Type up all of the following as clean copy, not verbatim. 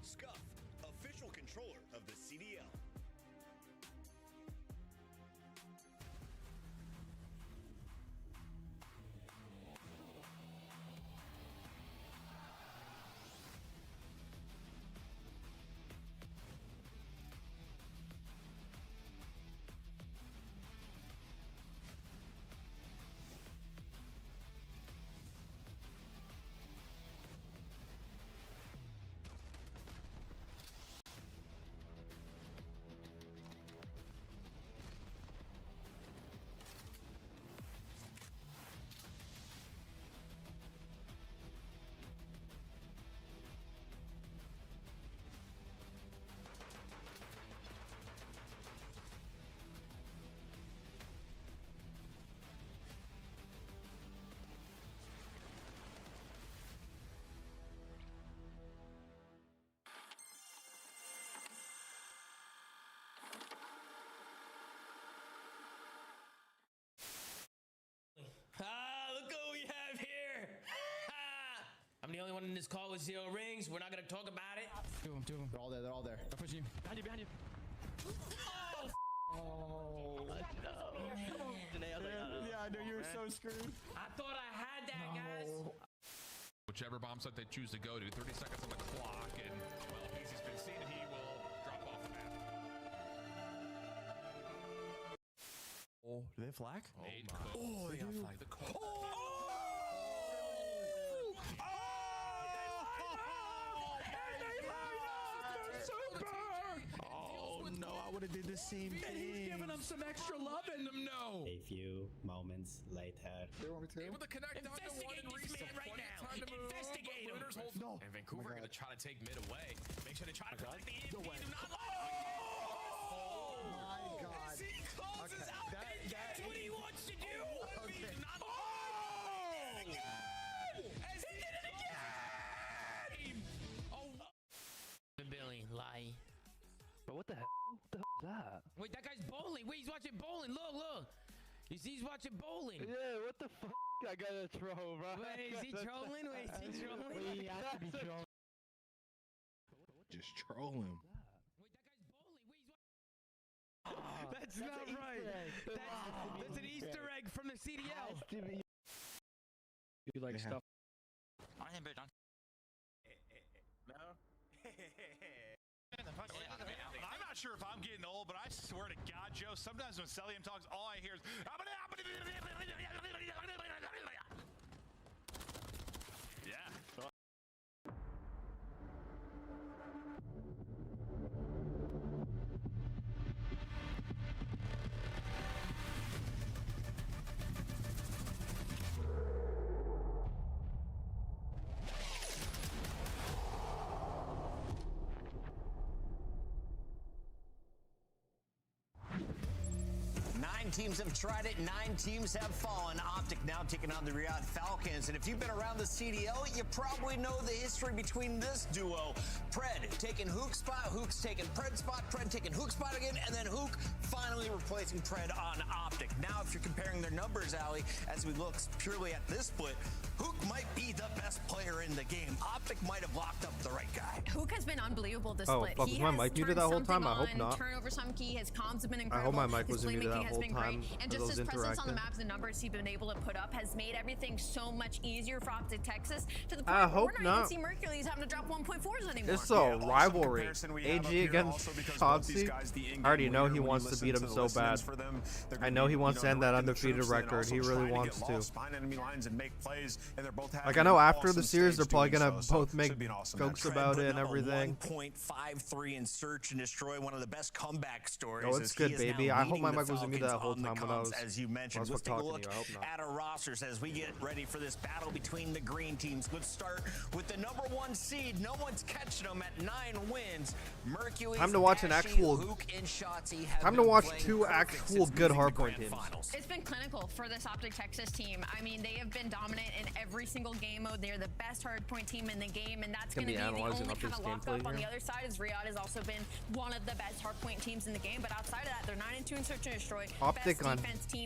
Scuff, official controller of the CDL. Look what we have here. I'm the only one in this call with 0 rings. We're not going to talk about it. Two of them. They're all there. They're all there. They're pushing you. Behind you. Oh, no. Yeah, I know you were so screwed. I thought I had that, guys. Whichever bomb site they choose to go to, 30 seconds on the clock, and well, if he's been seen, he will drop off the map. Oh, do they have flag? Oh, they got flag. The call. Oh no, I would have did the same thing. He's giving them some extra love in them. No. A few moments later. They want me to? Able to connect down to one and Investigate this man right now. Investigate him. No. And Vancouver are going to try to take mid away. Make sure they try to protect the EMP. No way. Do not let Oh my God. As he closes Okay, out that- That's what he wants to do. Okay. do not As he did it again. Oh, Billy, lie. But what the hell? What the hell is that? Wait, that guy's bowling. Wait, he's watching bowling. Look. You see, he's watching bowling. Yeah, what the fuck? I gotta throw, bro. Wait, is he trolling? Wait, is he trolling? He has to be trolling. Just troll him. Wait, that guy's bowling. Wait, he's That's not an right. Easter egg. That's an Easter egg from the CDL. Has to be. You like stuff? I'm not sure if I'm getting old, but I swear to God, Joe, sometimes when Celium talks, all I hear is... Yeah. 9 teams have tried it, 9 teams have fallen. OpTic now taking on the Riyadh Falcons. And if you've been around the CDL, you probably know the history between this duo. Pred taking Hook's spot, Hook's taking Pred's spot, Pred taking Hook's spot again, and then Hook finally replacing Pred on OpTic. Now, if you're comparing their numbers, Ali, as we look purely at this split, Hook might be the best player in the game. OpTic might have locked up the right guy. Hook has been unbelievable this Oh, split. fuck, was my mic muted that whole time? I hope not. Turnover some key. His comms have been I incredible. hope my mic His wasn't muted playmaking that has whole been time. great. And for just those his presence on the interacting. maps and numbers he's been able to put up has made everything so much easier for OpTic Texas to the point I where hope we're not even not. seeing Mercury's having to drop 1.4s anymore. It's a rivalry. AG against Chauncey. I already know he wants to beat him so bad. I know he wants to end that undefeated record. He really wants to. Like, I know after the series, they're probably going to both make jokes about it and everything. 1.53 in search and destroy, one of the best comeback stories. Oh, it's good, baby. I hope my mic wasn't muted that whole time when I was as you mentioned. Let's take a talking look to you. I hope not. at our rosters as we get ready for this battle between the green teams. Let's start with the #1 seed. No one's catching them at 9 wins. Mercury. Time to watch an actual. Time to watch 2 actual good hardcore teams. It's been clinical for this OpTic Texas team. I mean, they have been dominant in every single game mode. They're the best hardpoint team in the game, and that's Gonna going to be be the analyzing only kind OpTic's of lock gameplay up. On the here. other side is Riyadh has also been one of the best hardpoint teams in the game, but outside of that, they're 9-2 in search and destroy. OpTic on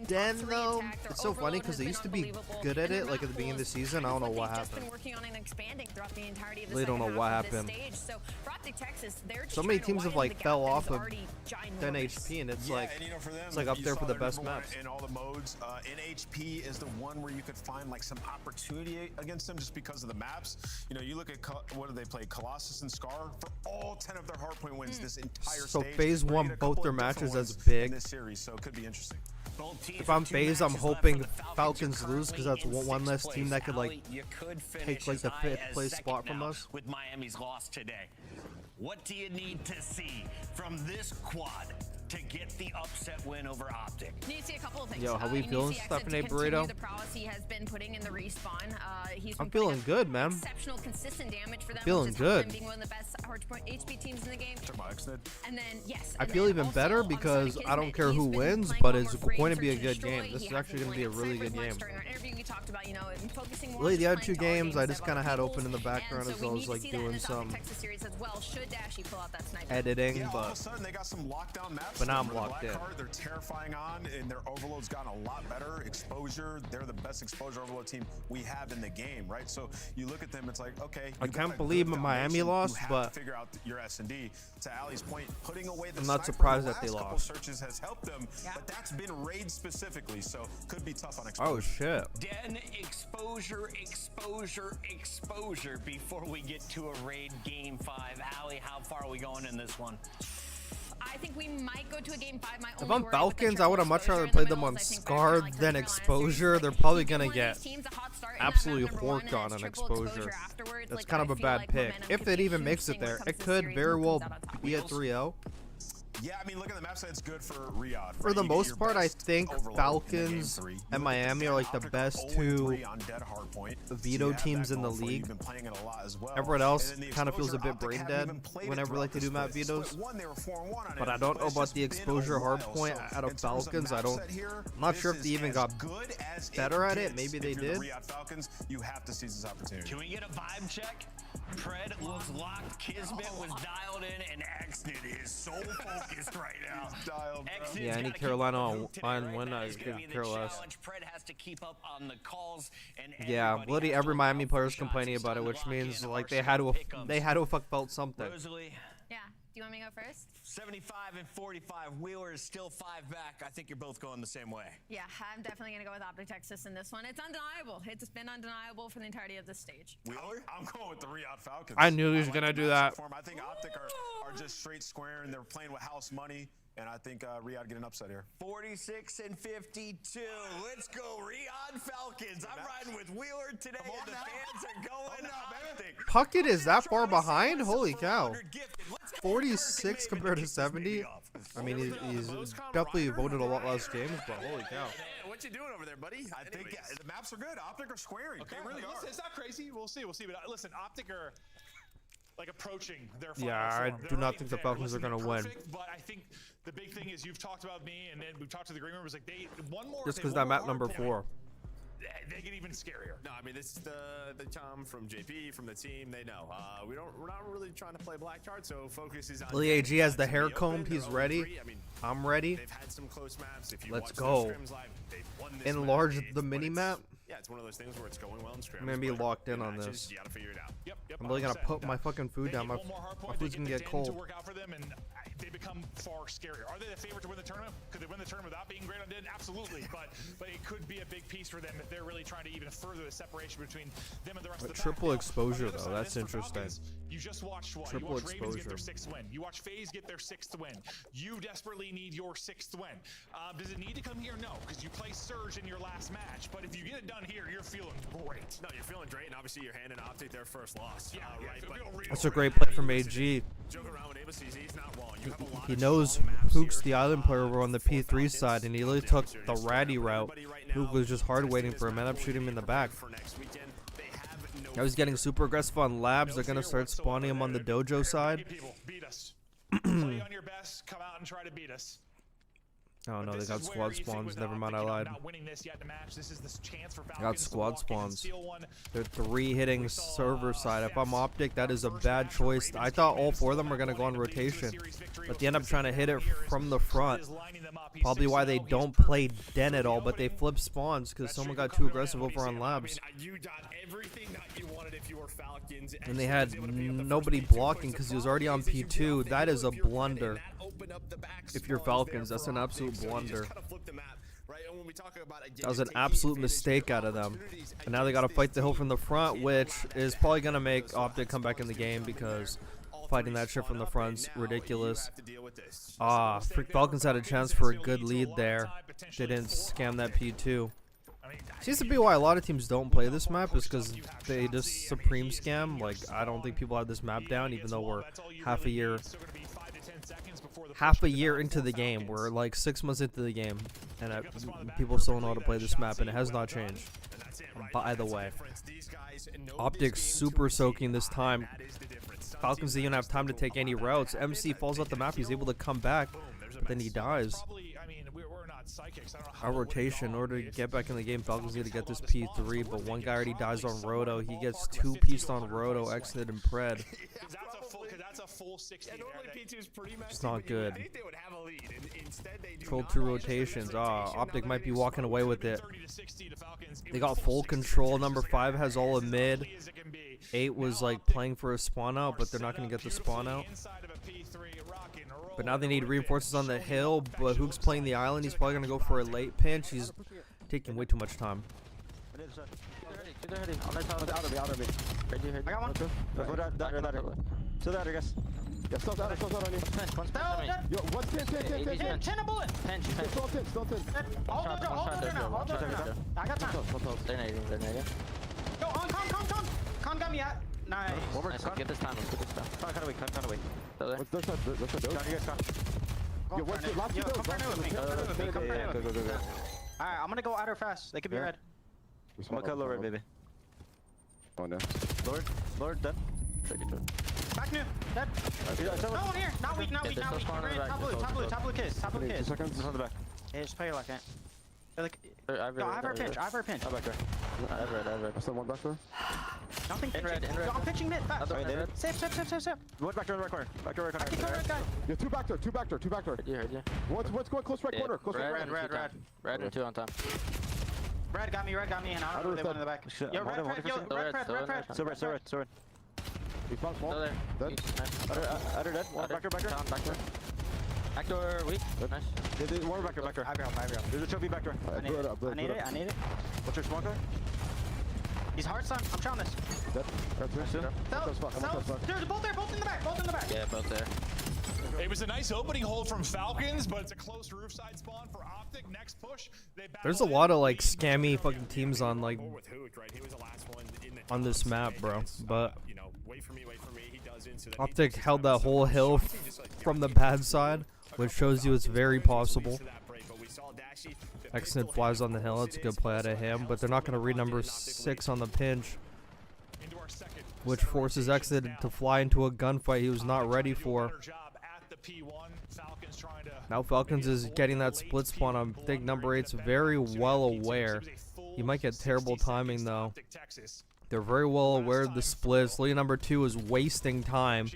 Den though, it's so funny because they used to be good at it like at the beginning of the season. I don't know what happened. Working on and expanding throughout the entirety of the Really don't know second what half of this happened. stage. So for OpTic Texas, they're just So many trying to teams have widen like the fell gap that off is of already 10 ginormous. HP, and it's Yeah, like and, you know, for them, it's like up you there saw for the their best number one maps. in all the modes. NHP is the one where you could find like some opportunity against them just because of the maps. You know, you look at what do they play? Colossus and Scar for all 10 of their hardpoint wins this entire So stage. FaZe We're gonna won get a both couple their of different matches as ones big. in this series, so it could be interesting. If I'm FaZe, I'm hoping Falcons lose because that's one less team that could like take like the 5th place spot from us. With Miami's loss today. What do you need to see from this quad to get the upset win over OpTic? You need to see a couple of things. Yo, how we you need to feeling, see Stephanie Exit to continue Burrito? the prowess he has been putting in the respawn. He's been I'm putting feeling up good, man. Exceptional, consistent damage for them. Feeling which has helped good. them being one of the best hardpoint HP teams in the game. Talk about Exit. And then yes, I and feel then even also better on the side because of I don't Kismet, care who he's been wins, playing but a lot it's more free going to be a search and good destroy. game. This He is hasn't actually going to be a played really snipers good much. game. During our interview, we talked about, you know, focusing more Really, the on other two playing games tall I games just kind of had instead open in the background and as so well we as need to like see that in doing this some OpTic Texas series as well. Should Dashy pull out that sniper? editing, Yeah, all of a but sudden they got some lockdown maps. But now I'm The Black locked in. Card, they're terrifying on, and their overload's gotten a lot better. Exposure, they're the best exposure overload team we have in the game, right? So you look at them, it's like, okay. I you got can't a believe good Miami foundation. lost, You have but to figure out your S&D. To Ali's point, putting away the I'm not sniper surprised in the that they last couple lost. searches has helped them, but that's been raid specifically, so could be tough on oh exposure. shit. Den exposure before we get to a raid game 5. Ali, how far are we going in this one? I think we might go to a game 5. If I'm Falcons, I would have much rather played them on Scar than Exposure. They're probably gonna get absolutely horked on Exposure. That's kind of a bad pick. If it even makes it there, it could very well be a 3-0. Yeah, I mean, look at the map side, it's good for Riyadh. For the most part, I think Falcons and Miami are like the best two veto teams in the league. Everyone else kind of feels a bit brain dead whenever like they do map vetoes. But I don't know about the Exposure hardpoint out of Falcons. I'm not sure if they even got better at it. Maybe they did. You have to seize this opportunity. Can we get a vibe check? Pred looks locked. Kismet was dialed in, and Exit is so focused right now. Yeah, I need Carolina on win. I could care less. Pred has to keep up on the calls, and Yeah, bloody every Miami player is complaining about it, which means like they had to have felt something. Rosalie, Yeah. Do you want me to go first? 75 and 45. Wheeler is still 5 back. I think you're both going the same way. Yeah, I'm definitely going to go with OpTic Texas in this one. It's undeniable. It's been undeniable for the entirety of this stage. Wheeler? I'm going with the Riyadh Falcons. I knew he was gonna do that. I think OpTic are just straight square, and they're playing with house money. And I think Riyadh get an upset here. 46 and 52. Let's go, Riyadh Falcons. I'm riding with Wheeler today, and the fans are going OpTic. Puckett is that far behind? Holy cow. 46 compared to 70. I mean, he's definitely voted a lot less games, but holy cow. What you doing over there, buddy? I think the maps are good. OpTic are squaring. Okay, They really are. It's not crazy. We'll see. But listen, OpTic are like approaching their final Yeah, I form. do They're not right think the there. Falcons are Listen, gonna they're win. perfect, But I think the big thing is you've talked about me, and then we've talked to the green members. Like one more. Just they because one that map more number hard 4. point, they get even scarier. No, I mean this is the Tom from JP from the team. They know we're not really trying to play black card, so focus is on. Lily AG has the hair to be combed. open. He's They're ready. 0-3. I mean, I'm ready. they've had some close maps. If you Let's watch their go. scrims live, they've won this Enlarge map. the mini map. Yeah, it's one of those things where it's going well in scrims. I'm gonna be but locked in in on matches, this. You gotta figure it out. Yep. I'm really gonna 100%. put my fucking food They down. get My one more hard point, food's they gonna get get the den to cold. work out for them, and they become far scarier. Are they the favorite to win the tournament? Could they win the tournament without being great on den? Absolutely, but it could be a big piece for them if they're really trying to even further the separation between them and the rest of the pack. Triple Now, exposure, on the other though, side of that's this, for interesting. Falcons, you just watched what? Triple You watched Ravens get their exposure. 6th win. You watch FaZe get their 6th win. You desperately need your 6th win. Does it need to come here? No, because you play Surge in your last match. But if you get it done here, you're feeling great. No, you're feeling great, and obviously you're handing OpTic their first loss. Right? But That's a great play from AG. joke around with ABCZ, he's not wrong. You have a lot He of knows strong maps Hook's here. the island player over on the For P3 Falcons, side, and he really they're took serious. the ratty route. Everybody right Hook now was just hard testing waiting this for him, map ended up shooting him in the fully back. for next weekend. They have no I was getting super aggressive on labs. They're gonna start spawning him on the dojo side. People, beat us. Play on your best. Come out and try to beat us. Oh no, they got squad spawns. Never mind, I lied. Got squad spawns. They're 3 hitting server side. If I'm Optic, that is a bad choice. I thought all 4 of them were gonna go on rotation, but they end up trying to hit it from the front. Probably why they don't play Den at all, but they flip spawns because someone got too aggressive over on labs. You got everything that you wanted if you were Falcons. And they had nobody blocking because he was already on P2. That is a blunder. If you're Falcons, that's an absolute blunder. That was an absolute mistake out of them. And now they got to fight the hill from the front, which is probably going to make Optic come back in the game because fighting that shit from the front's ridiculous. Falcons had a chance for a good lead there. They didn't scam that P2. Seems to be why a lot of teams don't play this map is because they just supreme scam. Like, I don't think people have this map down, even though we're half a year into the game. We're like 6 months into the game, and people still don't know how to play this map, and it has not changed. By the way, Optic's super soaking this time. Falcons didn't even have time to take any routes. MC falls off the map. He's able to come back, but then he dies. Our rotation, in order to get back in the game, Falcons need to get this P3, but one guy already dies on Roto. He gets 2-pieced on Roto, exited and pred. It's not good. Control 2 rotations. Optic might be walking away with it. They got full control. Number 5 has all of mid. 8 was like playing for a spawn out, but they're not going to get the spawn out. But now they need reinforcements on the hill, but Hook's playing the island. He's probably going to go for a late pinch. He's taking way too much time. I got one. Still there, I guess. Yeah, still out on you. Yo, what's 10 a bullet. Still 10. Hold over now. I got time. They're nading. Yo, Con got me at. Nice. Get this time. Kind of weak. What's this? Yo, what's it? Last two doors. Come with me. Alright, I'm gonna go at her fast. They could be red. I'm gonna cut lower, baby. Oh no. Lord, dead. Back new, dead. No one here. Not weak. Top blue kiss. 2 seconds. On the back. Yeah, just play it like that. Like, I have her pinch. I'm back there. I have red. I still one back there. Nothing. In red. Yo, I'm pitching mid. Fast. Safe. One back door in the right corner. I can kill red guy. Yeah, 2 back door. Yeah. What's going close right corner? Red and 2 on top. Red got me, and I don't know they went in the back. Yo, red. So red. He found small. Still there. Dead. Dead. One back door. Back door weak. Nice. There's one back door. I grab. There's a trophy back door. I need it. What's your smoker? He's hard stun. I'm trying this. Dead. There's both in the back. Yeah, both there. It was a nice opening hold from Falcons, but it's a close roof side spawn for Optic. Next push. There's a lot of like scammy fucking teams on like on this map, bro. But Optic held that whole hill from the bad side, which shows you it's very possible. Exit flies on the hill. It's a good play out of him, but they're not going to read number 6 on the pinch, which forces Exit to fly into a gunfight he was not ready for. Now Falcons is getting that split spawn. I think number 8's very well aware. He might get terrible timing though. They're very well aware of the splits. Lead number 2 is wasting time.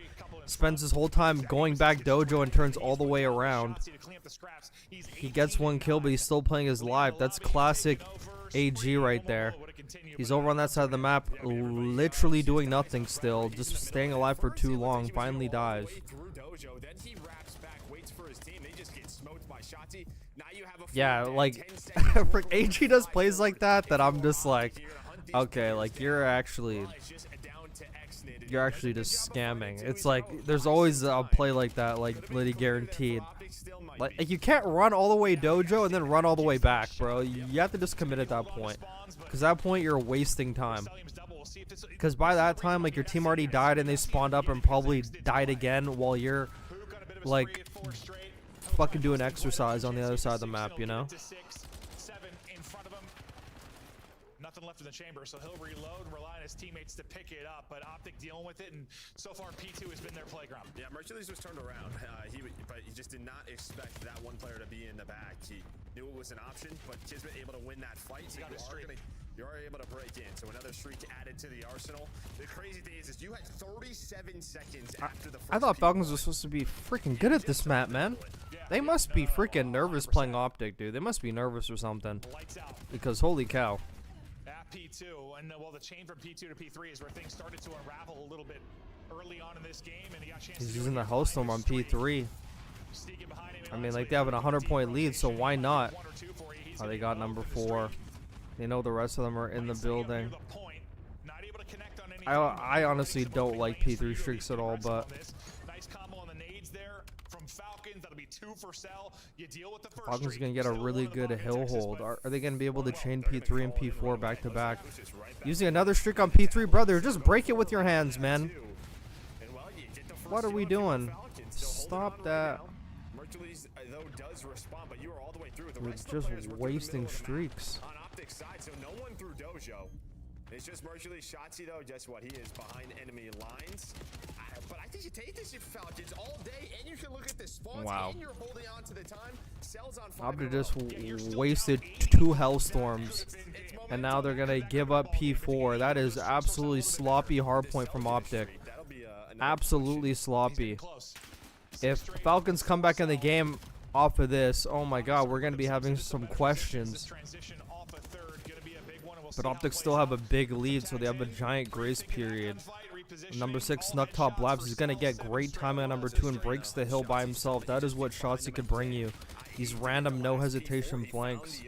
Spends his whole time going back dojo and turns all the way around. He gets 1 kill, but he's still playing his life. That's classic AG right there. He's over on that side of the map, literally doing nothing still, just staying alive for too long. Finally dies. Yeah, like, for AG does plays like that I'm just like, okay, like you're actually just scamming. It's like there's always a play like that, like literally guaranteed. Like you can't run all the way dojo and then run all the way back, bro. You have to just commit at that point, because at that point you're wasting time. Because by that time, like your team already died and they spawned up and probably died again while you're like fucking doing exercise on the other side of the map, you know? nothing left in the chamber, so he'll reload and rely on his teammates to pick it up. But OpTic dealing with it, and so far P2 has been their playground. Yeah, Mercules was turned around. But he just did not expect that one player to be in the back. He knew it was an option, but Kismet able to win that fight. So you are able to break in. So another streak added to the arsenal. The crazy thing is you had 37 seconds after the first I thought Falcons was supposed to be freaking good at this map, man. They must be freaking nervous playing OpTic, dude. They must be nervous or something. Because holy cow. At P2, and well, the chain from P2 to P3 is where things started to unravel a little bit early on in this game, and he got a chance. He's using the Hellstorm on P3. I mean, like, they have a 100-point lead, so why not? Oh, they got number 4. They know the rest of them are in the building. I honestly don't like P3 streaks at all, but Nice combo on the nades there from Falcons. That'll be 2 for Cell. You deal with the first Falcons gonna get a really good hill hold. Are they gonna be able to chain P3 and P4 back to back? Using another streak on P3, brother. Just break it with your hands, man. What are we doing? Stop that. We're just wasting streaks. On OpTic's side, so no one threw Dojo. It's just Mercules. Shotzi, though, guess what? He is behind enemy lines. But I think you take this, you Falcons, all day, and you can look at the spawns, and you're holding on to the time. Cells on 5 OpTic just wasted 2 Hellstorms, and now they're gonna give up P4. That is absolutely sloppy hardpoint from OpTic. Absolutely sloppy. If Falcons come back in the game off of this, oh my god, we're gonna be having some questions. But OpTic still have a big lead, so they have a giant grace period. Number 6 Snuck Top Labs is gonna get great timing on number 2 and breaks the hill by himself. That is what shots he could bring you. These random no hesitation flanks.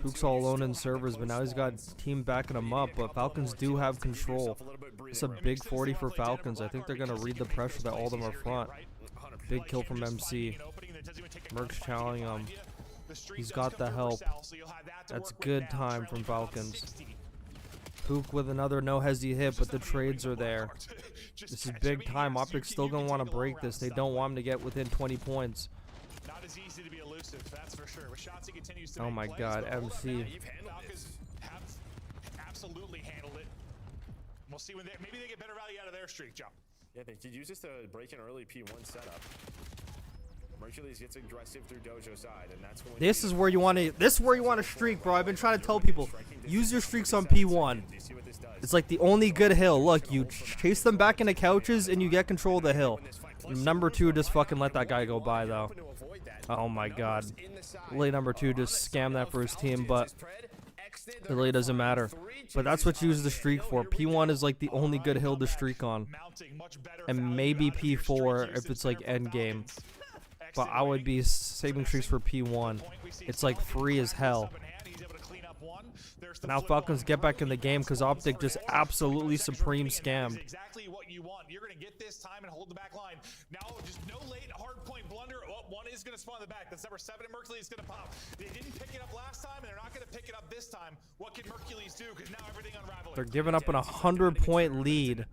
Hook's all alone in servers, but now he's got team backing him up. But Falcons do have control. It's a big 40 for Falcons. I think they're gonna read the pressure that all of them are front. Big kill from MC. Merc's challenging him. He's got the help. That's good time from Falcons. Hook with another no hesi hit, but the trades are there. This is big time. OpTic's still gonna want to break this. They don't want him to get within 20 points. Not as easy to be elusive, that's for sure. Shotzi continues to Oh my god, MC. Falcons have absolutely handled it. We'll see when maybe they get better value out of their streak, Joe. Yeah, they could use this to break an early P1 setup. Mercules gets aggressive through Dojo side, and that's going This is where you want to. This is where you want to streak, bro. I've been trying to tell people, use your streaks on P1. It's like the only good hill. Look, you chase them back into couches, and you get control of the hill. Number 2 just fucking let that guy go by, though. Oh my god. Really, number 2 just scammed that for his team, but it really doesn't matter. But that's what you use the streak for. P1 is like the only good hill to streak on, and maybe P4 if it's like end game. But I would be saving streaks for P1. It's like free as hell. Now Falcons get back in the game because OpTic just absolutely supreme scammed. Exactly what you want. You're going to get this time and hold the back line. Now, just no late hard point blunder. Oh, one is going to spawn in the back. That's number 7, and Mercules is going to pop. They didn't pick it up last time, and they're not going to pick it up this time. What can Mercules do? Because now everything unravels. They're giving up an 100-point lead.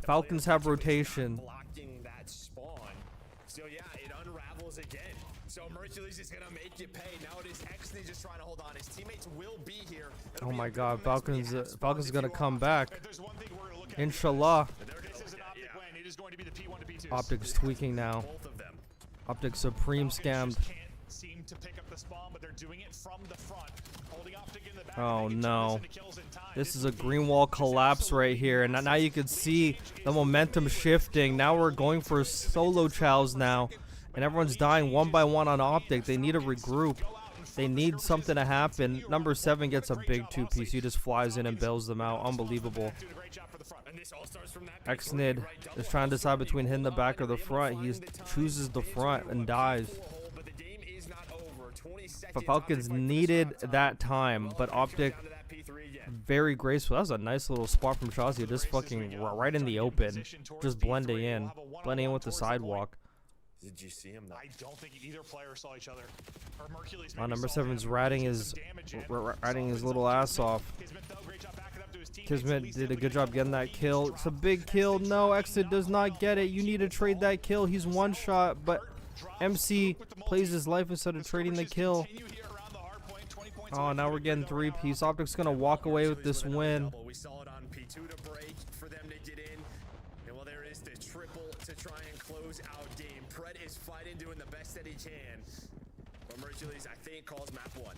Falcons have rotation. Blocking that spawn. So yeah, it unravels again. So Mercules is gonna make you pay. Now it is XD just trying to hold on. His teammates will be here. Oh my god, Falcons is gonna come back. Inshallah. OpTic's tweaking now. OpTic supreme scammed. Seem to pick up the spawn, but they're doing it from the front. Holding OpTic in the back. Oh no. This is a green wall collapse right here, and now you can see the momentum shifting. Now we're going for solo chows now, and everyone's dying one by one on OpTic. They need to regroup. They need something to happen. Number 7 gets a big 2-piece. He just flies in and bails them out. Unbelievable. Xnid is trying to decide between hitting the back or the front. He chooses the front and dies. But Falcons needed that time, but OpTic very graceful. That was a nice little spot from Shazia, just fucking right in the open, just blending in with the sidewalk. Did you see him? I don't think either player saw each other. Or Mercules Number 7's ratting his little ass off. Kismet did a good job getting that kill. It's a big kill. No, Exit does not get it. You need to trade that kill. He's one shot, but MC plays his life instead of trading the kill. Oh, now we're getting 3-piece. Optic's gonna walk away with this win. We saw it on P2 to break for them to get in. And well, there is the triple to try and close out game. Pred is fighting, doing the best that he can. But Mercules, I think, calls map 1.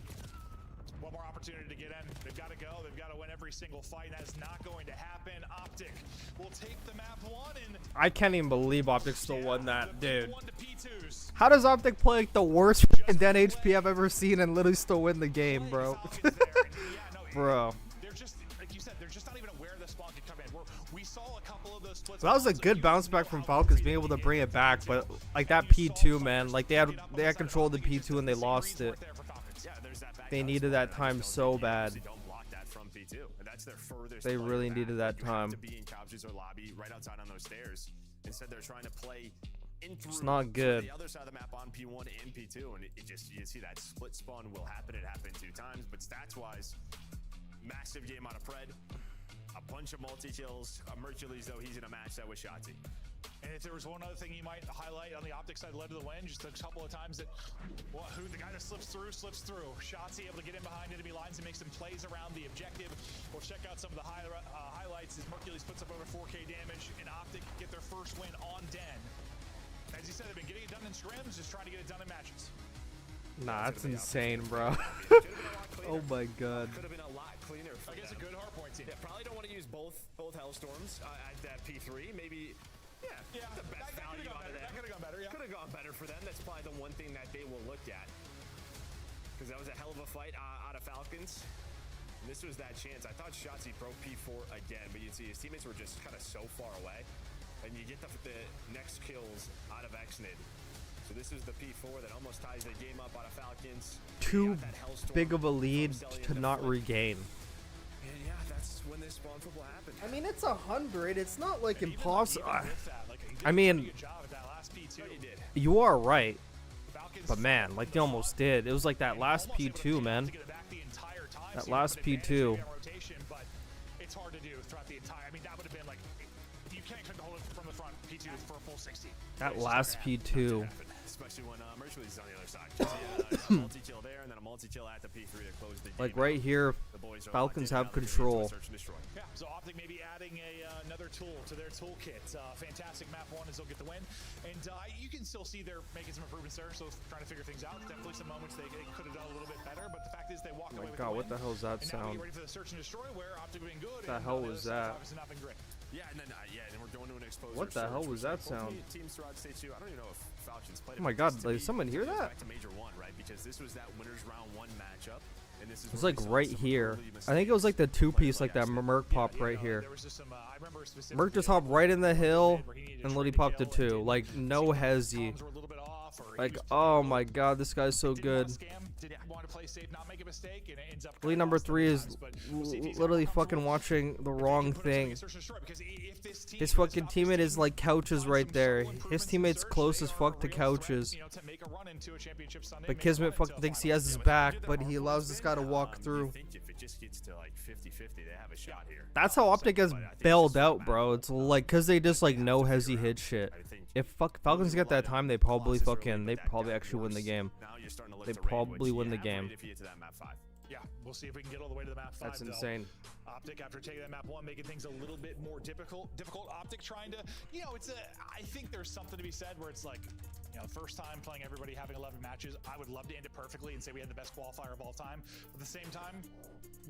One more opportunity to get in. They've got to go. They've got to win every single fight. That is not going to happen. Optic will take the map 1 and I can't even believe Optic still won that, dude. 1 to P2s. How does Optic play like the worst den HP I've ever seen and literally still win the game, bro? Bro. They're just, like you said, they're just not even aware the spawn could come in. We saw a couple of those splits. That was a good bounce back from Falcons being able to bring it back, but like that P2, man, like they had control of the P2 and they lost it. They needed that time so bad. They really needed that time. Instead, they're trying to play in It's not good. the other side of the map on P1 and P2, and it just, you see that split spawn will happen. It happened 2 times, but stats wise, massive game out of Pred. A bunch of multi-kills. Mercules, though, he's in a match that with Shotzi. And if there was one other thing you might highlight on the Optic side led to the win, just a couple of times that, well, who the guy that slips through. Shotzi able to get in behind enemy lines and make some plays around the objective. We'll check out some of the highlights as Mercules puts up over 4K damage, and Optic get their first win on Den. As you said, they've been getting it done in scrims, just trying to get it done in matches. Nah, that's insane, bro. Oh my god. Could have been a lot cleaner. Against a good hardpoint team. Yeah, probably don't want to use both Hellstorms at that P3. Maybe, yeah, the best value out of that. That could have gone better, yeah. Could have gone better for them. That's probably the one thing that they will look at. Because that was a hell of a fight out of Falcons. And this was that chance. I thought Shotzi broke P4 again, but you'd see his teammates were just kind of so far away. And you get the next kills out of Xnid. So this is the P4 that almost ties the game up out of Falcons. Too big of a lead to not regain. And yeah, that's when this spawn football happened. I mean, it's 100. It's not like impossible. I mean, you are right. But man, like they almost did. It was like that last P2, man. That last P2. But it's hard to do throughout the entire. I mean, that would have been like you can't hold it from the front P2 for a full 60. That last P2. Especially when Mercules is on the other side. A multi-kill there and then a multi-kill at the P3 to close the game. Like right here, Falcons have control. Yeah, so Optic may be adding another tool to their toolkit. Fantastic map 1 as they'll get the win. And you can still see they're making some improvements there, so trying to figure things out. Definitely some moments they could have done a little bit better, but the fact is they walk away with the win. What the hell is that and now sound? we get ready for the search and destroy where Optic being good. What the hell was that? Obviously not been great. Yeah, and then we're going to an exposure. What the hell was that sound? Teams throughout stage 2. I don't even know if Falcons played. Oh my god, did someone hear that? Back to Major 1, right? Because this was that winners round 1 matchup. And this is It was like right here. I think it was like the 2-piece, like that Merc pop right here. Merc just hopped right in the hill and literally popped the 2. Like no hezzy. Like, oh my god, this guy's so good. Lead number 3 is literally fucking watching the wrong thing. His fucking teammate is like couches right there. His teammate's close as fuck to couches. But Kismet fucking thinks he has his back, but he allows this guy to walk through. That's how Optic has bailed out, bro. It's like, cause they just like no hezzy hit shit. If Falcons get that time, they probably actually win the game. They probably win the game. Yeah, we'll see if we can get all the way to the map 5. That's insane. Optic, after taking that map 1, making things a little bit more difficult. Optic trying to, I think there's something to be said where it's like, first time playing everybody having 11 matches. I would love to end it perfectly and say we had the best qualifier of all time. But at the same time,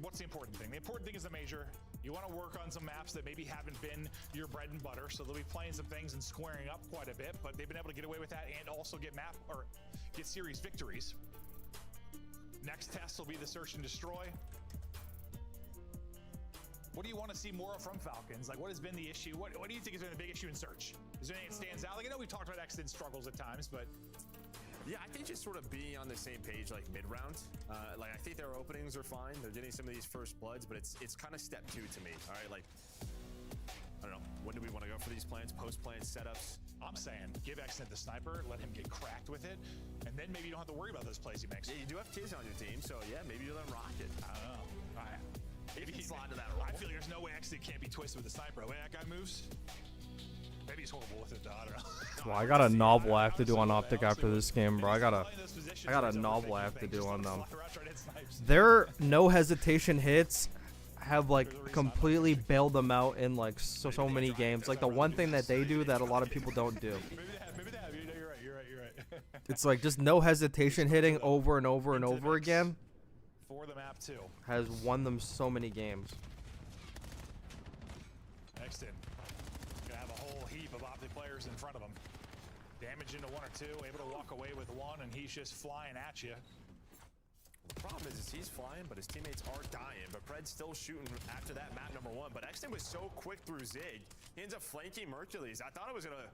what's the important thing? The important thing is the major. You want to work on some maps that maybe haven't been your bread and butter, so they'll be playing some things and squaring up quite a bit, but they've been able to get away with that and also get series victories. Next test will be the search and destroy. What do you want to see more from Falcons? Like, what has been the issue? What do you think has been the big issue in search? Is there anything that stands out? Like, I know we've talked about Xnid struggles at times, but yeah, I think just sort of being on the same page like mid-round. Like I think their openings are fine. They're getting some of these first bloods, but it's kind of step 2 to me. All right, like I don't know. When do we want to go for these plans? Post-plan setups? I'm saying give Xnid the sniper, let him get cracked with it, and then maybe you don't have to worry about those plays he makes. Yeah, you do have kids on your team, so yeah, maybe you let him rock it. I don't know. Maybe he's slide to that role. I feel like there's no way Xnid can't be twisted with the sniper. The way that guy moves. Maybe he's horrible with it, though. I don't know. Well, I got a novel I have to do on Optic after this game, bro. I got a novel I have to do on them. Their no hesitation hits have like completely bailed them out in like so many games. Like the one thing that they do that a lot of people don't do. Maybe they have. You're right. It's like just no hesitation hitting over and over and over again. For the map too. Has won them so many games. Next in. Gonna have a whole heap of Optic players in front of him. Damage into one or two, able to walk away with one, and he's just flying at you. The problem is he's flying, but his teammates are dying. But Pred's still shooting after that map number 1. But Exton was so quick through Zig. He ends up flanking Mercules. I thought it was going to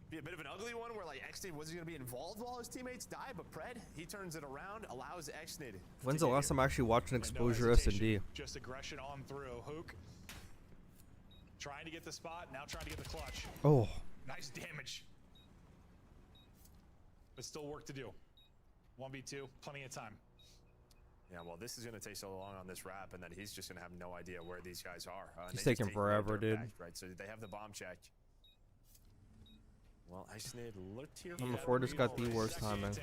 be a bit of an ugly one where like Exton wasn't going to be involved while his teammates die. But Pred, he turns it around, allows Exton. When's the last time I actually watched an Exposure S&D? Just aggression on through. Hook trying to get the spot, now trying to get the clutch. Oh. Nice damage. But still work to do. 1v2, plenty of time. Yeah, well, this is going to take so long on this wrap, and then he's just going to have no idea where these guys are. It's taking forever, dude. Back, right, so they have the bomb check. Well, Iced-Nade looked here. Number 4 just got the worst timing.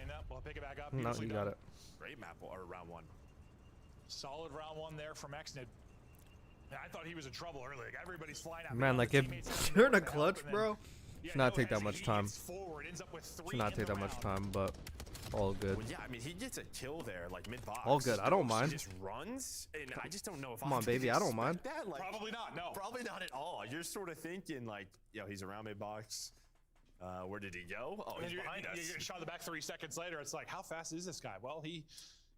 No, you got it. Great map or round 1. Solid round 1 there from Exnid. I thought he was in trouble early. Like, everybody's flying out. Man, like if you're in a clutch, bro, should not take that much time. Should not take that much time, but all good. Well, yeah, I mean, he gets a kill there, like mid-box. All good. I don't mind. He just runs, and I just don't know if Come on, baby, I don't mind. That. Like, probably not. No, probably not at all. You're sort of thinking like, yo, he's around mid-box. Where did he go? Oh, he's behind us. You get shot in the back 3 seconds later. It's like, how fast is this guy? Well, he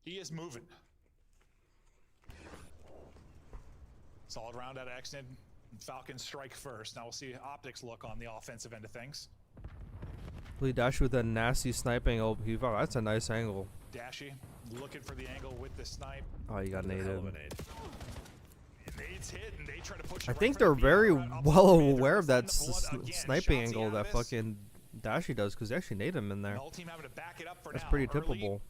is moving. Solid round out of Exnid. Falcons strike first. Now we'll see OpTic's look on the offensive end of things. Lee Dash with a nasty sniping. Oh, that's a nice angle. Dashy looking for the angle with the snipe. Oh, you got naded. Nade's hit, and they try to push I think they're very well aware of that sniping angle that fucking Dashy does, because they actually nade him in there. That's pretty typical.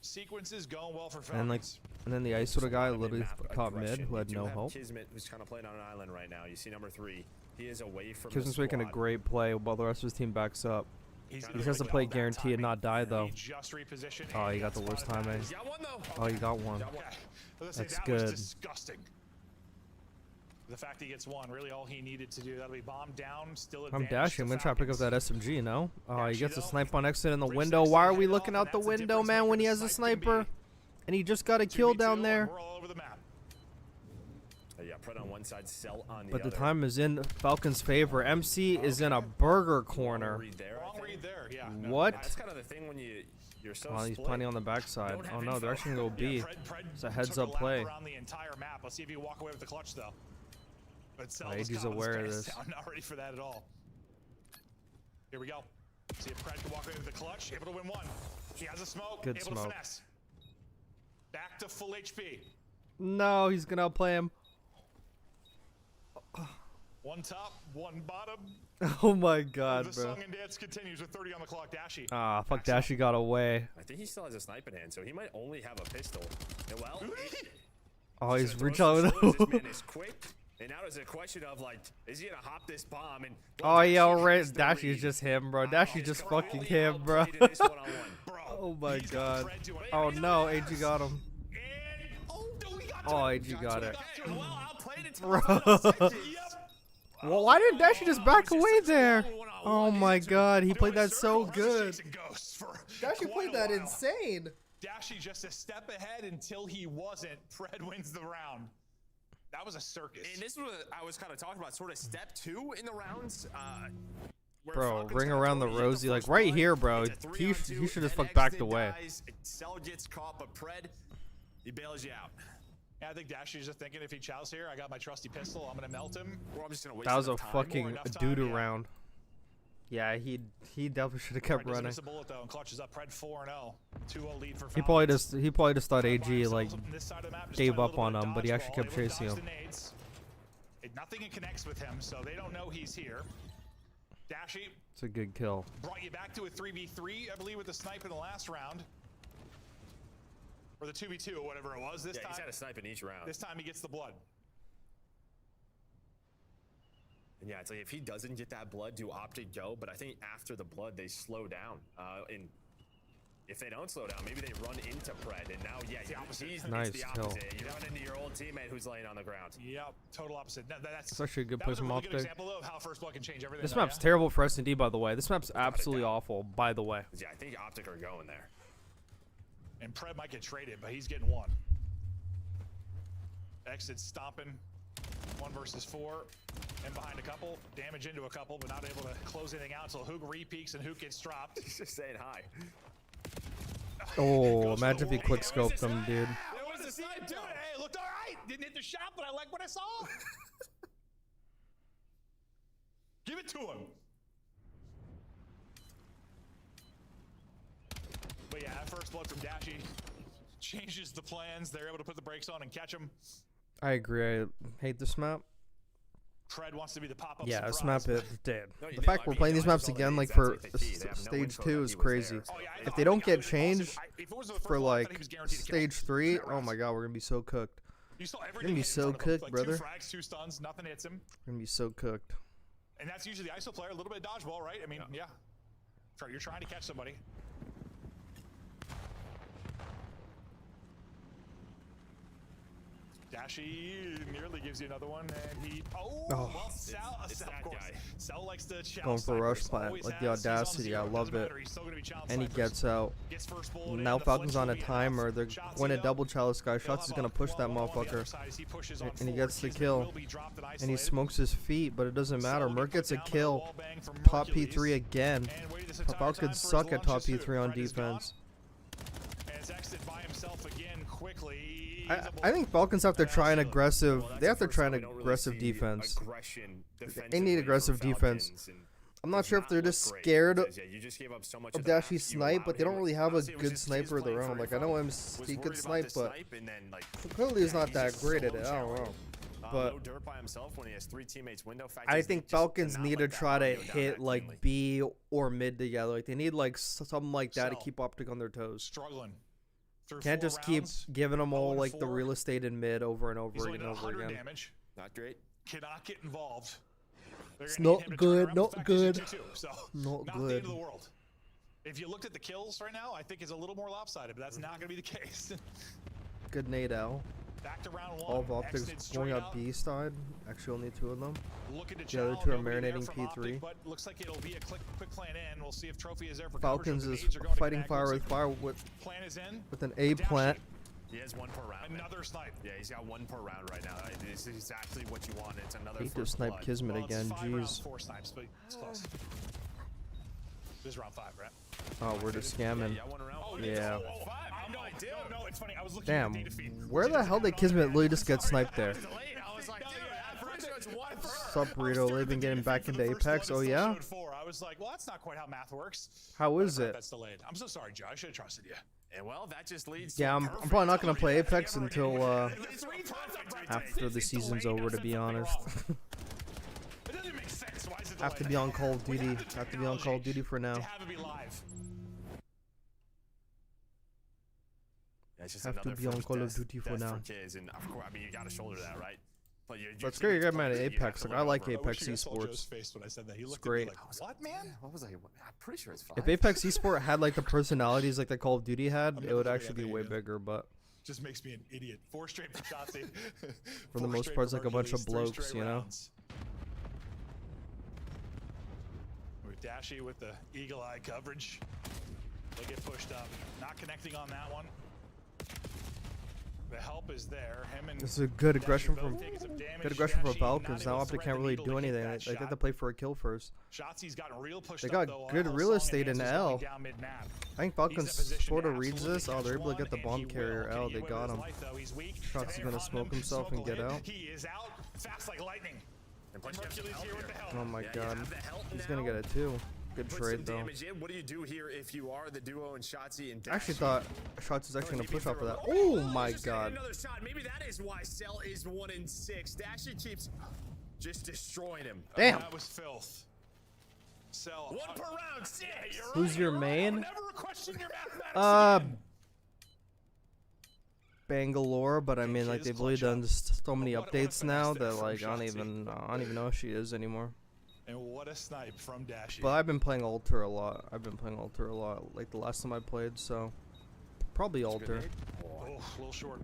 Sequences going well for Falcons. And then the ice sort of guy literally caught mid who had no hope. Kismet, who's kind of playing on an island right now. You see number 3. He is away from Kismet's making a great play while the rest of his team backs up. He just has to play guarantee and not die though. Oh, he got the worst timing. Oh, you got one. That's good. Disgusting. The fact he gets one, really all he needed to do. That'll be bombed down, still I'm dashing. I'm gonna try to pick up that SMG, no? Oh, he gets a snipe on exit in the window. Why are we looking out the window, man, when he has a sniper? And he just got a kill down there. Yeah, Pred on one side, Cell on the but other. the time is in Falcon's favor. MC is in a burger corner. Wrong read there, yeah. What? That's kind of the thing when you're so he's planning on the backside. Oh no, they're actually gonna go B. It's a heads-up play. Around the entire map. Let's see if he can walk away with the clutch though. But AG's aware of this. I'm not ready for that at all. Here we go. See if Pred can walk away with the clutch. Able to win one. He has a smoke. Good able smoke. To finesse. Back to full HP. No, he's gonna outplay him. One top, one bottom. Oh my god, the bro. song and dance continues with 30 on the clock. Dashy. Ah, fuck, Dashy got away. I think he still has a snipe in hand, so he might only have a pistol. And well, oh, he's so recharging. this man is quick. And now there's a question of like, is he gonna hop this bomb? And oh yeah, alright. Dashy's just him, bro. Dashy's just fucking him, bro. Oh my god. Oh no, AG got him. Oh, AG got it. Bro. Well, why didn't Dashy just back away there? Oh my god, he played that so good. Dashy played that insane. Dashy just a step ahead until he wasn't. Pred wins the round. That was a circus. And this was what I was kind of talking about, sort of step 2 in the rounds. Bro, ring around the rosy, like right here, bro. He should have fucked backed away. Cell gets caught, but Pred, he bails you out. Yeah, I think Dashy's just thinking if he chows here, I got my trusty pistol. I'm gonna melt him. Or I'm just gonna waste that was a time. fucking doo-doo round. Yeah, he definitely should have kept running. Miss a bullet though, and clutches up. Pred 4-0, 2-0 lead for Falcons. He probably just thought AG like gave up on him, but he actually kept chasing him. Nothing connects with him, so they don't know he's here. Dashy. It's a good kill. Brought you back to a 3v3, I believe, with the snipe in the last round. Or the 2v2 or whatever it was. This time he's had a snipe in each round. This time he gets the blood. And Yeah, it's like if he doesn't get that blood, do Optic go? But I think after the blood, they slow down. And if they don't slow down, maybe they run into Pred. And now, yeah, he's Nice the kill. opposite. You run into your old teammate who's laying on the ground. Yep, total opposite. That's actually a good that play was a from really good Optic. example though, of how first blood can change everything. This though, map's yeah? terrible for S&D, by the way. This map's absolutely awful, by the way. Yeah, I think Optic are going there. And Pred might get traded, but he's getting one. Exit stomping. 1 versus 4. And behind a couple. Damage into a couple, but not able to close anything out until Hook re-peeks and Hook gets dropped. He's just saying hi. Oh, imagine if he quick scoped them, dude. It was the side to it. Hey, it looked all right. Didn't hit the shot, but I like what I saw. Give it to him. But yeah, that first blood from Dashy changes the plans. They're able to put the brakes on and catch him. I agree. I hate this map. Pred wants to be the pop-up Yeah, this surprise. map is dead. No, The fact we're playing these maps again, like for stage 2, is crazy. If they don't get changed for like stage 3, oh my god, we're gonna be so cooked. You saw We're everything gonna be hit in so front of him. cooked, Like brother. 2 frags, 2 stuns, nothing hits him. We're gonna be so cooked. And that's usually the ISO player, a little bit of dodgeball, right? I mean, yeah. You're trying to catch somebody. Dashy nearly gives you another one, and he... Oh, well, Sal, it's of that course. guy. Sal likes to challenge Going for rush snipers, plant, always like the has. He's on audacity, I 0, love doesn't it. matter, he's still gonna be challenging And he snipers. gets out. Gets first bullet in, Now the Falcon's flinch on a will be timer. enough. They're Shotzzy going to up. double chalice guy. He'll Shots is have gonna a push that 1-on-1 on the other motherfucker. side as he pushes on And he forward. gets the Kismet kill. will be dropped and And he isolated. smokes his feet, but it doesn't matter. Sal will Merc be gets put a down by the kill. wall bang from Top Mercules. P3 again. And waited this entire time Falcons for his suck at top launches too. P3 on Fred is gone. defense. And it's exit by himself again quickly. I think Falcons have to try an aggressive. Well, They have to that's the try an first time we don't really aggressive see defense. aggression They need defensively aggressive from defense. Falcons, and I'm not does sure if not they're look just great scared because, yeah, you just gave up so much of of the map. Dashy You snipe, allowed but they don't him- really have a honestly, it was good just sniper of playing their for own. Like I info. know Was he could worried about snipe, the but snipe, and then, like, clearly he's yeah, not he's that just great at so it. I don't know. challenging. But No dirt by himself when he has 3 teammates window. Fact I is, think just Falcons cannot need to let that try to audio down hit that like cleanly. B or mid together. Like they need like something like that to So, keep Optic on their toes. Struggling. Through Can't 4 just keep rounds, giving them all 0 like the 4. real estate in mid over and over He's only and done over 100 again. damage. Not great. Cannot get involved. They're It's gonna need not him to turn good, around. not The fact is good. he's 2-2, so Not the good. end of the world. If you looked at the kills right now, I think it's a little more lopsided, but that's not going to be the case. Good nade L. Back to round 1. All of Optics Exited going straight up B side. Actually, only 2 of them. Looking to The other challenge, 2 are nobody there marinating from Optic, P3. but looks like it'll be a quick plan in. We'll see if Trophy is there for Falcons coverage. is The nades are going to fighting connect. fire Looks with like fire with plan is in. an A Dashy, plant. He has 1 per round. man. Another snipe. Yeah, he's got 1 per round right now. This is exactly what you want. It's another Hate to first snipe blood. Kismet Well, it's again. 5 rounds, Jeez. 4 snipes, but it's close. This is round 5, right? Oh, we're just scamming. Yeah, 1 around. Oh, Yeah. No, it's funny. I was looking Damn. at the data feed. Where the hell did Kismet literally just get sniped there? I was like, dude, I'm pretty sure it's 1 per. Sup, Burrito? They've been getting back into Apex. Oh yeah. I was like, well, that's not quite how math works. How is it? That's delayed. I'm so sorry, Joe. I should have trusted you. And well, that just leads Yeah, to I'm probably not gonna play Apex until after the season's over. To be honest, It doesn't make sense. Why is it have to delayed? be on Call of We Duty. have the Have to be on Call of Duty for now. to have it be live. Yeah, it's just Have to another be on first Call of death- Duty for death now. kids, and of course, I mean, you got to shoulder that, right? But That's great. You got mad at Apex. Like I like I wish Apex you guys saw Joe's Esports. face when I said that. He looked great. at me like, what, man? What was I? I'm pretty sure it's 5. If Apex Esports had like the personalities like the Call of Duty had, I'm it never would gonna actually be get way that bigger. But Just makes me an idiot. 4 straight for Shotzzy. For the most part, it's like a bunch of blokes, you know? With Dashy with the eagle eye coverage. They get pushed up. Not connecting on that one. The help is there. Him and this is a good Dashy aggression both from taking some damage. good aggression from Dashy Falcons. not Now able to Optic thread can't the really needle do to hit anything. that They have shot. to play for a kill first. Shotzi's gotten real pushed They up, got though, good on real Hillsong, estate and in Answers going L. down mid-map. I think He's Falcons in position sort to of reads absolutely this. Oh, they're able to catch get the one, bomb and he carrier will. L. Can They he got win him. his life, though? He's weak. Shotzi's They're gonna on smoke him. himself and Smoke get will hit. out. He is out fast like lightning. And And Mercules here with the help. Oh my Yeah, you god. have the help He's gonna now. get it too. Good Put trade some though. damage in. What do you do here if you are the duo and Shotzzy and I actually Dashy? thought Shots was actually gonna Maybe push off of that. throw- Oh my just getting god. Another shot. Maybe that is why Cell is 1-6. Dashy keeps just destroying him. Damn. That was filth. Cell. 1 per round. 6. You're Who's right, your you're right. main? I'll never question your mathematics again. Bangalore, but I mean like His they've really clutch done up. so many What a updates finesse now there that from like I don't Shotzzy. even know who she is anymore. And what a snipe from Dashy. But I've been playing Alter a lot. Like the last time I played, so probably Alter. Oh, a little short.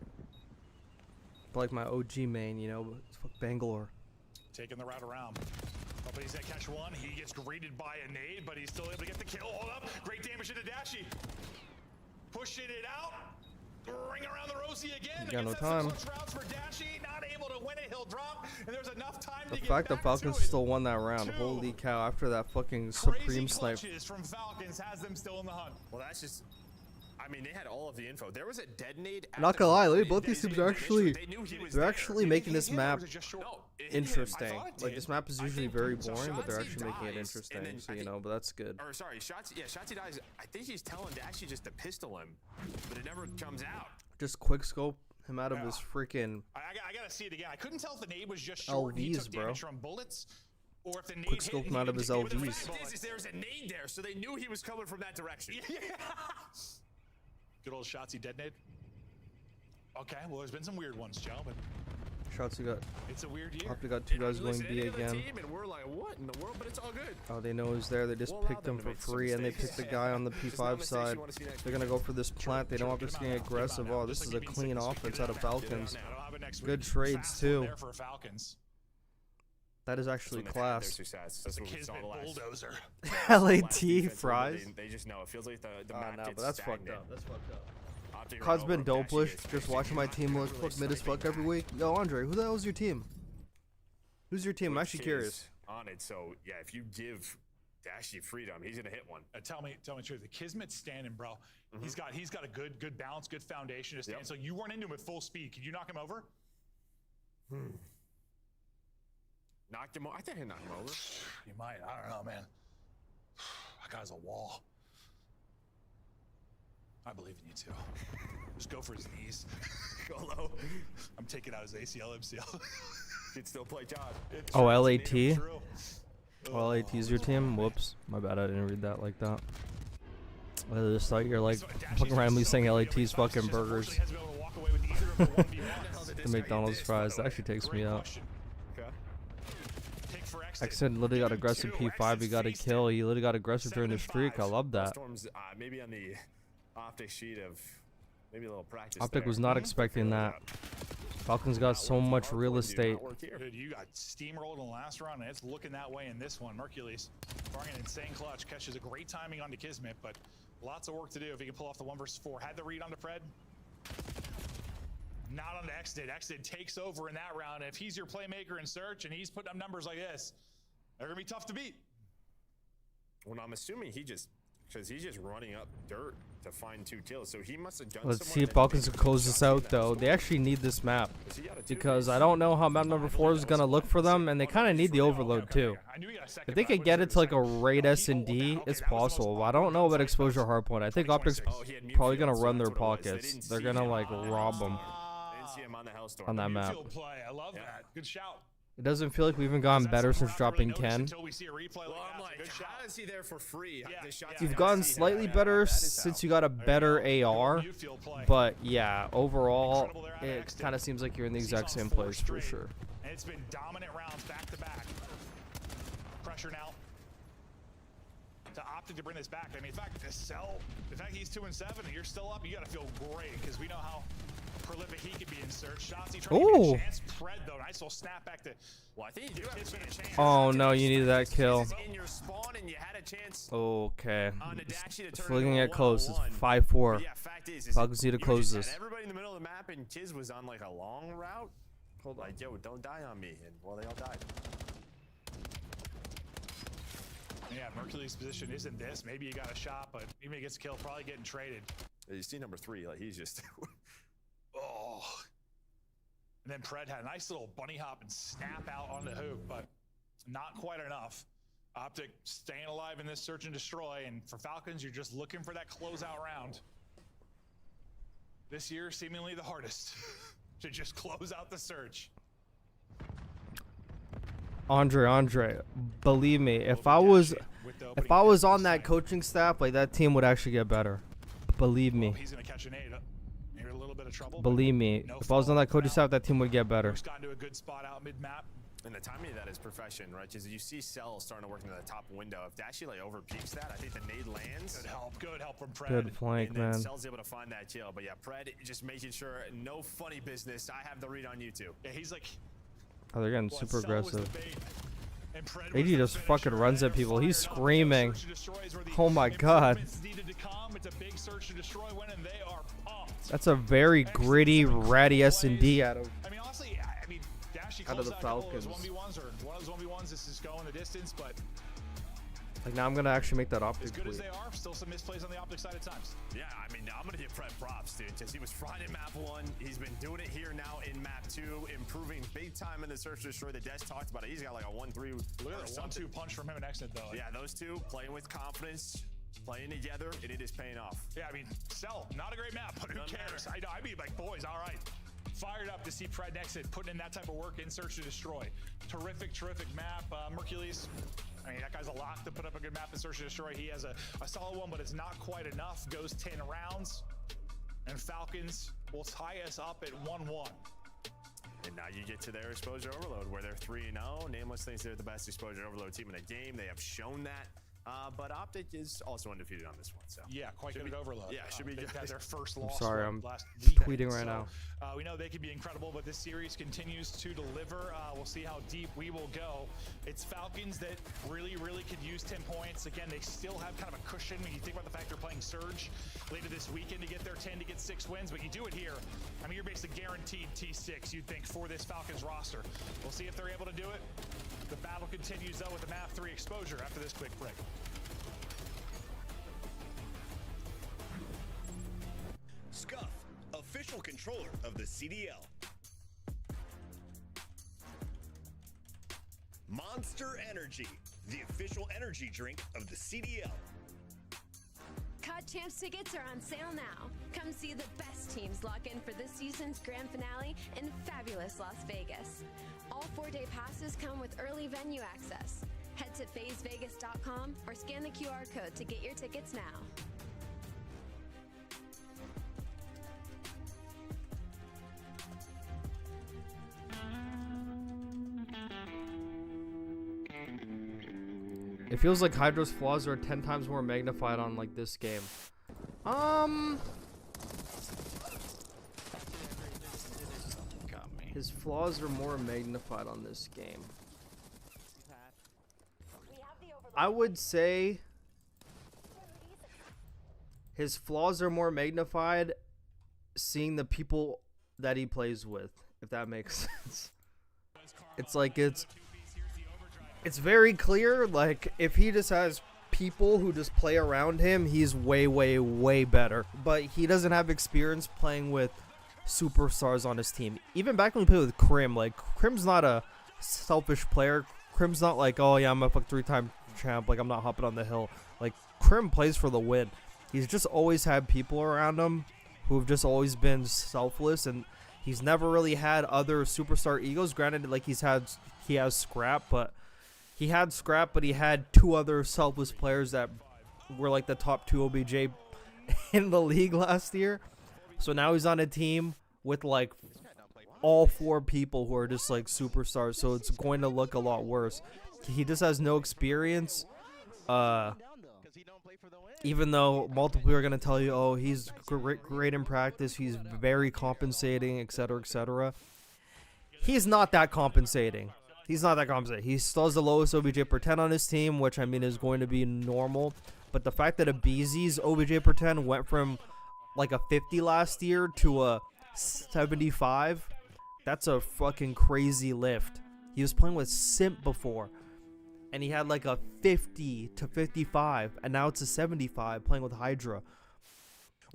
But like my OG main, you know, fuck Bangalore. Taking the route around. Oh, but he's gonna catch one. He gets greeted by a nade, but he's still able to get the kill. Hold up. Great damage into Dashy. Pushing it out. Ring around the Rosie again. Got no time. Routes for Dashy. Not able to win it. He'll drop. And there's enough time The to get fact back that Falcons to it. still won that round, holy cow! After that fucking supreme snipe. Crazy clutches from Falcons has them still in the hunt. Well, that's just. I mean, they had all of the info. There was a dead nade. Not gonna lie, both these teams are actually making this map interesting. Like this map is usually very boring, but they're actually making it interesting. So you know, but that's good. Or sorry, Shotzi dies. I think he's telling Dashy just to pistol him, but it never comes out. Just quick scope him out of his freaking. I gotta see it again. I couldn't tell if the nade was just short. He took damage from bullets, or if the nade Quick scope him out of his LVs. The fact is, there's a nade there, so they knew he was coming from that direction. Yeah. Good old Shotzi dead nade. Okay, well, there's been some weird ones, Joe, but Shots got. it's a weird year. Optic got two guys going B again. Team and we're like, what in the world? But it's all good. Oh, they know he's there. They just picked him for free, and they picked the guy on the P5 side. They're gonna go for this plant. They don't want this getting aggressive. Oh, this is a clean offense out of Falcons. Good trades too. That is actually class. That's what we saw the last. Bulldozer. LAT fries. They just know. It feels like the Oh map no, gets but that's stagnant. fucked up. That's fucked up. Optic COD's right been over him. dopelish. Dashy Just watching my team look fuck mid as fuck every week. Yo, Andre, who the hell is your team? Who's your team? I'm actually curious. On it, so yeah, if you give Dashy freedom, he's gonna hit one. Tell me the truth. The Kismet's standing, bro. He's got a good balance, good foundation to stand. So you run into him at full speed. Can you knock him over? Knocked him over. I think I knocked him over. You might. I don't know, man. That guy's a wall. I believe in you too. Just go for his knees. Go low. I'm taking out his ACL, MCL. He'd still play Todd. Oh, LAT. Oh, LAT is your team? Whoops. My bad. I didn't read that like that. I just thought you're like fucking randomly saying LAT's fucking burgers. The McDonald's fries. That actually takes me out. Exit literally got aggressive P5. He got a kill. He literally got aggressive during the streak. I love that. Storms, maybe on the Optic sheet of maybe a little practice. Optic there. was not expecting that. Falcons got so much real estate. Dude, you got steamrolled in the last round, and it's looking that way in this one. Mercules, barring an insane clutch, catches a great timing onto Kismet, but lots of work to do if he can pull off the 1 versus 4. Had the read onto Fred. Not on the Exdid. Exdid takes over in that round. If he's your playmaker in search and he's putting up numbers like this, they're gonna be tough to beat. Well, I'm assuming because he's just running up dirt to find 2 kills, so he must have done. Let's see if Falcons can close this out, though. They actually need this map because I don't know how map number 4 is gonna look for them, and they kind of need the overload too. If they could get it to like a raid S&D, it's possible. But I don't know about exposure hardpoint. I think Optic's probably gonna run their pockets. They're gonna like rob them on that map. I love that. Good shout. It doesn't feel like we've even gotten better since dropping Ken. Until we see a replay like I'm that. like, Good shot. how is he there for free? You've gotten slightly better since you got a better AR, but yeah, overall, it kind of seems like you're in the exact same place for sure. And it's been dominant rounds back to back. Pressure now to Optic to bring this back. I mean, in fact, the fact he's 2 and 7 and you're still up, you got to feel great because we know how prolific he could be in search. Shotzi trying to get a chance. Fred though, nice little snap back to. Well, I think you do have a chance. Oh no, you needed that kill. In your spawn and you had a chance. Okay. It's looking at close. It's 5-4. Yeah, fact is Falcons need to close this. Everybody in the middle of the map and Tiz was on like a long route. Hold on. Like, yo, don't die on me. And well, they all died. Yeah, Mercury's position isn't this. Maybe you got a shot, but even if he gets a kill, probably getting traded. You see number 3, like he's just. Oh. And then Pred had a nice little bunny hop and snap out on the hoop, but not quite enough. Optic staying alive in this search and destroy, and for Falcons, you're just looking for that closeout round. This year, seemingly the hardest to just close out the search. Andre, believe me, if I was on that coaching staff, like that team would actually get better. Believe me. He's gonna catch an 8. Maybe a little bit of trouble. Believe me, if I was on that coaching staff, that team would get better. He's gotten to a good spot out mid-map. And the timing of that is perfection, right? Because you see Cell starting to work into the top window. If Dashy like over peaks that, I think the nade lands. Good help from Pred. Good flank, And then man. Cell's able to find that kill. But yeah, Pred just making sure no funny business. I have the read on you too. Yeah, he's like. Oh, they're getting Well, super Cell was the aggressive. bait, and Pred was AG the just finisher, fucking runs and at people. He's fired up. screaming. Search and destroy is where the Oh my god. improvements needed to come. It's a big search and destroy win, and they are pumped. That's a very gritty, ratty S&D out of I mean, honestly, Dashy out of the closed out a couple of Falcons. those 1v1s, or one of those 1v1s. This is going the distance, but like now I'm gonna actually make that as optic good as tweet. they are, still some misplays on the optic side at times. Yeah, I mean, I'm going to give Pred props, dude, because he was frying in map 1. He's been doing it here now in map 2, improving big time in the search and destroy. The Des talked about it. He's got like a 1-3. Look at that 1-2 punch from him and Exit, though. Yeah, those two playing with confidence, playing together, and it is paying off. Yeah, I mean, Cell, not a great map, but who cares? I know. I mean, like, boys, all right. Fired up to see Pred Exit putting in that type of work in search to destroy. Terrific, terrific map. Mercules, I mean, that guy's a lock to put up a good map in search to destroy. He has a solid one, but it's not quite enough. Goes 10 rounds, and Falcons will tie us up at 1-1. And now you get to their exposure overload, where they're 3-0. Nameless thinks they're the best exposure overload team in the game. They have shown that. But Optic is also undefeated on this one. So yeah, quite good at overload. Yeah, should be They've good. had their first loss. sorry, I'm last weekend, tweeting right now. We know they can be incredible, but this series continues to deliver. We'll see how deep we will go. It's Falcons that really, really could use 10 points. Again, they still have kind of a cushion when you think about the fact they're playing Surge later this weekend to get their 10 to get 6 wins. But you do it here, I mean, you're basically guaranteed T6, you'd think, for this Falcons roster. We'll see if they're able to do it. The battle continues, though, with the map 3 exposure after this quick break. Scuff, official controller of the CDL. Monster Energy, the official energy drink of the CDL. COD Champs tickets are on sale now. Come see the best teams lock in for this season's grand finale in fabulous Las Vegas. All 4-day passes come with early venue access. Head to phasevegas.com or scan the QR code to get your tickets now. It feels like Hydra's flaws are 10 times more magnified on like this game. His flaws are more magnified on this game. I would say his flaws are more magnified seeing the people that he plays with, if that makes sense. It's like it's very clear, like if he just has people who just play around him, he's way better. But he doesn't have experience playing with superstars on his team. Even back when we played with Crim, like Crim's not a selfish player. Crim's not like, oh yeah, I'm a 3-time champ, like I'm not hopping on the hill. Like Crim plays for the win. He's just always had people around him who have just always been selfless, and he's never really had other superstar egos. Granted, like he has Scrap, but he had 2 other selfless players that were like the top 2 OBJ in the league last year. So now he's on a team with like all 4 people who are just like superstars. So it's going to look a lot worse. He just has no experience. Even though multiple people are going to tell you, oh, he's great in practice, he's very compensating, etc., etc. He's not that compensating. He still has the lowest OBJ per 10 on his team, which I mean is going to be normal. But the fact that Abeezy's OBJ per 10 went from like a 50 last year to a 75, that's a fucking crazy lift. He was playing with Simp before, and he had like a 50 to 55, and now it's a 75 playing with Hydra.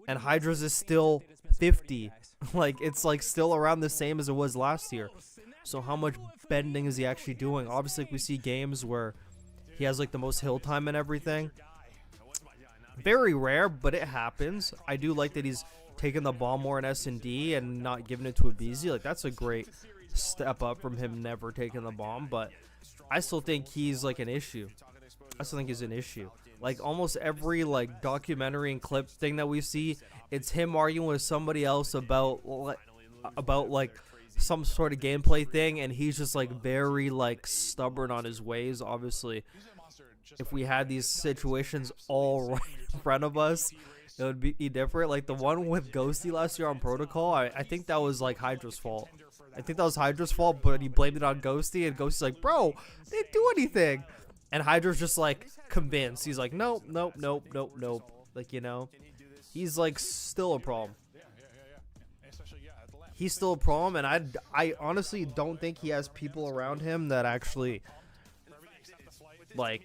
And Hydra's is still 50. Like, it's like still around the same as it was last year. So how much bending is he actually doing? Obviously, we see games where he has like the most hill time and everything. Very rare, but it happens. I do like that he's taking the ball more in S&D and not giving it to Abeezy. Like, that's a great step up from him never taking the bomb, but I still think he's like an issue. I still think he's an issue. Like almost every like documentary and clip thing that we see, it's him arguing with somebody else about like some sort of gameplay thing, and he's just like very like stubborn on his ways. Obviously, if we had these situations all right in front of us, it would be different. Like the one with Ghosty last year on Protocol, I think that was like Hydra's fault. I think that was Hydra's fault, but he blamed it on Ghosty, and Ghosty's like, bro, they didn't do anything. And Hydra's just like convinced. He's like, nope, nope, nope, nope, nope. Like, you know, he's like still a problem. He's still a problem, and I honestly don't think he has people around him that actually like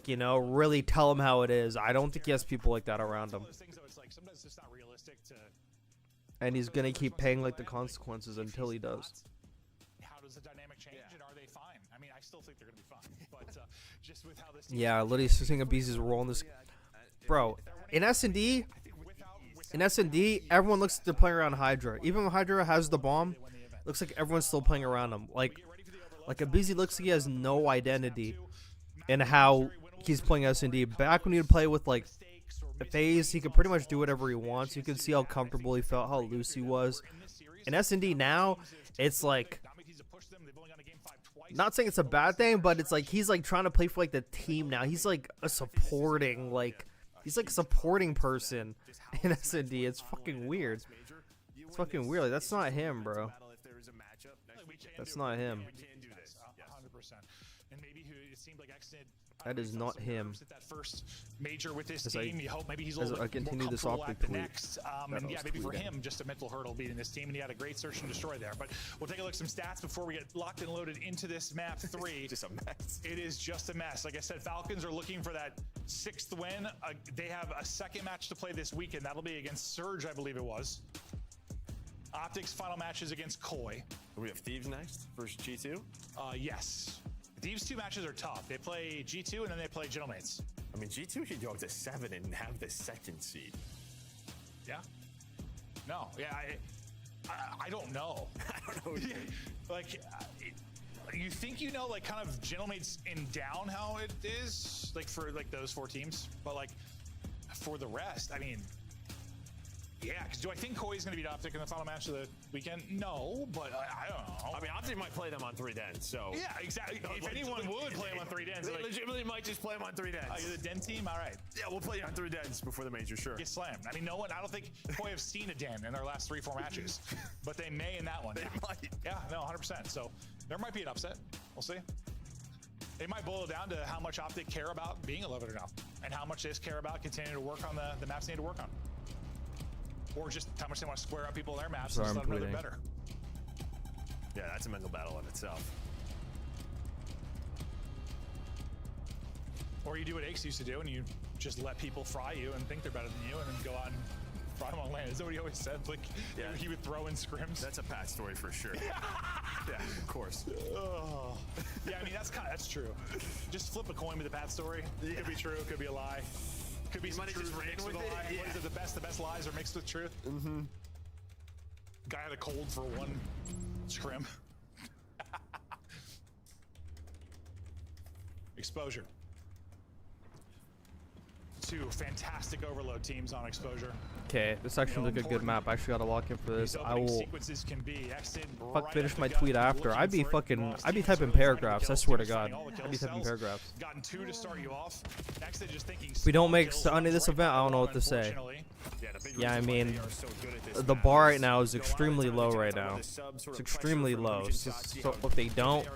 you know, really tell him how it is. I don't think he has people like that around him. And he's gonna keep paying like the consequences until he does. How does the dynamic change, and are they fine? I mean, I still think they're gonna be fine, but just with how this. Yeah, literally seeing a Beezy's role in this, bro. In S&D, everyone looks like they're playing around Hydra. Even when Hydra has the bomb, looks like everyone's still playing around him. Like a Beezy looks like he has no identity in how he's playing S&D. Back when he would play with like FaZe, he could pretty much do whatever he wants. You could see how comfortable he felt, how loose he was. In S&D now, it's like, not saying it's a bad thing, but it's like he's like trying to play for like the team now. He's like a supporting, like he's like a supporting person in S&D. It's fucking weird. It's fucking weird. Like, that's not him, bro. That's not him. That is not him. That first major with this As team, you hope maybe he's a little I bit continue more this comfortable OpTic at the tweet next. And yeah, maybe for him, just a mental hurdle beating this team, and he had a great search and destroy there. But we'll take a look at some stats before we get locked and loaded into this map 3. Just a mess. It is just a mess. Like I said, Falcons are looking for that 6th win. They have a second match to play this weekend. That'll be against Surge, I believe it was. OpTic's final match is against Koi. We have Thieves next versus G2? Yes. These 2 matches are tough. They play G2 and then they play Gentleman's. I mean, G2 should go up to 7 and have the 2nd seed. Yeah. No. Yeah. I don't know. I don't know. Like, you think you know, like, kind of Gentleman's in down how it is, like for like those 4 teams, but like for the rest, I mean. Yeah, because do I think Koi's going to beat OpTic in the final match of the weekend? No, but I don't know. I mean, OpTic might play them on 3 dens, so. Yeah, exactly. If anyone would play them on 3 dens. They like, legitimately might just play them on 3 dens. You're the den team? All right. Yeah, we'll play you on 3 dens before the major, sure. Get slammed. I mean, I don't think Koi have seen a den in their last 3-4 matches, but they may in that one. They might. Yeah, no, 100%. So there might be an upset. We'll see. It might boil down to how much OpTic care about being 11 or now, and how much they care about continuing to work on the maps they need to work on. Or just how much they want to square up people in their maps and just let them know they're better. Yeah, that's a mental battle in itself. Or you do what Ace used to do, and you just let people fry you and think they're better than you, and then go out and fry them on land. Is that what he always said? Like, yeah, he would throw in scrims. That's a Pat story for sure. Yeah, of course. Oh. Yeah, I mean, that's true. Just flip a coin with the Pat story. It could be true, it could be a lie. Could be some truth mixed with a lie. Yeah. What is it, the best lies are mixed with truth? Mm-hmm. Guy had a cold for 1 scrim. Exposure. 2 fantastic overload teams on Exposure. Okay, this actually looks like a good map. I actually gotta lock in for this. I will can be finish my tweet after. I'd be typing paragraphs. I swear to God, I'd be typing paragraphs. Gotten 2 to start you off. just thinking if we don't make Sunday this event, I don't know what to say. Yeah, I mean, the bar right now is extremely low right now. It's extremely low. So if they don't,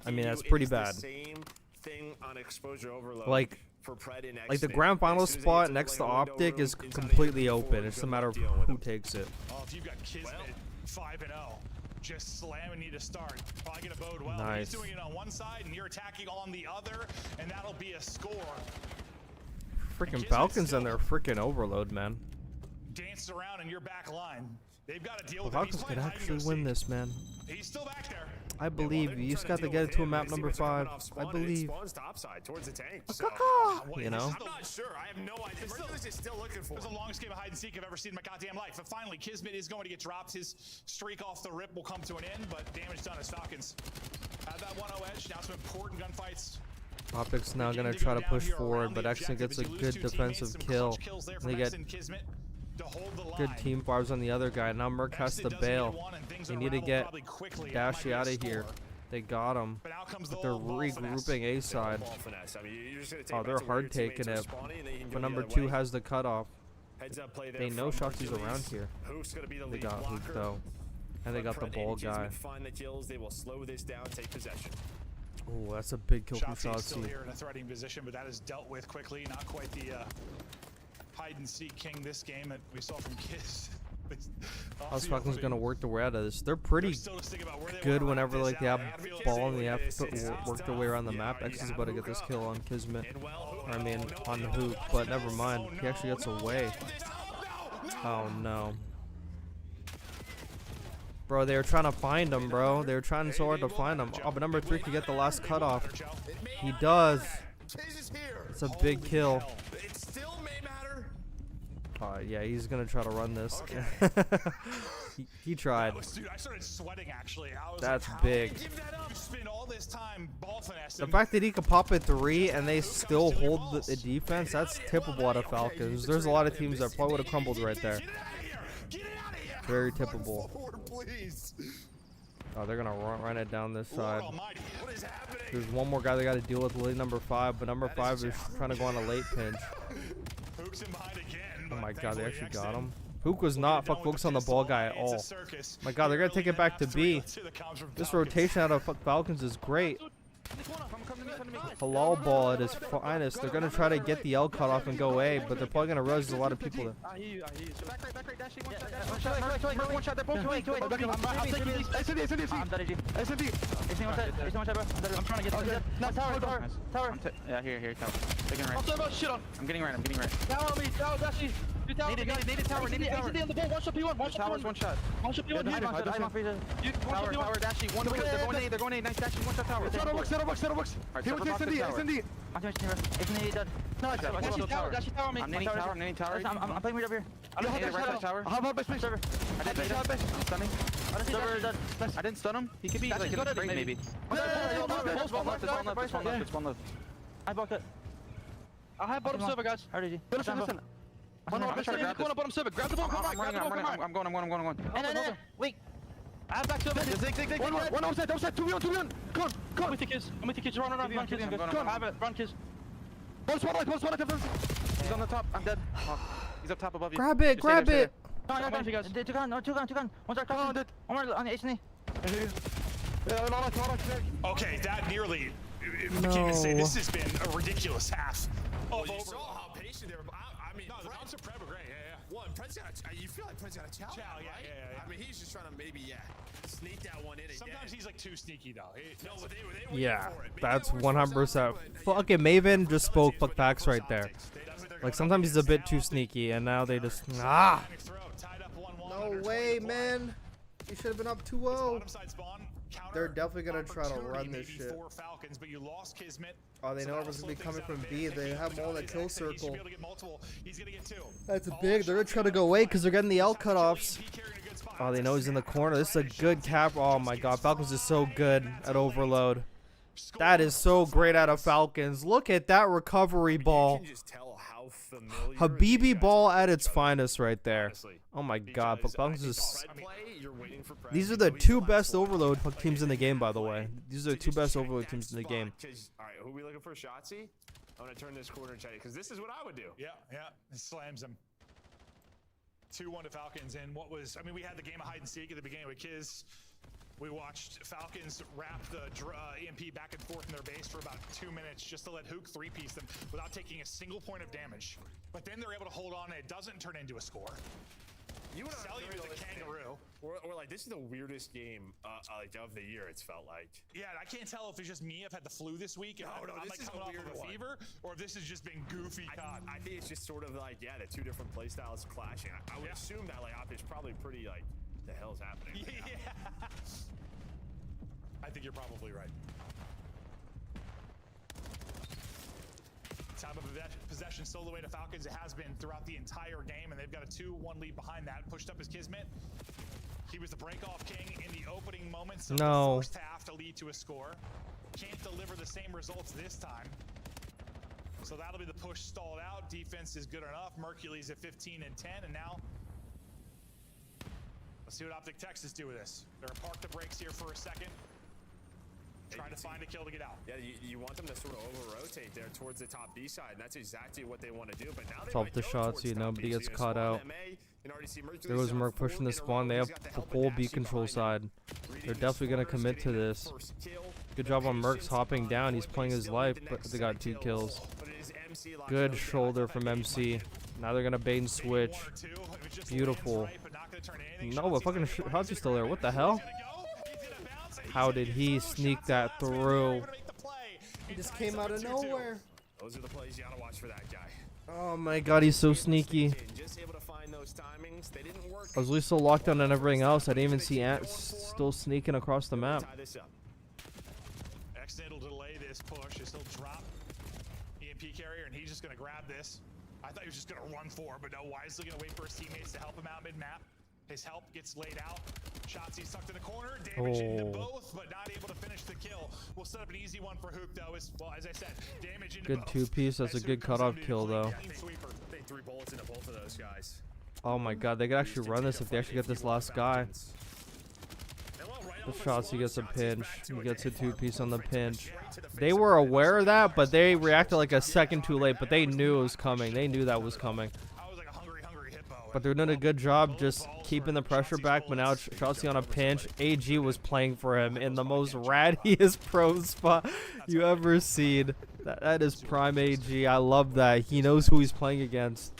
I mean, that's pretty bad. Like the grand final spot next to OpTic is completely open. It's a matter of who takes it. Oh, if you've got Kismet 5-0, just slamming you to start. Probably gonna bode well. Nice. He's doing it on one side, and you're attacking on the other, and that'll be a score. Freaking Falcons and their freaking overload, man. Dances around in your back line. They've got to deal with Falcons could actually win this, man. He's still back there. I believe you just got to get into a map number 5. I believe. Towards the tank. You know. I'm not sure. I have no idea. Merciless is still looking for. It was the longest game of hide and seek I've ever seen in my goddamn life. But finally, Kismet is going to get dropped. His streak off the rip will come to an end, but damage done as Falcons have that 1-0 edge. Now some important gunfights. OpTic's now gonna try to push forward, but Exton gets a good defensive kill. They get to hold the line. Good team bars on the other guy. Now Merc has to bail. They need to get Dashy out of here. They got him. But they're regrouping A side. Oh, they're hard taking it. But number 2 has the cutoff. They know Shotzi's around here. They got Hook though. And they got the ball guy. Oh, that's a big kill from Shotzi still Shotzi. here in a threatening position, but that is dealt with quickly. Not quite the hide and seek king this game that we saw from Kiss. How's Falcons gonna work their way out of this? They're pretty good whenever like they have ball and they have to work their way around the map. X is about to get this kill on Kismet. I mean on Hoop, but never mind. He actually gets away. Oh no. Bro, they were trying to find him, bro. They were trying so hard to find him. Oh, but number 3 could get the last cutoff. He does. It's a big kill. Yeah, he's gonna try to run this. he tried. Dude, I started sweating actually. That's big. Spend all this time ball finessing. The fact that he could pop at 3 and they still hold the defense, that's tippable out of Falcons. There's a lot of teams that probably would have crumbled right there. Very tippable. Oh, they're gonna run it down this side. There's one more guy they got to deal with, late number 5, but number 5 is trying to go on a late pinch. Oh my god, they actually got him. Hook was not focused on the ball guy at all. My god, they're gonna take it back to B. This rotation out of Falcons is great. Halal ball at his finest. They're gonna try to get the L cut off and go A, but they're probably gonna realize there's a lot of people there. Yeah, here, tower. I'm getting right. Needed tower. On the ball. One shot P1. One shot. Tower, Dashy. One way. They're going A. Nice Dashy. One shot tower. Settle box. SND. I'm nading tower. I'm playing right over here. I did right tower. How about best server? I did stunning. I didn't stun him. He could be like a break maybe. There's one left. I blocked it. I have bottom server, guys. Listen. I'm trying to grab this. Bottom server. Grab the ball. I'm going. And wait. I have back server. Zig. One offset. 2v1. Come on. I'm with the kids. Run, kids. Come on. I have it. Run, kids. One spotlight. He's on the top. I'm dead. He's up top above you. Grab it. No, two gun. One's our gun. One more on the H&E. Okay, that nearly became insane. This has been a ridiculous half. You saw how patient they were. I mean, the bounce of Prep were great. Yeah. One, Pred's got you feel like Pred's got a chow, right? Yeah. I mean, he's just trying to maybe, sneak that one in. Sometimes he's like too sneaky, though. But they were Yeah, that's 100%. Fucking Maven just spoke facts right there. Like, sometimes he's a bit too sneaky, and now they just... No way, man. He should have been up 2-0. They're definitely going to try to run this shit. Oh, they know everyone's going to be coming from B. They have more in the kill circle. That's big. They're going to try to go away because they're getting the L cutoffs. Oh, they know he's in the corner. This is a good cap. Oh, my God. Falcons is so good at overload. That is so great out of Falcons. Look at that recovery ball. Habibi ball at its finest right there. Oh, my God. Falcons is... These are the 2 best overload teams in the game, by the way. These are the 2 best overload teams in the game. All right, who are we looking for? Shotzi? I'm going to turn this corner and check it because this is what I would do. Yeah. It slams him. 2-1 to Falcons. And what was, we had the game of hide and seek at the beginning with Kiz. We watched Falcons wrap the EMP back and forth in their base for about 2 minutes just to let Hook 3-piece them without taking a single point of damage. But then they're able to hold on and it doesn't turn into a score. You would sell you the kangaroo. Or like, this is the weirdest game of the year, it's felt like. Yeah, I can't tell if it's just me. I've had the flu this week. And I'm like coming off of a fever, or if this has just been goofy. I think it's just sort of like, the 2 different play styles clashing. I would assume that, like, OpTic's probably pretty, like, the hell's happening right now. I think you're probably right. Time of possession still the way to Falcons. It has been throughout the entire game, and they've got a 2-1 lead behind that. Pushed up his Kismet. He was the break-off king in the opening moments of the first half to lead to a score. Can't deliver the same results this time. So that'll be the push stalled out. Defense is good enough. Mercury's at 15 and 10, and now let's see what OpTic's do with this. They're gonna park the brakes here for a second. Trying to find a kill to get out. Yeah, you want them to sort of over-rotate there towards the top B side, and that's exactly what they want to do. But now they Top the shots, nobody gets caught out. There was Merc pushing the spawn. They have the whole B control side. They're definitely going to commit to this. Good job on Merc's hopping down. He's playing his life, but they got 2 kills. Good shoulder from MC. Now they're going to bait and switch. Beautiful. No, but fucking how's he still there? What the hell? How did he sneak that through? He just came out of nowhere. Those are the plays you gotta watch for that guy. Oh my god, he's so sneaky. Just able to find those timings. They didn't work. I was really so locked down on everything else. I didn't even see Ant still sneaking across the map. X-Nate will delay this push. He'll drop EMP carrier, and he's just gonna grab this. I thought he was just gonna run for, but no, wisely gonna wait for his teammates to help him out mid-map. His help gets laid out. Shotzzy's tucked in the corner. Damage into both, but not able to finish the kill. We'll set up an easy one for Hoop, though. Well, as I said, damage into Good both. 2-piece. That's a good cutoff kill, though. I think 3 bullets into both of those guys. Oh my god, they could actually run this if they actually get this last guy. The Shotzzy gets a pinch. He gets a 2-piece on the pinch. They were aware of that, but they reacted like a second too late. But they knew it was coming. They knew that was coming. But they're doing a good job just keeping the pressure back. But now Shotzzy on a pinch. AG was playing for him in the most rattiest pro spot you ever seen. That is prime AG. I love that. He knows who he's playing against.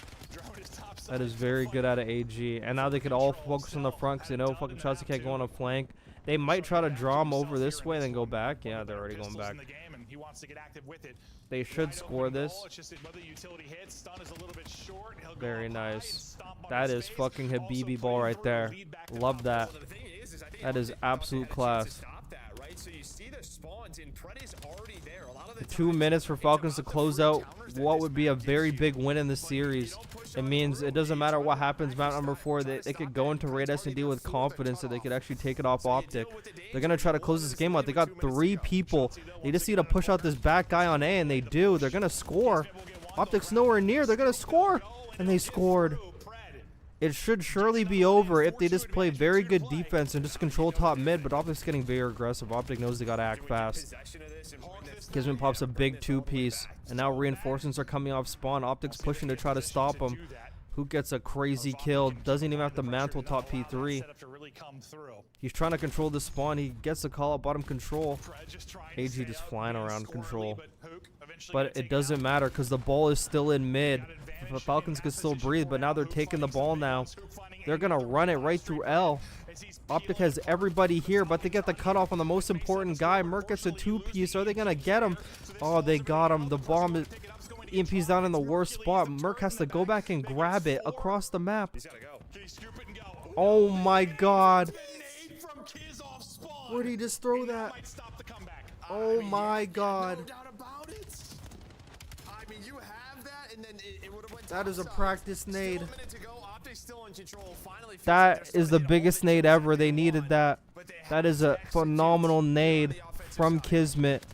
That is very good out of AG. And now they could all focus on the front because they know fucking Shotzzy can't go on a flank. They might try to draw him over this way and then go back. Yeah, they're already going back. They should score this. Very nice. That is fucking Habibi ball right there. Love that. That is absolute class. 2 minutes for Falcons to close out what would be a very big win in the series. It means it doesn't matter what happens map number 4. They could go into raid S&D with confidence that they could actually take it off OpTic. They're going to try to close this game out. They got 3 people. They just need to push out this back guy on A, and they do. They're going to score. OpTic's nowhere near. They're going to score. And they scored. It should surely be over if they just play very good defense and just control top mid, but OpTic's getting very aggressive. OpTic knows they got to act fast. Kismet pops a big 2-piece, and now reinforcements are coming off spawn. OpTic's pushing to try to stop him. Who gets a crazy kill? Doesn't even have to mantle top P3. He's trying to control the spawn. He gets the call out bottom control. AG just flying around control. But it doesn't matter because the ball is still in mid. The Falcons can still breathe, but now they're taking the ball now. They're going to run it right through L. OpTic has everybody here, but they get the cutoff on the most important guy. Merc gets a 2-piece. Are they going to get him? Oh, they got him. The bomb is... EMP's down in the worst spot. Merc has to go back and grab it across the map. Oh my god. Where did he just throw that? Oh my god. That is a practice nade. That is the biggest nade ever. They needed that. That is a phenomenal nade from Kismet.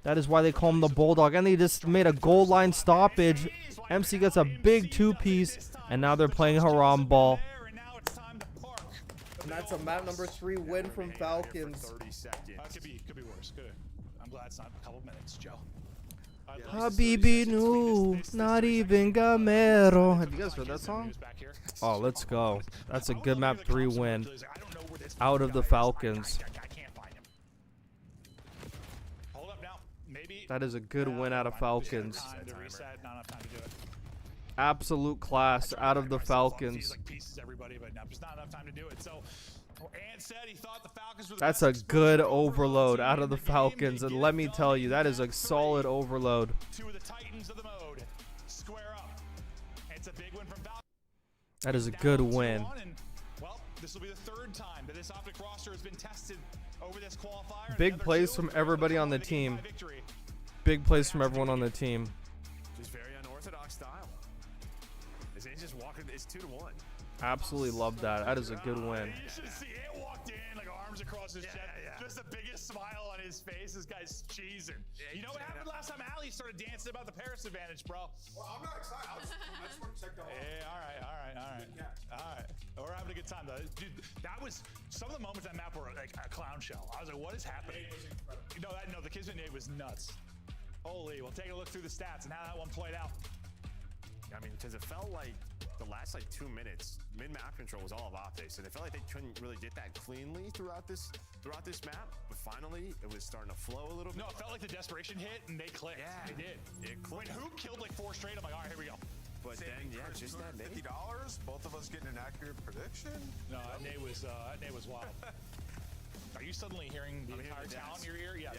That is why they call him the Bulldog. And they just made a goal line stoppage. MC gets a big 2-piece. And now they're playing Haram ball. And that's a map number 3 win from Falcons. Could be worse. I'm glad it's not a couple minutes, Joe. Habibi no, not even Gamero. Have you guys heard that song? Oh, let's go. That's a good map 3 win out of the Falcons. That is a good win out of Falcons. Absolute class out of the Falcons. That's a good overload out of the Falcons, and let me tell you, that is a solid overload. That is a good win. This will be the 3rd time that this OpTic roster has been tested over this qualifier. Big plays from everybody on the team. Big plays from everyone on the team. Just very unorthodox style. Is he just walking? It's 2-1. Absolutely love that. That is a good win. You should see it walked in like arms across his chest. just the biggest smile on his face. This guy's cheesing. Yeah, you know what happened last time Ali started dancing about the Paris advantage, bro? Well, I'm not excited. I just want to check that out. Yeah, all right. We're having a good time, though. Dude, that was some of the moments on that map were like a clown show. I was like, what is happening? No, the Kismet nade was nuts. Holy, we'll take a look through the stats and how that one played out. I mean, because it felt like the last 2 minutes, mid-map control was all of OpTic's, and it felt like they couldn't really get that cleanly throughout this map. But finally, it was starting to flow a little bit. No, it felt like the desperation hit, and they clicked. Yeah, they did. It clicked. When Who killed like 4 straight, I'm like, all right, here we go. But then, yeah, just that nade. $50. Both of us getting an accurate prediction. No, that nade was wild. Are you suddenly hearing the entire town in your ear? Yeah.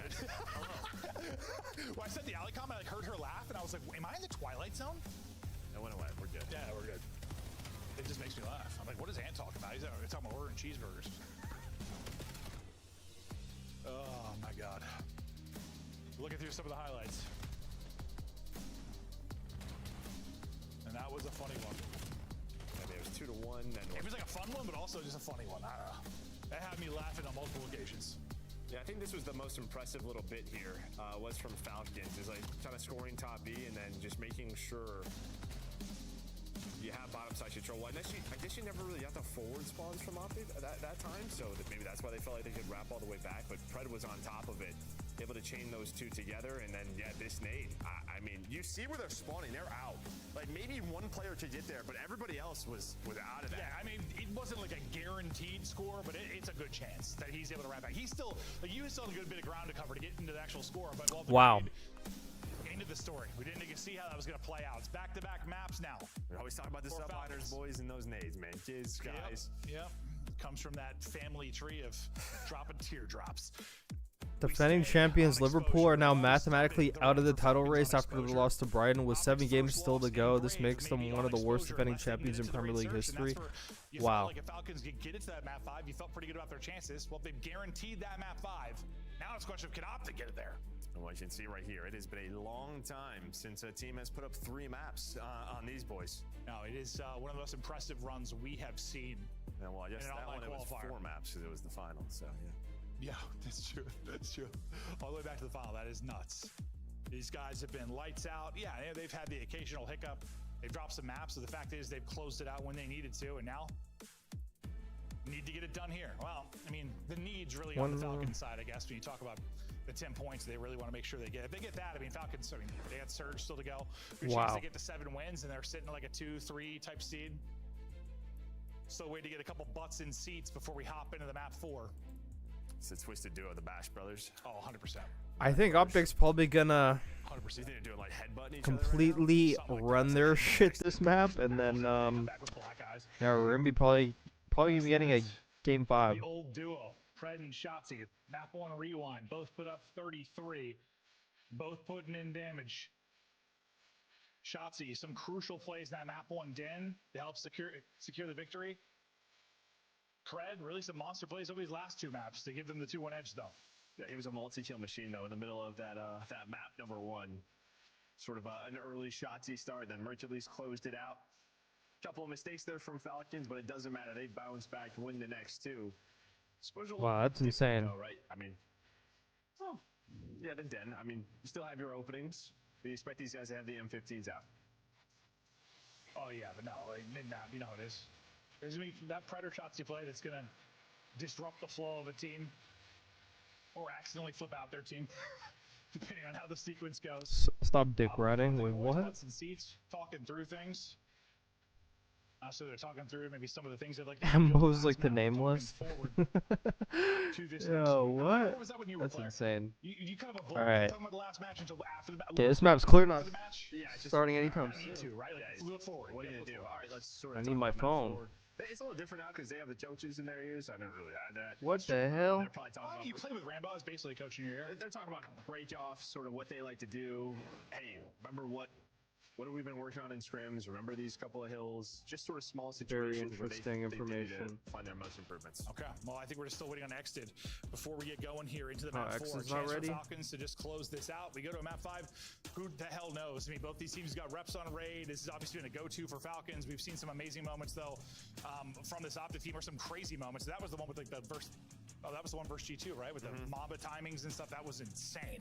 Well, I said the alley comment, I heard her laugh, and I was like, am I in the Twilight Zone? It went away. We're good. Yeah, we're good. It just makes me laugh. I'm like, what is Ant talking about? He's talking about ordering cheeseburgers. Oh, my God. Looking through some of the highlights. And that was a funny one. I mean, it was 2-1. It was like a fun one, but also just a funny one. I don't know. That had me laughing on multiple occasions. Yeah, I think this was the most impressive little bit here, was from Falcons. Is like kind of scoring top B and then just making sure you have bottom side control. I guess you never really got the forward spawns from OpTic's at that time, so maybe that's why they felt like they could wrap all the way back, but Pred was on top of it, able to chain those two together, and then, yeah, this nade. I mean, you see where they're spawning, they're out. Like, maybe one player could get there, but everybody else was out of that. Yeah, I mean, it wasn't like a guaranteed score, but it's a good chance that he's able to wrap back. He's still, like, you still have a good bit of ground to cover to get into the actual score, but wow. Into the story. We didn't get to see how that was going to play out. It's back-to-back maps now. We always talk about the Sub Badges boys and those nades, man. Kids, guys. Yep. Comes from that family tree of dropping teardrops. Defending champions Liverpool are now mathematically out of the title race after the loss to Brighton with 7 games still to go. This makes them one of the worst defending champions in Premier League history. Wow. Like if Falcons could get into that map 5, you felt pretty good about their chances. Well, they've guaranteed that map 5. Now it's a question of can OpTic get it there? And what you can see right here, it has been a long time since a team has put up 3 maps on these boys. No, it is one of the most impressive runs we have seen. Yeah, well, I guess that one, it was 4 maps because it was the final, so yeah. Yeah, that's true. That's true. All the way back to the final. That is nuts. These guys have been lights out. Yeah, they've had the occasional hiccup. They've dropped some maps, so the fact is they've closed it out when they needed to, and now need to get it done here. Well, I mean, the need's really on the Falcons side, I guess, when you talk about the 10 points they really want to make sure they get. If they get that, I mean, Falcons, they got Surge still to go. There's a chance they get to 7 wins, and they're sitting at like a 2-3 type seed. Still wait to get a couple butts in seats before we hop into the map 4. It's a twisted duo of the Bash brothers. Oh, 100%. I think OpTic's probably gonna 100%. They're doing like headbutting each completely run their shit this map, and then yeah, we're gonna be probably gonna be getting a game 5. The old duo, Pred and Shotzi, map 1 rewind, both put up 33, both putting in damage. Shotzi, some crucial plays in that map 1 den to help secure the victory. Pred really some monster plays over these last 2 maps to give them the 2-1 edge, though. Yeah, he was a multi-kill machine, though, in the middle of that map number 1. Sort of an early Shotzi start, then Mercules closed it out. Couple of mistakes there from Falcons, but it doesn't matter. They bounced back to win the next 2. Wow, that's insane. Though, right? I mean, yeah, the den. I mean, you still have your openings. We expect these guys to have the M15s out. Oh, yeah, but no, you know how it is. There's going to be that Predator Shotzi play that's going to disrupt the flow of a team or accidentally flip out their team, depending on how the sequence goes. Stop dick riding. Wait, what? Butts and seats, talking through things. So they're talking through maybe some of the things they'd like to do. Ambo's like the nameless. Yo, what? That's insane. You kind of all right. talking about the last match until after the match. Okay, this map's clear now. Yeah, Starting anytime. Right? Look forward. What are you going to do? All right, let's sort of I need my phone. It's a little different now because they have the coaches in their ears. I never really had that. What the hell? They're probably talking about you play with Rambo is basically coaching your ear. They're talking about break-offs, sort of what they like to do. Hey, remember what have we been working on in scrims? Remember these couple of hills? Just sort of small situations Very interesting information. To find their most improvements. Okay, well, I think we're just still waiting on Xdid before we get going here into the map 4. X's not ready. Falcons to just close this out. We go to map 5. Who the hell knows? I mean, both these teams got reps on a raid. This has obviously been a go-to for Falcons. We've seen some amazing moments, though, from this OpTic team, or some crazy moments. That was the one with like the first Oh, that was the one versus G2, right? With the Mamba timings and stuff. That was insane.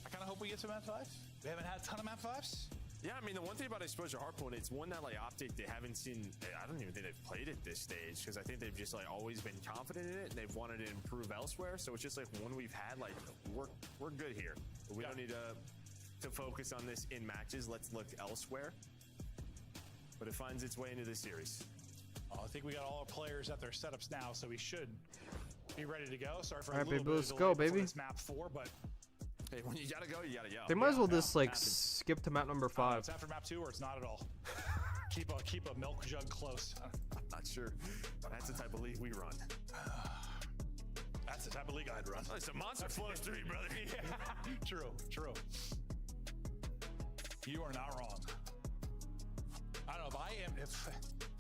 I kind of hope we get to map 5. We haven't had a ton of map 5s. Yeah, I mean, the one thing about Exposure Hardpoint, it's one that, like, OpTic, they haven't seen, I don't even think they've played it this stage, because I think they've just, like, always been confident in it, and they've wanted to improve elsewhere, so it's just, like, one we've had, like, we're good here. But we don't need to focus on this in matches. Let's look elsewhere. But it finds its way into this series. I think we got all our players at their setups now, so we should be ready to go. Sorry for All right, a little baby, bit let's of go, delay before baby. this map 4, but hey, when you gotta go, you gotta go. They might as well just like skip to map number 5. it's after map 2 or it's not at all. keep a milk jug close. I'm not sure. That's the type of league we run. That's the type of league I'd run. It's a monster flows through you, brother. Yeah. True. You are not wrong. I don't know if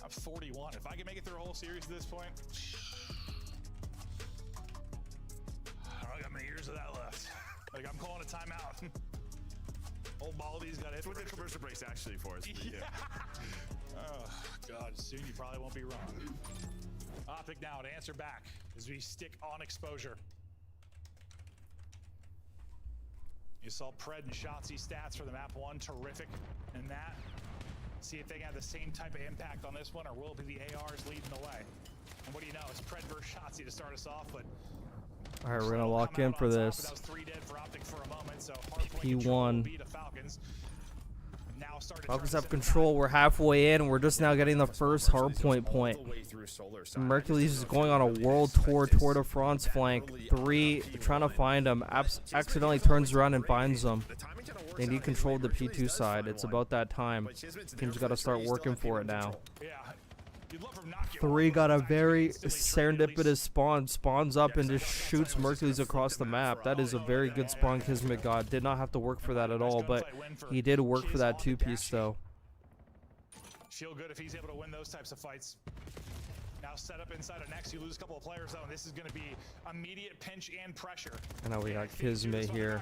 I'm 41. If I can make it through a whole series at this point, I don't got many years of that left. Like, I'm calling a timeout. Old Baldy's got it. That's what the commercial break's actually for. Yeah. Oh, God. Soon you probably won't be wrong. OpTic now to answer back as we stick on exposure. You saw Pred and Shotzzy stats for the map 1. Terrific in that. See if they can have the same type of impact on this one, or will it be the ARs leading the way? And what do you know? It's Pred versus Shotzzy to start us off, but All right, we're gonna lock in for this. that was 3 dead for OpTic for a moment, so P1. Falcons. Now Falcons have control. We're halfway in. We're just now getting the first hardpoint point. Mercules is going on a world tour, Tour de France flank. 3, trying to find him. Accidentally turns around and finds him. They need control of the P2 side. It's about that time. Team's got to start working for it now. 3 got a very serendipitous spawn. Spawns up and just shoots Mercules across the map. That is a very good spawn Kismet got. Did not have to work for that at all, but he did work for that 2-piece though. Feel good if he's able to win those types of fights. Now set up inside of next, you lose a couple of players though, and this is going to be immediate pinch and pressure. I know we got Kismet here.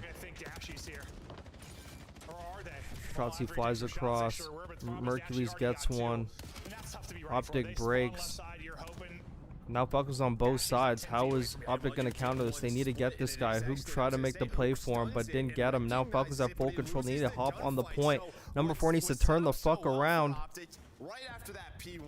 Shotzzy flies across. Mercules gets one. OpTic breaks. Now Falcons on both sides. How is OpTic going to counter this? They need to get this guy. Who tried to make the play for him but didn't get him. Now Falcons have full control. They need to hop on the point. Number 4 needs to turn the fuck around. Right after that P1,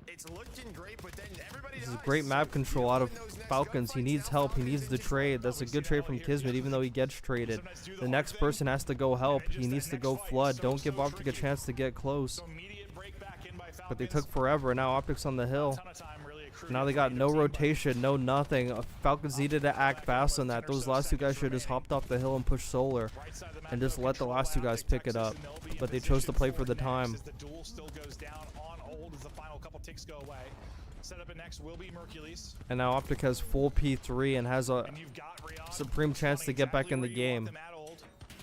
it's looking great, but then everybody This is great map control out of Falcons. He needs help. He needs the trade. That's a good trade from Kismet, even though he gets traded. The next person has to go help. He needs to go flood. Don't give OpTic a chance to get close. But they took forever. Now OpTic's on the hill. Now they got no rotation, no nothing. Falcons needed to act fast on that. Those last 2 guys should have just hopped off the hill and pushed solar and just let the last 2 guys pick it up. But they chose to play for the time. The duel still goes down on old as the final couple ticks go away. Set up next will be Mercules. And now OpTic has full P3 and has a supreme chance to get back in the game.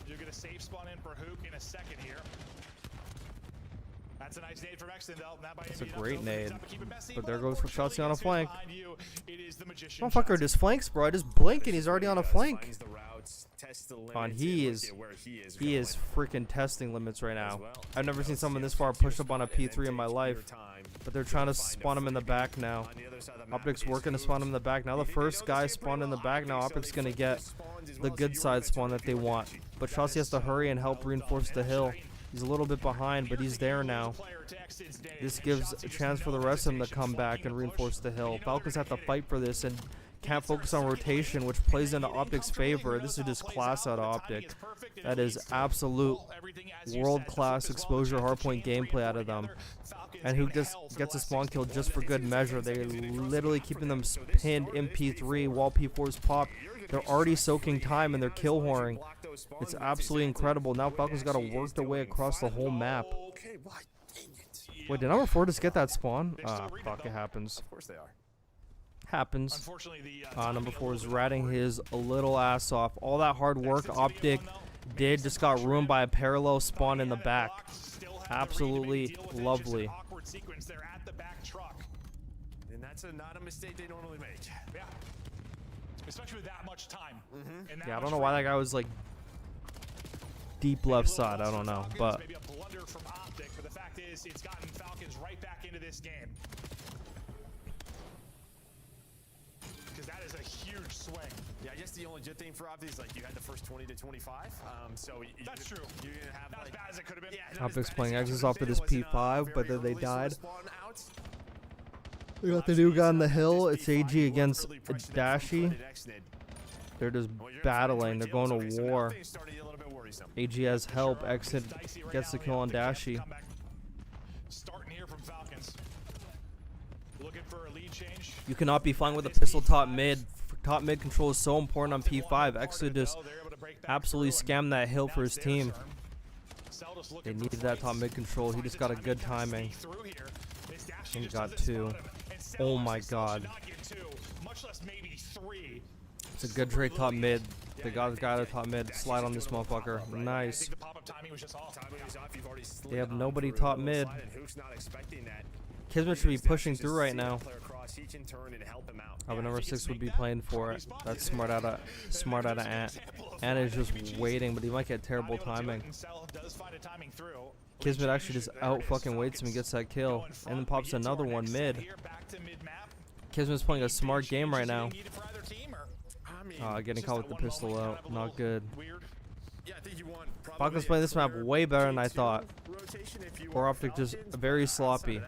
You're going to save spawn in for Hook in a second here. That's a nice nade from Exton, though. That's a great nade. But there goes for Shotzzy on a flank. Motherfucker just flanks, bro. I just blink and he's already on a flank. On he is freaking testing limits right now. I've never seen someone this far push up on a P3 in my life. But they're trying to spawn him in the back now. OpTic's working to spawn him in the back. Now the first guy spawned in the back. Now OpTic's going to get the good side spawn that they want. But Shotzzy has to hurry and help reinforce the hill. He's a little bit behind, but he's there now. This gives a chance for the rest of them to come back and reinforce the hill. Falcons have to fight for this and can't focus on rotation, which plays into OpTic's favor. This is just class out of OpTic. That is absolute world-class exposure hardpoint gameplay out of them. And who just gets a spawn kill just for good measure. They're literally keeping them pinned in P3 while P4's pop. They're already soaking time and they're kill whoring. It's absolutely incredible. Now Falcons got to work their way across the whole map. Wait, did number 4 just get that spawn? Ah, fuck, it happens. Of course they are. Happens. Number 4 is ratting his little ass off. All that hard work OpTic did just got ruined by a parallel spawn in the back. Absolutely lovely. And that's not a mistake they normally make. Yeah. Especially with that much time. Yeah, I don't know why that guy was like deep left side. I don't know, but maybe a blunder from OpTic, but the fact is it's gotten Falcons right back into this game. huge swing. Yeah, I guess the only good thing for Optic is like you had the first 20 to 25. That's true. You're gonna have not as bad as it could have been. Yeah, Optic's playing Exes off of this P5, but then they died. We got the new guy on the hill. It's AG against Dashi. They're just battling. They're going to war. AG has help. Exit gets the kill on Dashi. Starting here from Falcons. Looking for a lead change. You cannot be flying with a pistol top mid. Top mid control is so important on P5. Exit just absolutely scammed that hill for his team. They needed that top mid control. He just got a good timing. And got 2. Oh my god. It's a good trade top mid. They got the guy at the top mid. Slide on this motherfucker. Nice. They have nobody top mid. Kismet should be pushing through right now. But number 6 would be playing for it. That's smart out of Ant. Ant is just waiting, but he might get terrible timing. Kismet actually just out fucking waits him and gets that kill, and then pops another one mid. Kismet's playing a smart game right now. Getting caught with the pistol out, not good. Falcons playing this map way better than I thought. Or Optic just very sloppy.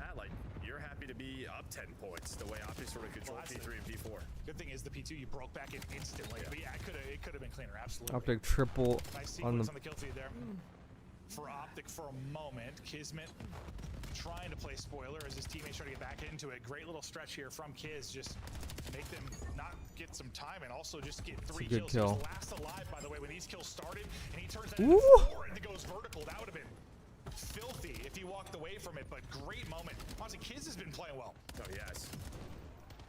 You're happy to be up 10 points the way Optic sort of controlled P3 and P4. Good thing is the P2 you broke back in instantly. But yeah, it could have been cleaner, absolutely. Optic triple on the kill feed there. For Optic for a moment, Kismet trying to play spoiler as his teammates try to get back into it. Great little stretch here from Kiz, just make them not get some time and also just get 3 kills. He was last alive, by the way, when these kills started, and he turns that into 4 and goes vertical. That would have been filthy if he walked away from it, but great moment. Honestly, Kiz has been playing well. Oh, yes.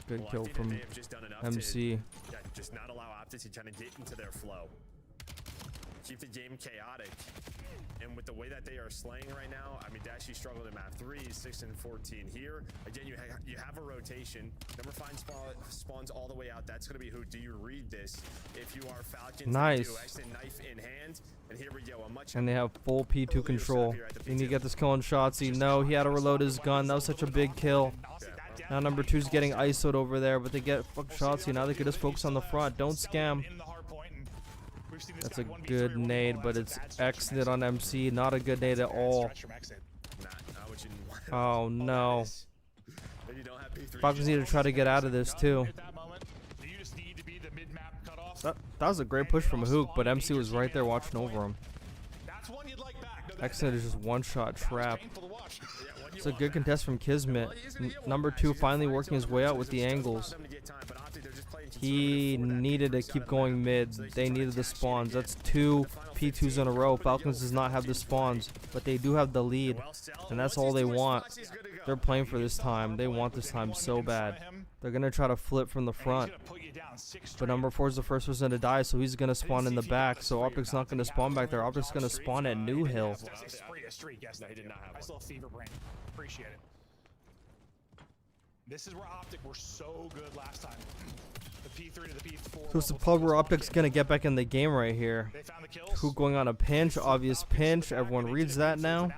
Good kill from MC. Just not allow Optic to kind of get into their flow. Keep the game chaotic. And with the way that they are slaying right now, I mean, Dashi struggled in map 3, 6 and 14 here. Again, you have a rotation. Number 5 spawns all the way out. That's going to be who. Do you read this? If you are Falcons, nice. Knife in hand. And here we go. And they have full P2 control. You need to get this kill on Shotzi. No, he had to reload his gun. That was such a big kill. Now number 2's getting ISO'd over there, but they get fuck Shotzi. Now they could just focus on the front. Don't scam. That's a good nade, but it's exited on MC. Not a good nade at all. Oh no. Falcons need to try to get out of this too. That was a great push from Hook, but MC was right there watching over him. Exit is just one-shot trap. It's a good contest from Kismet. Number 2 finally working his way out with the angles. He needed to keep going mid. They needed the spawns. That's 2 P2s in a row. Falcons does not have the spawns, but they do have the lead, and that's all they want. They're playing for this time. They want this time so bad. They're going to try to flip from the front. But number 4 is the first person to die, so he's going to spawn in the back. So Optic's not going to spawn back there. Optic's going to spawn at New Hill. Nice little fever brain. Appreciate it. This is where Optic were so good last time. The P3 to the P4. So it's the pub where Optic's going to get back in the game right here. Who going on a pinch? Obvious pinch. Everyone reads that now.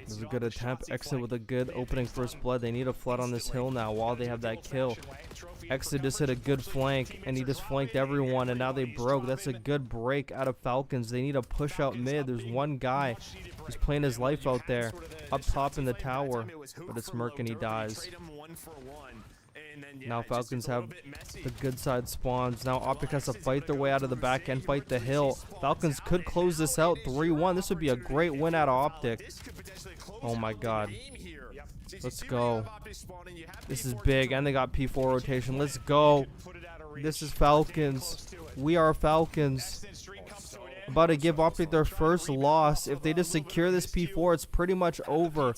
There's a good attempt. Exit with a good opening first blood. They need a flood on this hill now while they have that kill. Exit just hit a good flank, and he just flanked everyone, and now they broke. That's a good break out of Falcons. They need a push out mid. There's one guy who's playing his life out there up top in the tower, but it's Merc and he dies. Now Falcons have the good side spawns. Now Optic has to fight their way out of the back end, fight the hill. Falcons could close this out 3-1. This would be a great win out of Optic. Oh my god. Let's go. This is big, and they got P4 rotation. Let's go. This is Falcons. We are Falcons. About to give Optic their first loss. If they just secure this P4, it's pretty much over.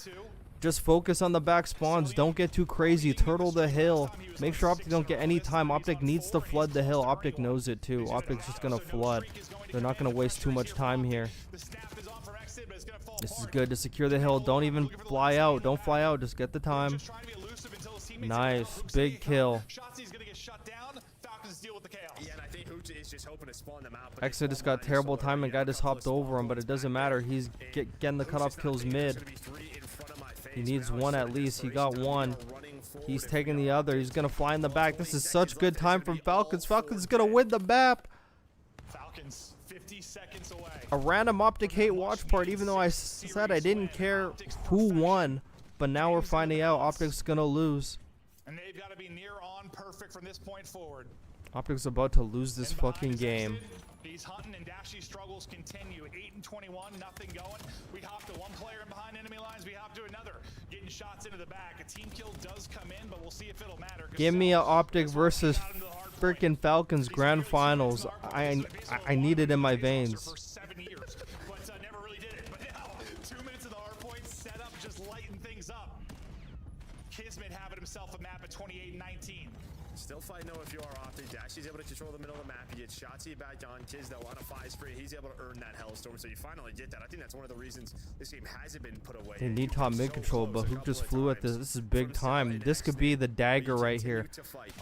Just focus on the back spawns. Don't get too crazy. Turtle the hill. Make sure Optic don't get any time. Optic needs to flood the hill. Optic knows it too. Optic's just going to flood. They're not going to waste too much time here. This is good to secure the hill. Don't even fly out. Don't fly out. Just get the time. Nice. Big kill. Exit just got terrible timing. Guy just hopped over him, but it doesn't matter. He's getting the cutoff kills mid. He needs one at least. He got one. He's taking the other. He's going to fly in the back. This is such good time from Falcons. Falcons going to win the map. Falcons 50 seconds away. A random Optic hate watch part, even though I said I didn't care who won. But now we're finding out Optic's going to lose. And they've got to be near on perfect from this point forward. Optic's about to lose this fucking game. These hunting and dashy struggles continue. 8 and 21, nothing going. We hop to one player in behind enemy lines. We hop to another, getting shots into the back. A team kill does come in, but we'll see if it'll matter. Give me a Optic versus freaking Falcons grand finals. I need it in my veins. For 7 years, but never really did it. But now, 2 minutes of the hard point setup, just lighten things up. Kismet having himself a map at 28-19. Still fighting though if you are Optic. Dashy's able to control the middle of the map. You get Shotzi back on. Kids though on a 5 spree. He's able to earn that Hellstorm. So you finally get that. I think that's one of the reasons this game hasn't been put away. They need top mid control, but who just flew at this? This is big time. This could be the dagger right here.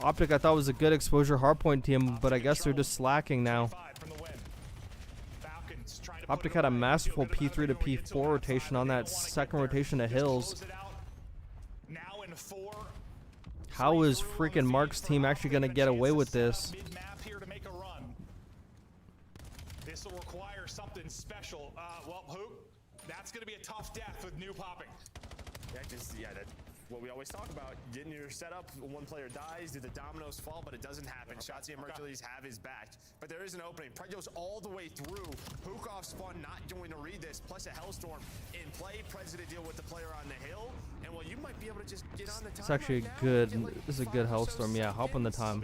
Optic I thought was a good exposure hardpoint team, but I guess they're just slacking now. Optic had a masterful P3 to P4 rotation on that second rotation to Hills. Now in 4. How is freaking Mark's team actually going to get away with this? This will require something special. Well, who? That's going to be a tough death with new popping. Yeah, that's what we always talk about. Getting your setup, one player dies, do the dominoes fall, but it doesn't happen. Shotzi and Mercules have his back, but there is an opening. Pred goes all the way through. Hukov's fun not going to read this, plus a Hellstorm in play. Pred's to deal with the player on the hill, and well, you might be able to just get on the time. It's actually good. This is a good Hellstorm. Yeah, hop on the time.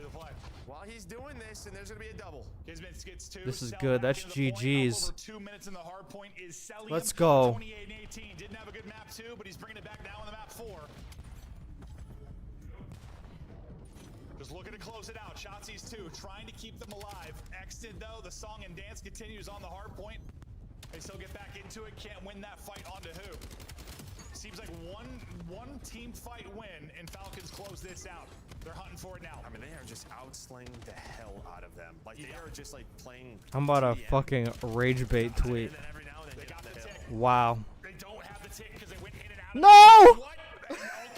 While he's doing this, and there's going to be a double. This is good. That's GG's. 2 minutes in the hard point is Celium. Let's go. 28-18. Didn't have a good map 2, but he's bringing it back now on the map 4. Just looking to close it out. Shotzi's 2, trying to keep them alive. Exted though, the song and dance continues on the hard point. They still get back into it. Can't win that fight onto who? Seems like one team fight win, and Falcons close this out. They're hunting for it now. I mean, they are just outslaying the hell out of them. Like, they are just, like, playing... I'm about to fucking rage bait tweet. Wow. They don't have the tick because they went in and out. No!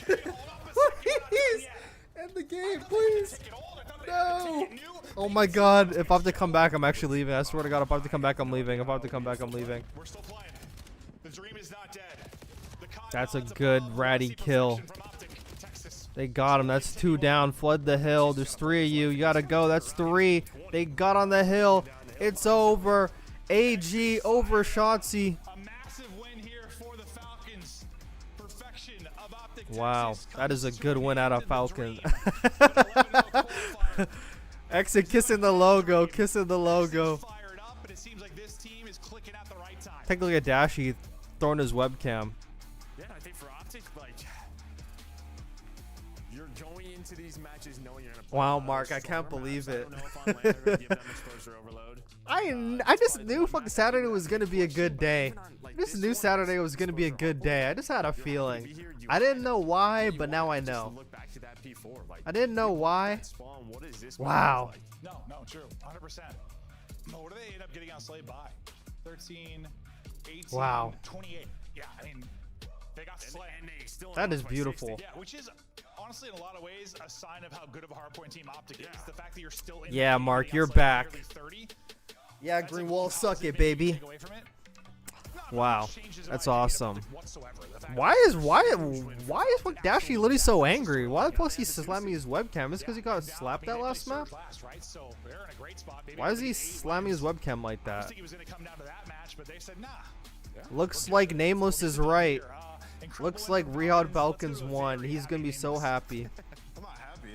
Okay, hold up a second. Please! End the game, please! No! Oh my god, if I have to come back, I'm actually leaving. I swear to god, if I have to come back, I'm leaving. If I have to come back, I'm leaving. We're still playing. The dream is not dead. That's a good ratty kill. They got him. That's 2 down. Flood the hill. There's 3 of you. You gotta go. That's 3. They got on the hill. It's over. AG over Shotzi. A massive win here for the Falcons. Perfection of Optic. Wow, that is a good win out of Falcons. Exit kissing the logo. Kissing the logo. Take a look at Dashy throwing his webcam. Yeah, I think for Optic, like, you're going into these matches knowing you're gonna play. Wow, Mark, I can't believe it. I don't know if on LAN they're gonna give them exposure overload. I just knew fucking Saturday was gonna be a good day. I just knew Saturday was gonna be a good day. I just had a feeling. I didn't know why, but now I know. I didn't know why. Wow. No, true. 100%. What do they end up getting outslayed by? 13, 18, wow. 28. Yeah, I mean, they got slayed. That is beautiful. Yeah, which is honestly in a lot of ways a sign of how good of a hardpoint team Optic is. The fact that you're still in yeah, Mark, you're back. Yeah, Greenwall, suck it, baby. Wow, that's awesome. Why is Dashy literally so angry? Why the fuck is he slamming his webcam? Is because he got slapped that last map? Why is he slamming his webcam like that? Looks like Nameless is right. Looks like Riyadh Falcons won. He's gonna be so happy. I'm not happy.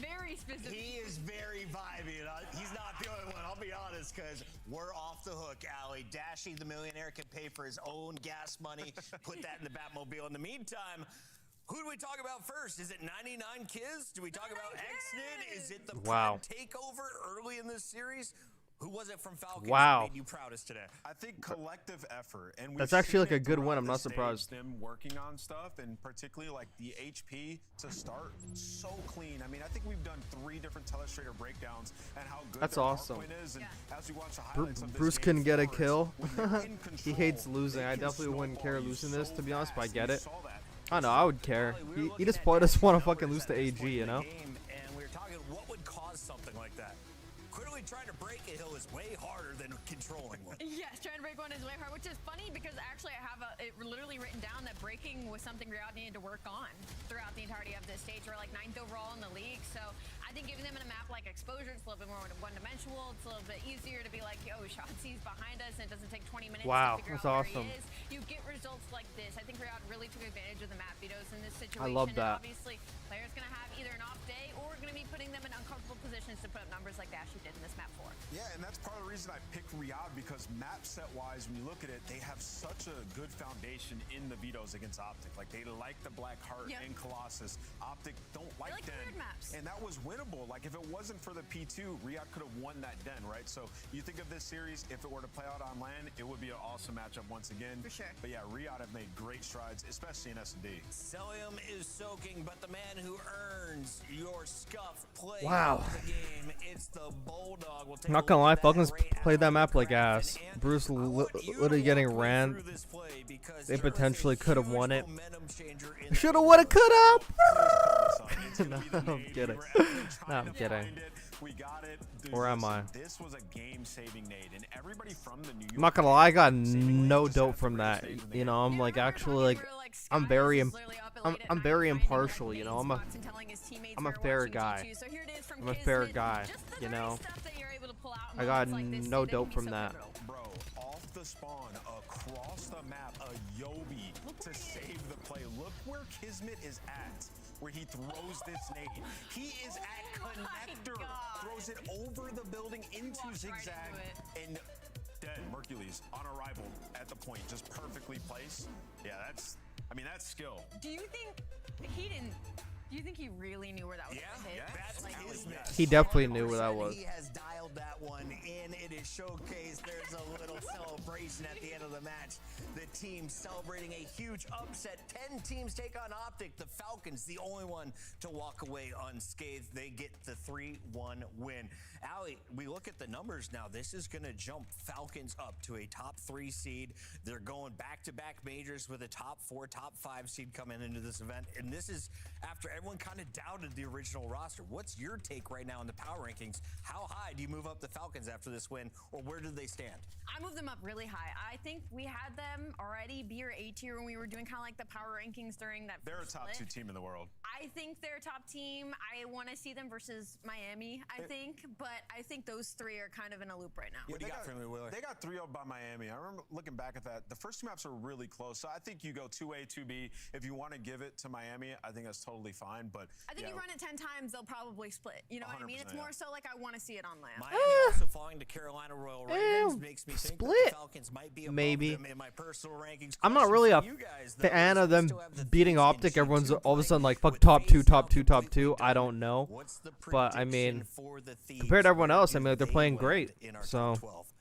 Very specific. He is very vibey. He's not the only one, I'll be honest, because we're off the hook, Allie. Dashy the millionaire can pay for his own gas money, put that in the Batmobile. In the meantime, who do we talk about first? Is it 99 Kids? Do we talk about Xnid? Is it the wow. takeover early in this series? Who was it from Falcons wow. that made you proudest today? I think collective effort, and that's actually like a good win. I'm not surprised. Them working on stuff, and particularly like the HP to start so clean. I mean, I think we've done 3 different telestrator breakdowns and how good that's their awesome. is. And as we watch the highlights of this Bruce game couldn't get a forward, kill. when they're in He control, hates losing. they I can definitely wouldn't care snowball you losing so this, to be honest, but I fast. get You it. saw that. I know, I would care. He just probably doesn't want to fucking lose to AG, you know? And we were talking, what would cause something like that? Clearly trying to break a hill is way harder than controlling one. Yes, trying to break one is way hard, which is funny because actually I have it literally written down that breaking was something Riyadh needed to work on throughout the entirety of this stage. We're like 9th overall in the league, so I think giving them in a map like Exposure, it's a little bit more one-dimensional. It's a little bit easier to be like, yo, Shotzi's behind us, and it doesn't take 20 minutes to figure out where he is. You get results like this. I think Riyadh really took advantage of the map vetoes in this situation. I love that. And obviously, players going to have either an off day or going to be putting them in uncomfortable positions to put up numbers like Dashy did in this map 4. Yeah, and that's part of the reason I picked Riyadh, because map set wise, when you look at it, they have such a good foundation in the vetoes against OpTic. Like, they like the Black Heart and Colossus. OpTic don't like Den. Maps. And that was winnable. Like, if it wasn't for the P2, Riyadh could have won that Den, right? So you think of this series, if it were to play out on land, it would be an awesome matchup once again. For sure. But yeah, Riyadh have made great strides, especially in S&D. Celium is soaking, but the man who earns your scuff play Wow. of the game, it's the Bulldog. We'll take Not gonna lie, Falcons played that map like ass. Bruce literally getting ran. They potentially could have won it. Shoulda, woulda, coulda. No, I'm kidding. No, I'm kidding. We got it. Dude, Where am I? This was a game-saving nade, and everybody from the New York. I'm not gonna lie, I got no dope from that. You know, I'm like actually like I'm very impartial. You know, I'm a fair guy. I'm a fair guy. You know, I got no dope from that. Bro, off the spawn, across the map, a Yobi to save the play. Look where Kismet is at, where he throws this nade. He is at connector, throws it over the building into zigzag, and dead. Mercules on arrival at the point, just perfectly placed. Yeah, that's skill. Do you think he didn't? Do you think he really knew where that was gonna hit? That's like He definitely knew where that was. He has dialed that one in. It is showcased. There's a little celebration at the end of the match. The team celebrating a huge upset. 10 teams take on OpTic. The Falcons, the only one to walk away unscathed. They get the 3-1 win. Allie, we look at the numbers now. This is going to jump Falcons up to a top 3 seed. They're going back-to-back majors with a top 4, top 5 seed coming into this event. And this is after everyone kind of doubted the original roster. What's your take right now in the power rankings? How high do you move up the Falcons after this win, or where did they stand? I moved them up really high. I think we had them already B or A tier when we were doing kind of like the power rankings during that. They're a top split. 2 team in the world. I think they're a top team. I want to see them versus Miami, I think, but I think those 3 are kind of in a loop right now. What do you got for me, Wheeler? They got 3-0 by Miami. I remember looking back at that. The first 2 maps are really close, so I think you go 2A, 2B. If you want to give it to Miami, I think that's totally fine. But I think you run it 10 times, they'll probably split. You know what I mean? It's more so like I want to see it on land. Miami also falling to Carolina Royal Ravens makes me think that the Falcons might be above them in my personal rankings. I'm not really a fan of them beating OpTic. Everyone's all of a sudden like, fuck top 2, top 2, top 2. I don't know. But I mean, compared to everyone else, I mean, like, they're playing great. So.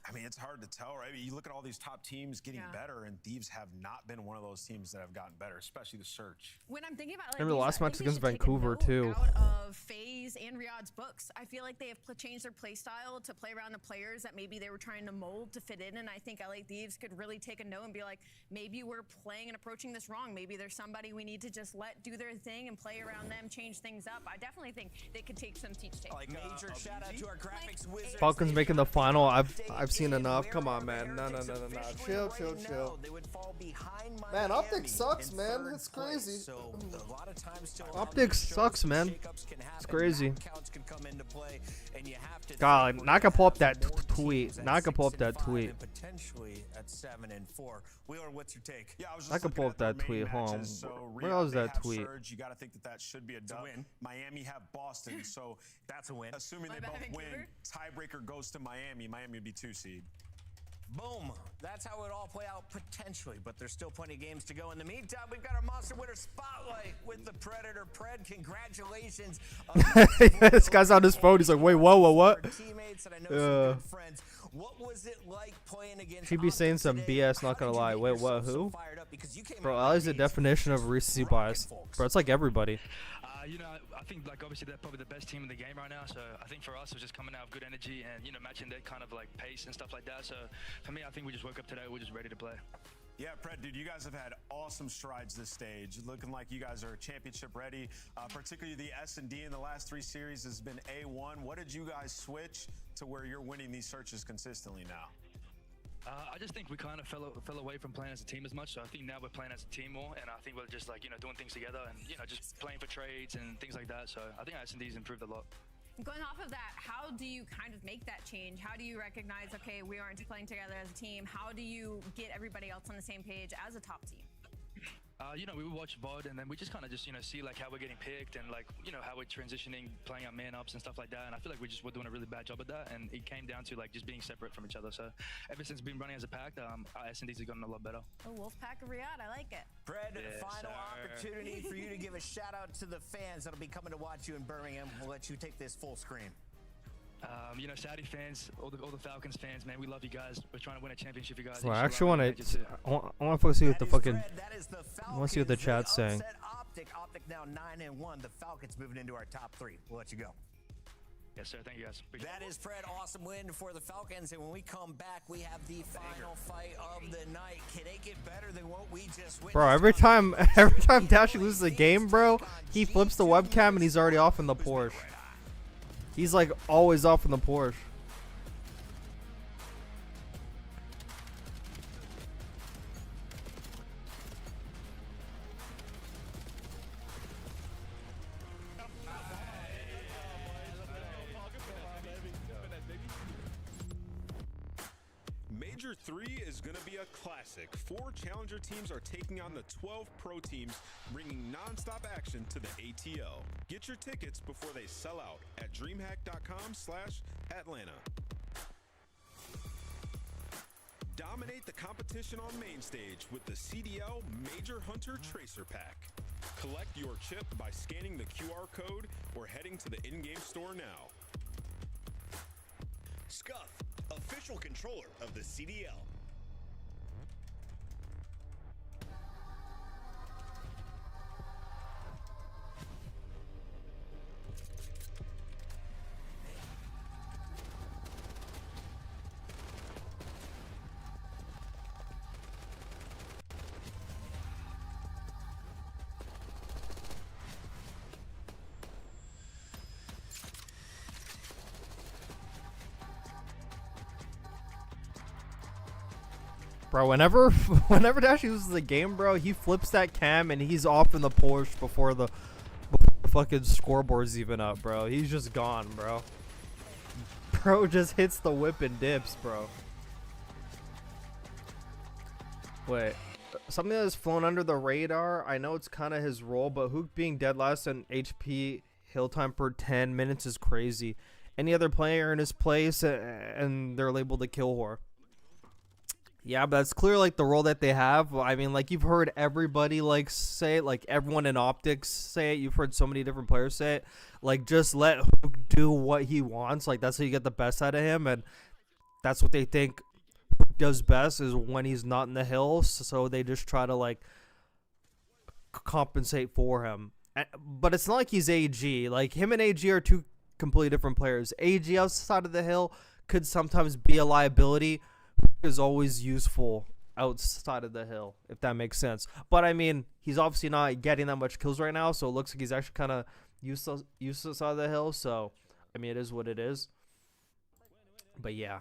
I mean, it's hard to tell, right? I mean, you look at all these top teams getting better, and Thieves have not been one of those teams that have gotten better, especially the Search. When I'm thinking about, like, remember the last match against Vancouver too. Out of FaZe and Riyadh's books, I feel like they have changed their play style to play around the players that maybe they were trying to mold to fit in. And I think LA Thieves could really take a note and be like, maybe we're playing and approaching this wrong. Maybe there's somebody we need to just let do their thing and play around them, change things up. I definitely think they could take some teach take. Like major shout out to our graphics wizard. Falcons making the final. I've seen enough. Come on, man. No. Chill. Man, OpTic sucks, man. It's crazy. OpTic sucks, man. It's crazy. God, not gonna pull up that tweet. Not gonna pull up that tweet. Potentially at 7-4. Wheeler, what's your take? Yeah, I was just I can pull up that tweet. Hold on. Where was that tweet? Surge, you got to think that should be a dub. Win. Miami have Boston, so that's a win. Assuming they both win, tiebreaker goes to Miami. Miami would be 2 seed. Boom. That's how it all play out potentially, but there's still plenty of games to go. In the meantime, we've got our Monster Winner Spotlight with the Predator. Pred, congratulations. This guy's on his phone. He's like, wait, what? Teammates and I know some good friends. What was it like playing against? She'd be saying some BS, not gonna lie. Wait, what? Who? Bro, Ali's the definition of recency bias. Bro, it's like everybody. You know, I think like obviously they're probably the best team in the game right now. So I think for us it was just coming out with good energy and matching their kind of like pace and stuff like that. So for me, I think we just woke up today. We're just ready to play. Yeah, Pred, dude, you guys have had awesome strides this stage. Looking like you guys are championship ready. Particularly the S&D in the last 3 series has been A1. What did you guys switch to where you're winning these searches consistently now? I just think we kind of fell away from playing as a team as much. So I think now we're playing as a team more, and I think we're just like, you know, doing things together and, you know, just playing for trades and things like that. So I think S&D's improved a lot. Going off of that, how do you kind of make that change? How do you recognize, okay, we aren't playing together as a team? How do you get everybody else on the same page as a top team? You know, we would watch VOD and then we just kind of just, you know, see like how we're getting picked and like, you know, how we're transitioning, playing our man ups and stuff like that. And I feel like we're doing a really bad job at that. And it came down to like just being separate from each other. So ever since we've been running as a pack, our S&Ds have gotten a lot better. Oh, Wolfpack of Riyadh, I like it. Fred, Yes, final sir. opportunity for you to give a shout out to the fans that'll be coming to watch you in Birmingham. We'll let you take this full screen. You know, Saudi fans, all the Falcons fans, man, we love you guys. We're trying to win a championship, you guys. Well, I You should actually love want it. to. I want to see what the fucking. I want to see what the chat's saying. Optic now 9-1. The Falcons moving into our top 3. We'll let you go. Yes, sir. Thank you, guys. That is Fred. Awesome win for the Falcons. And when we come back, we have the final fight of the night. Can it get better than what we just witnessed? Bro, every time Dashy loses a game, bro, he flips the webcam and he's already off in the Porsche. He's like always off in the Porsche. Major 3 is going to be a classic. 4 challenger teams are taking on the 12 pro teams, bringing non-stop action to the ATL. Get your tickets before they sell out at DreamHack.com/Atlanta. Dominate the competition on main stage with the CDL Major Hunter Tracer Pack. Collect your chip by scanning the QR code or heading to the in-game store now. Scuff, official controller of the CDL. Bro, whenever Dashy loses the game, bro, he flips that cam and he's off in the Porsche before the fucking scoreboard's even up, bro. He's just gone, bro. Bro just hits the whip and dips, bro. Wait, something that has flown under the radar. I know it's kind of his role, but Hook being dead last and HP hill time per 10 minutes is crazy. Any other player in his place and they're labeled a kill whore. Yeah, but that's clear, like, the role that they have. I mean, like, you've heard everybody, like, say it. Like, everyone in OpTic's say it. You've heard so many different players say it. Like, just let Hook do what he wants. Like, that's how you get the best out of him. And that's what they think Hook does best is when he's not in the hills. So they just try to, like, compensate for him. But it's not like he's AG. Like, him and AG are 2 completely different players. AG outside of the hill could sometimes be a liability. Is always useful outside of the hill, if that makes sense. But I mean, he's obviously not getting that much kills right now, so it looks like he's actually kind of useless out of the hill. So I mean, it is what it is. But yeah.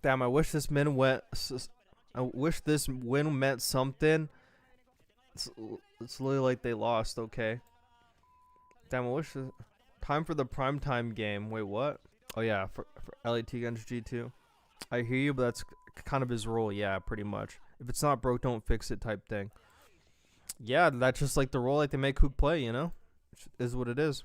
Damn, I wish this win meant something. It's literally like they lost, okay. Damn, I wish time for the primetime game. Wait, what? Oh yeah, for LAT against G2. I hear you, but that's kind of his role, yeah, pretty much. If it's not broke, don't fix it type thing. Yeah, that's just like the role like they make Hook play, you know? It is what it is.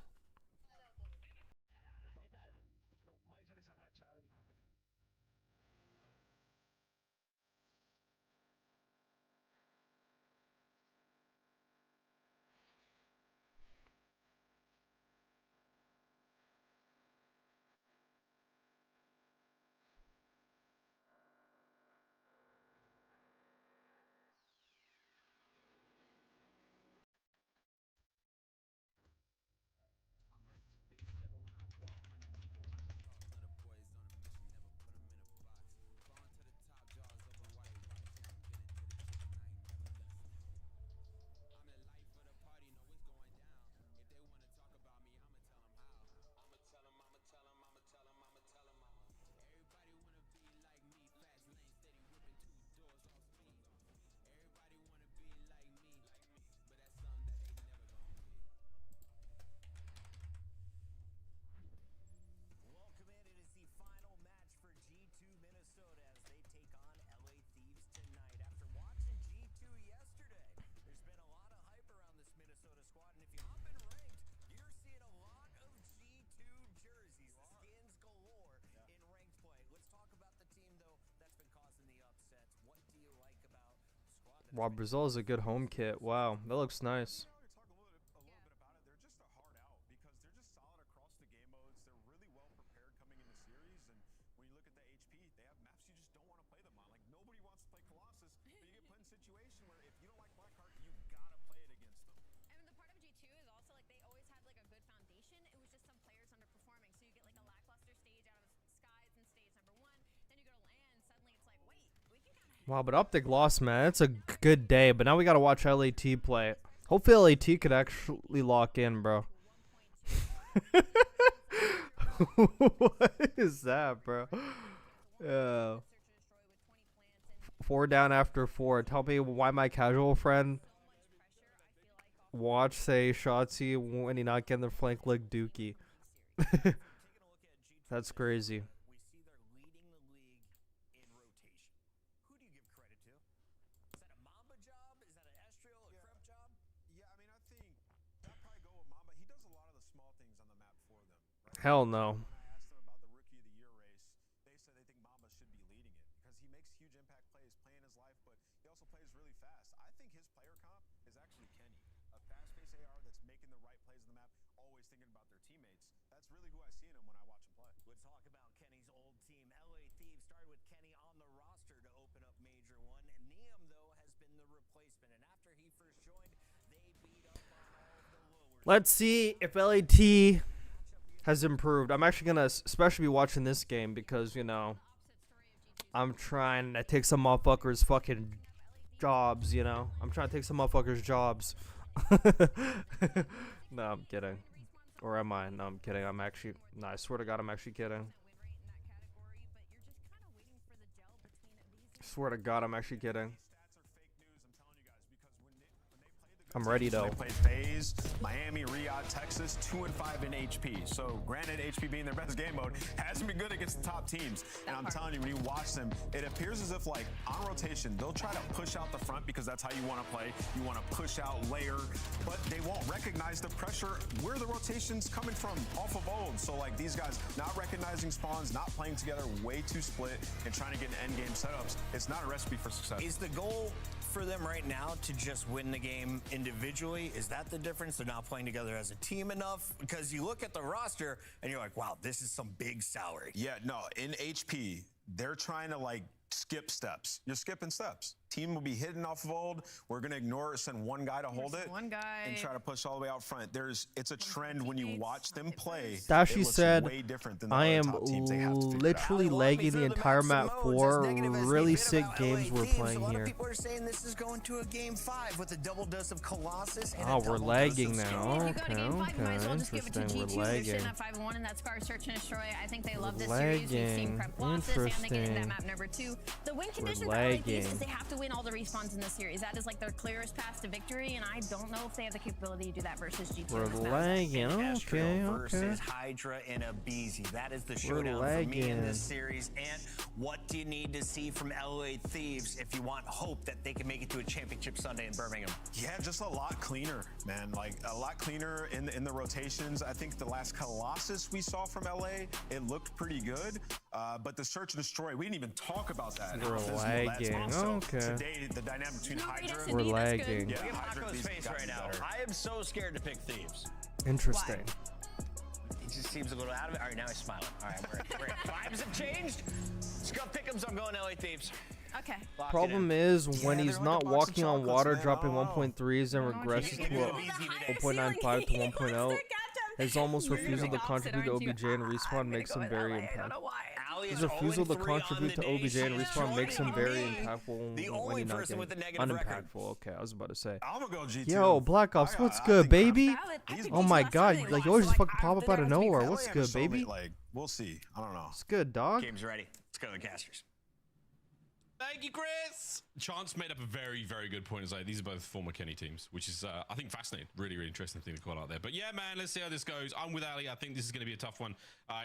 Wow, Brazil is a good home kit. Wow, that looks nice. Wow, but OpTic lost, man. It's a good day, but now we gotta watch LAT play. Hopefully LAT could actually lock in, bro. What is that, bro? Yeah. 4 down after 4. Tell me why my casual friend watch say Shotzi when he not getting the flank lick dookie. That's crazy. Hell no. Let's see if LAT has improved. I'm actually gonna especially be watching this game because, you know, I'm trying to take some motherfuckers' fucking jobs, you know? I'm trying to take some motherfuckers' jobs. No, I'm kidding. Or am I? No, I'm kidding. I'm actually... No, I swear to God, I'm actually kidding. I swear to God, I'm actually kidding. I'm ready though. They played FaZe, Miami, Riyadh, Texas, 2-5 in HP. So granted, HP being their best game mode hasn't been good against the top teams. And I'm telling you, when you watch them, it appears as if like on rotation, they'll try to push out the front because that's how you want to play. You want to push out, layer, but they won't recognize the pressure where the rotation's coming from off of old. So like these guys not recognizing spawns, not playing together, way too split, and trying to get end game setups. It's not a recipe for success. Is the goal for them right now to just win the game individually? Is that the difference? They're not playing together as a team enough? Because you look at the roster and you're like, wow, this is some big salary. Yeah, no, in HP, they're trying to like skip steps. You're skipping steps. Team will be hidden off of old. We're going to ignore it, send one guy to hold it and try to push all the way out front. It's a trend when you watch them play. Dashi said, way different than the I am top teams they have to literally lagging the entire map 4. Really sick games we're playing here. People are saying this is going to a game 5 with a double dose of Colossus and oh, we're lagging now. Okay, interesting. We're lagging. I think they love this series. We've seen Prep losses and they get into that map number 2. The win condition for LAT is they have to win all the respawns in the series. That is like their clearest path to victory, and I don't know if they have the capability to do that versus GT. We're lagging. Okay. Versus Hydra and Abizi. That is the showdown for me in this series. And what do you need to see from LA Thieves if you want hope that they can make it to a championship Sunday in Birmingham? Yeah, just a lot cleaner, man. Like a lot cleaner in the rotations. I think the last Colossus we saw from LA, it looked pretty good. But the search and destroy, we didn't even talk about that. We're lagging. Okay. Today, the dynamic between Hydra and... We're lagging. Yeah, Hydra face right now. I am so scared to pick Thieves. Interesting. He just seems a little out of it. All right, now he's smiling. All right, we're vibes have changed. Scrub pick'ems, I'm going LA Thieves. Okay. Problem is when he's not walking on water, dropping 1.3s and regresses to a 0.95 to 1.0. His almost refusal to contribute to OBJ and respawn makes him very impactful. His refusal to contribute to OBJ and respawn makes him very impactful when he's not getting unimpactful. Okay, I was about to say. I'm gonna go G2. Yo, Black Ops, what's good, baby? Oh my God, like you always just fucking pop up out of nowhere. What's good, baby? Like, we'll see. I don't know. It's good, dog. Game's ready. Let's go to the casters. Thank you, Chris. Chance made up a very, very good point. It's like these are both former Kenny teams, which is, I think, fascinating. Really, really interesting thing to call out there. But yeah, man, let's see how this goes. I'm with Ali. I think this is going to be a tough one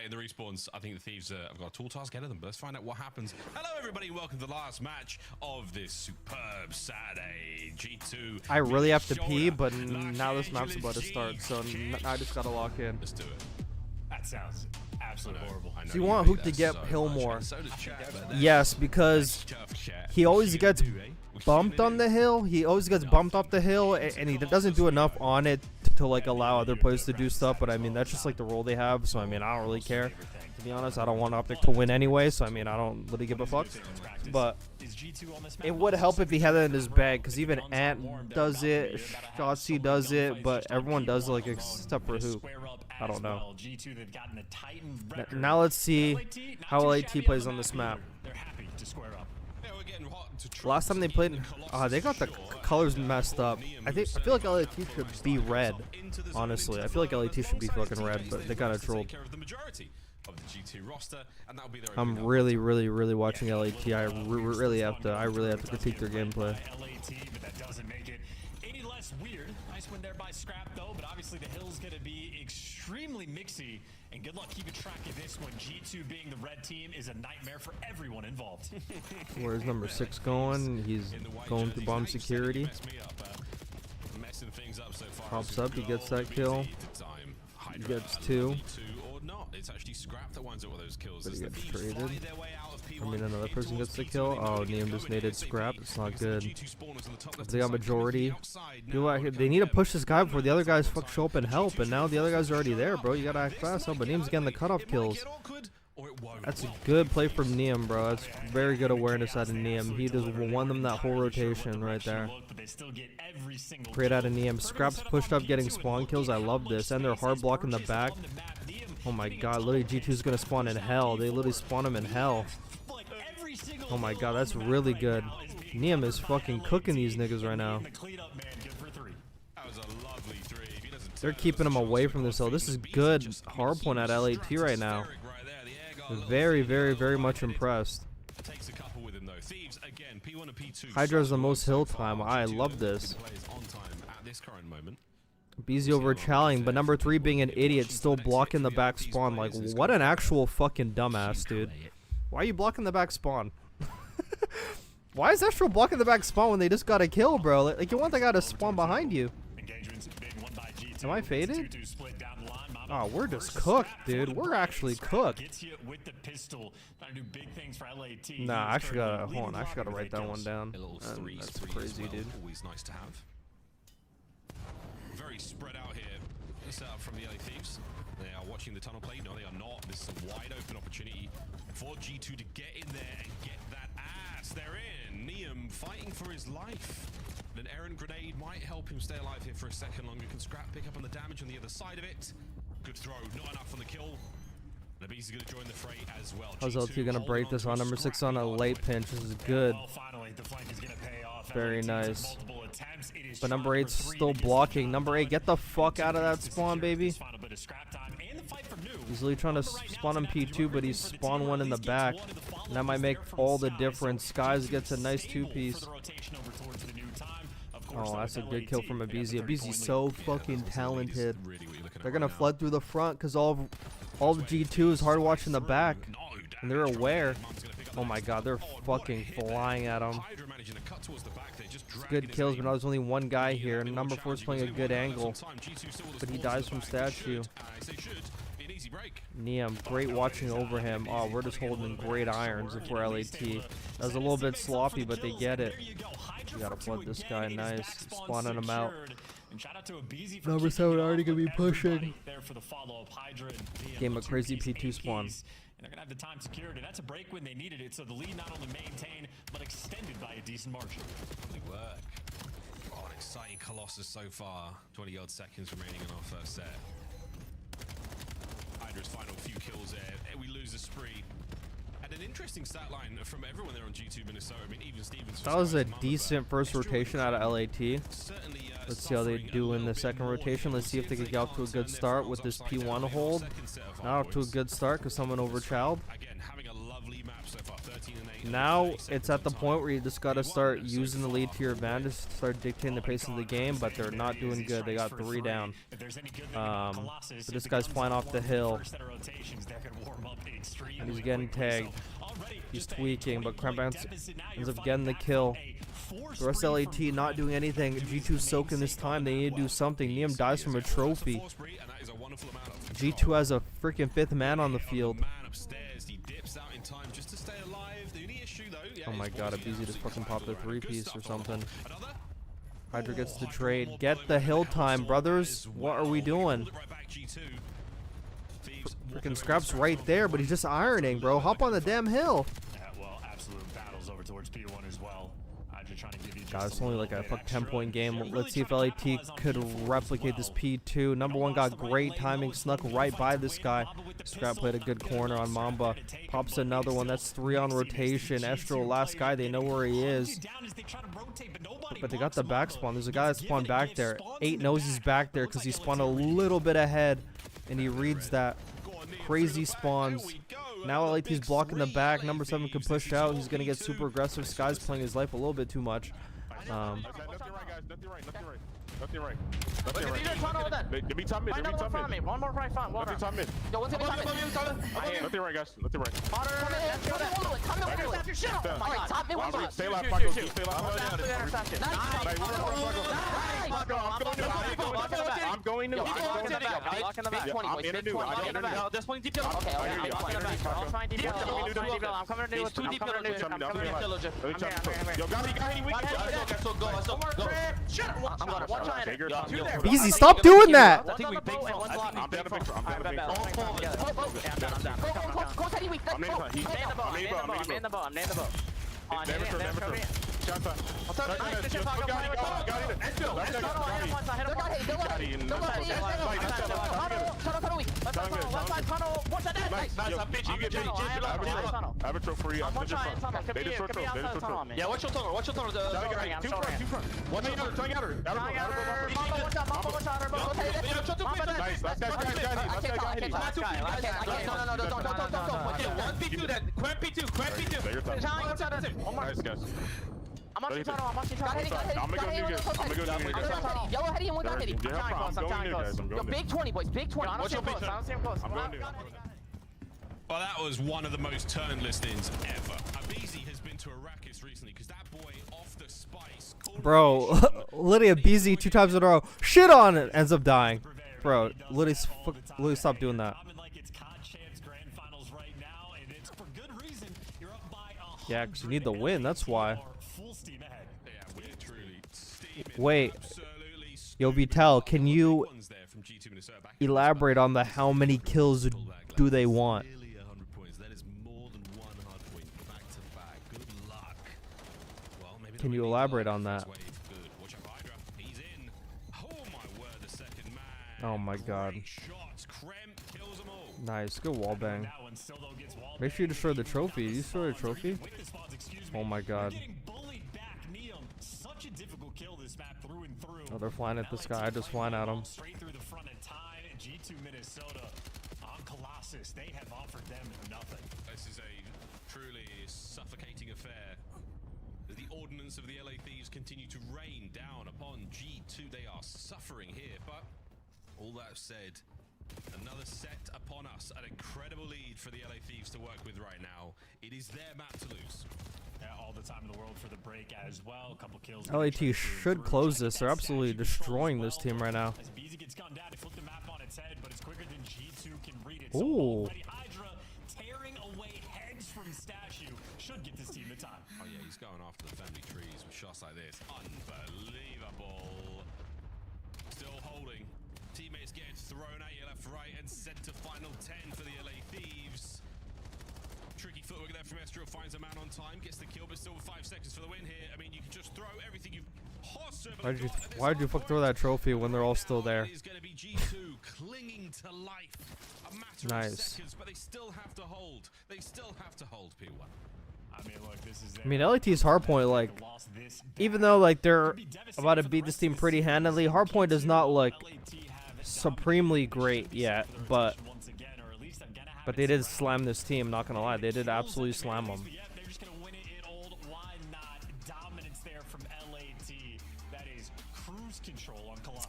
in the respawns. I think the Thieves have got a tall task ahead of them. But let's find out what happens. Hello, everybody. Welcome to the last match of this superb Saturday. G2. I really have to pee, but now this map's about to start, so I just got to lock in. Let's do it. That sounds absolutely horrible. So you want Hook to get Hill more? Yes, because he always gets bumped on the hill. He always gets bumped off the hill, and he doesn't do enough on it to like allow other players to do stuff. But I mean, that's just like the role they have. So I mean, I don't really care. To be honest, I don't want Optic to win anyway. So I mean, I don't really give a fuck. But it would help if he had it in his bag, because even Ant does it, Shotzi does it, but everyone does it, like except for Hook. I don't know. Now let's see how LAT plays on this map. Last time they played, they got the colors messed up. I feel like LAT should be red. Honestly, I feel like LAT should be fucking red, but they got it trolled. I'm really watching LAT. I really have to critique their gameplay. Weird. Nice win there by Scrap though, but obviously the hill's gonna be extremely mixy, and good luck keeping track of this one. G2 being the red team is a nightmare for everyone involved. Where's number 6 going? He's going through bomb security. Pops up, he gets that kill. He gets 2. It's actually Scrap that winds up with those kills. But he gets traded. I mean, another person gets the kill. Oh, Neum just naded Scrap. It's not good. If they got majority, they need to push this guy before the other guys show up and help. And now the other guys are already there, bro. You gotta act fast. Oh, but Neum's getting the cutoff kills. That's a good play from Neum, bro. That's very good awareness out of Neum. He just won them that whole rotation right there. Great out of Neum. Scrap's pushed up getting spawn kills. I love this. And they're hard blocking the back. Oh my god, literally G2's gonna spawn in hell. They literally spawn him in hell. Oh my god, that's really good. Neum is fucking cooking these niggas right now. They're keeping him away from this hill. This is good hardpoint at LAT right now. Very much impressed. Hydra's the most hill time. I love this. BZ over Challenge, but number 3 being an idiot, still blocking the back spawn. Like, what an actual fucking dumbass, dude. Why are you blocking the back spawn? Why is Astro blocking the back spawn when they just got a kill, bro? Like, you want the guy to spawn behind you. Am I faded? Oh, we're just cooked, dude. We're actually cooked. Nah, I actually gotta, hold on, I actually gotta write that one down. That's crazy, dude. Always nice to have. Very spread out here. This out from the LA Thieves. They are watching the tunnel play. No, they are not. This is a wide open opportunity for G2 to get in there and get that ass. They're in. Neum fighting for his life. An errant grenade might help him stay alive here for a second longer. Can Scrap pick up on the damage on the other side of it? Good throw. Not enough on the kill. Nabeez is going to join the fray as well. How's LT going to break this on? Number 6 on a late pinch. This is good. Very nice. But number 8's still blocking. Number 8, get the fuck out of that spawn, baby. He's literally trying to spawn him P2, but he's spawned one in the back. And that might make all the difference. Skies gets a nice 2-piece. Oh, that's a good kill from Abizi. Abizi's so fucking talented. They're going to flood through the front because all of G2 is hard watching the back. And they're aware. Oh my god, they're fucking flying at him. It's good kills, but now there's only one guy here. And number 4 is playing a good angle. But he dies from statue. Neum, great watching over him. Oh, we're just holding great irons if we're LAT. That was a little bit sloppy, but they get it. You gotta flood this guy, nice. Spawning him out. Number 7 already gonna be pushing. Game of crazy P2 spawn. And they're gonna have the time secured, and that's a break when they needed it. So the lead not only maintained, but extended by a decent margin. Lovely work. Oh, an exciting Colossus so far. 20-odd seconds remaining in our first set. Hydra's final few kills there. We lose the spree. And an interesting stat line from everyone there on G2 Minnesota. I mean, even Stevens. That was a decent first rotation out of LAT. Let's see how they do in the second rotation. Let's see if they can get off to a good start with this P1 hold. Not off to a good start because someone overchowed. Now it's at the point where you just got to start using the lead to your advantage, start dictating the pace of the game, but they're not doing good. They got 3 down. But this guy's flying off the hill. And he's getting tagged. He's tweaking, but Cramp ends up getting the kill. The rest of LAT not doing anything. G2 soaking this time. They need to do something. Neum dies from a trophy. there's a wonderful amount of G2 has a freaking 5th man on the field. man upstairs. He dips out in time just to stay alive. The only issue though, Oh my god, Abizi just fucking popped a 3-piece or something. Hydra gets the trade. Get the hill time, brothers. What are we doing? Freaking Scrap's right there, but he's just ironing, bro. Hop on the damn hill. Yeah, well, absolute battles over towards P1 as well. Hydra trying to give you God, it's only like a 10-point game. Let's see if LAT could replicate this P2. Number 1 got great timing, snuck right by this guy. Scrap played a good corner on Mamba. Pops another one. That's 3 on rotation. Estro, last guy. They know where he is. But they got the back spawn. There's a guy that spawned back there. 8 knows he's back there because he spawned a little bit ahead. And he reads that. Crazy spawns. Now LAT's blocking the back. Number 7 can push out. He's going to get super aggressive. Sky's playing his life a little bit too much. Nothing right. Give me top mid. One more right front. Nothing top mid. Yo, what's Nothing right, guys. Nothing right. Top mid. Stay alive, Paco. Stay I'm going new. I'm in a new. There's one deep. Okay. I'll try deep. I'm coming to two deep. Yo, got it. Let's go. Shut up. I'm gonna watch out. Easy, stop doing that. I'm down a picture. I'm down. I'm in the boat. Yeah, what's your total? Nice, guys. I'm watching tunnel. I'm gonna go new guys. Yellow heady and one got heady. Yo, big 20, boys. Big 20. I don't see him close. I'm going new. Well, that was one of the most turned listings ever. Abizi has been to Arrakis recently because that boy off the spice. Bro, literally Abizi 2 times in a row. Shit on it. Ends up dying. Bro, literally stop doing that. Yeah, because you need the win. That's why. Wait. Yo, Vital, can you elaborate on the how many kills do they want? Can you elaborate on that? Oh my god. Nice, good wall bang. Make sure you destroy the trophy. You destroy the trophy? Oh my god. Oh, they're flying at this guy. I just flying at him. Straight through the front of time. G2 Minnesota on Colossus. They have offered them nothing. This is a truly suffocating affair. As the ordnance of the LA Thieves continue to rain down upon G2, they are suffering here. But all that said, another set upon us. An incredible lead for the LA Thieves to work with right now. It is their map to lose. Yeah, all the time in the world for the break as well. A couple kills. LAT should close this. They're absolutely destroying this team right now. As Beezy gets gunned down, they flip the map on its head, but it's quicker than G2 can read it. Ooh. So Hydra tearing away heads from Statue should get this team the time. Oh yeah, he's going after the family trees with shots like this. Unbelievable. Still holding. Teammates getting thrown at you left, right, and sent to final 10 for the LA Thieves. Tricky footwork there from Estro, finds a man on time, gets the kill, but still with 5 seconds for the win here. I mean, you can just throw everything you've Why'd you fuck throw that trophy when they're all still there? It's going to be G2 clinging to life. A matter of seconds, but they still have to hold. They still have to hold P1. I mean, LAT's hardpoint, like, even though like they're about to beat this team pretty handily, hardpoint is not like supremely great yet, but they did slam this team. Not gonna lie, they did absolutely slam them.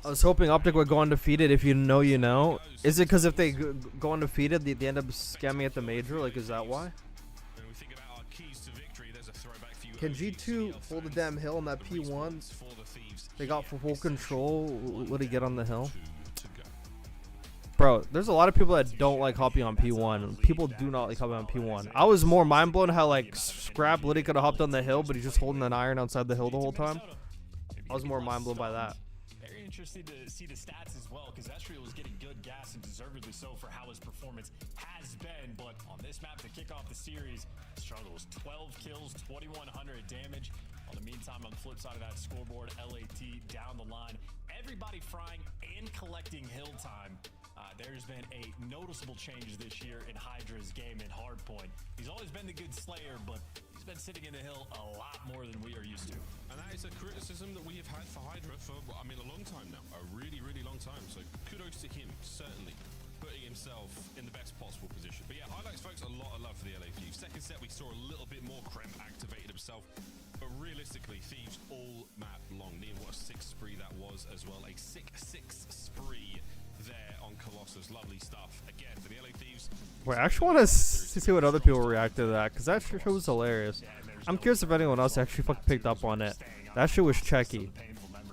I was hoping OpTic would go undefeated. If you know, you know. Is it because if they go undefeated, they end up scamming at the major? Like, is that why? Can G2 hold the damn hill on that P1? They got full control. What did he get on the hill? Bro, there's a lot of people that don't like hopping on P1. People do not like hopping on P1. I was more mind blown how like Scrap literally could have hopped on the hill, but he's just holding an iron outside the hill the whole time. I was more mind blown by that. Very interested to see the stats as well, because Estriel was getting good gas and deservedly so for how his performance has been. But on this map to kick off the series, struggles. 12 kills, 2,100 damage. On the meantime, on the flip side of that scoreboard, LAT down the line. Everybody frying and collecting hill time. There's been a noticeable change this year in Hydra's game in hardpoint. He's always been the good slayer, but he's been sitting in the hill a lot more than we are used to. And that is a criticism that we have had for Hydra for, I mean, a long time now. A really, really long time. So kudos to him, certainly, putting himself in the best possible position. But yeah, highlights, folks, a lot of love for the LA Thieves. Second set, we saw a little bit more. Krem activated himself. But realistically, Thieves all map long. Near what a 6 spree that was as well. A 6 spree there on Colossus. Lovely stuff. Again, for the LA Thieves. Wait, I actually want to see what other people react to that, because that shit was hilarious. I'm curious if anyone else actually fucking picked up on it. That shit was checky.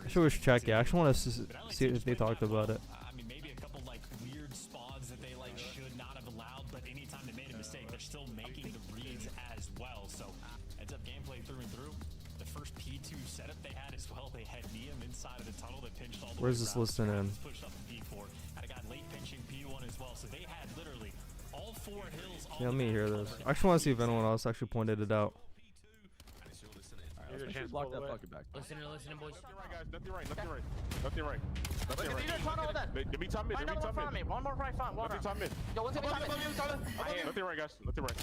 That shit was checky. I actually want to see if they talked about it. I mean, maybe a couple like weird spawns that they like should not have allowed, but anytime they made a mistake, they're still making the reads as well. So ends up gameplay through and through. The first P2 setup they had as well, they had Neum inside of the tunnel that pinched all the Where's way this around. listing in? Pushed up to P4. Had a guy late pinching P1 as well. So they had literally all 4 hills. Yeah, let me hear this. I actually want to see if anyone else actually pointed it out. Block that fucking back. Listen, boys. Nothing right. Give me time mid. One more right front. One time mid. Yo, what's Nothing right, guys. Nothing right.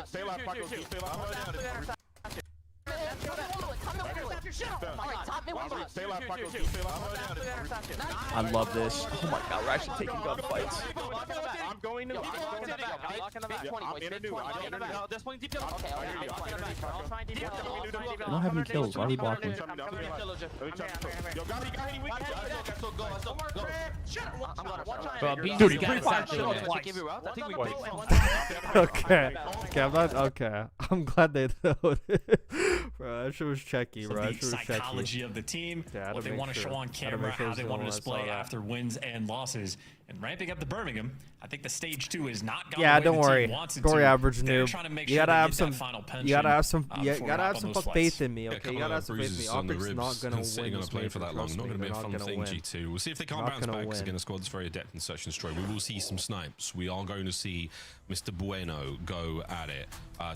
Stay alive, Paco. Stay alive. I love this. Oh my god, we're actually taking gunfights. I'm going to. I'm in a new. I don't have any kills. Why are we blocking? Dude, okay. Okay, I'm glad they told it. Bro, that shit was checky, bro. The psychology of the team, what they want to show on camera, how they want to display after wins and losses, and ramping up the Birmingham. I think the stage 2 is not going the way don't worry. The team wants it Don't worry, to. average They're noob. trying to make You sure gotta they have get some. that final pension, You gotta have some. You before gotta we have hop on some those fuck flights. faith in me. Okay, you gotta have some faith in me. OpTic's not gonna win sitting on a this plane major, for that long. trust Not me, going to be a they're fun not gonna thing, win. G2. We'll see if they can't Not bounce gonna back win. against a squad that's very adept in search and destroy. We will see some snipes. We are going to see Mr. Bueno go at it.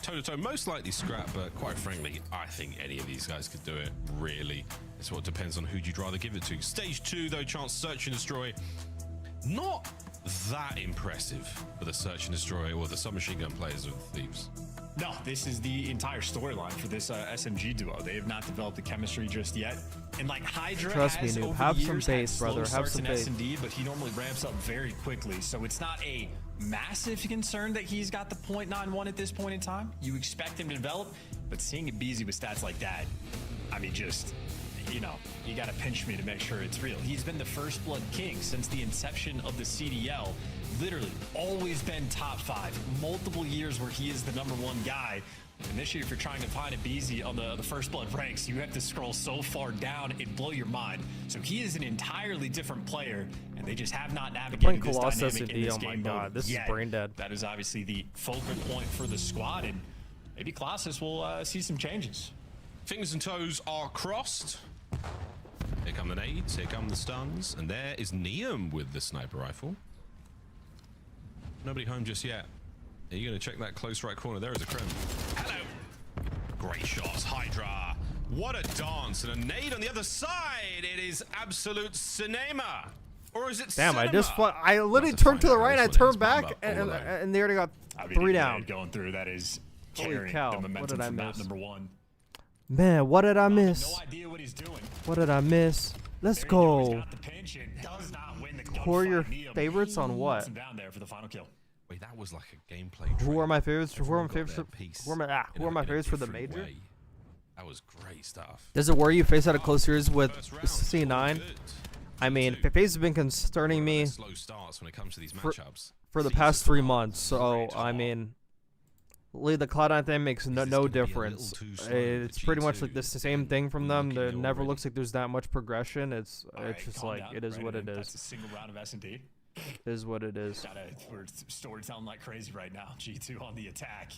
Toe-to-toe, most likely Scrap, but quite frankly, I think any of these guys could do it, really. It's what depends on who you'd rather give it to. Stage 2, though, chance search and destroy. Not that impressive for the search and destroy or the submachine gun players of Thieves. No, this is the entire storyline for this SMG duo. They have not developed the chemistry just yet. And like Hydra Trust me, has noob. over Have the some years faith, had slow brother. Have starts some in faith. S&D, but he normally ramps up very quickly. So it's not a massive concern that he's got the .91 at this point in time. You expect him to develop, but seeing a Beezy with stats like that, I mean, just, you know, you got to pinch me to make sure it's real. He's been the first blood king since the inception of the CDL. Literally always been top 5. Multiple years where he is the #1 guy. And this year, if you're trying to find a Beezy on the first blood ranks, you have to scroll so far down, it'd blow your mind. So he is an entirely different player, and they just have not navigated this Colossus dynamic in and this oh my game god, mode this yet. is brain dead. That is obviously the focal point for the squad, and maybe Colossus will see some changes. Fingers and toes are crossed. Here come the nades, here come the stuns, and there is Neum with the sniper rifle. Nobody home just yet. Are you going to check that close right corner? There is a Krem. Hello. Great shots, Hydra. What a dance, and a nade on the other side. It is absolute cinema. Or is it Damn, cinema? I literally turned to the right, I turned back, and they already got I mean, 3 down. Going through, that is Holy carrying cow, the what momentum did I from map miss? #1. Man, what did I miss? No idea what he's doing. What did I miss? Let's go. Who are your favorites on what? Down there for the final kill. Wait, that was like a gameplay. Who are my favorites? Who are my favorites? Piece Who are my favorites for the major? That was great stuff. Does it worry you face out a close series with C9? I mean, FaZe has been concerning me Slow starts when it comes to these matchups. for the past 3 months. So I mean, The Cloud9 thing makes no difference. It's pretty much like the same thing from them. There never looks like there's that much progression. It's just like it is what it is. That's a single round of S&D. Is what it is. We're storytelling like crazy right now. G2 on the attack.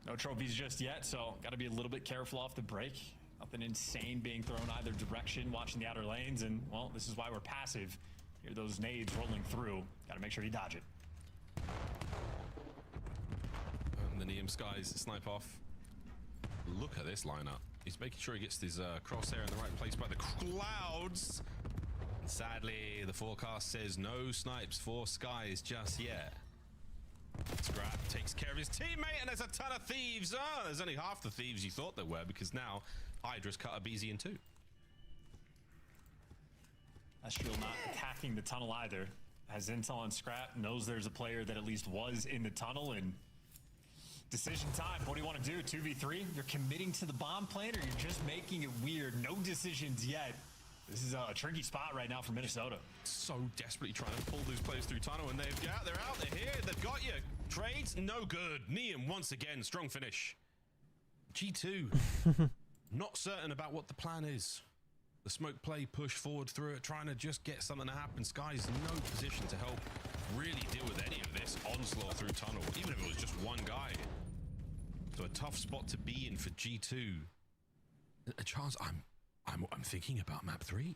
No trophies just yet, so got to be a little bit careful off the break. Nothing insane being thrown either direction. Watching the outer lanes, and well, this is why we're passive. Hear those nades rolling through. Got to make sure you dodge it. The Neum Skies snipe off. Look at this lineup. He's making sure he gets his crosshair in the right place by the clouds. And sadly, the forecast says no snipes for Skies just yet. Scrap takes care of his teammate, and there's a ton of thieves. Oh, there's only half the thieves you thought there were, because now Hydra's cut a BZ in two. Astral not attacking the tunnel either. Has intel on Scrap, knows there's a player that at least was in the tunnel, and decision time. What do you want to do? 2v3? You're committing to the bomb plan, or you're just making it weird? No decisions yet. This is a tricky spot right now for Minnesota. So desperately trying to pull these players through tunnel, and they're out, they're here, they've got you. Trades, no good. Neum once again, strong finish. G2, not certain about what the plan is. The smoke play, push forward through it, trying to just get something to happen. Sky's no position to help really deal with any of this onslaught through tunnel, even if it was just one guy. So a tough spot to be in for G2. A chance, I'm thinking about map 3.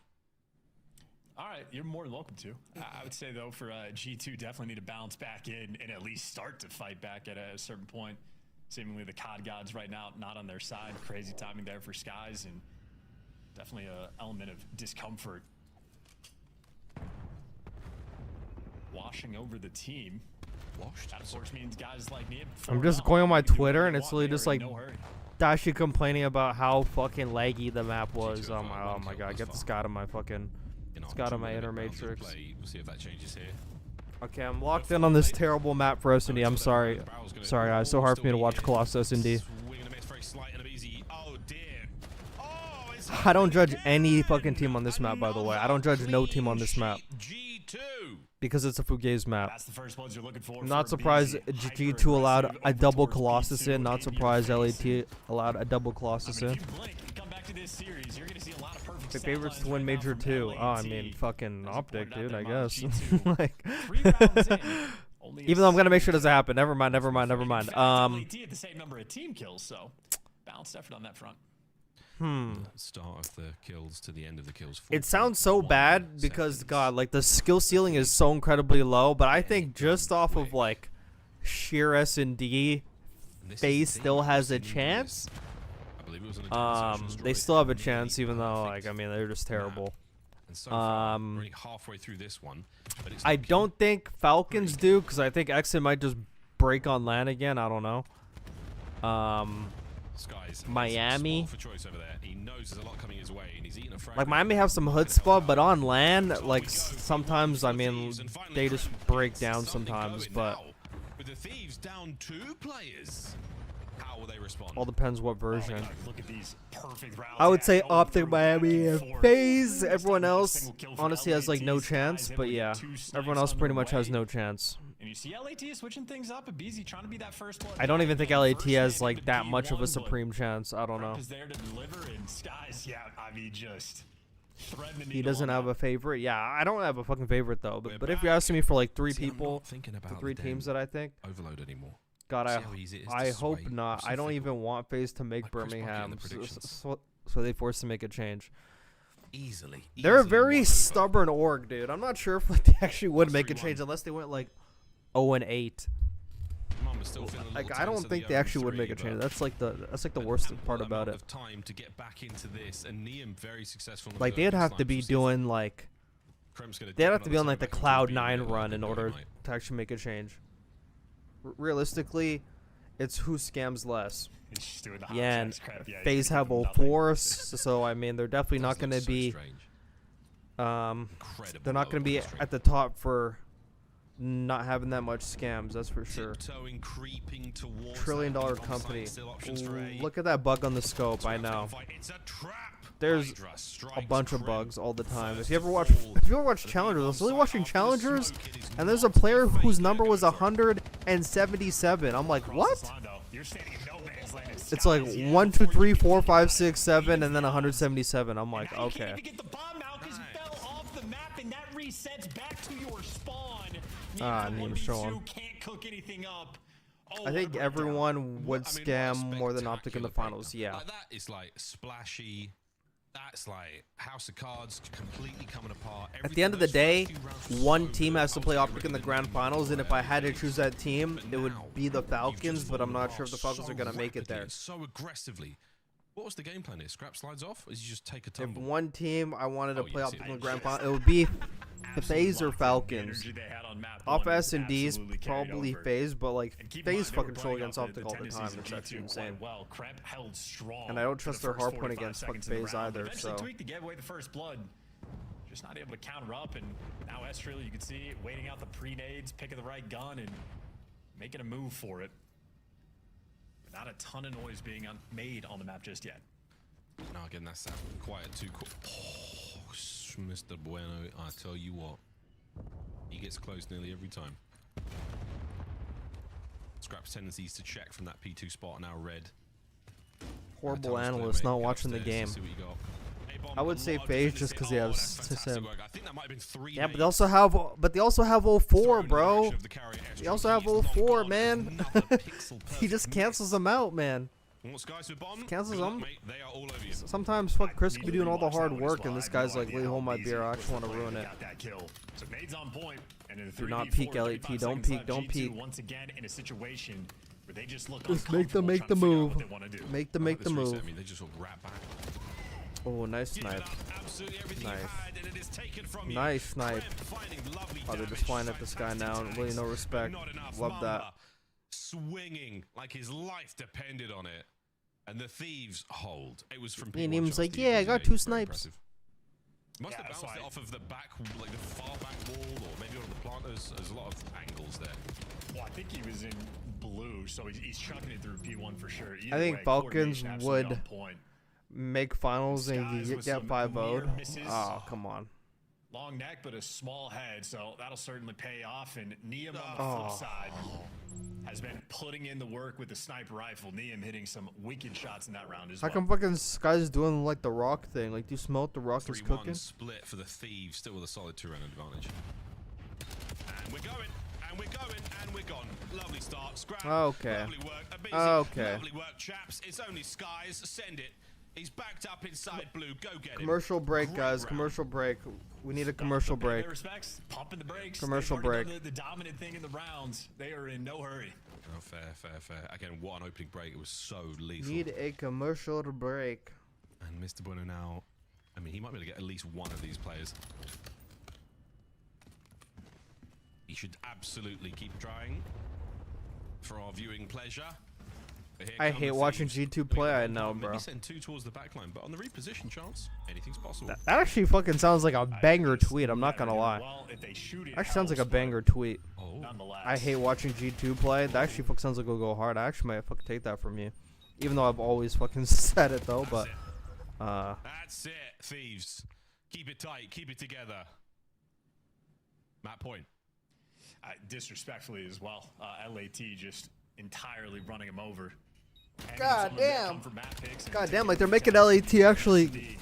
All right, you're more than welcome to. I would say, though, for G2, definitely need to bounce back in and at least start to fight back at a certain point. Seemingly the COD gods right now not on their side. Crazy timing there for Skies, and definitely an element of discomfort washing over the team. That, of course, means guys like me. I'm just going on my Twitter, and it's literally just like Dashi complaining about how fucking laggy the map was. Oh my god, get this guy out of my fucking, it's got on my inner matrix. We'll see if that changes here. Okay, I'm locked in on this terrible map for S&D. I'm sorry. Sorry, guys. So hard for me to watch Colossus S&D. I don't judge any fucking team on this map, by the way. I don't judge no team on this map. Because it's a Fugaze map. I'm not surprised G2 allowed a double Colossus in. Not surprised LAT allowed a double Colossus in. My favorites to win Major 2. Oh, I mean, fucking Optic, dude, I guess. Like, even though I'm going to make sure it doesn't happen. Never mind. LAT at the same number of team kills, so balanced effort on that front. Start of the kills to the end of the kills. It sounds so bad because, God, like, the skill ceiling is so incredibly low, but I think just off of, like, sheer S&D, FaZe still has a chance. They still have a chance, even though, like, I mean, they're just terrible. Halfway through this one, I don't think Falcons do, because I think Exit might just break on LAN again. I don't know. Miami. Like, Miami have some chutzpah, but on LAN, like, sometimes, I mean, they just break down sometimes, but with the Thieves down 2 players, how will they respond? All depends what version. Look at these perfect rounds. I would say Optic, Miami, and FaZe. Everyone else honestly has, like, no chance, but yeah, everyone else pretty much has no chance. And you see LAT switching things up, and BZ trying to be that first blood. I don't even think LAT has, like, that much of a supreme chance. I don't know. Is there to deliver, and Skies, yeah, I mean, just thread the he doesn't have a favorite. Yeah, I don't have a fucking favorite though. But if you're asking me for like 3 people, for 3 teams that I think, overload anymore. God, I hope not. I don't even want FaZe to make Birmingham, so they forced to make a change. Easily. They're a very stubborn org, dude. I'm not sure if like, they actually would make a change unless they went like 0-8. Like, I don't think they actually would make a change. That's like the worst part about it. Time to get back into this, and Neum very successful. Like, they'd have to be doing like, they'd have to be on like the Cloud9 run in order to actually make a change. Realistically, it's who scams less. Yeah, and FaZe have all force, so I mean, they're definitely not going to be. They're not going to be at the top for not having that much scams, that's for sure. $1 trillion company. Ooh, look at that bug on the scope. I know. There's a bunch of bugs all the time. If you ever watch Challengers, I was really watching Challengers, and there's a player whose number was 177. I'm like, what? You're standing in no man's land. It's like 1, 2, 3, 4, 5, 6, 7, and then 177. I'm like, You okay. can't even get the bomb out because you fell off the map, and that resets back to your spawn. Neem's showing. Can't cook anything up. I think everyone would scam more than OpTic in the finals. Yeah. Like that is like splashy. That's like House of Cards completely coming apart. At the end of the day, one team has to play OpTic in the grand finals, and if I had to choose that team, it would be the Falcons, but I'm not sure if the Falcons are going to make it there. So aggressively. What was the game plan here? Scrap slides off? Or is you just take a If tumble? one team I wanted to play OpTic in the grand final, it would be the FaZe or Falcons. Off S&D's probably FaZe, but like FaZe fucking troll against OpTic all the time. It's actually insane. And I don't trust their hardpoint against fucking FaZe either. So. Tweak to get away the first blood. Just not able to counter up, and now Estrella, you can see waiting out the pre-nades, picking the right gun, and making a move for it. Not a ton of noise being made on the map just yet. No, again, that's quiet too quick. Oh, Mr. Bueno, I tell you what, he gets close nearly every time. Scrap's tendencies to check from that P2 spot are now red. Horrible analyst not watching the game. I would say FaZe just because he has Sim. Yeah, but they also have 04, bro. They also have 04, man. He just cancels them out, man. Cancels them. Sometimes fuck Chris could be doing all the hard work, and this guy's like, "Lee, hold my beer. I just want to ruin it." Do not peek, LAT. Don't peek. Don't peek. Once again, in a situation where they just look Just make the move. Make the move. They just wrap back. Oh, nice snipe. Nice snipe. Oh, they're just flying at this guy now. Really no respect. Love that. Swinging like his life depended on it. And the thieves hold. It was from And he was like, yeah, I got 2 snipes. Must have bounced it off of the back, like the far back wall, or maybe on the planters. There's a lot of angles there. Well, I think he was in blue, so he's chucking it through P1 for sure. I think Falcons would make finals and you get 5-0'd. Oh, come on. Long neck, but a small head, so that'll certainly pay off. And Neem on the flip side has been putting in the work with the sniper rifle. Neem hitting some wicked shots in that round as well. How come fucking Sky's doing like the Rock thing? Like, do you smell what the Rock is cooking? Split for the thieves, still with a solid 2-round advantage. And we're going, and we're going, and we're gone. Lovely start. Scrap. Okay. Lovely work. Okay. Lovely work, chaps. It's only Skies. Send it. He's backed up inside blue. Go get him. Commercial break, guys. Commercial break. We need a commercial break. Pumping the brakes. Commercial break. The dominant thing in the rounds. They are in no hurry. Oh, fair. Again, what an opening break. It was so lethal. Need a commercial break. And Mr. Bueno now, I mean, he might be able to get at least one of these players. He should absolutely keep trying for our viewing pleasure. I hate watching G2 play, I know, bro. Maybe send 2 towards the back line, but on the reposition chance, anything's possible. That actually fucking sounds like a banger tweet, I'm not gonna lie. Actually sounds like a banger tweet. I hate watching G2 play. That actually fucking sounds like it'll go hard. I actually might fucking take that from you. Even though I've always fucking said it though, but That's it, thieves. Keep it tight, keep it together. Matt Point. Disrespectfully as well. LAT just entirely running him over. God damn. Like they're making LAT actually.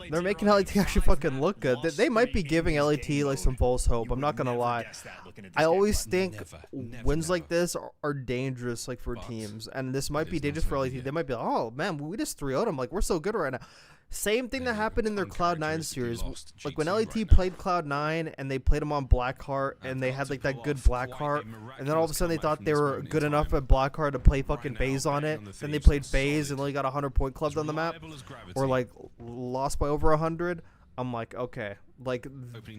They're making LAT actually fucking look good. They might be giving LAT like some false hope. I'm not gonna lie. I always think wins like this are dangerous, like for teams, and this might be dangerous for LAT. They might be like, oh man, we just 3-0'd them. Like we're so good right now. Same thing that happened in their Cloud9 series. Like when LAT played Cloud9 and they played them on Blackheart and they had like that good Blackheart, and then all of a sudden they thought they were good enough at Blackheart to play fucking FaZe on it. Then they played FaZe and only got 100-point clubs on the map, or like lost by over 100. I'm like, okay, like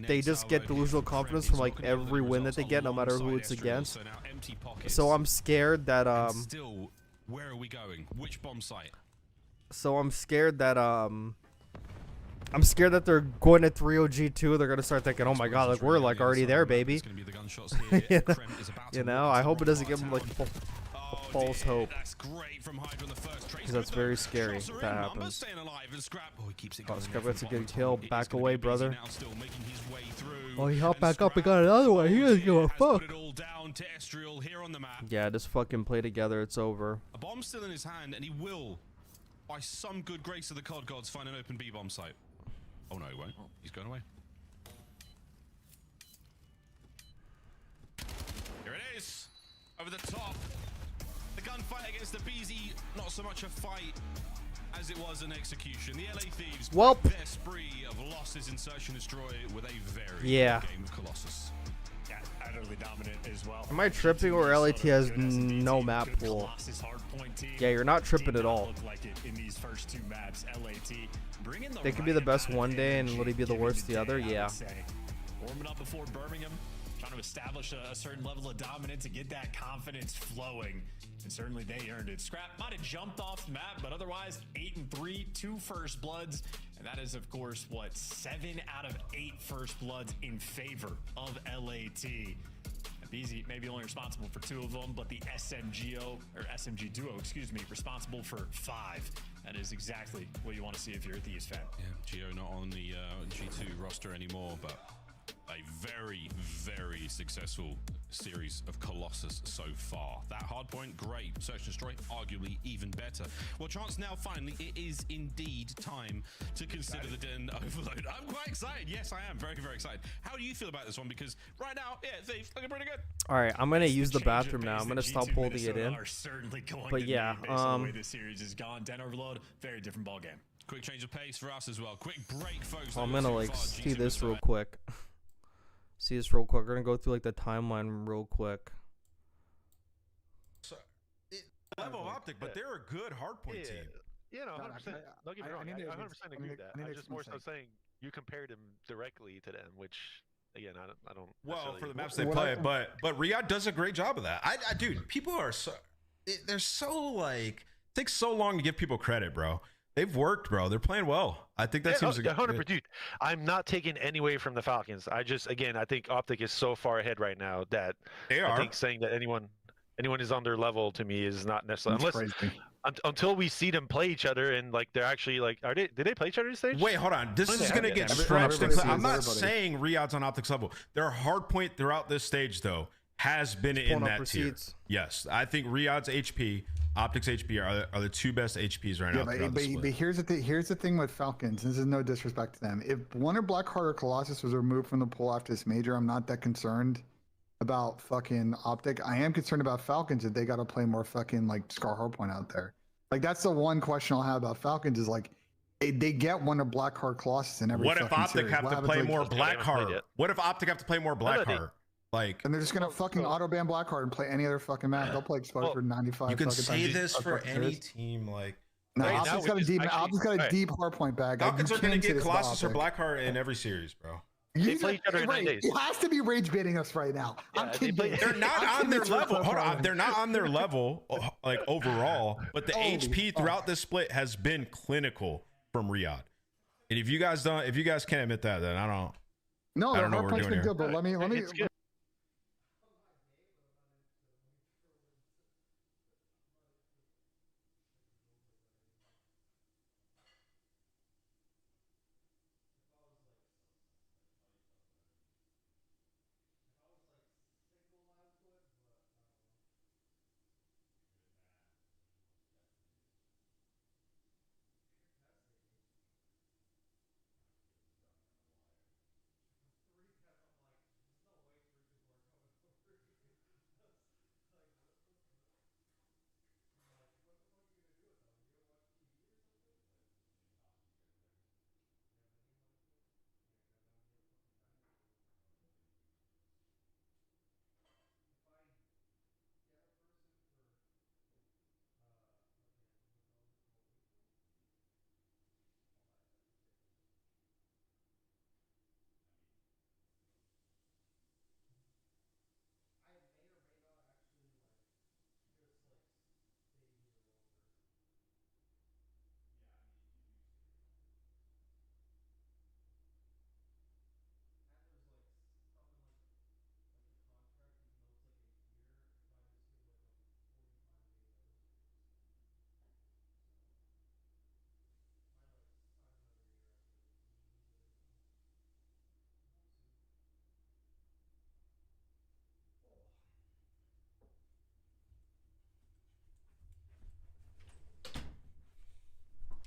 they just get delusional confidence from like every win that they get, no matter who it's against. So I'm scared that Still, where are we going? Which bomb site? So I'm scared that they're going to 3-0 G2. They're gonna start thinking, oh my god, like we're like already there, baby. You know, I hope it doesn't give them like false hope. Because that's very scary if that happens. Oh, Scrap gets a good kill. Back away, brother. Oh, he hopped back up and got another one. He doesn't give a fuck. Put it all down to Estriel here on the map. Yeah, just fucking play together. It's over. A bomb still in his hand, and he will, by some good grace of the COD gods, find an open B bomb site. Oh no, he won't. He's going away. Here it is, over the top. The gunfight against the BZ, not so much a fight as it was an execution. The LA Thieves, Welp. their spree of losses in Search and Destroy with a very Yeah. good game of Colossus. Yeah, utterly dominant as well. Am I tripping or LAT has no map pool? Yeah, you're not tripping at all. Like it in these first 2 maps, LAT bringing the They could be the best one day and literally be the worst the other. Yeah. Warming up before Birmingham, trying to establish a certain level of dominance to get that confidence flowing. And certainly they earned it. Scrap might have jumped off the map, but otherwise 8-3, 2 first bloods. And that is, of course, what, 7 out of 8 first bloods in favor of LAT. BZ maybe only responsible for 2 of them, but the SMG duo, excuse me, responsible for 5. That is exactly what you want to see if you're a Thieves fan. Yeah, Geo not on the G2 roster anymore, but a very, very successful series of Colossus so far. That hardpoint, great. Search and Destroy, arguably even better. Well, Chance, now finally, it is indeed time to consider the Den Overload. I'm quite excited. Yes, I am very, very excited. How do you feel about this one? Because right now, yeah, Thieves looking pretty good. All right, I'm gonna use the bathroom now. I'm gonna stop holding it in. But yeah, the way this series is gone, Den Overload, very different ball game. Quick change of pace for us as well. Quick break, folks. I'm gonna like see this real quick. See this real quick. We're gonna go through like the timeline real quick. So, level of Optic, but they're a good hardpoint team. Yeah, no, 100%. Don't get me wrong. I 100% agree with that. I'm just more so saying you compared him directly to them, which again, I don't. Well, for the maps they play, but Riyadh does a great job of that. I dude, people are so they're so like it takes so long to give people credit, bro. They've worked, bro. They're playing well. I think that seems 100%. Dude, I'm not taking any away from the Falcons. I think Optic is so far ahead right now that I think saying that anyone is on their level to me is not necessarily until we see them play each other and like they're actually like did they play each other this stage? Wait, hold on. This is gonna get stretched. I'm not saying Riyadh's on Optic's level. Their hardpoint throughout this stage though has been in that tier. Yes, I think Riyadh's HP, Optic's HP are the 2 best HPs right now. But here's the thing with Falcons. This is no disrespect to them. If Wonder Blackheart or Colossus was removed from the pool after this major, I'm not that concerned about fucking Optic. I am concerned about Falcons if they got to play more fucking like Scar Hardpoint out there. Like that's the one question I'll have about Falcons is like they get Wonder Blackheart Colossus in every. What if Optic have to play more Blackheart? What if Optic have to play more Blackheart? Like, and they're just gonna fucking auto ban Blackheart and play any other fucking map. They'll play Exposure for 95. You can say this for any team, like. No, Optic's got a deep hardpoint bag. Falcons are gonna get Colossus or Blackheart in every series, bro. They play each other in 9 days. He has to be rage baiting us right now. I'm kidding. They're not on their level. Hold on, they're not on their level, like overall. But the HP throughout this split has been clinical from Riyadh. And if you guys can't admit that, then I don't. No, I don't know what we're doing here. Good, but let me.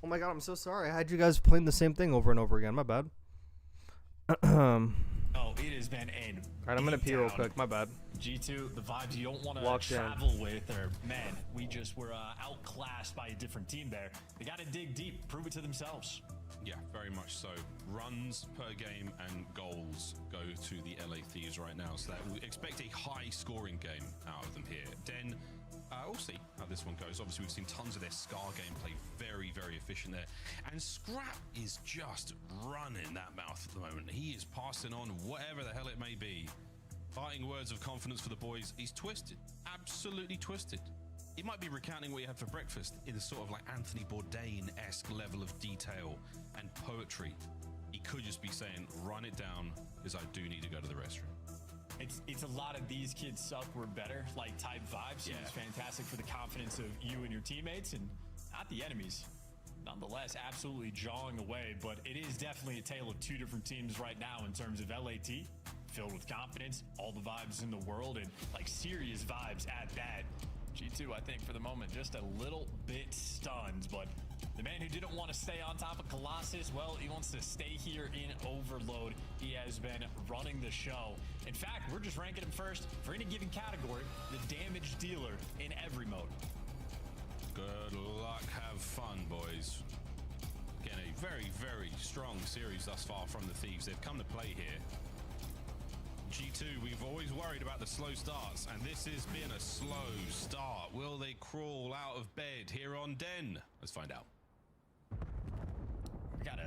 Oh my god, I'm so sorry. I had you guys playing the same thing over and over again. My bad. Oh, it has been an. Alright, I'm gonna pee real quick. My bad. G2, the vibes you don't want to Walked in. travel with, or man, we just were outclassed by a different team there. They got to dig deep, prove it to themselves. Yeah, very much so. Runs per game and goals go to the LA Thieves right now, so that we expect a high scoring game out of them here. Den, we'll see how this one goes. Obviously, we've seen tons of their Scar gameplay, very, very efficient there. And Scrap is just running that mouth at the moment. He is passing on whatever the hell it may be. Fighting words of confidence for the boys. He's twisted, absolutely twisted. He might be recounting what he had for breakfast in a sort of like Anthony Bourdain-esque level of detail and poetry. He could just be saying, run it down, because I do need to go to the restroom. It's a lot of these kids suck, we're better, like type vibes. Yeah. It's fantastic for the confidence of you and your teammates and not the enemies. Nonetheless, absolutely jawing away, but it is definitely a tale of two different teams right now in terms of LAT, filled with confidence, all the vibes in the world, and like serious vibes at that. G2, I think, for the moment, just a little bit stunned, but the man who didn't want to stay on top of Colossus, well, he wants to stay here in Overload. He has been running the show. In fact, we're just ranking him first for any given category, the damage dealer in every mode. Good luck, have fun, boys. Again, a very, very strong series thus far from the Thieves. They've come to play here. G2, we've always worried about the slow starts, and this has been a slow start. Will they crawl out of bed here on Den? Let's find out. We got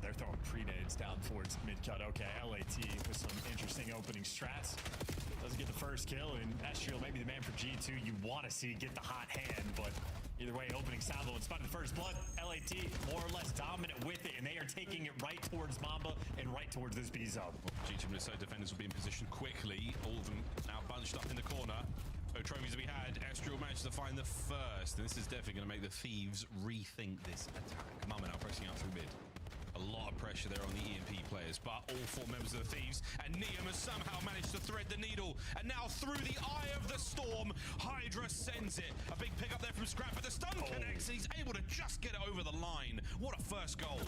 they're throwing pre-nades down towards mid-cut. Okay, LAT with some interesting opening strats. Doesn't get the first kill, and Estriel, maybe the man for G2 you want to see get the hot hand, but either way, opening salvo and spotting the first blood. LAT more or less dominant with it, and they are taking it right towards Mamba and right towards this B zone. G2 Minnesota defenders will be in position quickly. All of them now bunched up in the corner. No trophies to be had. Estriel managed to find the first, and this is definitely going to make the Thieves rethink this attack. Mamba now pressing out through mid. A lot of pressure there on the EMP players, but all four members of the Thieves, and Neum has somehow managed to thread the needle, and now through the eye of the storm, Hydra sends it. A big pick up there from Scrap, but the stun connects, and he's able to just get it over the line. What a first goal.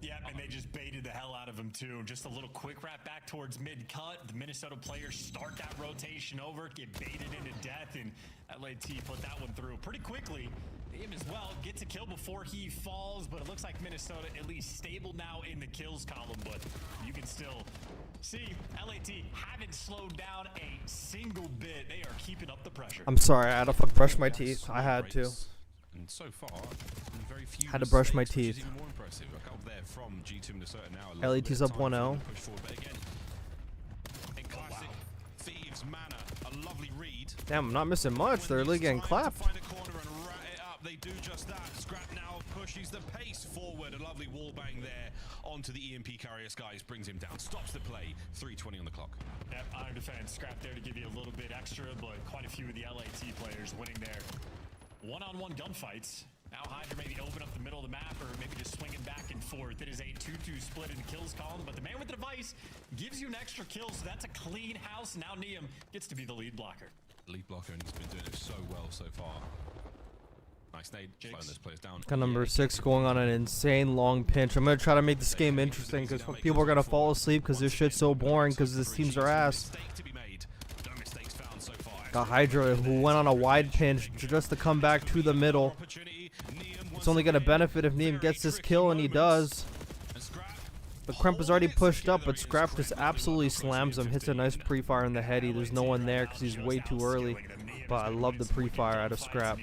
Yeah, and they just baited the hell out of him too. Just a little quick wrap back towards mid-cut. The Minnesota players start that rotation over, get baited into death, and LAT put that one through pretty quickly. Him as well gets a kill before he falls, but it looks like Minnesota at least stable now in the kills column, but you can still see LAT haven't slowed down a single bit. They are keeping up the pressure. I'm sorry, I had to brush my teeth. I had to. And so far, very few had to brush my teeth. Even more impressive. A couple there from G2 Minnesota now. LAT's up 1-0. In classic Thieves manner, a lovely read. Damn, I'm not missing much. They're really getting clapped. They do just that. Scrap now pushes the pace forward. A lovely wall bang there onto the EMP carrier. Skies brings him down. Stops the play. 3:20 on the clock. Yep, honor defense. Scrap there to give you a little bit extra, but quite a few of the LAT players winning their one-on-one gunfights. Now Hydra maybe open up the middle of the map or maybe just swinging back and forth. It is a 2-2 split in the kills column, but the man with the device gives you an extra kill, so that's a clean house. Now Neum gets to be the lead blocker. Lead blocker, and he's been doing it so well so far. Nice nade, slowing those players down. Got number 6 going on an insane long pinch. I'm going to try to make this game interesting because people are going to fall asleep because this shit's so boring because this teams are ass. Got Hydra who went on a wide pinch just to come back to the middle. It's only going to benefit if Neum gets this kill, and he does. But Kremp is already pushed up, but Scrap just absolutely slams him. Hits a nice pre-fire in the heady. There's no one there because he's way too early. But I love the pre-fire out of Scrap.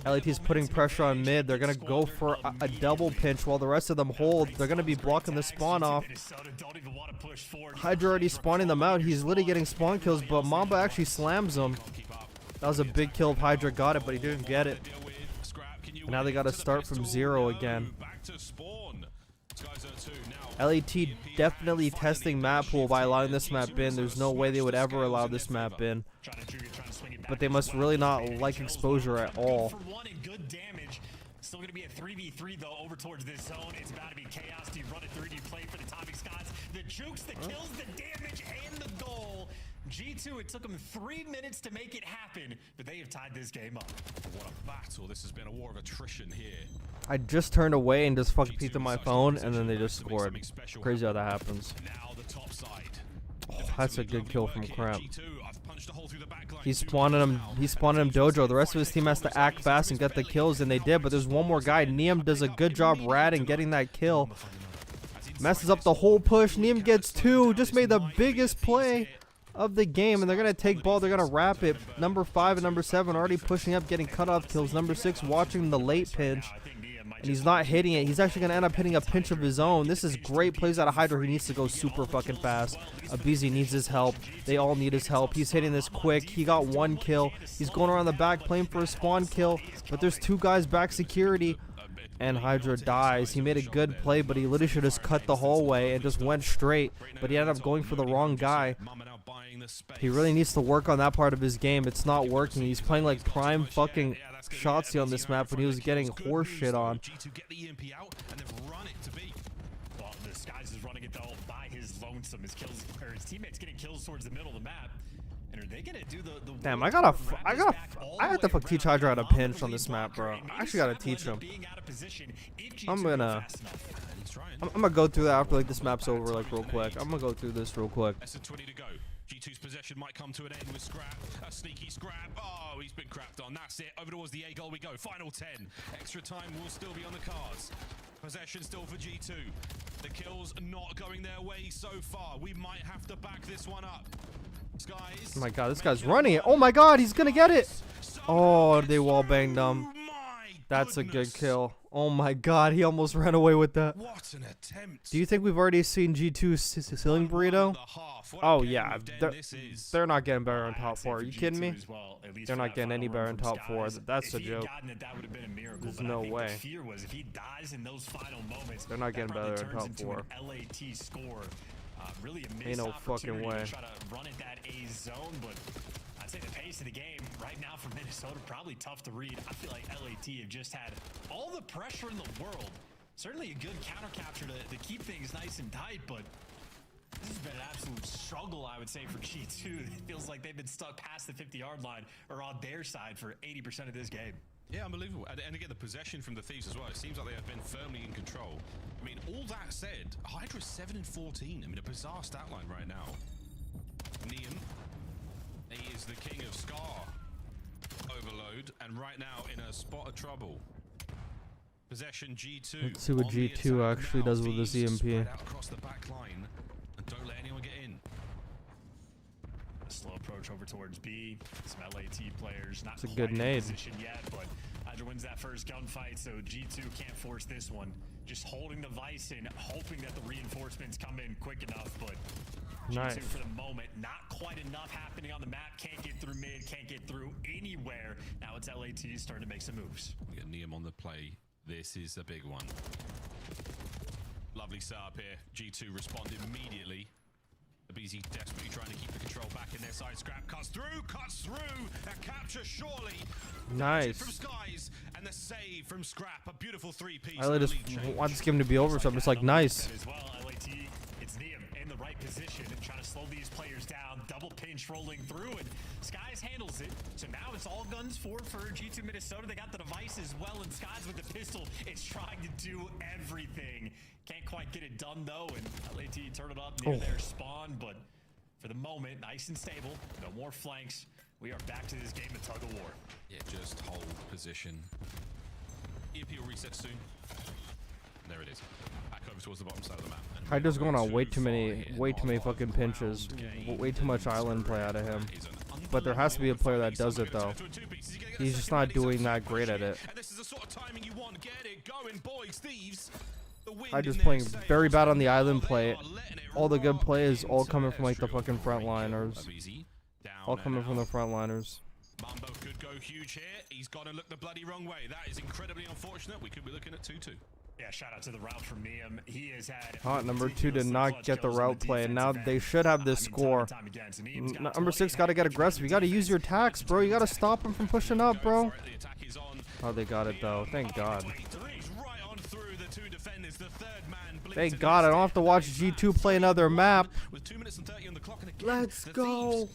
LAT's putting pressure on mid. They're going to go for a double pinch while the rest of them hold. They're going to be blocking the spawn off. Hydra already spawning them out. He's literally getting spawn kills, but Mamba actually slams him. That was a big kill if Hydra got it, but he didn't get it. And now they got to start from 0 again. LAT definitely testing map pool by allowing this map in. There's no way they would ever allow this map in. But they must really not like exposure at all. Still going to be a 3v3 though over towards this zone. It's about to be chaos. Do you run a 3D play for the timing Scots? The jukes, the kills, the damage, and the goal. G2, it took them 3 minutes to make it happen, but they have tied this game up. What a battle. This has been a war of attrition here. I just turned away and just fucking peeked at my phone, and then they just scored. Crazy how that happens. Now the top side. Oh, that's a good kill from Cramp. He's spawning him dojo. The rest of his team has to act fast and get the kills, and they did, but there's one more guy. Neum does a good job ratting getting that kill. Messes up the whole push. Neum gets 2. Just made the biggest play of the game, and they're gonna take ball. They're gonna wrap it. Number 5 and number 7 already pushing up, getting cutoff kills. Number 6 watching the late pinch, and he's not hitting it. He's actually gonna end up hitting a pinch of his own. This is great plays out of Hydra. He needs to go super fucking fast. Abizi needs his help. They all need his help. He's hitting this quick. He got 1 kill. He's going around the back playing for a spawn kill, but there's 2 guys back security, and Hydra dies. He made a good play, but he literally should have just cut the hallway and just went straight, but he ended up going for the wrong guy. He really needs to work on that part of his game. It's not working. He's playing like prime fucking Shotzzy on this map when he was getting horse shit on. Well, the Skies is running it all by his lonesome. His kills, or his teammates getting kills towards the middle of the map. And are they gonna do the Damn, I have to teach Hydra how to pinch on this map, bro. I actually gotta teach him. I'm gonna go through that after like this map's over, like real quick. I'm gonna go through this real quick. G2's possession might come to an end with Scrap. A sneaky Scrap. Oh, he's been crapped on. That's it. Over towards the A goal we go. Final 10. Extra time will still be on the cards. Possession still for G2. The kills not going their way so far. We might have to back this one up. Skies. Oh my god, this guy's running it. Oh my god, he's gonna get it. Oh, they wall banged him. That's a good kill. Oh my god, he almost ran away with that. What an attempt. Do you think we've already seen G2 ceiling Burrito? Oh yeah, they're not getting better in top 4. Are you kidding me? They're not getting any better in top 4. That's a joke. There's no way. They're not getting better in top 4. Really a ain't no fucking way. Try to run at that A zone, but I'd say the pace of the game right now for Minnesota probably tough to read. I feel like LAT have just had all the pressure in the world. Certainly a good counter capture to keep things nice and tight, but this has been an absolute struggle, I would say, for G2. It feels like they've been stuck past the 50-yard line or on their side for 80% of this game. Yeah, unbelievable. And again, the possession from the Thieves as well. It seems like they have been firmly in control. I mean, all that said, Hydra's 7 and 14. I mean, a bizarre stat line right now. Neum, he is the king of Scar overload, and right now in a spot of trouble. Possession G2. Let's see what G2 actually does with this EMP. Across the back line, and don't let anyone get in. A slow approach over towards B. Some LAT players not it's a quite good in nade. Position yet, but Hydra wins that first gunfight, so G2 can't force this one. Just holding the vice in, hoping that the reinforcements come in quick enough, but nice. G2 for the moment, not quite enough happening on the map. Can't get through mid, can't get through anywhere. Now it's LAT starting to make some moves. We got Neum on the play. This is a big one. Lovely setup here. G2 respond immediately. Abizi desperately trying to keep the control back in their side. Scrap cuts through. A capture surely. Nice. From Skies and the save from Scrap. A beautiful 3-piece. I just want this game to be over, so I'm just like, nice. As well, LAT, it's Neum in the right position and trying to slow these players down. Double pinch rolling through, and Skies handles it. So now it's all guns for G2 Minnesota. They got the device as well, and Skies with the pistol is trying to do everything. Can't quite get it done though, and LAT turn it up near their spawn, but for the moment, nice and stable. No more flanks. We are back to this game of tug of war. Yeah, just hold position. EMP will reset soon. There it is. Back over towards the bottom side of the map. Hydra's going on way too many fucking pinches. Way too much island play out of him. But there has to be a player that does it though. He's just not doing that great at it. And this is the sort of timing you want. Get it going, boys, Thieves. Hydra's playing very bad on the island play. All the good play is all coming from like the fucking frontliners. All coming from the frontliners. Mambo could go huge here. He's got to look the bloody wrong way. That is incredibly unfortunate. We could be looking at 2-2. Yeah, shout out to the route from Neum. He has had Hot number 2 did not get the route play, and now they should have this score. Number 6 got to get aggressive. You got to use your attacks, bro. You got to stop him from pushing up, bro. Oh, they got it though. Thank God. Thank God I don't have to watch G2 play another map. Let's go.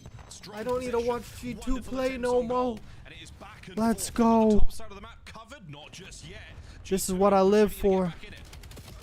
I don't need to watch G2 play no more. Let's go. This is what I live for.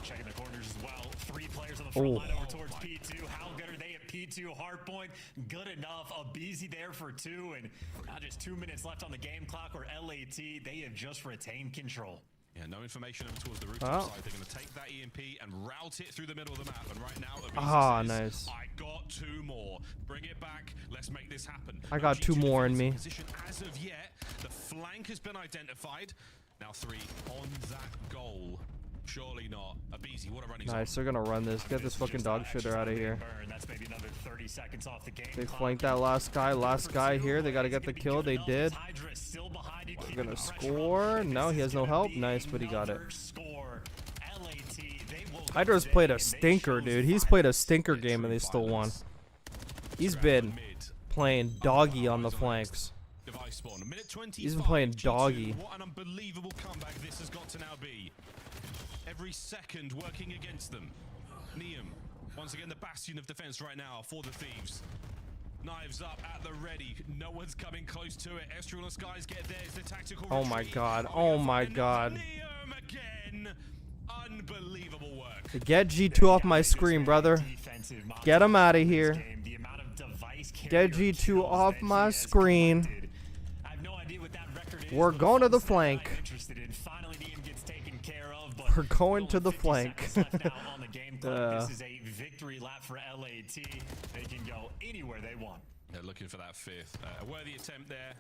Checking the corners as well. 3 players on the front line over towards P2. How good are they at P2? Hardpoint, good enough. A BZ there for 2, and now just 2 minutes left on the game clock. Or LAT, they have just retained control. Yeah, no information over towards the rooftop side. They're going to take that EMP and route it through the middle of the map. And right now, nice. I got 2 more. Bring it back. Let's make this happen. I got 2 more in me. Position as of yet, the flank has been identified. Now 3 on that goal. Surely not. Abizi, what a running Nice, they're gonna run this. Get this fucking dog shitter out of here. That's maybe another 30 seconds off the game. They flanked that last guy here. They gotta get the kill. They did. They're gonna score. No, he has no help. Nice, but he got it. Hydra's played a stinker, dude. He's played a stinker game and they still won. He's been playing doggy on the flanks. He's been playing doggy. What an unbelievable comeback this has got to now be. Every second working against them. Neum, once again the bastion of defense right now for the Thieves. Knives up at the ready. No one's coming close to it. Estriel and Skies get theirs. The tactical Oh my god. Oh my god. Neum again. Unbelievable work. Get G2 off my screen, brother. Get him out of here. Get G2 off my screen. We're going to the flank. We're going to the flank. This is a victory lap for LAT. They can go anywhere they want. They're looking for that 5th. A worthy attempt there.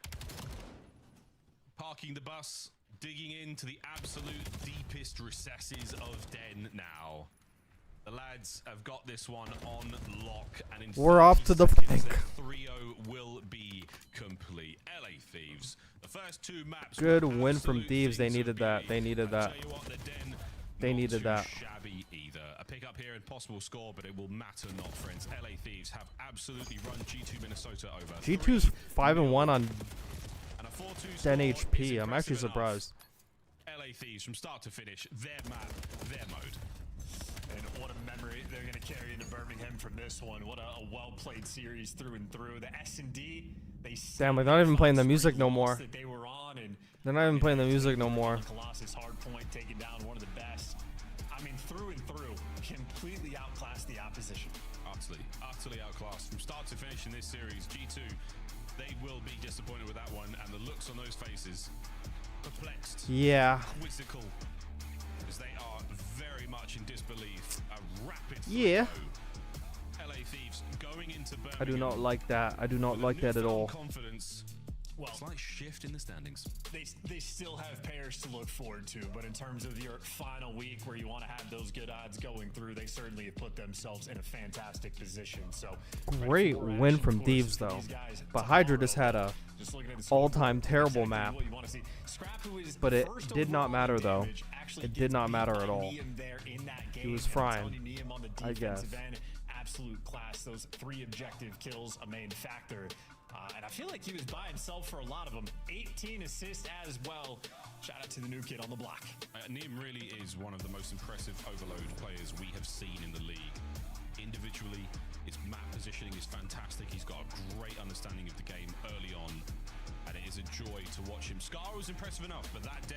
Parking the bus, digging into the absolute deepest recesses of Den now. The lads have got this one on lock, and in we're off to the flank. 3-0 will be complete. LA Thieves, the first 2 maps. Good win from Thieves. They needed that. They needed that. They needed that. Shabby either. A pick up here and possible score, but it will matter not, friends. LA Thieves have absolutely run G2 Minnesota over. G2's 5-1 on 10 HP. I'm actually surprised. LA Thieves from start to finish, their map, their mode. And what a memory they're going to carry into Birmingham from this one. What a well-played series through and through. The S&D, they damn, they're not even playing the music no more. That they were on, and they're not even playing the music no more. Colossus Hardpoint taking down one of the best. I mean, through and through, completely outclassed the opposition. Utterly outclassed from start to finish in this series. G2, they will be disappointed with that one, and the looks on those faces, perplexed, quizzical, as they are very much in disbelief. A rapid LA Thieves going into Birmingham. I do not like that. I do not like that at all. Confidence. Well, slight shift in the standings. They still have pairs to look forward to, but in terms of your final week where you want to have those good odds going through, they certainly have put themselves in a fantastic position. So great win from Thieves though, but Hydra just had a all-time terrible map. But it did not matter though. It did not matter at all. He was frying, I guess. Absolute class. Those 3 objective kills, a main factor. And I feel like he was by himself for a lot of them. 18 assists as well. Shout out to the new kid on the block. Neum really is one of the most impressive overload players we have seen in the league. Individually, his map positioning is fantastic. He's got a great understanding of the game early on, and it is a joy to watch him. Scar was impressive enough, but that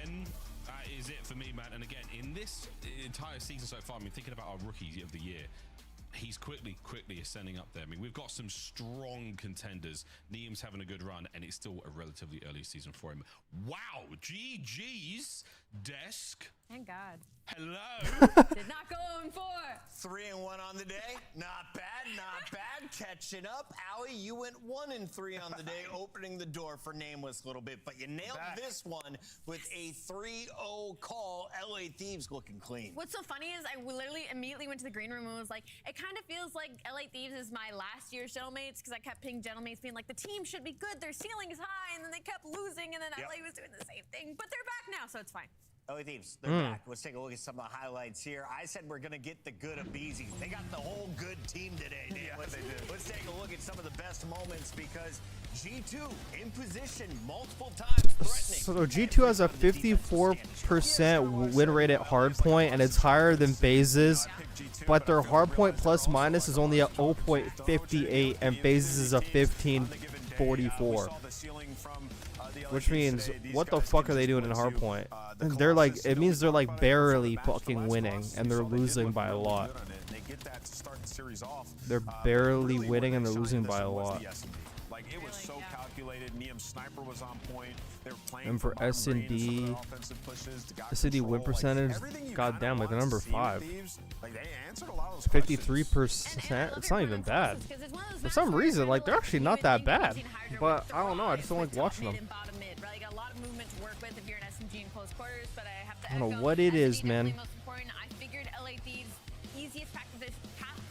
is it for me, man. And again, in this entire season so far, I mean, thinking about our rookie of the year, he's quickly ascending up there. I mean, we've got some strong contenders. Neum's having a good run, and it's still a relatively early season for him. Wow, GG's desk. Thank God. Hello. Did not go 0-4. 3-1 on the day. Not bad, not bad. Catching up. Allie, you went 1-3 on the day, opening the door for Nameless a little bit, but you nailed this one with a 3-0 call. LA Thieves looking clean. What's so funny is I literally immediately went to the green room and was like, it kind of feels like LA Thieves is my last year Shellmates, because I kept pinging Gentlemates being like, the team should be good, their ceiling is high, and then they kept losing, and then LA was doing the same thing, but they're back now, so it's fine. LA Thieves, they're back. Let's take a look at some of the highlights here. I said we're going to get the good of Beezy. They got the whole good team today. Yeah, let's take a look at some of the best moments because G2 in position multiple times threatening. So G2 has a 54% win rate at hardpoint, and it's higher than FaZe's, but their hardpoint plus minus is only at 0.58, and FaZe's is a 1544. Which means, what the fuck are they doing in hardpoint? They're like, it means they're like barely fucking winning, and they're losing by a lot. They're barely winning, and they're losing by a lot. Like it was so calculated. Neum sniper was on point. They were playing And for S&D, S&D win percentage, goddamn, like the number 5. 53%. It's not even bad. For some reason, like they're actually not that bad. But I don't know. I just don't like watching them. I don't know what it is, man. I figured LA Thieves' easiest path to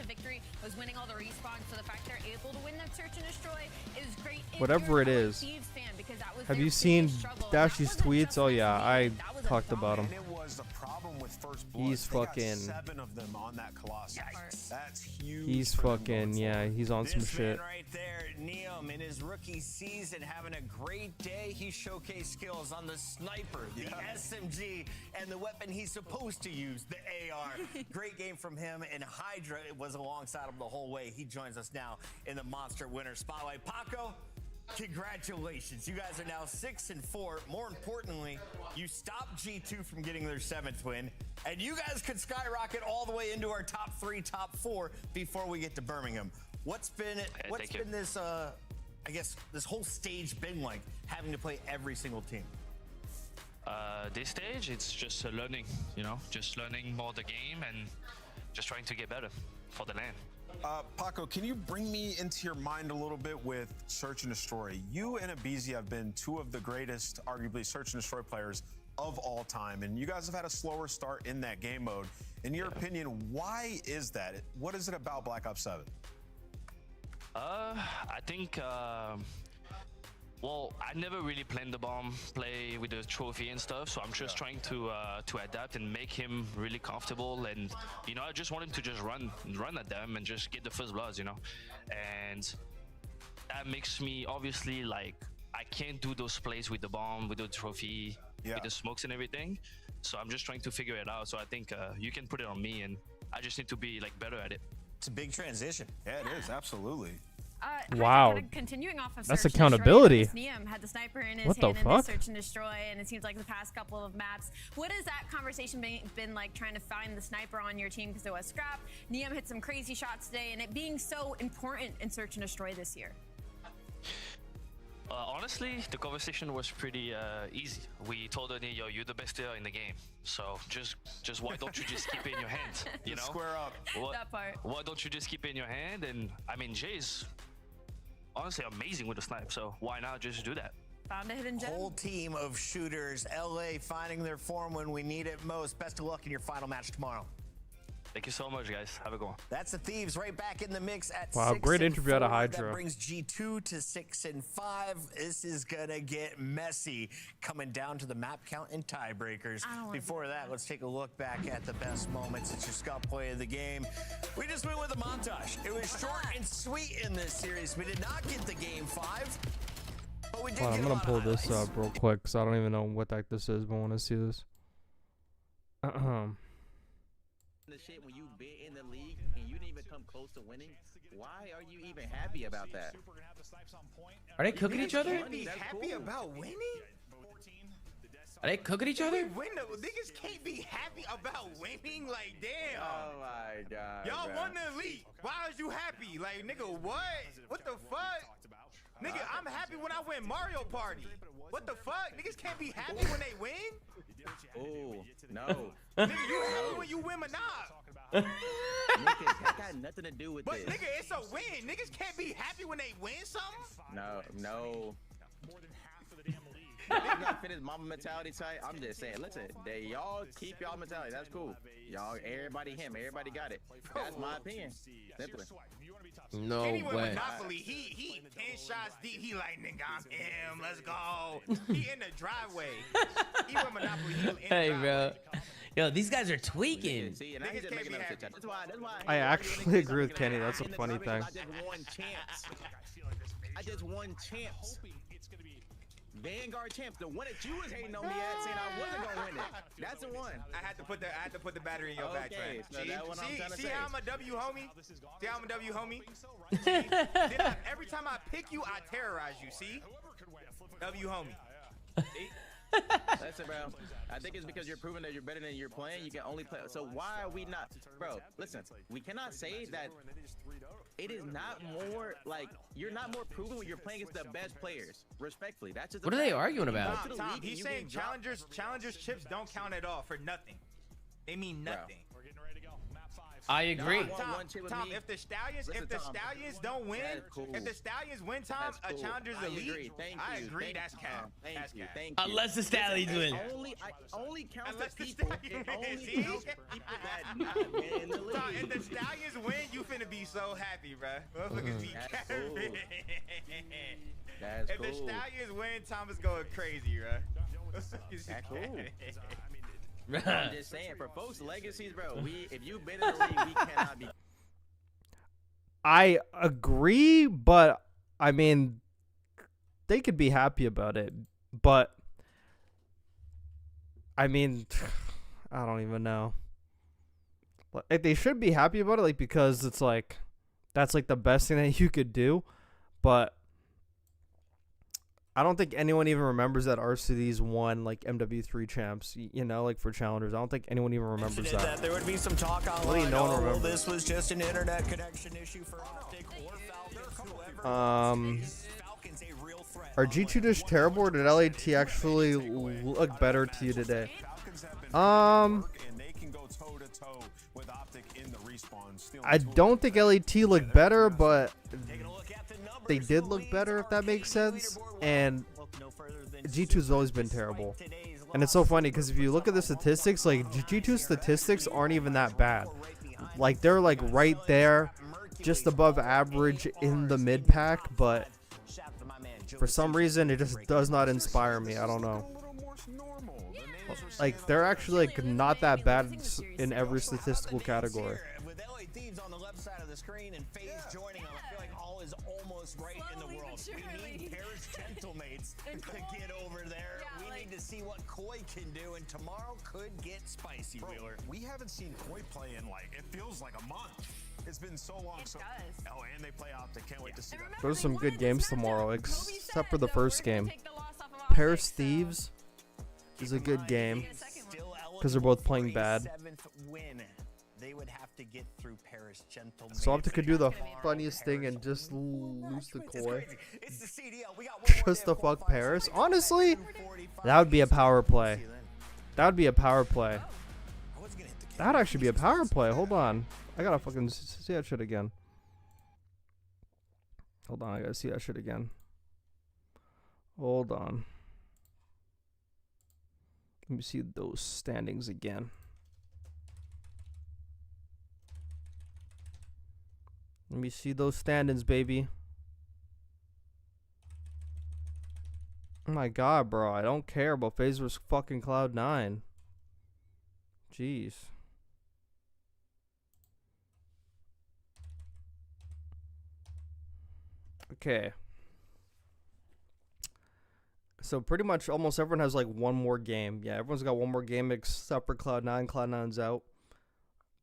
victory was winning all the respawns, so the fact they're able to win that search and destroy is great. Whatever it is. Have you seen Dashy's tweets? Oh yeah, I talked about him. He's fucking. He's fucking, yeah, he's on some shit. Right there, Neum in his rookie season having a great day. He showcased skills on the sniper, the SMG, and the weapon he's supposed to use, the AR. Great game from him, and Hydra was alongside him the whole way. He joins us now in the Monster Winner Spotlight. Paco, congratulations. You guys are now 6-4. More importantly, you stopped G2 from getting their 7th win, and you guys could skyrocket all the way into our top 3, top 4 before we get to Birmingham. What's been this I guess this whole stage been like, having to play every single team? This stage, it's just learning, you know, just learning more the game and just trying to get better for the LAN. Paco, can you bring me into your mind a little bit with Search and Destroy? You and Abizi have been 2 of the greatest, arguably, Search and Destroy players of all time, and you guys have had a slower start in that game mode. In your opinion, why is that? What is it about Black Ops 7? I think, well, I never really planned the bomb play with the trophy and stuff, so I'm just trying to adapt and make him really comfortable. And you know, I just want him to just run at them and just get the first bloods, you know. And that makes me obviously like I can't do those plays with the bomb, with the trophy, with the smokes and everything. So I'm just trying to figure it out. So I think you can put it on me, and I just need to be like better at it. It's a big transition. Yeah, it is, absolutely. Wow, kind of continuing off of that's Search accountability. And Destroy, Neum had the sniper in his What the hand in fuck? this Search and Destroy, and it seems like the past couple of maps. What has that conversation been like, trying to find the sniper on your team? Because there was scrap. Neum hit some crazy shots today, and it being so important in Search and Destroy this year. Honestly, the conversation was pretty easy. We told her, yo, you're the best player in the game. So just why don't you just keep it in your hand? You know, square up. That part. Why don't you just keep it in your hand? And I mean, Jay's honestly amazing with the snipe. So why not just do that? Found a hidden gem. Whole team of shooters. LA finding their form when we need it most. Best of luck in your final match tomorrow. Thank you so much, guys. Have a good one. That's the Thieves right back in the mix at 6-4. Wow, great interview out of Hydra. That brings G2 to 6-5. This is gonna get messy, coming down to the map count and tiebreakers. Before that, let's take a look back at the best moments. It's your scout play of the game. We just went with a montage. It was short and sweet in this series. We did not get the game 5. But we did Hold on, get I'm a gonna lot pull of this highlights. up real quick because I don't even know what the heck this is, but I want to see this. The shit when you been in the league and you didn't even come close to winning. Why are you even happy about that? Are they cooking each other? Be happy about winning? Are they cooking each other? Niggas can't be happy about winning. Like, damn. Oh my god. Y'all won the league. Why is you happy? Like, nigga, what? What the fuck? Nigga, I'm happy when I win Mario Party. What the fuck? Niggas can't be happy when they win? Oh, no. Nigga, you happy when you win Monob. Niggas, that got nothing to do with this. But nigga, it's a win. Niggas can't be happy when they win something? No. Niggas gotta fit his mama mentality tight. I'm just saying, listen, y'all keep y'all mentality. That's cool. Y'all, everybody got it. That's my opinion. Simply. No anyway, way. Monopoly, he shots deep. He like, nigga, I'm him. Let's go. He in the driveway. He with Monopoly. He in Hey, the bro. driveway. Yo, these guys are tweaking. See, and now he's just making another switch. That's why I actually agree with Kenny. That's a funny thing. I just won champs. I just won champs. Vanguard champs, the one that you was hating on me at, saying I wasn't gonna win it. That's the one. I had to put the battery in your back, Okay, friend. so that's what I'm trying to See say. how I'm a W homie? See how I'm a W homie? See? Every time I pick you, I terrorize you. See? W homie. See? Listen, bro. I think it's because you're proving that you're better than you're playing. You can only play. So why are we not, bro? Listen, we cannot say that it is not more like you're not more proven when you're playing against the best players. Respectfully, that's just. What are they arguing about? Tom, he's saying challengers chips don't count at all for nothing. They mean nothing. I agree. Tom, if the Stallions don't win, if the Stallions win, Tom, a challenger's elite. I agree. That's cap. That's cap. Unless the Stallions win. Only counts Unless the the people. Stallions It only win. counts the people that not been in the league. Tom, if the Stallions win, you finna be so happy, bruh. Motherfuckers be capping. That's If the Stallions win, Tom is going crazy, bruh. That's cool. I'm just saying, for folks' legacies, bro. If you've been in the league, we cannot be. I agree, but I mean, they could be happy about it. But I mean, I don't even know. Like, they should be happy about it, like, because it's like that's like the best thing that you could do. But I don't think anyone even remembers that RCD's won like MW3 champs, you know, like for challengers. I don't think anyone even remembers that. There would be some talk online. Really, no one remembers. This was just an internet connection issue for Optic or Falcons. Are G2 just terrible, or did LAT actually look better to you today? I don't think LAT looked better, but they did look better, if that makes sense. And G2's always been terrible. And it's so funny because if you look at the statistics, like G2's statistics aren't even that bad. Like they're like right there, just above average in the mid pack, but for some reason it just does not inspire me. I don't know. Like they're actually like not that bad in every statistical category. With LA Thieves on the left side of the screen and FaZe joining them, I feel like all is almost right in the world. We need Paris Gentlemates to get over there. We need to see what Koi can do, and tomorrow could get spicy, Wheeler. We haven't seen Koi play in like, it feels like a month. It's been so long. Oh, and they play Optic. Can't wait to see that. There's some good games tomorrow, except for the first game. Paris Thieves is a good game because they're both playing bad. They would have to get through Paris Gentlemates. So Optic could do the funniest thing and just lose the Koi. Just to fuck Paris. Honestly, that would be a power play. That would be a power play. That would actually be a power play. Hold on. I gotta fucking see that shit again. Hold on, I gotta see that shit again. Hold on. Let me see those standings again. Let me see those standings, baby. Oh my god, bro. I don't care about FaZe vs fucking Cloud9. Jeez. Okay. So pretty much almost everyone has like one more game. Yeah, everyone's got one more game except for Cloud9. Cloud9's out.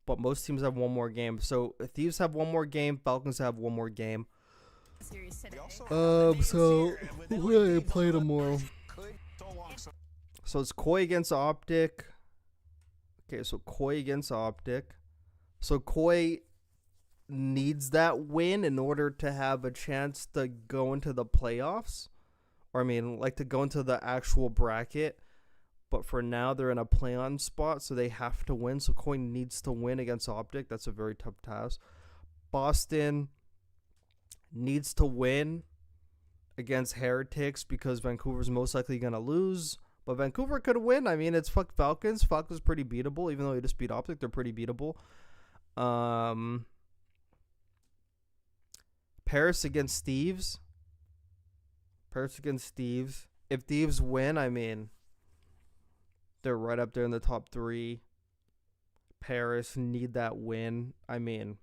But most teams have one more game. So Thieves have one more game. Falcons have one more game. So who will they play tomorrow? So it's Koi against Optic. Okay, so Koi against Optic. So Koi needs that win in order to have a chance to go into the playoffs. Or I mean, like to go into the actual bracket. But for now, they're in a play-on spot, so they have to win. So Koi needs to win against Optic. That's a very tough task. Boston needs to win against Heretics because Vancouver's most likely going to lose. But Vancouver could win. I mean, it's fuck Falcons. Falcons pretty beatable. Even though they just beat Optic, they're pretty beatable. Paris against Thieves. Paris against Thieves. If Thieves win, I mean, they're right up there in the top 3. Paris need that win. I mean,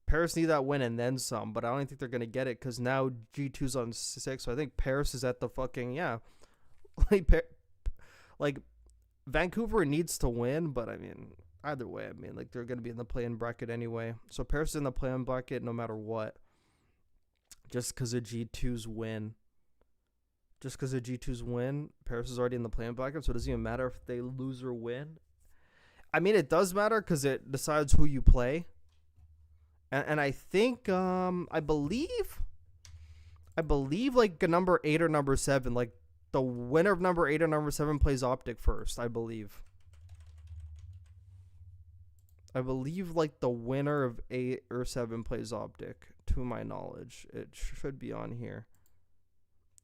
Paris need that win and then some, but I don't think they're going to get it because now G2's on 6, so I think Paris is at the fucking, yeah. Like, Vancouver needs to win, but I mean, either way, I mean, like, they're going to be in the play-in bracket anyway. So Paris is in the play-in bracket no matter what. Just because of G2's win. Just because of G2's win, Paris is already in the play-in bracket, so it doesn't even matter if they lose or win. I mean, it does matter because it decides who you play. And I think, I believe like a number 8 or number 7, like the winner of number 8 or number 7 plays OpTic first, I believe. I believe like the winner of 8 or 7 plays OpTic, to my knowledge. It should be on here.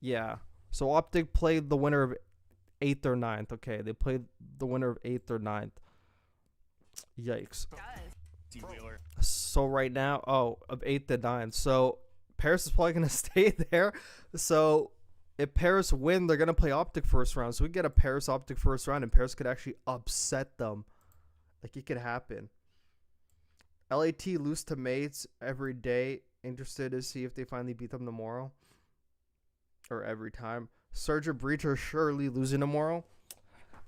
Yeah. So OpTic played the winner of 8th or 9th. Okay, they played the winner of 8th or 9th. Yikes. So right now, of 8th to 9th. So Paris is probably going to stay there. So if Paris win, they're going to play OpTic first round. So we get a Paris OpTic first round, and Paris could actually upset them. Like, it could happen. LAT lose to mates every day. Interested to see if they finally beat them tomorrow. Or every time. Surge or Breach are surely losing tomorrow.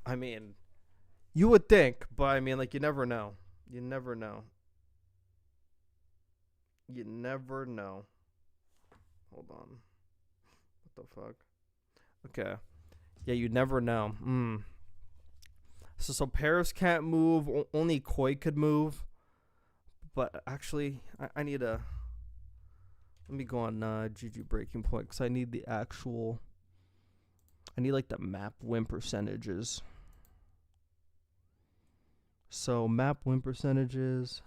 I mean, you would think, but I mean, like, you never know. You never know. You never know. Hold on. What the fuck? Okay. Yeah, you never know. So Paris can't move. Only Koi could move. But actually, I need a... Let me go on GG Breaking Point because I need the actual... I need like the map win percentages. So map win percentages.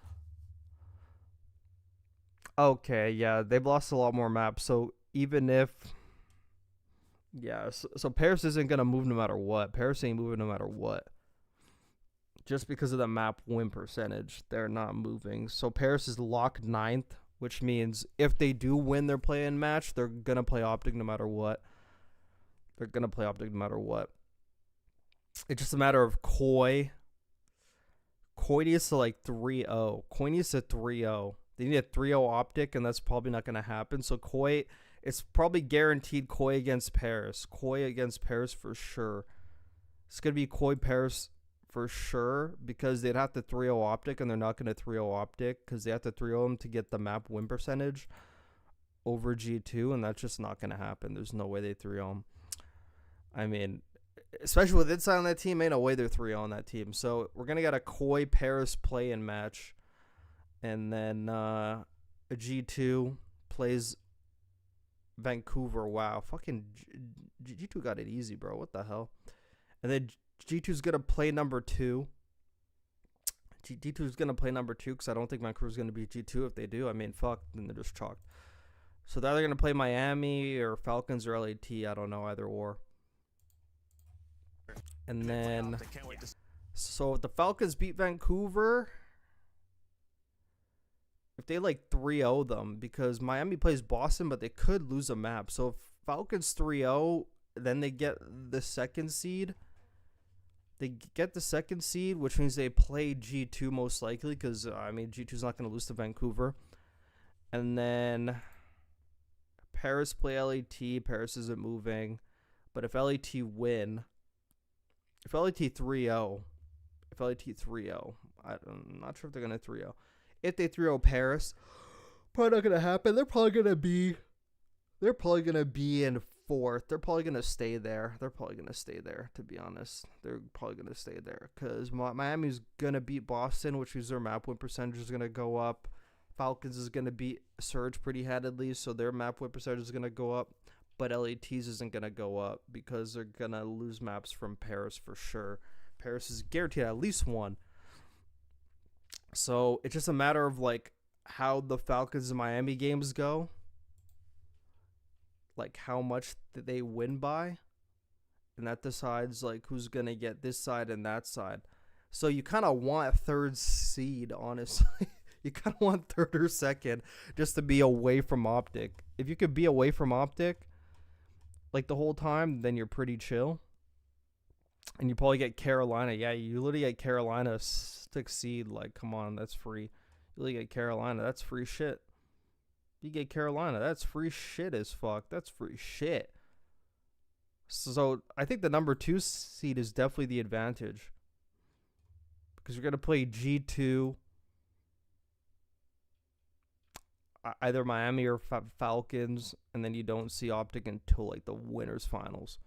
Okay, yeah, they've lost a lot more maps. So even if... Yeah, so Paris isn't going to move no matter what. Paris ain't moving no matter what. Just because of the map win percentage, they're not moving. So Paris is locked 9th, which means if they do win their play-in match, they're going to play OpTic no matter what. They're going to play OpTic no matter what. It's just a matter of Koi. Koi needs to like 3-0. Koi needs to 3-0. They need a 3-0 OpTic, and that's probably not going to happen. So Koi, it's probably guaranteed Koi against Paris. Koi against Paris for sure. It's going to be Koi Paris for sure because they'd have to 3-0 OpTic, and they're not going to 3-0 OpTic because they have to 3-0 them to get the map win percentage over G2, and that's just not going to happen. There's no way they 3-0 them. I mean, especially with Inside on that team, ain't no way they're 3-0 on that team. So we're going to get a Koi Paris play-in match. And then a G2 plays Vancouver. Wow. Fucking G2 got it easy, bro. What the hell? And then G2's going to play number 2. G2's going to play number 2 because I don't think Vancouver's going to be G2. If they do, I mean, fuck, then they're just chalked. So they're either going to play Miami or Falcons or LAT. I don't know, either or. And then, so if the Falcons beat Vancouver, if they like 3-0 them, because Miami plays Boston, but they could lose a map. So if Falcons 3-0, then they get the second seed. They get the second seed, which means they play G2 most likely, because, I mean, G2's not going to lose to Vancouver. And then Paris play LAT. Paris isn't moving. But if LAT win... If LAT 3-0, I'm not sure if they're going to 3-0. If they 3-0 Paris, probably not going to happen. They're probably going to be in 4th. They're probably going to stay there. To be honest. They're probably going to stay there because Miami's going to beat Boston, which means their map win percentage is going to go up. Falcons is going to beat Surge pretty handedly, so their map win percentage is going to go up. But LAT's isn't going to go up because they're going to lose maps from Paris for sure. Paris is guaranteed at least one. So it's just a matter of like how the Falcons and Miami games go. Like how much they win by. And that decides like who's going to get this side and that side. So you kind of want a 3rd seed, honestly. You kind of want 3rd or 2nd just to be away from OpTic. If you could be away from OpTic, like the whole time, then you're pretty chill. And you probably get Carolina. Yeah, you literally get Carolina 6th seed. Like, come on, that's free. You literally get Carolina. That's free shit. You get Carolina. That's free shit as fuck. That's free shit. So I think the number 2 seed is definitely the advantage. Because you're going to play G2. Either Miami or Falcons. And then you don't see Optic until like the winners finals.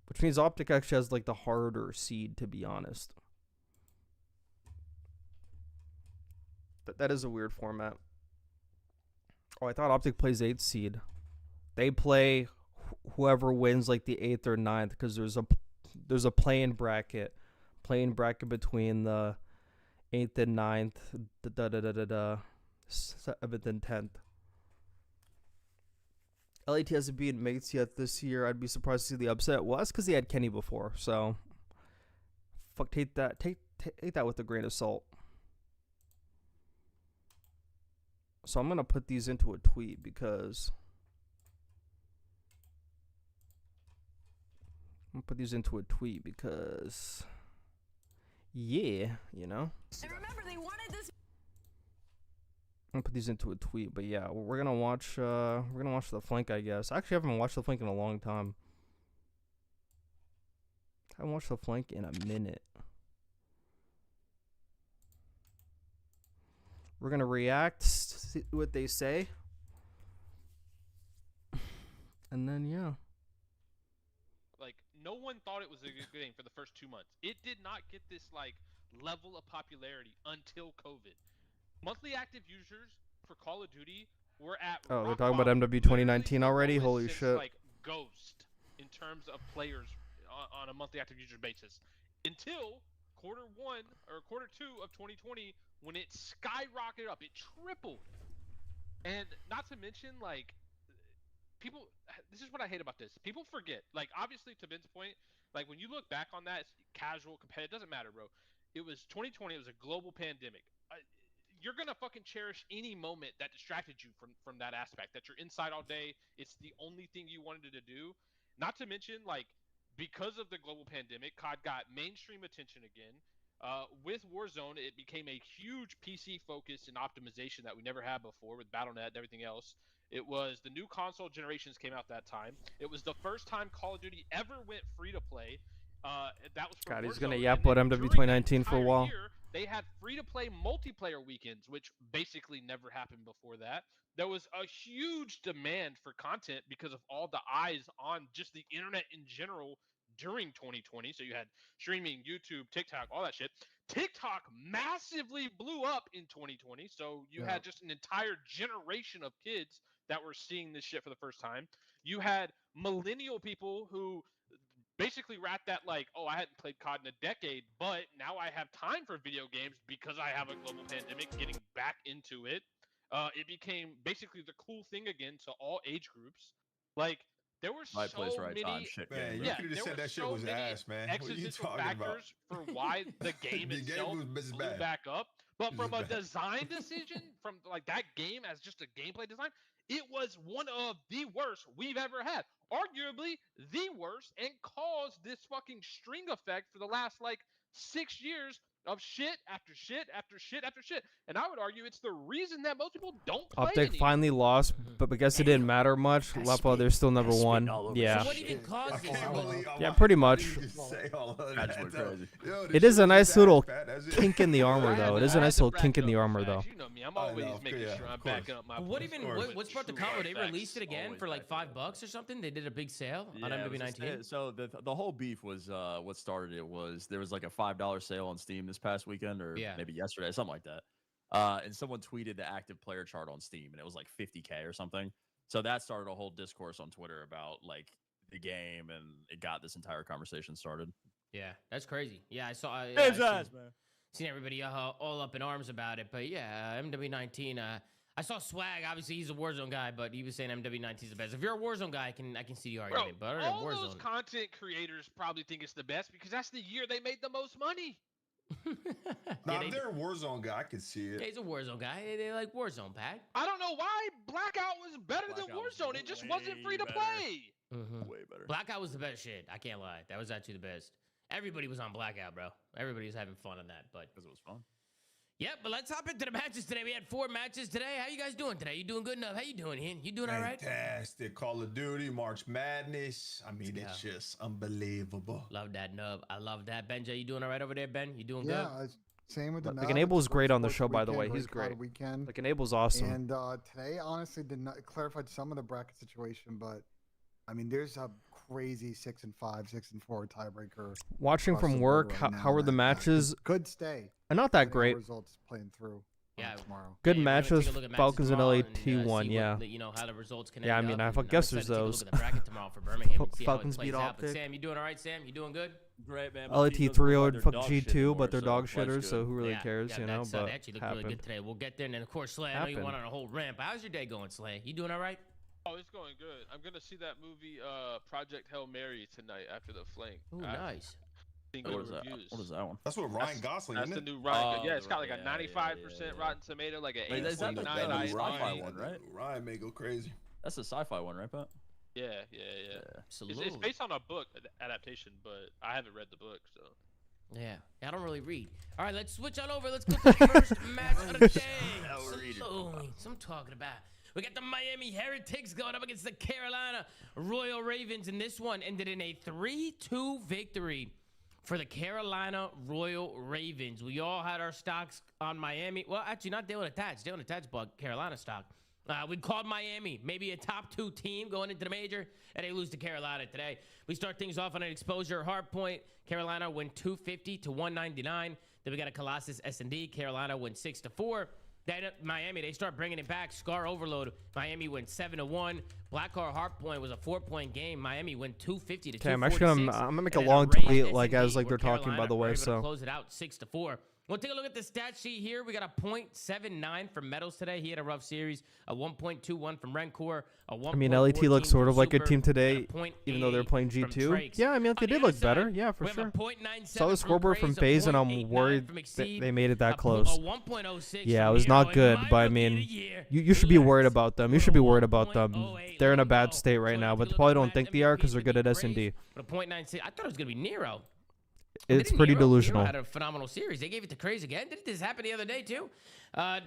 Which means Optic actually has like the harder seed, to be honest. That is a weird format. Oh, I thought Optic plays 8th seed. They play whoever wins like the 8th or 9th because there's a play-in bracket between the 8th and 9th, 7th and 10th. LAT hasn't beaten mates yet this year. I'd be surprised to see the upset. Well, that's because they had Kenny before, so take that with a grain of salt. So I'm gonna put these into a tweet because yeah, you know. And remember, they wanted this. I'm gonna put these into a tweet, but yeah, we're gonna watch the flank, I guess. I actually haven't watched the flank in a long time. I haven't watched the flank in a minute. We're gonna react, see what they say, and then yeah. Like, no one thought it was a good thing for the first 2 months. It did not get this like level of popularity until COVID. Monthly active users for Call of Duty were at. Oh, we're talking about MW 2019 already. Holy shit! Like Ghost in terms of players on a monthly active user basis until quarter 1 or quarter 2 of 2020 when it skyrocketed up. It tripled. And not to mention, like, people, this is what I hate about this. People forget, like, obviously to Ben's point, like when you look back on that, it's casual, competitive, it doesn't matter, bro. It was 2020, it was a global pandemic. You're gonna fucking cherish any moment that distracted you from that aspect, that you're inside all day, it's the only thing you wanted to do. Not to mention, like, because of the global pandemic, COD got mainstream attention again. With Warzone, it became a huge PC focus and optimization that we never had before with Battle.net and everything else. It was the new console generations came out that time. It was the first time Call of Duty ever went free to play. That was God, he's Warzone. gonna yap about MW 2019 for a while. They had free-to-play multiplayer weekends, which basically never happened before that. There was a huge demand for content because of all the eyes on just the internet in general during 2020. So you had streaming, YouTube, TikTok, all that shit. TikTok massively blew up in 2020. So you had just an entire generation of kids that were seeing this shit for the first time. You had millennial people who basically wrapped that like, oh, I hadn't played COD in a decade, but now I have time for video games because I have a global pandemic, getting back into it. It became basically the cool thing again to all age groups. Like, there were right so place, right many, time. Shit, man, you yeah, could have there said were that shit so was many ass, man. What are you existential talking about? factors for why the game The itself game was blew bad. back up. But It from was a bad. design decision, from like that game as just a gameplay design, it was one of the worst we've ever had. Arguably the worst, and caused this fucking string effect for the last like 6 years of shit after shit after shit after shit. And I would argue it's the reason that most people don't play Optic anymore. finally lost, but because it didn't matter much, Lepo, they're still number 1. Yeah. So what even caused this? Yeah, pretty much. That's crazy. It is a nice little kink in the armor, though. It is a nice little kink in the armor, though. You know me, I'm always making sure I'm backing up my What points even? with What's brought the true combo? They facts. released it again for like $5 or something. They did a big sale on Yeah, it was MW19. so the whole beef was what started it was there was like a $5 sale on Steam this past weekend or maybe yesterday, something like that. And someone tweeted the active player chart on Steam, and it was like 50K or something. So that started a whole discourse on Twitter about like the game, and it got this entire conversation started. Yeah, that's crazy. Yeah, I saw. Seen everybody all up in arms about it, but yeah, MW19. I saw Swag. Obviously, he's a Warzone guy, but he was saying MW19 is the best. If you're a Warzone guy, I can see the argument. Bro, but all Warzone, those content creators probably think it's the best because that's the year they made the most money. Nah, if they're a Warzone guy, I can see it. Yeah, he's a Warzone guy. They like Warzone, Pack. I don't know why Blackout was better than Warzone. Warzone. It just wasn't free to play. Way better. Blackout was the best shit. I can't lie. That was actually the best. Everybody was on Blackout, bro. Everybody was having fun on that, but because it was fun. Yep, but let's hop into the matches today. We had 4 matches today. How you guys doing today? You doing good enough? How you doing, Ian? You doing all right? Fantastic. Call of Duty, March Madness. I mean, it's just unbelievable. Love that nub. I love that. Benja, you doing all right over there, Ben? You doing good? Yeah, same with the Like Enable's great on the show, by the way. He's great. Weekend. Like Enable's awesome. And today, honestly, did not clarify some of the bracket situation, but I mean, there's a crazy 6-5, 6-4 tiebreaker. Watching from work, how were the matches? Could stay. Not that great. Results playing through. Yeah, tomorrow. Good matches. Falcons and LAT won. Yeah. You know how the results can. Yeah, I mean, I guess there's those. Look at the bracket tomorrow for Birmingham. And see Falcons how it beat plays out. But OpTic. Sam, you doing all right? Sam, you doing good? Great, man. LAT 3-0'd fuck G2, but they're dog shitters, so who really cares, yeah, you know? They But actually look really good today. We'll get there, and then of course, Slay. I know you went on a whole rant. But how's your day going, Slay? You doing all right? Oh, it's going good. I'm gonna see that movie, Project Hail Mary tonight after the flank. Ooh, nice. What is that one? That's what Ryan Gosling. That's the new Ryan. Yeah, it's got like a 95% Rotten Tomato, like an 8.9 sci-fi one, right? Ryan may go crazy. That's the sci-fi one, right, Pat? Yeah. Absolutely. It's based on a book adaptation, but I haven't read the book, so. Yeah, I don't really read. All right, let's switch on over. Let's go to the first match of the day. Absolutely. So I'm talking about. We got the Miami Heretics going up against the Carolina Royal Ravens, and this one ended in a 3-2 victory for the Carolina Royal Ravens. We all had our stocks on Miami. Well, actually, not they were attached. They were attached, but Carolina stock. We called Miami maybe a top 2 team going into the major, and they lose to Carolina today. We start things off on an exposure hard point. Carolina win 250 to 199. Then we got a Colossus S&D. Carolina win 6-4. Then Miami, they start bringing it back. Scar overload. Miami went 7-1. Black Car Hardpoint was a 4-point game. Miami went 250 to 246. I'm gonna make a long tweet like as like they're talking, by the way. So close it out 6-4. We'll take a look at the stat sheet here. We got a .79 from Metals today. He had a rough series. A 1.21 from Rencor. A 1. I mean, LAT looks sort of like a team today, even though they're playing G2. Yeah, I mean, they did look better. Yeah, for sure. Saw the scoreboard from FaZe, and I'm worried they made it that close. Yeah, it was not good, but I mean, you should be worried about them. You should be worried about them. They're in a bad state right now, but they probably don't think they are because they're good at S&D. But a .96. I thought it was gonna be Nero. It's pretty delusional. Nero had a phenomenal series. They gave it to Craze again. Did this happen the other day too?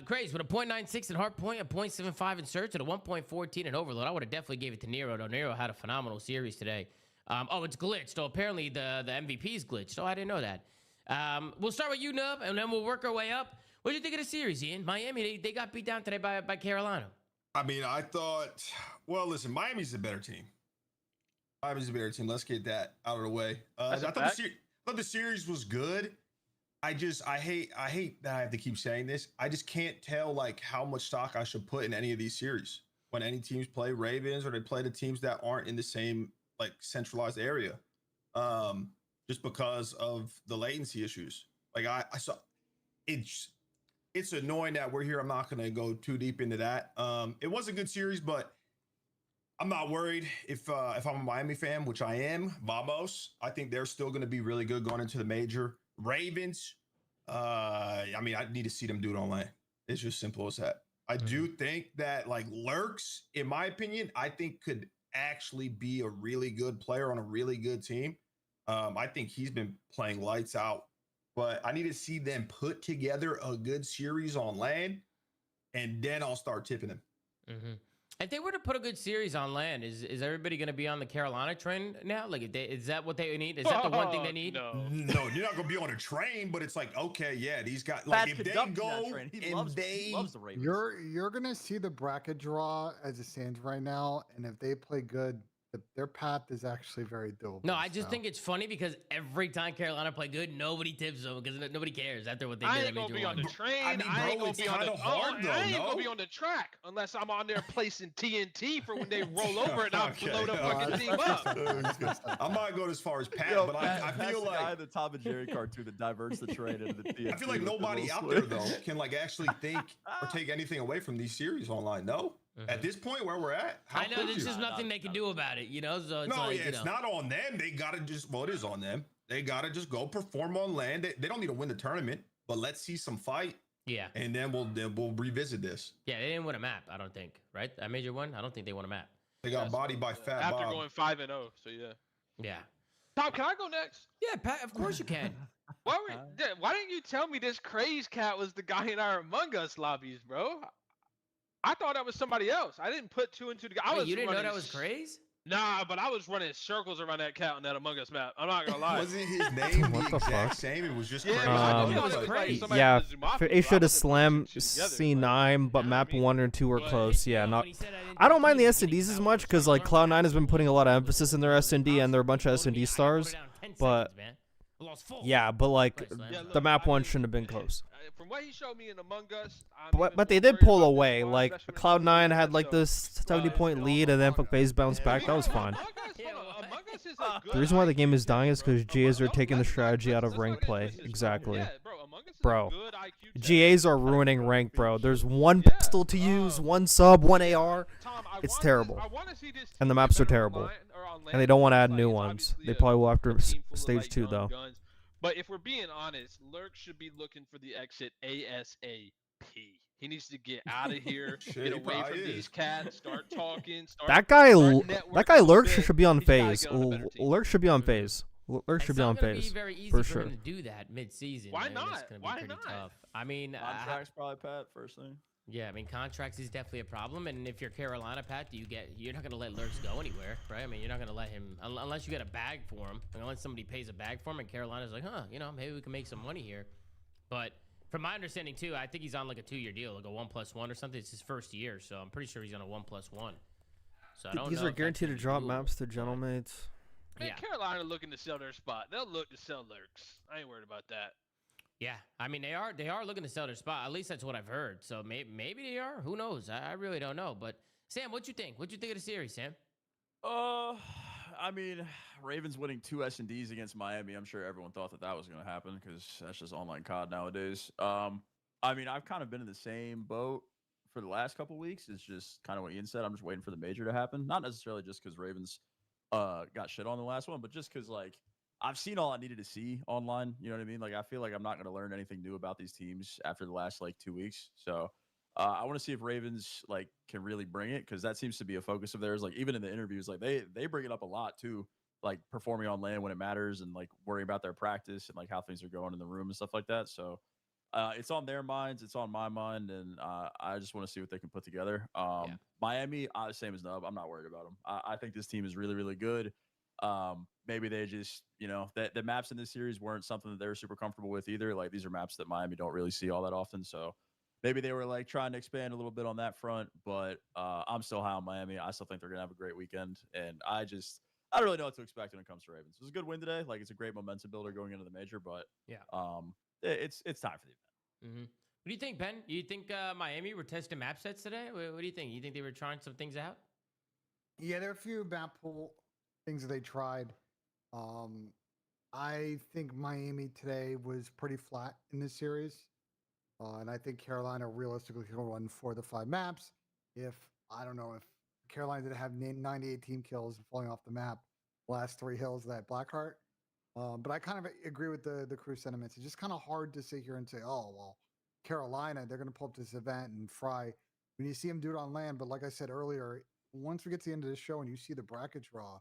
Craze with a .96 in Hardpoint, a .75 in Search, and a 1.14 in Overload. I would have definitely gave it to Nero, though. Nero had a phenomenal series today. Oh, it's glitched. So apparently the MVP is glitched. Oh, I didn't know that. We'll start with you, Nub, and then we'll work our way up. What did you think of the series, Ian? Miami, they got beat down today by Carolina. I mean, I thought, well, listen, Miami's a better team. Miami's a better team. Let's get that out of the way. I thought the series was good. I hate that I have to keep saying this. I just can't tell like how much stock I should put in any of these series when any teams play Ravens or they play the teams that aren't in the same like centralized area. Just because of the latency issues. Like I saw it's annoying that we're here. I'm not going to go too deep into that. It was a good series, but I'm not worried if I'm a Miami fan, which I am. Vamos, I think they're still going to be really good going into the major. Ravens, I mean, I need to see them do it on land. It's just simple as that. I do think that like Lurks, in my opinion, I think could actually be a really good player on a really good team. I think he's been playing lights out, but I need to see them put together a good series on land, and then I'll start tipping them. If they were to put a good series on land, is everybody going to be on the Carolina train now? Like, is that what they need? Is that the one thing they need? No, you're not going to be on a train, but it's like, okay, yeah, these guys, like if they go he loves the Ravens. You're going to see the bracket draw as it stands right now, and if they play good, their path is actually very doable. No, I just think it's funny because every time Carolina play good, nobody tips them because nobody cares after what they did. I ain't gonna be on the train. I ain't gonna be on the I ain't gonna be on the track unless I'm on there placing TNT for when they roll over and I blow the fucking team up. I might go as far as Pat, but I feel like guy, the Tom and Jerry cartoon that diverts the train into the TNT. I feel like nobody out there though can like actually think or take anything away from these series online. No. At this point where we're at, I know there's just nothing they can do about it, you know. So it's it's not on them. They gotta just it is on them. They gotta just go perform on land. They don't need to win the tournament, but let's see some fight. Yeah. And then we'll revisit this. Yeah, they didn't win a map, I don't think, right? That major one? I don't think they won a map. They got bodied by Fat After Bob. going 5-0, so yeah. Yeah. Tom, can I go next? Yeah, Pat, of course you can. Why didn't you tell me this craze cat was the guy in our Among Us lobbies, bro? I thought that was somebody else. I didn't put two and two together. Wait, you didn't know that was Craze? Nah, but I was running circles around that cat on that Among Us map. I'm not gonna lie. Wasn't his name What the the exact fuck? same? It was just Yeah, Crazy. I knew it was Crazy. somebody Yeah, from the Zumafia, it but should I have wasn't slammed putting two together, C9, but map 1 or 2 were But close. Yeah, when not. he said I don't mind the didn't S&Ds as much because like Cloud9 has been putting a lot of emphasis in their S&D and they're a bunch of S&D stars. But yeah, but like the map 1 shouldn't have been close. From what he showed me in Among Us, But they did pull away. Like Cloud9 had like this 70-point lead and then FaZe bounced back. That was fine. The reason why the game is dying is because GAs are taking the strategy out of rank play. Exactly. Bro, GAs are ruining rank, bro. There's one pistol to use, one sub, one AR. It's terrible. And the maps are terrible. And they don't want to add new ones. They probably will after stage 2, though. But if we're being honest, Lurk should be looking for the exit ASAP. He needs to get out of here, get away from these cats, start talking. That guy Lurk should be on FaZe. Lurk should be on FaZe. Lurk should be on FaZe very easy for for sure. him to do that mid-season. Why man. not? It's gonna be Why pretty not? tough. I mean, Contracts probably, Pat, first thing. yeah, I mean, contracts is definitely a problem. And if you're Carolina, Pat, you're not gonna let Lurks go anywhere, right? I mean, you're not gonna let him unless you get a bag for him, unless somebody pays a bag for him. And Carolina's like, maybe we can make some money here. But from my understanding too, I think he's on like a 2-year deal, like a 1+1 or something. It's his first year, so I'm pretty sure he's on a 1+1. So I don't These know are guaranteed to drop maps to gentlemates. Man, Carolina looking to sell their spot. They'll look to sell Lurks. I ain't worried about that. Yeah, I mean they are looking to sell their spot. At least that's what I've heard. So maybe they are. Who knows? I really don't know. But Sam, what you think? What you think of the series, Sam? I mean, Ravens winning 2 S&Ds against Miami. I'm sure everyone thought that was going to happen because that's just online COD nowadays. I mean, I've kind of been in the same boat for the last couple weeks. It's just kind of what Ian said. I'm just waiting for the major to happen. Not necessarily just because Ravens got shit on the last one, but just because like I've seen all I needed to see online. You know what I mean? Like I feel like I'm not going to learn anything new about these teams after the last like 2 weeks. So I want to see if Ravens like can really bring it because that seems to be a focus of theirs. Like even in the interviews, like they bring it up a lot too, like performing on land when it matters and like worrying about their practice and like how things are going in the room and stuff like that. So it's on their minds, it's on my mind, and I just want to see what they can put together. Miami, same as Nub. I'm not worried about them. I think this team is really, really good. Maybe they just, the maps in this series weren't something that they were super comfortable with either. Like these are maps that Miami don't really see all that often. So maybe they were like trying to expand a little bit on that front, but I'm still high on Miami. I still think they're going to have a great weekend. And I don't really know what to expect when it comes to Ravens. It was a good win today. Like it's a great momentum builder going into the major, but it's time for the event. Mm-hmm. What do you think, Ben? You think Miami were testing map sets today? What do you think? You think they were trying some things out? Yeah, there are a few map pool things that they tried. I think Miami today was pretty flat in this series. And I think Carolina realistically can run 4 to 5 maps. If Carolina didn't have 98 team kills and falling off the map, last 3 hills of that Blackheart. But I kind of agree with the crew sentiments. It's just kind of hard to sit here and say, oh, well, Carolina, they're going to pull up this event and fry. When you see them do it on land, but like I said earlier, once we get to the end of the show and you see the bracket draw,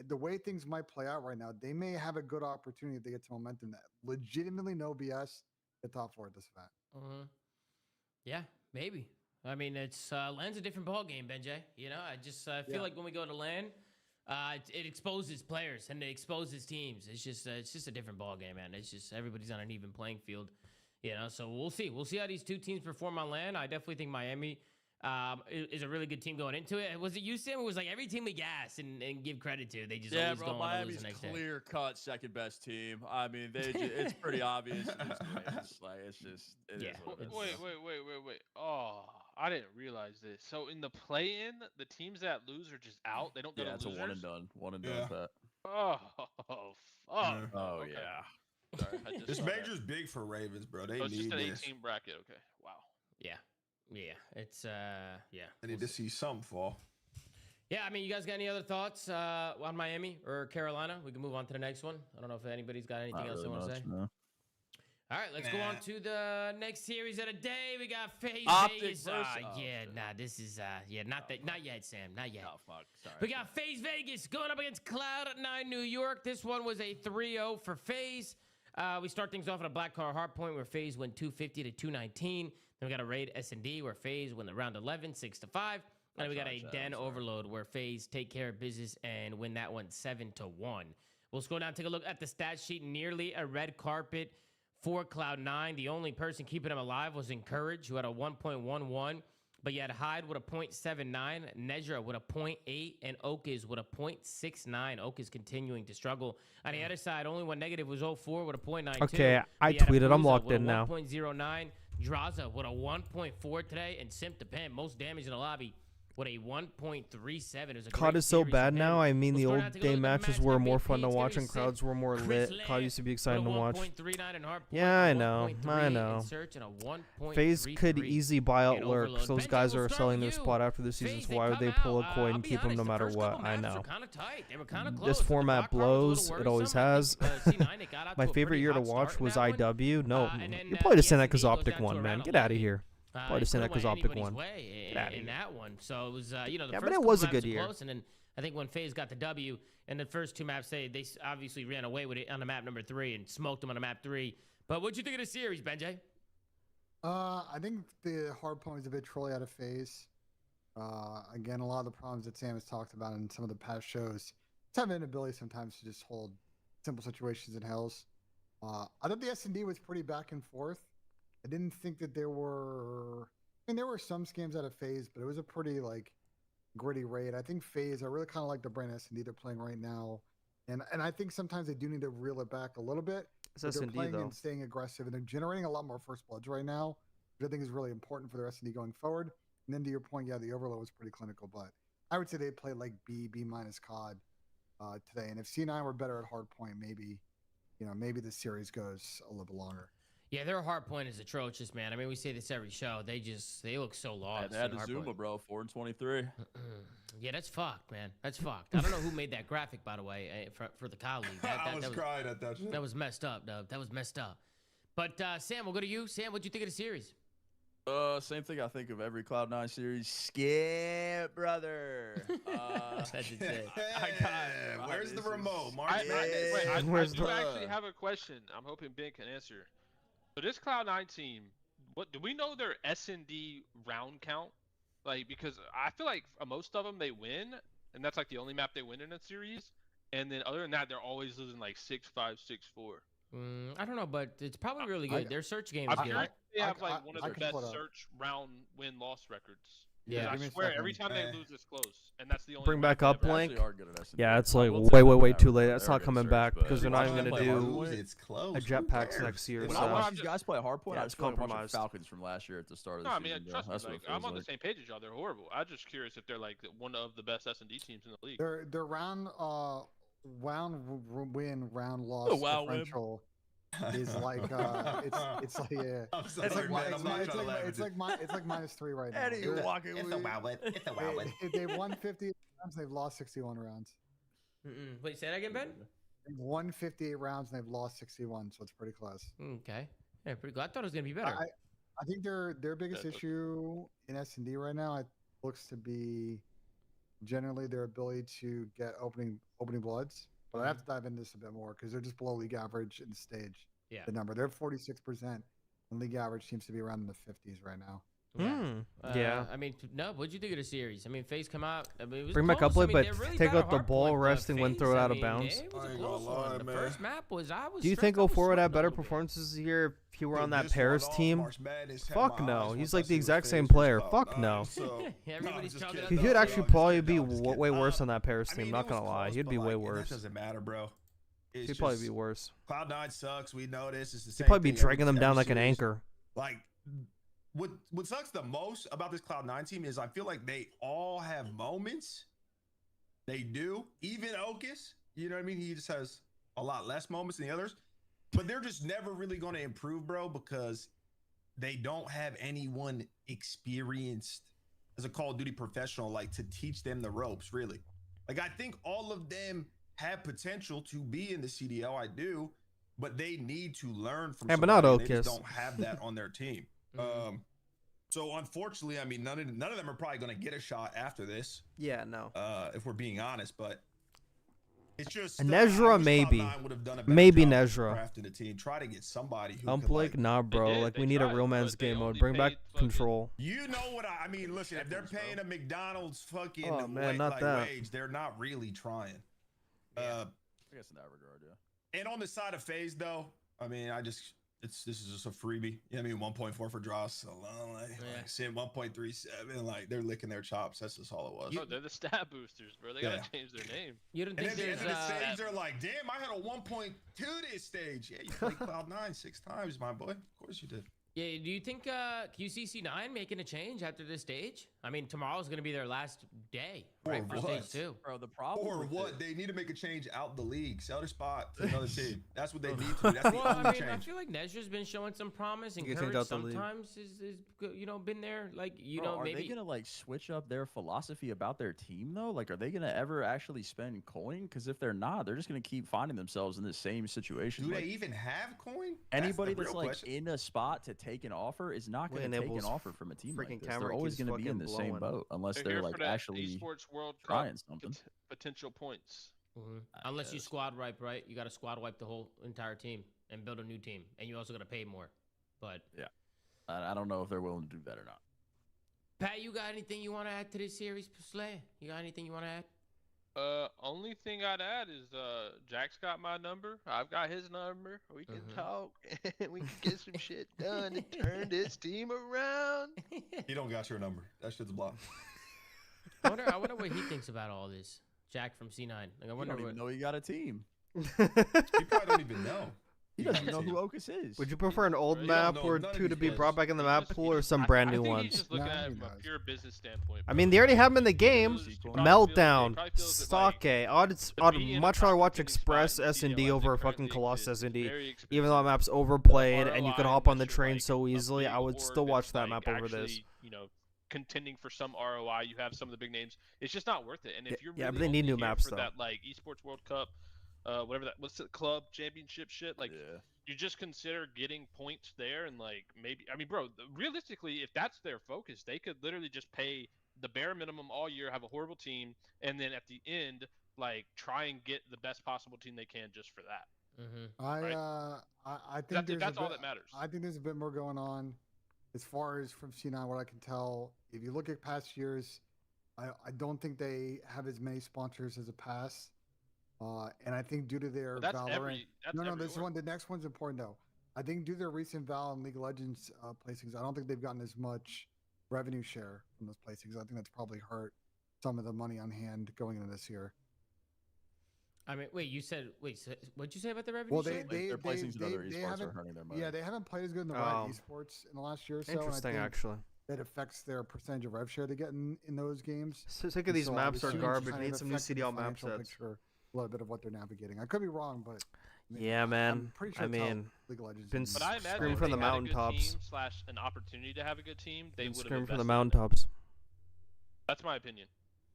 the way things might play out right now, they may have a good opportunity if they get to momentum that legitimately no BS the top 4 at this event. Mm-hmm. Yeah, maybe. I mean, it's land's a different ball game, Benjay. I just feel like when we go to land, it exposes players and it exposes teams. It's just a different ball game, man. It's just everybody's on an even playing field, So we'll see. We'll see how these 2 teams perform on land. I definitely think Miami is a really good team going into it. Was it you, Sam? It was like every team we gas and give credit to, they just always go on to lose the next day. Clear cut second best team. I mean, it's pretty obvious. Wait. Oh, I didn't realize this. So in the play-in, the teams that lose are just out. They don't go to losers. It's a one and done. One and done. Pat. Oh, fuck. Oh okay. yeah. Sorry, this major's big for Ravens, bro. They it's need just an this. 18 bracket. Okay. Wow. Yeah. It's I need to see something fall. Yeah, I mean, you guys got any other thoughts on Miami or Carolina? We can move on to the next one. I don't know if anybody's got anything else they want to say. No. All right, let's go on to the next series of the day. We got FaZe OpTic's Vegas. versus- This is not yet, Sam, not yet. Oh fuck, sorry. We got FaZe Vegas going up against Cloud9 New York. This one was a 3-0 for FaZe. We start things off at a black car hard point where FaZe went 250 to 219. Then we got a raid S&D where FaZe win the round 11, 6-5. And then we got a Den overload where FaZe take care of business and win that one 7-1. We'll scroll down, take a look at the stat sheet. Nearly a red carpet for Cloud9. The only person keeping him alive was Encourage, who had a 1.11. But you had Hyde with a 0.79, Nezra with a 0.8, and Okis with a 0.69. Okis continuing to struggle. On the other side, only one negative was 04 with a 0.92. Okay, I tweeted. I'm locked in now. 1.09. Draza with a 1.4 today, and Simp Depend, most damage in the lobby, with a 1.37. COD is so bad now. I mean, the old day matches were more fun to watch and crowds were more lit. COD used to be exciting to watch. Yeah, I know. FaZe could easily buy out Lurks. Those guys are selling their spot after the season, so why would they pull a coin and keep them no matter what? I know. This format blows. It always has. My favorite year to watch was IW. No, you're probably just saying that because OpTic won, man. Get out of here. Probably just saying that because OpTic won. In that one, so it was the yeah, first but it was a couple good maps were year. close, and then I think when FaZe got the W and the first two maps, they obviously ran away with it on the map number 3 and smoked them on the map 3. But what'd you think of the series, Benjay? I think the hard point was a bit trolly out of FaZe. Again, a lot of the problems that Sam has talked about in some of the past shows, it's have an inability sometimes to just hold simple situations in hells. I thought the S&D was pretty back and forth. I didn't think that there were some scams out of FaZe, but it was a pretty gritty raid. I think FaZe, I really kind of like the brand S&D they're playing right now, and I think sometimes they do need to reel it back a little bit. They're playing and staying aggressive, and they're generating a lot more first bloods right now, which I think is really important for their S&D going forward. And then to your point, yeah, the overload was pretty clinical, but I would say they played like B minus COD today. And if C9 were better at hardpoint, maybe the series goes a little bit longer. Yeah, their hard point is atrocious, man. I mean, we say this every show. They look so lost. They had the Zuma, bro. 4-23. Yeah, that's fucked, man. That's fucked. I don't know who made that graphic, by the way, for the COD League. I was crying at that shit. That was messed up, dog. That was messed up. But Sam, we'll go to you. Sam, what'd you think of the series? Same thing I think of every Cloud9 series. Skip, brother. That's it. I got it. Where's the remote, Mark? I do actually have a question. I'm hoping Ben can answer. So this Cloud9 team, what do we know their S&D round count? Because I feel like most of them they win, and that's like the only map they win in a series. And then other than that, they're always losing like 6-5, 6-4. I don't know, but it's probably really good. Their search game is I'm good. sure they have one of the best search round win-loss records. Yeah, I swear every time they lose this close, and that's the only. Bring back up Blank. Yeah, it's I like way too late. That's not coming back because they're not even gonna do a jetpacks next year. When So I watch these guys play hardpoint, yeah, I it's just feel like watching compromised. Falcons from last year at the start of the No, I season. mean, trust me, That's what it I'm feels on the like. same page as y'all. They're horrible. I'm just curious if they're like one of the best S&D teams in the league. Their round win, round loss differential is like it's like -3 right now. It's a wow win. It's a wow win. They've won 50 rounds. They've lost 61 rounds. Wait, say that again, Ben? They've won 58 rounds and they've lost 61, so it's pretty close. Okay, yeah, pretty good. I thought it was gonna be better. I think their biggest issue in S&D right now looks to be generally their ability to get opening bloods. But I have to dive into this a bit more because they're just below league average in the stage. Yeah. The number. They're 46%. And league average seems to be around in the 50s right now. Yeah. I mean, no. What'd you think of the series? I mean, FaZe come out. I mean, it was Bring back close. uplet, but they're really take bad out the at ball, hardpoint, rest, and when FaZe, throw it out of I mean, bounds. It was a close one. The first map was. Do you think 04 would have better performances here if he were on that Paris team? Fuck no. He's like the exact same player. Fuck no. Everybody's talking about He could actually probably be way worse on that Paris team. Not gonna lie, he'd be way worse. That doesn't matter, bro. He'd probably be worse. Cloud9 sucks. We know this. It's the He'd same probably be thing dragging them every down like an series. anchor. Like, what sucks the most about this Cloud9 team is I feel like they all have moments. They do. Even Okis, you know what I mean? He just has a lot less moments than the others. But they're just never really going to improve, bro, because they don't have anyone experienced as a Call of Duty professional, like, to teach them the ropes, really. Like, I think all of them have potential to be in the CDL. I do. but they need to learn from. Yeah, but not somebody, and they Okis. just don't have that on their team. So unfortunately, I mean, none of them are probably going to get a shot after this. Yeah, no. If we're being honest, but it's just Nezra maybe, maybe Nezra. Crafting a team, try to get somebody who I'm could, like, nah, bro. Like, we need a real man's game mode. Bring back control. You know what I mean? Listen, if they're paying a McDonald's fucking wage, they're not really trying. I guess in that regard, yeah. And on the side of FaZe, though, I mean, this is just a freebie. You know what I mean? 1.4 for Dross alone. Like seeing 1.37, like they're licking their chops. That's just all it was. Oh, they're the stat boosters, bro. They gotta change their name. You don't And think at the end there's of the stage, they're like, damn, I had a 1.2 this stage. Yeah, you played Cloud9 6 times, my boy. Of course you did. Yeah, do you think QCC9 making a change after this stage? I mean, tomorrow's gonna be their last day, right? For stage 2. Bro, the problem. Or what? They need to make a change out the league. Sell their spot to another team. That's what they need to do. That's the Well, only I mean, change. I feel like Nezra's been showing some promise, and You can change Courage out the league. sometimes is been there. Like, Bro, maybe. Are they gonna like switch up their philosophy about their team though? Like, are they gonna ever actually spend coin? Because if they're not, they're just gonna keep finding themselves in the same situation. Do like, they even have coin? anybody the that's real like question. in a spot to take an offer is not going to take an offer from a team like freaking this. camera They're always keeps going to be in the fucking same blowing. boat unless They're they're here like for that actually Esports World trying Cup something. Potential points. Unless you squad wipe, right? You got to squad wipe the whole entire team and build a new team, and you also got to pay more. But yeah, I don't know if they're willing to do that or not. Pat, you got anything you want to add to this series, Slay? You got anything you want to add? Only thing I'd add is Jack's got my number. I've got his number. We can talk and we can get some shit done and turn this team around. He don't got your number. That shit's blocked. I wonder what he thinks about all this. Jack from C9. Like, I wonder don't even know you got a team. You probably don't even know. He doesn't know who Okis is. Would you prefer an old map know or none of two to these be guys. brought back in the map pool or some brand new I think ones? he's just looking at it from a pure business standpoint. I mean, they already have them in the game. Meltdown, Sake. I'd much rather watch Express S&D over fucking Colossus S&D. Even though that map's overplayed and you can hop on the train so easily, I would still watch that map over this. You know, contending for some ROI, you have some of the big names. It's just not worth it. And if you're really but they need new only here maps for though. that like Esports World Cup, whatever that, what's the club championship shit, like you just consider getting points there and like maybe, I mean, bro, realistically, if that's their focus, they could literally just pay the bare minimum all year, have a horrible team, and then at the end, like try and get the best possible team they can just for that. I think that's all that matters. I think there's a bit more going on as far as from C9, what I can tell. If you look at past years, I don't think they have as many sponsors as a pass. And I think due to their Valorant, this one, the next one's important though. I think due to their recent Val and League of Legends placings, I don't think they've gotten as much revenue share from those placings. I think that's probably hurt some of the money on hand going into this year. I mean, what'd you say about the revenue? Well, share? their placings in other esports are hurting their money. Yeah, they haven't played as good in the Riot esports in the last year or so. Interesting, and I think actually. that affects their percentage of rev share they get in those games. So sick of these maps are garbage. Need some new CDL map sets. A little bit of what they're navigating. I could be wrong, but yeah, man. I'm pretty sure I mean, League of Legends been But I imagine screaming if from they the had a good mountaintops. team / an opportunity to have a good team, they would have Screaming from the invested in it. mountaintops. That's my opinion.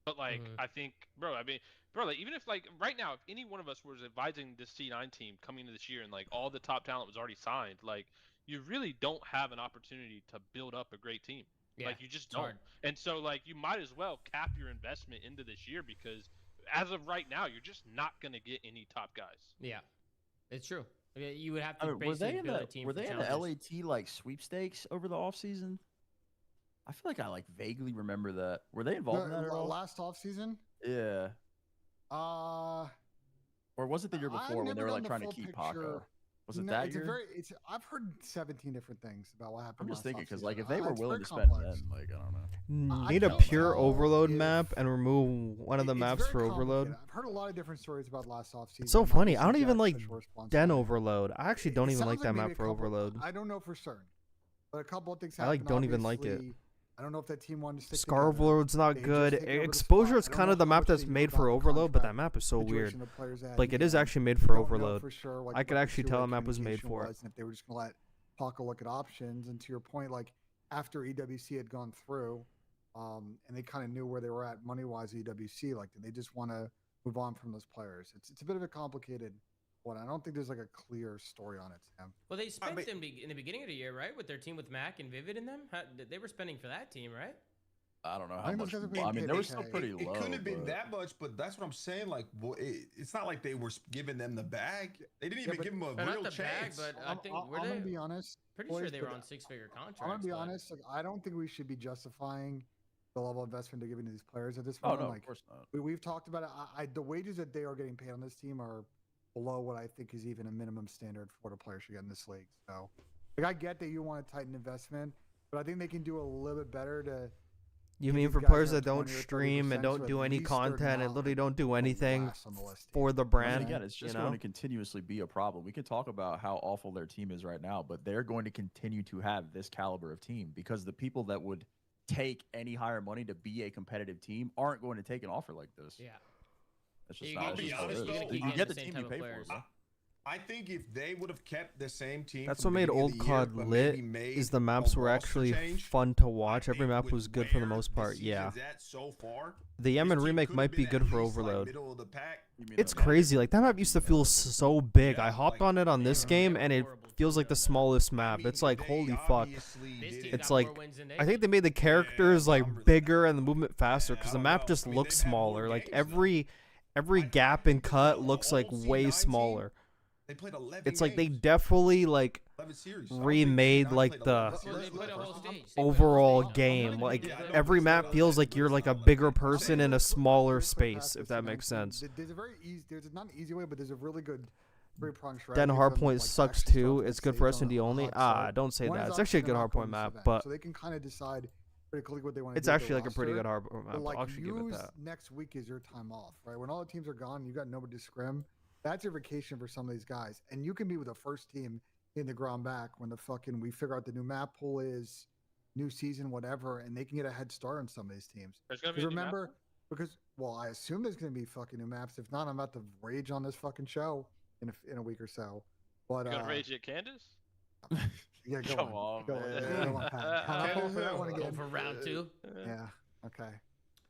But like, I think, bro, like even if like right now, if any one of us was advising this C9 team coming into this year and like all the top talent was already signed, like you really don't have an opportunity to build up a great team. Yeah, like you just don't. hard. And so like you might as well cap your investment into this year because as of right now, you're just not gonna get any top guys. Yeah, it's true. You would have to I mean, basically build a team. were for they in the challengers. LAT like sweepstakes over the offseason? I feel like I like vaguely remember that. Were they involved in that at all? Last off season? Yeah. Or was it the year before when they were like trying to keep Paco? Was it that year? I've heard 17 different things about what happened. I'm just last thinking because offseason. like if they were It's willing very to spend complex. then, like I don't know. Need a pure overload map and remove one of the It's maps very for overload. complicated. I've heard a lot of different stories about last off season. It's so funny. I don't even like Den Overload. I actually don't It even like sounds that maybe map a for couple- overload. I don't know for certain, but a couple of things. I like happened, don't even like it. obviously. I don't know if that team wanted to stick Scarvlord's not They good. just take over the Exposure spot. is I don't kind know of the how map much that's they know made for about the overload, but that contract map is so weird. situation the players had. Like it is You actually made for don't know overload. for sure, like, I could what the actually tell a two-way map was made communication for it. was, and if they were just gonna let Paco look at options, and to your point, like after EWC had gone through, and they kind of knew where they were at money wise. EWC, like, did they just want to move on from those players? It's a bit of a complicated Well, I don't think there's like a clear story on it, Sam. Well, they spent them in the beginning of the year, right? With their team with Mac and Vivid in them. They were spending for that team, right? I don't know how much. I mean, they were still pretty low. It couldn't have been that much, but that's what I'm saying. Like, it's not like they were giving them the bag. They didn't even give them a real chance. Bag, but I think I'm gonna be honest. Pretty sure they were on 6-figure contracts. I'm gonna be honest. Like, I don't think we should be justifying the level of investment they're giving to these players at this point. Oh no, like, of course not. We've talked about it. The wages that they are getting paid on this team are below what I think is even a minimum standard for what a player should get in this league. So, like, I get that you want to tighten investment, but I think they can do a little bit better to. You mean for players that don't stream and don't do any content and literally don't do anything for the brand? And again, it's just going to continuously be a problem. We can talk about how awful their team is right now, but they're going to continue to have this caliber of team because the people that would take any higher money to be a competitive team aren't going to take an offer like this. Yeah. That's just not. You get the team you pay for. Bro. I think if they would have kept the same team, that's what made old COD lit. Is the maps were actually fun to watch. Every map was good for the most part. Yeah. The Yemen remake might be good for Overload. It's crazy. Like, that map used to feel so big. I hopped on it on this game, and it feels like the smallest map. It's like, holy fuck. It's like, I think they made the characters like bigger and the movement faster because the map just looks smaller. Like every gap and cut looks like way smaller. They played 11 it's like they definitely like remade like the overall game. Like every map feels like you're like a bigger person in a smaller space, if that makes sense. There's a very easy, there's not an easy way, but there's a really good three-pronged strategy. Then Hardpoint sucks too. It's good for S&D only. Don't say that. It's actually a good Hardpoint map, but so they can kind of decide pretty quickly what they want to do. It's actually like a pretty good Hardpoint map. Like, I'll actually give it that. Next week is your time off, right? When all the teams are gone, you got nobody to scrim. That's your vacation for some of these guys. And you can be with the first team in the ground back when we figure out the new map pool is, new season, whatever, and they can get a head start on some of these teams. Well, I assume there's going to be fucking new maps. If not, I'm about to rage on this fucking show in a week or so. But, you gonna rage at Candace? Yeah, go on. Go on, Pat. Go for round 2. Yeah, okay.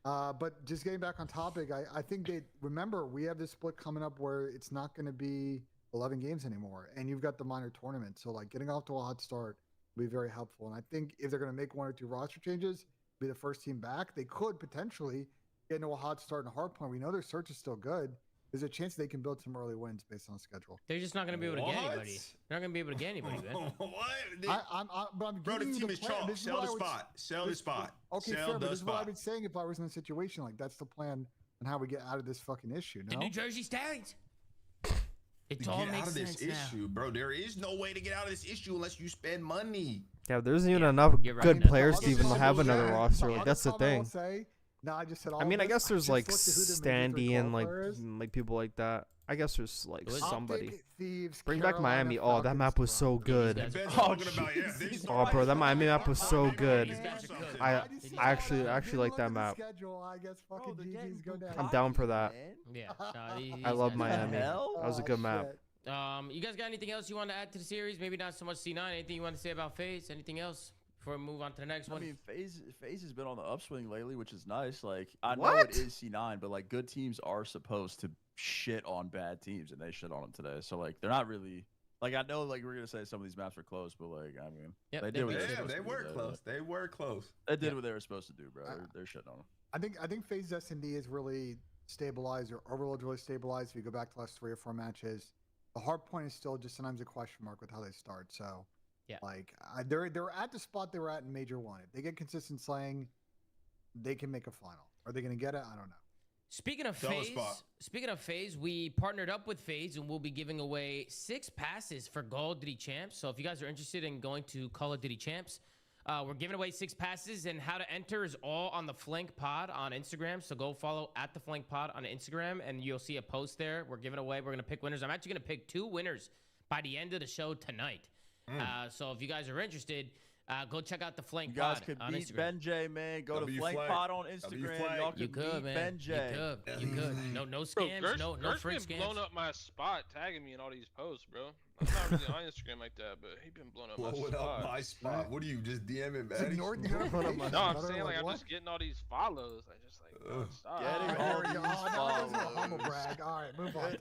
But just getting back on topic, I think remember we have this split coming up where it's not going to be 11 games anymore, and you've got the minor tournament. So like getting off to a hot start will be very helpful. And I think if they're going to make 1 or 2 roster changes, be the first team back, they could potentially get into a hot start in Hardpoint. We know their search is still good. There's a chance they can build some early wins based on schedule. They're just not going to be able to get anybody. They're not going to be able to get anybody, man. What? Bro, the team is chalk. Sell the spot. Sell the spot. Okay, fair, but this is what I've been saying if I was in a situation like that's the plan on how we get out of this fucking issue. No? The New Jersey Stallions. It all makes sense now. Issue, bro. There is no way to get out of this issue unless you spend money. Yeah, there's even enough good players to even have another roster. Like, that's the thing. No, I just said. I mean, I guess there's like Standy and like people like that. I guess there's like somebody. Bring back Miami. Oh, that map was so good. Oh, bro, that Miami map was so good. I actually like that map. I'm down for that. Yeah, I love Miami. That was a good map. You guys got anything else you want to add to the series? Maybe not so much C9. Anything you want to say about FaZe? Anything else? Before we move on to the next one. I mean, FaZe has been on the upswing lately, which is nice. Like, I know it is C9, but like good teams are supposed to shit on bad teams, and they shit on them today. So like, they're not really like, I know like we're gonna say some of these maps are close, but like, I mean, they did what they were close. They were close. They did what they were supposed to do, bro. They're shitting on them. I think FaZe S&D is really stabilized, or Overload's really stabilized. If you go back to the last 3 or 4 matches, the hard point is still just sometimes a question mark with how they start. So. Yeah, like they're at the spot they were at in Major 1. If they get consistent slaying, they can make a final. Are they going to get it? I don't know. Speaking of FaZe, we partnered up with FaZe and we'll be giving away 6 passes for Call of Duty Champs. So if you guys are interested in going to Call of Duty Champs, we're giving away 6 passes, and how to enter is all on the Flank Pod on Instagram. So go follow at the Flank Pod on Instagram, and you'll see a post there. We're giving away. We're going to pick winners. I'm actually going to pick 2 winners by the end of the show tonight. So if you guys are interested, go check out the Flank Pod on Instagram. You guys could beat Ben J, man. Go to Flank Pod on Instagram. Y'all could beat Ben J. You could. No scams, no freak scams. Blowing up my spot, tagging me in all these posts, bro. I'm not really on Instagram like that, but he been blowing up my spot. What are you, just DMing back? No, I'm saying like I'm just getting all these follows. I just like stop. Getting all these follows. Humble brag. All right, move on.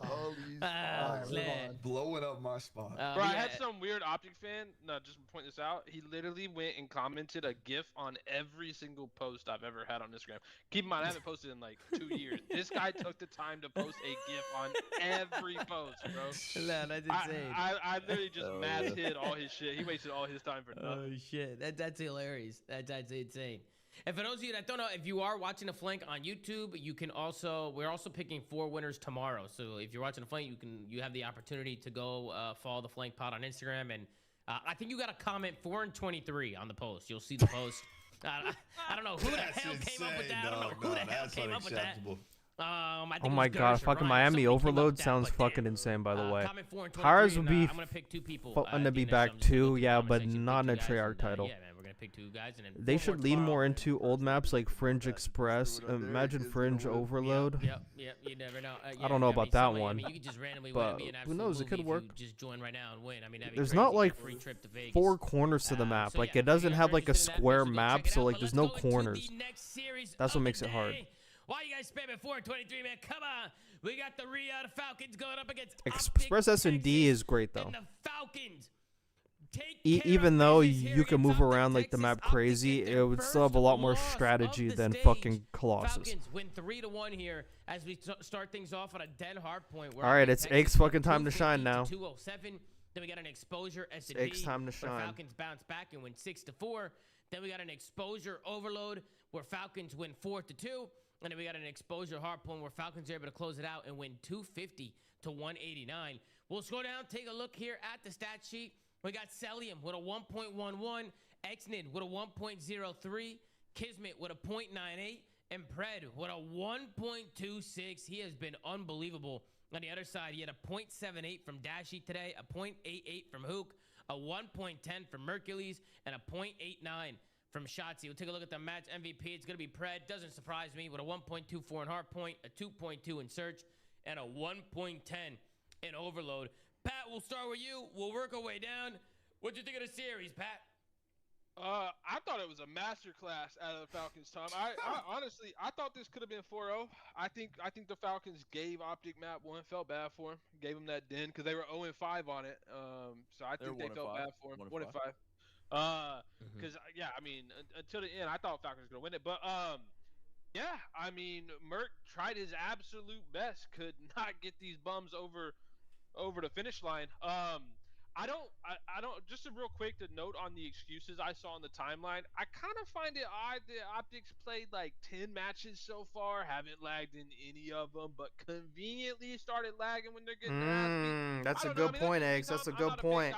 Blowing up my spot. Bro, I had some weird Optic fan. No, just to point this out. He literally went and commented a GIF on every single post I've ever had on Instagram. Keep in mind, I haven't posted in like 2 years. This guy took the time to post a GIF on every post, bro. No, that's insane. I literally just mass hid all his shit. He wasted all his time for nothing. Oh shit, that's hilarious. That's insane. And for those of you that don't know, if you are watching the flank on YouTube, you can also we're also picking 4 winners tomorrow. So if you're watching the flank, you have the opportunity to go follow the flank pod on Instagram, and I think you got to comment 4 and 23 on the post. You'll see the post. I don't know who the hell came up with that. I don't know who the hell came up with that. I think Oh my god, fucking Miami Overload sounds fucking insane, by the way. Pirates would be I'm gonna pick 2 people. fun to be back too, yeah, but not in a Treyarch title. Yeah, man, we're gonna pick 2 guys, and then They should lean more into old maps like Fringe Express. Imagine Fringe Overload. Yep, you never know. I don't know about that one. I mean, you could just randomly but win, who knows? It could work. Just join right now and win. I mean, that'd be There's crazy. not like Free trip to Vegas. 4 corners to the map. Like it doesn't have like a square map, so like there's no corners. That's what makes it hard. Why you guys spamming 423, man? Come on. We got the Riyadh Falcons going up against Express S&D is great though. and the Falcons. Even though you can move around like the map crazy, it would still have a lot more strategy than fucking Colossus. Falcons win 3-1 here as we start things off on a dead hard point. All right, it's Ake's fucking time to shine now. 207. Then we got an exposure S&D. Ake's time to shine. Falcons bounce back and win 6-4. Then we got an exposure overload where Falcons win 4-2. And then we got an exposure hard point where Falcons are able to close it out and win 250 to 189. We'll scroll down, take a look here at the stat sheet. We got Celium with a 1.11, Exnid with a 1.03, Kismet with a 0.98, and Pred with a 1.26. He has been unbelievable. On the other side, he had a 0.78 from Dashy today, a 0.88 from Hook, a 1.10 from Mercules, and a 0.89 from Shotzi. We'll take a look at the match MVP. It's going to be Pred. Doesn't surprise me with a 1.24 in Hardpoint, a 2.2 in Search, and a 1.10 in Overload. Pat, we'll start with you. We'll work our way down. What'd you think of the series, Pat? I thought it was a masterclass out of the Falcons, Tom. I honestly, I thought this could have been 4-0. I think the Falcons gave Optic Map one, felt bad for him, gave him that den because they were 0-5 on it. So I think they felt bad for him. 1-5. Because yeah, I mean, until the end, I thought Falcons were gonna win it, but yeah, I mean, Merc tried his absolute best, could not get these bums over the finish line. I don't. Just a real quick to note on the excuses I saw on the timeline. I kind of find it odd that Optics played like 10 matches so far, haven't lagged in any of them, but conveniently started lagging when they're getting their That's a good point, Eggs. That's a good point.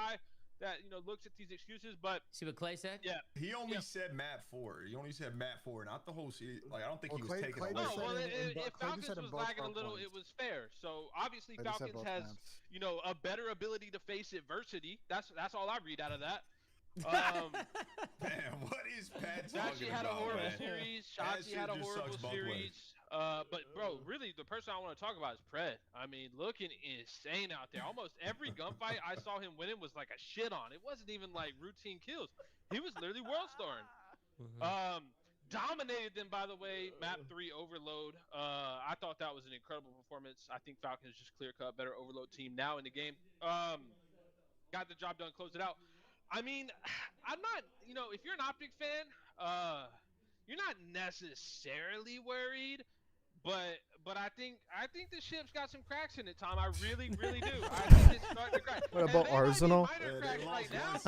That looks at these excuses, but see what Clay said. Yeah, he only said map 4. He only said map 4, not the whole series. Like I don't think he was taking. Clay away. No, well, if Falcons was lagging a little, it was fair. So obviously Falcons has a better ability to face adversity. That's all I read out of that. Man, what is Pat talking Shotzi had a horrible man? series. Shotzi had a horrible series. But bro, really, the person I want to talk about is Pred. I mean, looking insane out there. Almost every gunfight I saw him winning was like a shit on. It wasn't even like routine kills. He was literally world starring. Dominated them, by the way. Map 3 Overload. I thought that was an incredible performance. I think Falcons just clear cut better Overload team now in the game. Got the job done, closed it out. I mean, I'm not, if you're an Optic fan, you're not necessarily worried, but I think the ship's got some cracks in it, Tom. I really, really do. I think it's starting to crack. What about Arsenal? Right now.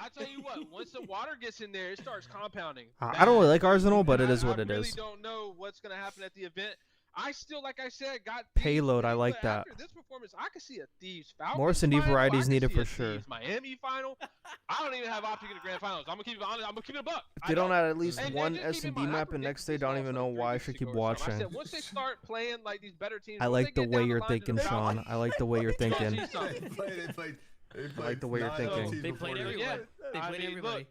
I'll tell you what. Once the water gets in there, it starts compounding. I don't really like Arsenal, but it is what it is. I really don't know what's going to happen at the event. I still, like I said, got Payload. I like that. After this performance, I could see a Thieves Falcons more S&D final. varieties needed for Thieves sure. Miami final. I don't even have Optic in the grand finals. I'm gonna keep it honest. I'm gonna keep it a buck. If they don't add at least one S&D map and next day, don't even know why I should keep watching. I said once they start playing like these better teams, I like the way you're thinking, Sean. I like the way you're thinking. I like the way you're thinking. They played everyone. They played everybody.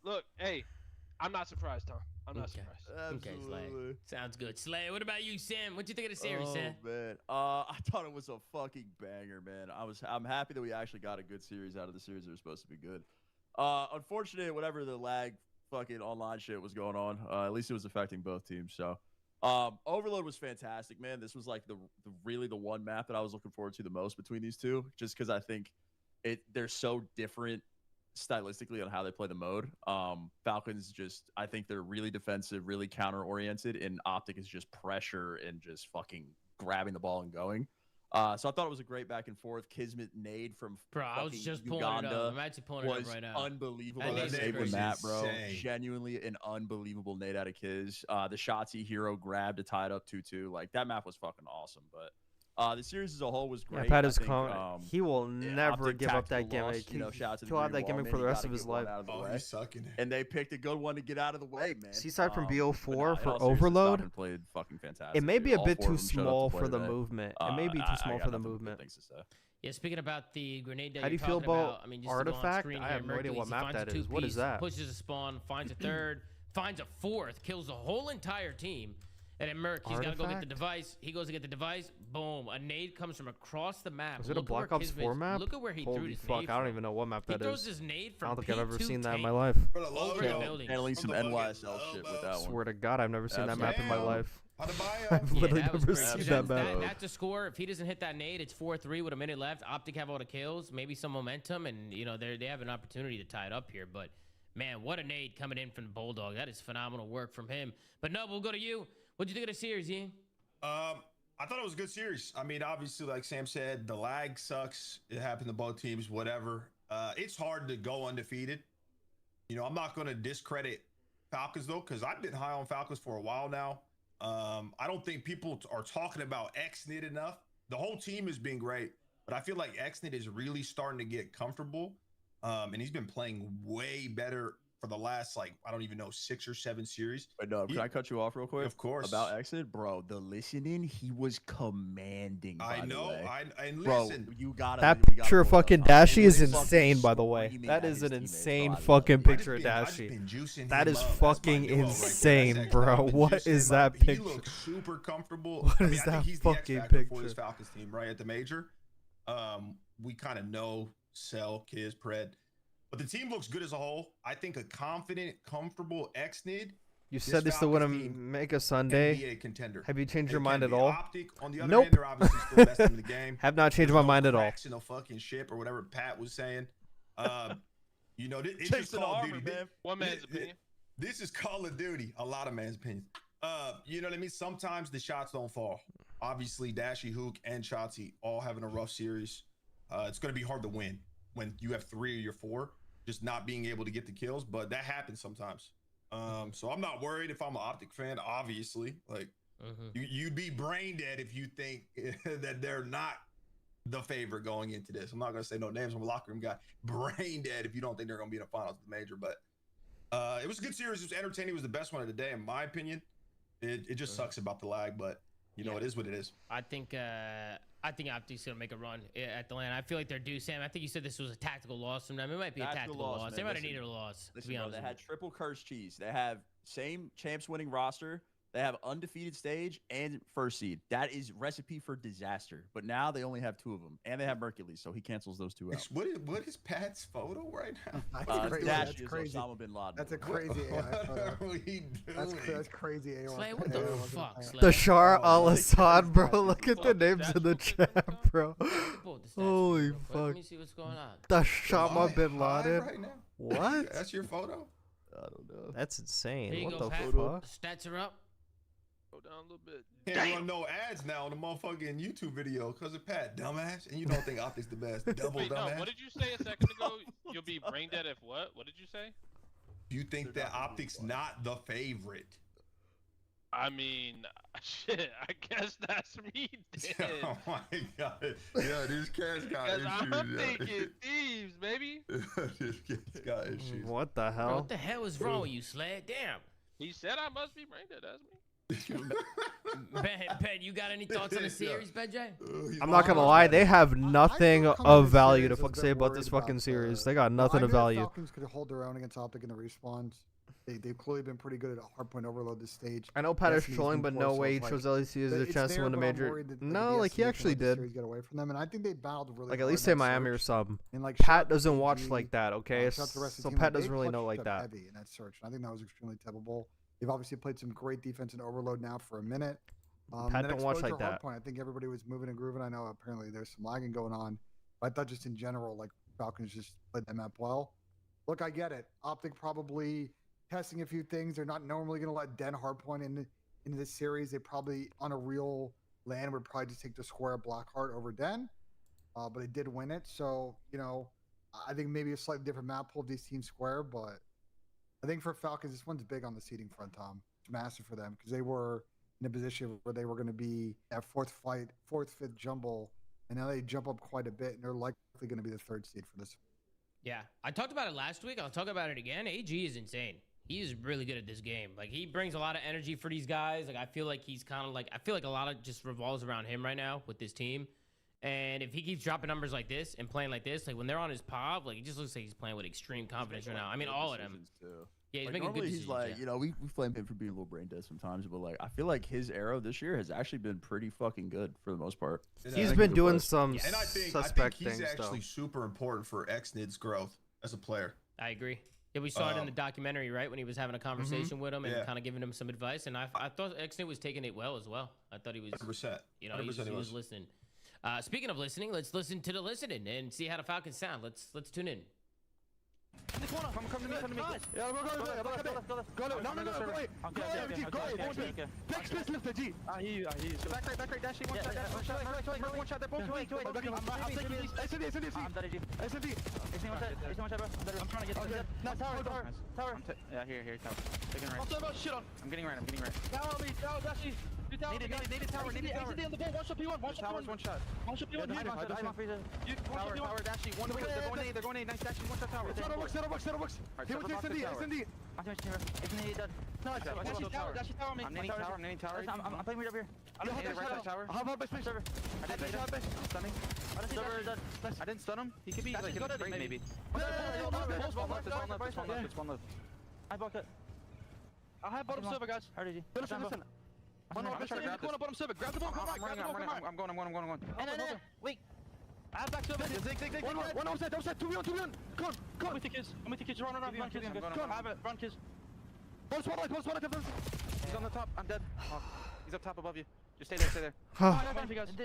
Look, hey, I'm not surprised, Tom. I'm not surprised. Okay, Slay. Sounds good. Slay, what about you, Sam? What'd you think of the series, Sam? Man, I thought it was a fucking banger, man. I'm happy that we actually got a good series out of the series that was supposed to be good. Unfortunately, whatever the lag fucking online shit was going on, at least it was affecting both teams. So Overload was fantastic, man. This was like really the one map that I was looking forward to the most between these two, just because I think they're so different stylistically on how they play the mode. Falcons I think they're really defensive, really counter oriented, and Optic is just pressure and just fucking grabbing the ball and going. So I thought it was a great back and forth. Kismet nade from I was just Uganda pulling it up. I'm actually pulling it up right now. Unbelievable. That save with Matt, bro. Genuinely an unbelievable nade out of Kiz. The Shotzi hero grabbed to tie it up 2-2. Like, that map was fucking awesome. But the series as a whole was great. Yeah, Pat is calm. He will never give up that gimmick. He'll have that gimmick for the rest of his life. He's sucking it. And they picked a good one to get out of the way, man. Seaside from BO4 for Overload. Played fucking fantastic. It may be a bit too small for the movement. It may be too small for the movement. Yeah, speaking about the grenade that how do you you're feel talking about I mean, just Artifact? I have no idea what map that is. What is that? Pushes a spawn, finds a third, finds a fourth, kills the whole entire team. And then Merc, he's got to go get the device. He goes to get the device. Boom. A nade comes from across the map. Is it a Black Ops 4 map? Look at where he threw his fuck, nade I don't even know what map that is. He throws his nade from I don't think I've ever P2 seen that in tank my life. over the building. Handling some NYSL shit with that one. Swear to God, I've never seen that map in my life. I've I've literally never seen that map. That's a score. If he doesn't hit that nade, it's 4-3 with a minute left. Optic have all the kills, maybe some momentum, and they have an opportunity to tie it up here. But man, what a nade coming in from the Bulldog. That is phenomenal work from him. But no, we'll go to you. What'd you think of the series, Ian? I thought it was a good series. I mean, obviously, like Sam said, the lag sucks. It happened to both teams, whatever. It's hard to go undefeated. I'm not going to discredit Falcons, though, because I've been high on Falcons for a while now. I don't think people are talking about XNIT enough. The whole team has been great, but I feel like XNIT is really starting to get comfortable. And he's been playing way better for the last, I don't even know, 6 or 7 series. But no, can I cut you off real quick? Of course. About Exit, bro, the listening, he was commanding. I know. And bro, listen, you gotta. That picture of fucking Dashie is insane, by the way. That is an insane fucking picture of Dashie. That is fucking insane, bro. What is that picture? He looks super comfortable. What is that fucking picture? For this Falcons team, right at the major. We kind of know Cell, Kiz, Pred. But the team looks good as a whole. I think a confident, comfortable XNID. You said this to win a Mega Sunday. Be a contender. Have you changed your mind at all? Optic. On the other Nope. hand, they're obviously still best in the game. Have not changed my mind at all. In a fucking ship or whatever Pat was saying. It's just Call of Duty. One man's opinion. This is Call of Duty. A lot of man's opinions. You know what I mean? Sometimes the shots don't fall. Obviously, Dashie, Hook, and Shotzi all having a rough series. It's going to be hard to win when you have 3 or your 4 just not being able to get the kills, but that happens sometimes. So I'm not worried if I'm an Optic fan, obviously. You'd be brain dead if you think that they're not the favorite going into this. I'm not going to say no names. I'm a locker room guy. Brain dead if you don't think they're going to be in the finals of the major. But it was a good series. It was entertaining. It was the best one of the day, in my opinion. It just sucks about the lag, but it is what it is. I think Optic's gonna make a run at the LAN. I feel like they're due. Sam, I think you said this was a tactical loss from them. It might be a tactical loss. They might have needed a loss. Listen, bro, they had triple curse cheese. They have same champs winning roster. They have undefeated stage and first seed. That is recipe for disaster. But now they only have 2 of them, and they have Hercules, so he cancels those 2 out. What is Pat's photo right now? That's crazy. Osama bin Laden. That's a crazy AI photo. That's crazy AI. Slay, what the fuck? Slay? The Shar al-Assad, bro. Look at the names in the chat, bro. Holy fuck. Let me see what's going on. The Shama bin Laden. Right now? What? That's your photo? I don't know. That's insane. There you What go, the Pat. fuck? Stats are up. Go down a little bit. Can't run no ads now on the motherfucking YouTube video because of Pat, dumbass. And you don't think Optic's the best. Double Wait, dumbass. no, what did you say a second ago? You'll be brain dead if what? What did you say? You think that Optic's not the favorite? I mean, shit, I guess that's me then. Oh my god. Yeah, these cats got issues. I'm thinking thieves, baby. These cats got issues. What the Bro, hell? what the hell is wrong with you, Sled? Damn. He said I must be brain dead, that's me. Ben, you got any thoughts on the series, Ben J? I'm not gonna lie, they have nothing of value to say about this fucking series. They got nothing of value. Falcons could hold their own against Optic in the respawns. They've clearly been pretty good at hardpoint overload this stage. I know Pat is trolling, but no way he chose LAT as a chance to win the major. No, like he actually did. Get away from them, and I think they battled really. Like at least say Miami or sub. And like Pat doesn't watch like that, okay? So Pat doesn't really know like that. Heavy in that search. I think that was extremely tippable. They've obviously played some great defense and overload now for a minute. Pat, don't watch like that. Hardpoint, I think everybody was moving and grooving. I know apparently there's some lagging going on, but I thought just in general, like Falcons just played that map well. Look, I get it. Optic probably testing a few things. They're not normally going to let Den Hardpoint into this series. They probably on a real land would probably just take the square of Blackheart over Den, but they did win it. So I think maybe a slightly different map pulled these teams square, but I think for Falcons, this one's big on the seeding front, Tom. It's massive for them because they were in a position where they were going to be at fourth, fifth jumble, and now they jump up quite a bit, and they're likely going to be the third seed for this. Yeah, I talked about it last week. I'll talk about it again. AG is insane. He is really good at this game. Like, he brings a lot of energy for these guys. Like, I feel like he's kind of like, I feel like a lot of just revolves around him right now with this team. And if he keeps dropping numbers like this and playing like this, like when they're on his pop, like it just looks like he's playing with extreme confidence right now. I mean, all of them. Yeah, he's making good decisions. He's like, we flame him for being a little brain dead sometimes, but like, I feel like his arrow this year has actually been pretty fucking good for the most part. He's been doing some and I think he's actually super important for XNID's growth as a player. I agree. Yeah, we saw it in the documentary, right, when he was having a conversation with him and kind of giving him some advice. And I thought XNID was taking it well as well. I thought he was 100%. He was listening. Speaking of listening, let's listen to the listening and see how the Falcons sound. Let's tune in. In the corner. Come to me. Yeah, go. No, wait. Go, Next space left, G. I hear you. Back right, dash. One shot, they're both. Wait. I'm taking these. SND. I'm dead, G. SND. One shot, bro. I'm trying to get to no, tower. Yeah, here, tower. Taking right. I'm getting right. Tower on me, Dashy. Needed tower. SND on the ball. One shot P1. One shot. One shot P1. Tower, Dashy. One way. They're going A. Nice Dashy. One shot tower. Settlebox. Hit with SND. Dashy tower me. I'm nading tower. I'm playing right over here. I have my best server. Stunning. I didn't stun him. He could be like in the break maybe. It's one left. I blocked it. I have bottom server, guys. How did you? Listen. I'm trying to grab this. Bottom server. Grab the ball. I'm going. Wait. I have back server. Zig. One offset. 2v1. Come on. I'm with the kids. Run, kids. Run, kids. One spotlight. He's on the top. I'm dead. Oh, he's up top above you. Just stay there.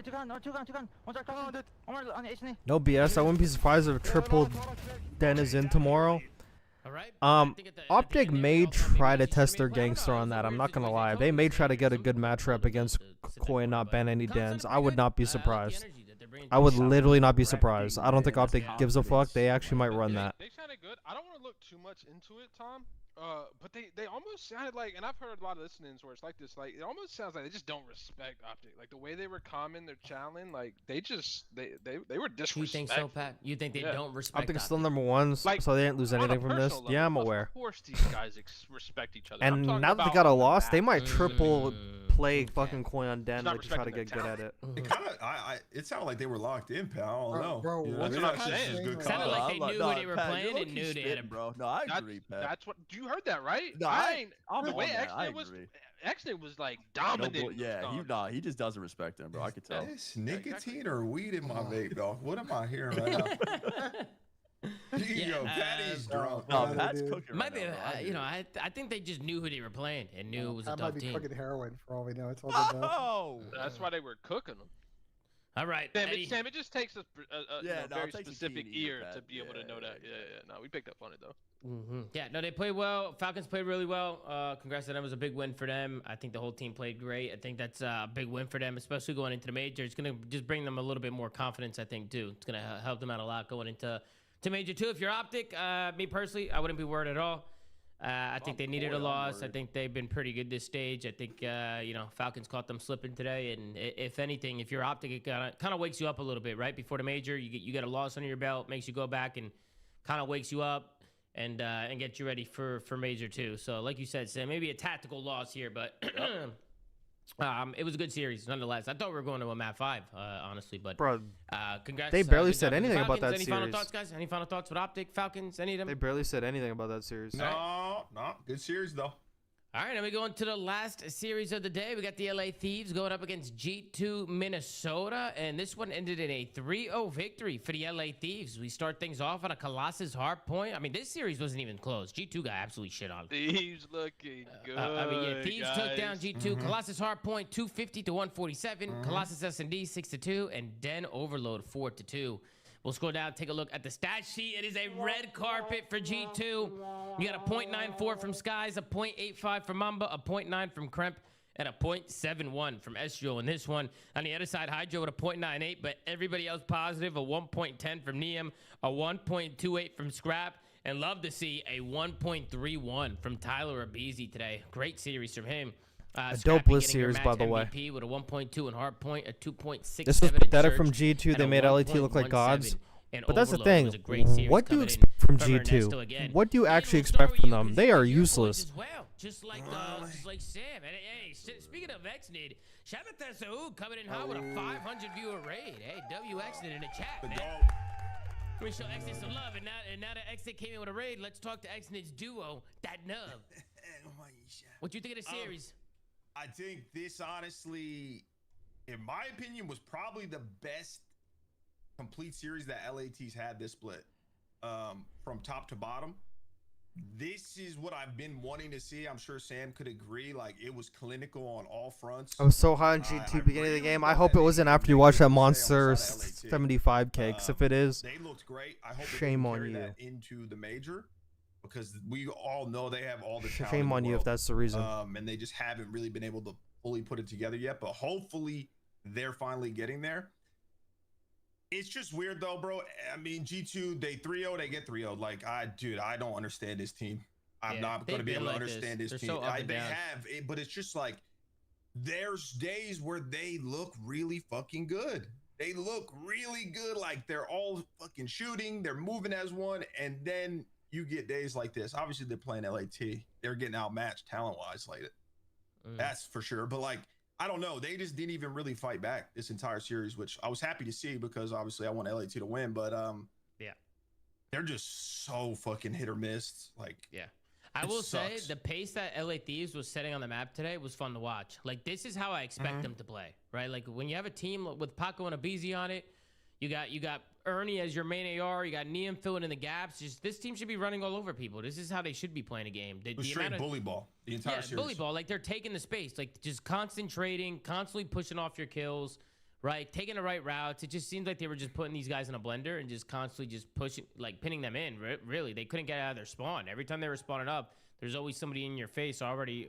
Two gun. One's our gun. On the H&E. No BS. I wouldn't be surprised if triple Den is in tomorrow. Optic may try to test their gangster on that. I'm not gonna lie. They may try to get a good matchup against Koi and not ban any Dens. I would not be surprised. I would literally not be surprised. I don't think Optic gives a fuck. They actually might run that. They sounded good. I don't want to look too much into it, Tom. But they almost sounded like, and I've heard a lot of listenings where it's like this, like it almost sounds like they just don't respect Optic. Like the way they were calming their challenge, like they were disrespectful. You think so, Pat? You think they don't respect Optic's still number one, so they didn't lose anything from this. Level, yeah, I'm aware. Of course these guys respect each other. And now that they got a loss, they might triple play fucking Koi on Den to try to get good at it. It sounded like they were locked in, pal. I don't know. Bro, that's what I'm saying. It sounded like they knew who they were playing and knew they had a bro. No, I agree, Pat. That's what you heard that, right? No, the way Xnid was like dominant. He just doesn't respect him, bro. I could tell. Is nicotine or weed in my vape, dog? What am I hearing right now? Yo, Patty's drunk. No, Pat's cooking. Might be, I think they just knew who they were playing and knew it was a tough team. Might be cooking heroin for all we know. It's all good Oh, that's why they were cooking them. All right, Sam, it just takes a very specific ear to be able to know that. Yeah. No, we picked up on it though. Yeah, no, they played well. Falcons played really well. Congrats to them. It was a big win for them. I think the whole team played great. I think that's a big win for them, especially going into the major. It's gonna just bring them a little bit more confidence, I think, too. It's gonna help them out a lot going into major 2. If you're Optic, me personally, I wouldn't be worried at all. I think they needed a loss. I think they've been pretty good this stage. I think, Falcons caught them slipping today. And if anything, if you're Optic, it kind of wakes you up a little bit, right? Before the major, you get a loss under your belt, makes you go back and kind of wakes you up and get you ready for major 2. So like you said, Sam, maybe a tactical loss here, but it was a good series nonetheless. I thought we were going to a map 5, honestly, but bro, congrats. They barely said anything about that series. Any final thoughts, guys? Any final thoughts with Optic, Falcons, any of them? They barely said anything about that series. No, good series though. All right, now we go into the last series of the day. We got the LA Thieves going up against G2 Minnesota, and this one ended in a 3-0 victory for the LA Thieves. We start things off on a Colossus hard point. I mean, this series wasn't even close. G2 got absolutely shit on. Thieves looking good. I mean, yeah, Thieves guys. took down G2. Colossus hard point 250 to 147. Colossus S&D 6-2, and Den Overload 4-2. We'll scroll down, take a look at the stat sheet. It is a red carpet for G2. You got a .94 from Skies, a .85 from Mamba, a .9 from Kremp, and a .71 from Estrio in this one. On the other side, Hydro with a .98, but everybody else positive, a 1.10 from Neum, a 1.28 from Scrap, and love to see a 1.31 from Tyler Abizi today. Great series from him. A dope list series, by the way. MVP with a 1.2 in hard point, a 2.67. This was pathetic from G2. They made LAT look like gods. But that's the thing. What do you expect from G2? What do you actually expect from them? They are useless. Just like Sam. And hey, speaking of Xnid, shout out to Saud coming in hot with a 500 viewer raid. Hey, WXnid in the chat, man. We show Xnid some love, and now that Xnid came in with a raid, let's talk to Xnid's duo, that nub. What do you think of the series? I think this, honestly, in my opinion, was probably the best complete series that LAT's had this split, from top to bottom. This is what I've been wanting to see. I'm sure Sam could agree. Like, it was clinical on all fronts. I was so high on G2 beginning of the game. I hope it wasn't after you watched that Monster 75K, because if it is, they looked great. I hope shame on you. That into the major, because we all know they have all the talent. Shame on you if that's the reason. And they just haven't really been able to fully put it together yet. But hopefully they're finally getting there. It's just weird though, bro. I mean, G2, they 3-0, they get 3-0. Like, dude, I don't understand this team. I'm not going to be able to understand this team. They have it, but it's just like, there's days where they look really fucking good. They look really good. Like, they're all fucking shooting. They're moving as one. And then you get days like this. Obviously, they're playing LAT. They're getting outmatched talent-wise. Like, that's for sure. But, like, I don't know. They just didn't even really fight back this entire series, which I was happy to see, because obviously I want LAT to win. But yeah, they're just so fucking hit or miss. Like, yeah, I will say the pace that LA Thieves was setting on the map today was fun to watch. Like, this is how I expect them to play, right? Like, when you have a team with Paco and Abizi on it, you got Ernie as your main AR, you got Neum filling in the gaps. Just, this team should be running all over people. This is how they should be playing a game. It was straight bully ball the entire series. Bully ball. Like, they're taking the space, like just concentrating, constantly pushing off your kills, right? Taking the right routes. It just seems like they were just putting these guys in a blender and just constantly just pushing, like pinning them in. Really, they couldn't get out of their spawn. Every time they were spawning up, there's always somebody in your face already,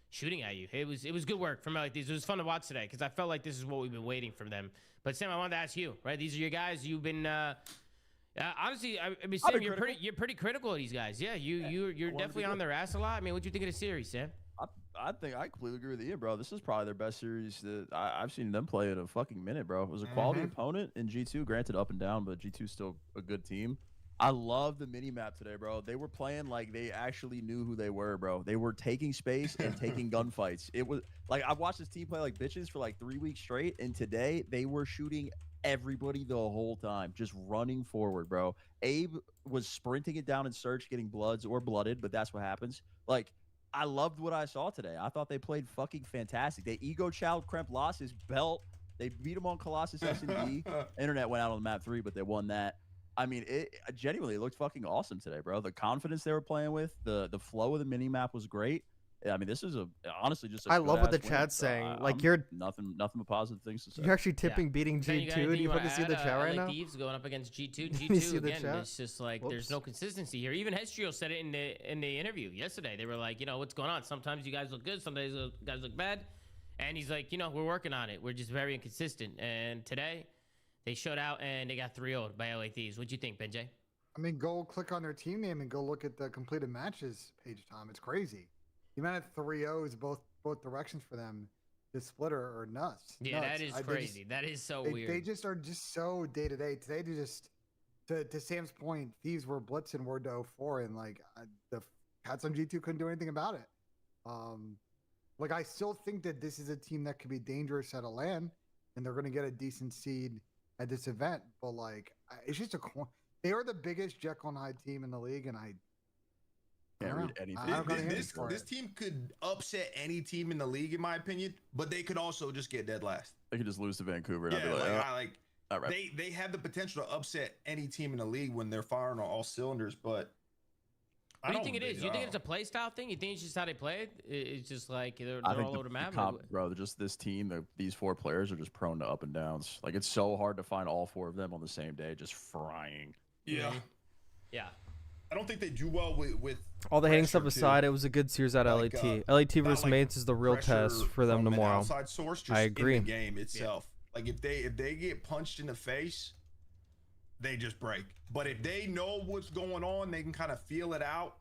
shooting at you. It was good work from LA Thieves. It was fun to watch today, because I felt like this is what we've been waiting from them. But Sam, I wanted to ask you, right? These are your guys. You've been honestly, I mean, Sam, you're pretty critical of these guys. Yeah, you're definitely on their ass a lot. I mean, what do you think of the series, Sam? I think I completely agree with you, bro. This is probably their best series that I've seen them play in a fucking minute, bro. It was a quality opponent in G2, granted up and down, but G2's still a good team. I love the mini map today, bro. They were playing like they actually knew who they were, bro. They were taking space and taking gunfights. It was like, I've watched this team play like bitches for like 3 weeks straight, and today they were shooting everybody the whole time, just running forward, bro. Abe was sprinting it down in search, getting bloods or blooded, but that's what happens. Like, I loved what I saw today. I thought they played fucking fantastic. They ego challenged Kremp, lost his belt. They beat him on Colossus S&D. Internet went out on map 3, but they won that. I mean, it genuinely looked fucking awesome today, bro. The confidence they were playing with, the flow of the mini map was great. I mean, this is honestly just. I love what the chat's saying. Like, you're nothing but positive things to say. You're actually tipping beating G2. Do you fucking see the chat right now? Thieves going up against G2. G2 again. It's just like there's no consistency here. Even Hestrio said it in the interview yesterday. They were like, what's going on? Sometimes you guys look good. Sometimes you guys look bad. And he's like, we're working on it. We're just very inconsistent. And today, they showed out and they got 3-0'd by LA Thieves. What'd you think, Benjay? I mean, go click on their team name and go look at the completed matches page, Tom. It's crazy. The amount of 3-0s both directions for them, the splitter are nuts. Yeah, that is crazy. That is so weird. They just are just so day to day. Today, they just to Sam's point, Thieves were blitzing Word to 04, and like the Cats on G2 couldn't do anything about it. Like, I still think that this is a team that could be dangerous at a LAN, and they're going to get a decent seed at this event. But like, it's just they are the biggest Jekyll and Hyde team in the league, and Can't read anything. This team could upset any team in the league, in my opinion, but they could also just get dead last. They could just lose to Vancouver. And Yeah, I'd be all right. They have the potential to upset any team in the league when they're firing on all cylinders, but What do you think it is? You think it's a play style thing? You think it's just how they play it? It's just like they're I think all over the map? bro, just this team, these 4 players are just prone to up and downs. Like, it's so hard to find all 4 of them on the same day, just frying. Yeah. Yeah. I don't think they do well with all the hating stuff aside, it was a good series at LAT. LAT versus Mates is the real test for them tomorrow. I agree. In the game itself. Like, if they get punched in the face, they just break. But if they know what's going on, they can kind of feel it out.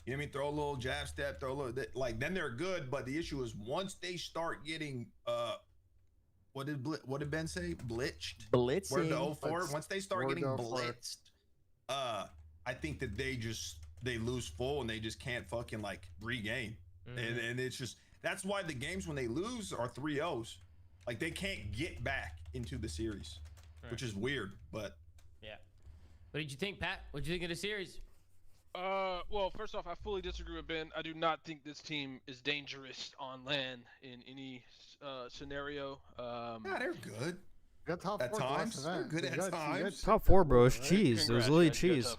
You know what I mean? Throw a little jab step, throw a little, like, then they're good. But the issue is once they start getting, what did Ben say? Blitzed? Blitzing. Word to 04. Once they start getting blitzed, I think that they lose full and they just can't fucking like regain. And it's just, that's why the games when they lose are 3-0s. Like, they can't get back into the series, which is weird, but. Yeah. What did you think, Pat? What did you think of the series? Well, first off, I fully disagree with Ben. I do not think this team is dangerous on land in any scenario. Yeah, they're good. Got top at 4 times. They're good at times. Top 4, bro. It's cheese. It was literally cheese.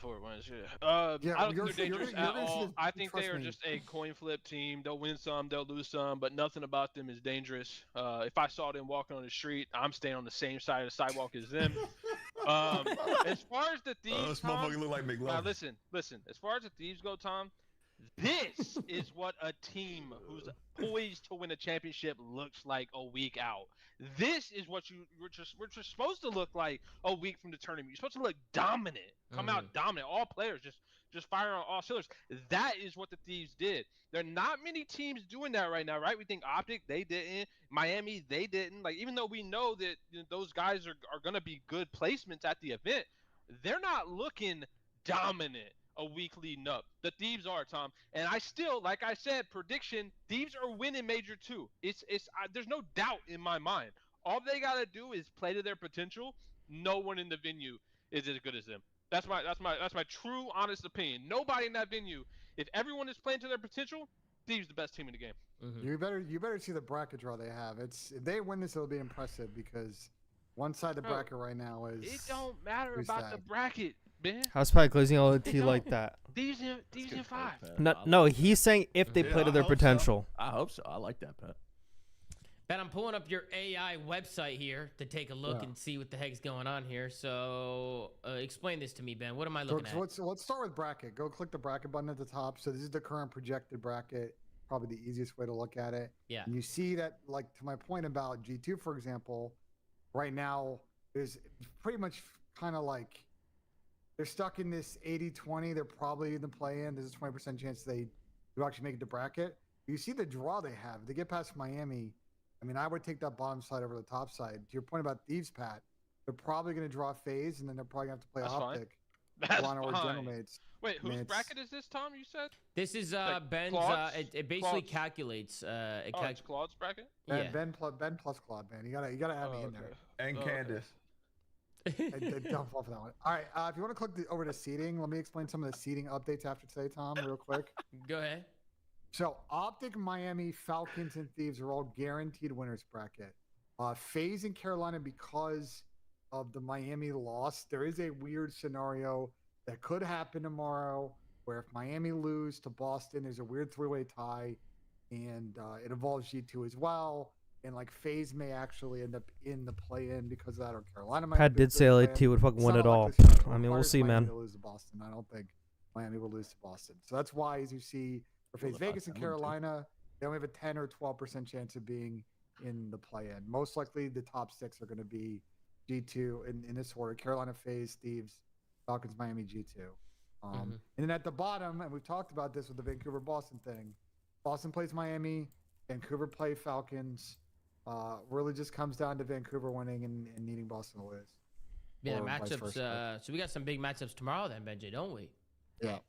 I don't think they're dangerous at all. I think they are just a coin flip team. They'll win some, they'll lose some, but nothing about them is dangerous. If I saw them walking on the street, I'm staying on the same side of the sidewalk as them. As far as the Thieves, this motherfucker look like McLovin. Now listen. As far as the Thieves go, Tom, this is what a team who's poised to win a championship looks like a week out. This is what we're just supposed to look like a week from the tournament. You're supposed to look dominant, come out dominant. All players just fire on all cylinders. That is what the Thieves did. There are not many teams doing that right now, right? We think Optic, they didn't. Miami, they didn't. Like, even though we know that those guys are going to be good placements at the event, they're not looking dominant a week leading up. The Thieves are, Tom. And I still, like I said, prediction, Thieves are winning Major 2. There's no doubt in my mind. All they got to do is play to their potential. No one in the venue is as good as them. That's my true, honest opinion. Nobody in that venue. If everyone is playing to their potential, Thieves the best team in the game. You better see the bracket draw they have. If they win this, it'll be impressive because one side of the bracket right now is. It don't matter about the bracket, man. How's Pat glazing LAT like that? Thieves in 5. No, he's saying if they play to their potential. So. I hope so. I like that, Pat. Ben, I'm pulling up your AI website here to take a look and see what the heck's going on here. So explain this to me, Ben. What am I looking at? Let's start with bracket. Go click the bracket button at the top. So this is the current projected bracket. Probably the easiest way to look at it. Yeah. And you see that, like, to my point about G2, for example, right now there's pretty much kind of like they're stuck in this 80-20. They're probably in the play-in. There's a 20% chance they do actually make it to bracket. You see the draw they have. They get past Miami. I mean, I would take that bottom side over the top side. To your point about Thieves, Pat, they're probably going to draw FaZe, and then they're probably going to have to play Optic. That's fine. Wait, whose bracket is this, Tom? You said this is Ben's. It basically calculates. It's Claude's bracket. Ben plus Claude, man. You gotta have me in there. And Candace. Don't fall for that one. All right, if you want to click over to seeding, let me explain some of the seeding updates after today, Tom, real quick. Go ahead. So Optic, Miami, Falcons, and Thieves are all guaranteed winners bracket. FaZe and Carolina, because of the Miami loss, there is a weird scenario that could happen tomorrow where if Miami lose to Boston, there's a weird 3-way tie, and it involves G2 as well. And like FaZe may actually end up in the play-in because of that, or Carolina might. Pat did say LAT would fucking win it all. I mean, we'll see, man. Miami will lose to Boston. I don't think Miami will lose to Boston. So that's why, as you see, for FaZe Vegas and Carolina, they only have a 10 or 12% chance of being in the play-in. Most likely, the top 6 are going to be G2 in this order: Carolina, FaZe, Thieves, Falcons, Miami, G2. And then at the bottom, and we've talked about this with the Vancouver-Boston thing, Boston plays Miami, Vancouver play Falcons. Really just comes down to Vancouver winning and needing Boston to lose. Yeah, matchups. So we got some big matchups tomorrow then, Benji, don't we? Yeah.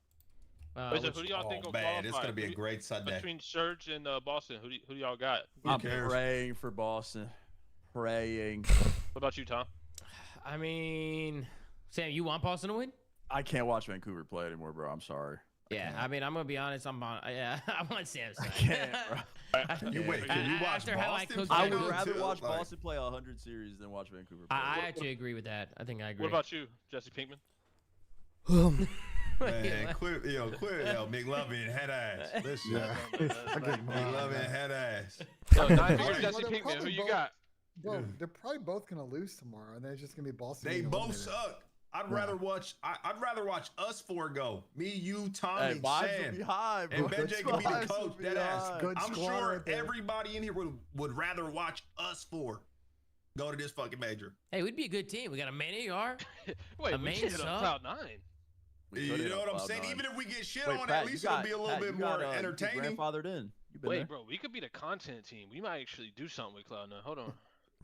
Who do y'all think will qualify? It's going to be a great Sunday. Between Surge and Boston, who do y'all got? I'm praying for Boston. Praying. What about you, Tom? I mean, Sam, you want Boston to win? I can't watch Vancouver play anymore, bro. I'm sorry. Yeah, I mean, I'm gonna be honest. I'm on. Yeah, I'm on Sam's side. I can't, bro. You wait, can you watch After how I Boston? cooked I Vancouver- would rather watch Like- Boston play 100 series than watch Vancouver play. I actually agree with that. I think I agree. What about you, Jesse Pinkman? Man, quit, McLovin head ass. Listen, McLovin head ass. Yo, Jesse Well, they're Pinkman, who probably you both- got? Bro, they're probably both gonna lose tomorrow, and then it's just gonna be Boston. They being both eliminated. suck. I'd rather watch. I'd rather watch us four go. Me, you, Tommy, Hey, vibes will Sam, be high, bro. and Benjay can be the Vibes will coach. be That ass. high. Good I'm squad sure right there. everybody in here would rather watch us four go to this fucking major. Hey, we'd be a good team. We got a main AR. Wait, A we main should on sub? Cloud 9. You know what I'm saying? Even if we get shit Wait, on, Pat, at least it'll be a little bit more entertaining. Grandfathered in. You been Wait, there. bro, we could be the content team. We might actually do something with Cloud 9. Hold on.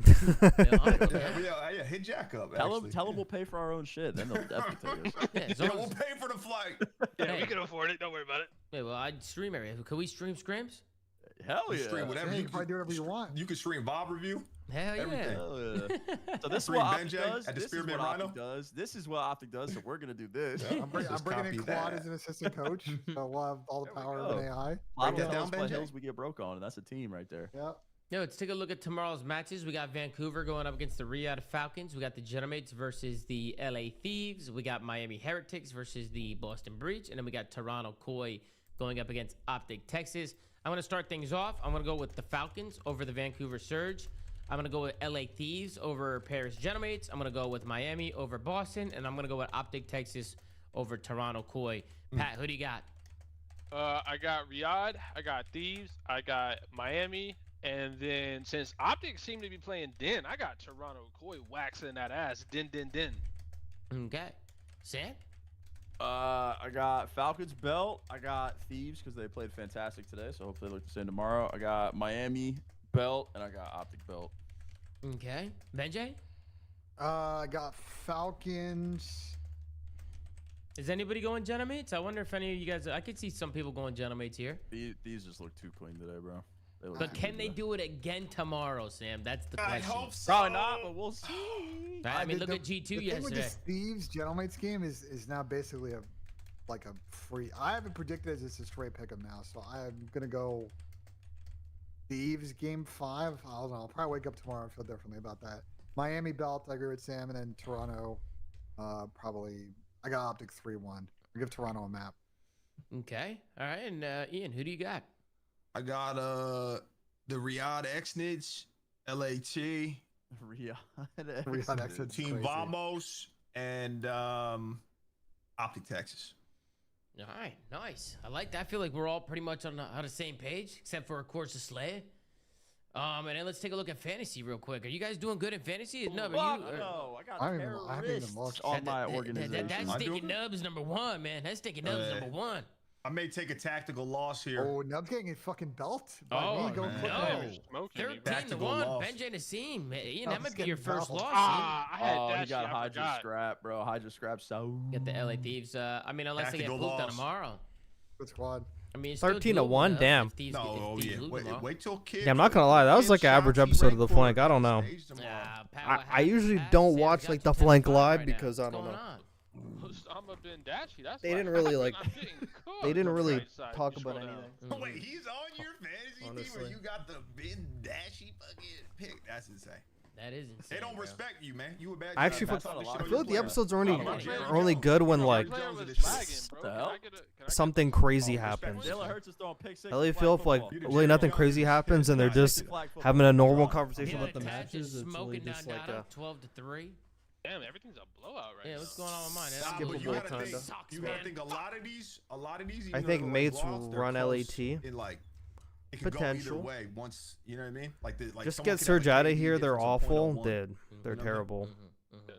Yeah, hit Jack up. Tell them we'll pay for our own shit. Then they'll definitely take us. Yeah, We'll pay for the flight. Yeah, we can afford it. Don't worry about it. Yeah, well, I'd stream everything. Could we stream scrims? Hell You yeah. stream whatever. Yeah, You you can probably do whatever you want. You can stream Bob review. Hell yeah. Everything. Hell yeah. So this is Stream what Optic Benjay does. at the This is Spearmint what Rhino. Optic does. This is what Optic does. So we're gonna do this. Yeah. I'm bringing copy in Quad that. as an assistant coach, so we'll have all the There we power go. of an AI. Write that down, what Benjay. hills we get broke on, and that's a team right there. Yep. Yo, let's take a look at tomorrow's matches. We got Vancouver going up against the Riyadh Falcons. We got the Genomates versus the LA Thieves. We got Miami Heretics versus the Boston Breach. And then we got Toronto Koi going up against Optic Texas. I'm going to start things off. I'm going to go with the Falcons over the Vancouver Surge. I'm going to go with LA Thieves over Paris Genomates. I'm going to go with Miami over Boston. And I'm going to go with Optic Texas over Toronto Koi. Pat, who do you got? I got Riyadh, I got Thieves, I got Miami, and then since Optics seem to be playing Din, I got Toronto Koi waxing that ass. Din. Okay. Sam? I got Falcons belt. I got Thieves because they played fantastic today, so hopefully they look the same tomorrow. I got Miami belt, and I got Optic belt. Okay. Benjay? I got Falcons. Is anybody going Genomates? I wonder if any of you guys... I could see some people going Genomates here. These just look too clean today, bro. But can they do it again tomorrow, Sam? That's the I question. hope so. Probably not, but we'll see. I mean, look the- at G2 the thing yesterday. with this Thieves Genomates game is now basically a free. I haven't predicted as it's a straight pick'em now, so I'm gonna go Thieves game 5. I don't know. I'll probably wake up tomorrow and feel differently about that. Miami belt. I agree with Sam, and then Toronto. Probably I got Optic 3-1. I give Toronto a map. Okay. All right. And Ian, who do you got? I got the Riyadh X-Nids, LAT, Riyadh X-Nids Team crazy. Vamos, and Optic Texas. All right. Nice. I like that. I feel like we're all pretty much on the same page, except for, of course, the Slay. And then let's take a look at fantasy real quick. Are you guys doing good in fantasy? No, No, I got I haven't even looked. on my organization. That Sticky Nub is number 1, man. That Sticky Nub is number 1. I may take a tactical loss here. Oh, Nub's getting a fucking belt. Oh, me. Go man. put no. me. Smoking me, 13-1. Tactical loss. Benjay Nassim. Man, Ian, I that was might be your getting first fouled. loss. I had Oh, that he got shit, I Hydra forgot. scrap, bro. Hydra scrap. So Get the LA Thieves. I mean, unless they get Tactical pooped on loss. tomorrow. Good squad. I mean, it's still 13-1, doable, damn. if Thieves- No, if oh Thieves yeah. lose tomorrow. Wait till kids. Yeah, I'm not gonna lie. That was like an average episode of The Flank. I don't know. Pat, what I happened? usually Pat, don't Sam, watch got like you The 10 Flank five live right now. because I What's don't know. going on? Osama bin Dashy, that's They why didn't really I'm like. getting cooked They didn't on the really right side. talk You about scroll down. anything. Wait, he's on your fantasy team, Honestly. and you got the Ben Dashy fucking pick. That's insane. That is insane. They don't bro. respect you, man. You a bad. I actually job. feel, That's all I the feel shit like the on episodes your are only good when like Player was What lagging, bro. the Can hell? I get a something crazy Oh, respect happens. Jalen Hurts is throwing pick six. I really in feel flag if like football. really nothing crazy happens and they're just having a normal conversation Yeah, about the Tat matches. is It's really smoking just down like data, a 12-3. Damn, everything's a blowout right Yeah, now. what's going on with mine? That's Nah, but you skippable gotta kinda. think. Sucks, You gotta man. think a lot of these. Even I though think they're mates lost, will they're run close LAT. in like. It could go Potential. either way. Once you know what I mean. Like Just someone get could have Surge a out of KD here. They're difference of awful. 0.01. They're You know what I mean? terrible.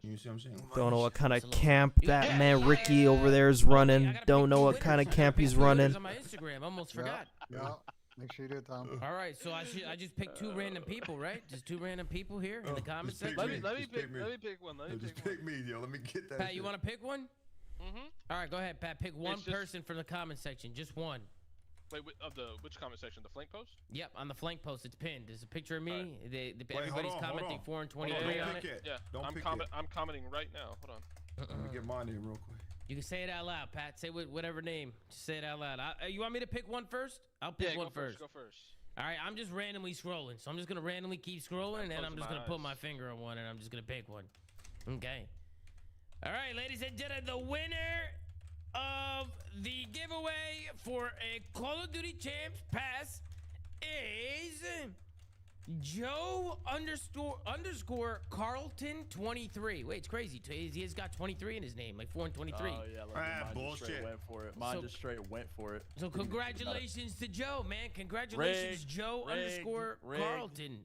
You see what I'm saying? Don't know what kind of camp that man Ricky over there is running. Don't know what kind of camp he's running. On my Instagram, almost Yeah. forgot. Yeah. Make sure you do it, Tom. All right, so I just picked 2 random people, right? Just 2 random people here in the comments just pick section. me. Let me Just pick pick me. one. Let me Just pick one. pick me, yo. Let me get that. Pat, you shit. want to pick one? Mm-hmm. All right, go ahead, Pat. Pick one It's just- person from the comment section, just one. Wait, which comment section? The flank post? Yep, on the flank post, it's pinned. There's a picture of me. Wait, Everybody's hold on, commenting hold 4 and Hold on, 23 don't on pick it. yet. Yeah, Don't I'm pick I'm commenting right now. Hold on. Let me get mine in real quick. You can say it out loud, Pat. Say whatever name. Just say it out loud. You want me to pick one first? I'll pick one first. Go first. All right, I'm just randomly scrolling. So I'm just going to randomly keep scrolling, and then I'm just going to put my finger on one, and I'm just going to pick one. Okay. All right, ladies and gentlemen, the winner of the giveaway for a Call of Duty Champs pass is Joe underscore Carlton 23. Wait, it's crazy. He has got 23 in his name, like 4 and 23. Oh yeah, like bullshit. Went for it. Mine just straight went for it. So congratulations to Joe, man. Congratulations, Joe underscore Carlton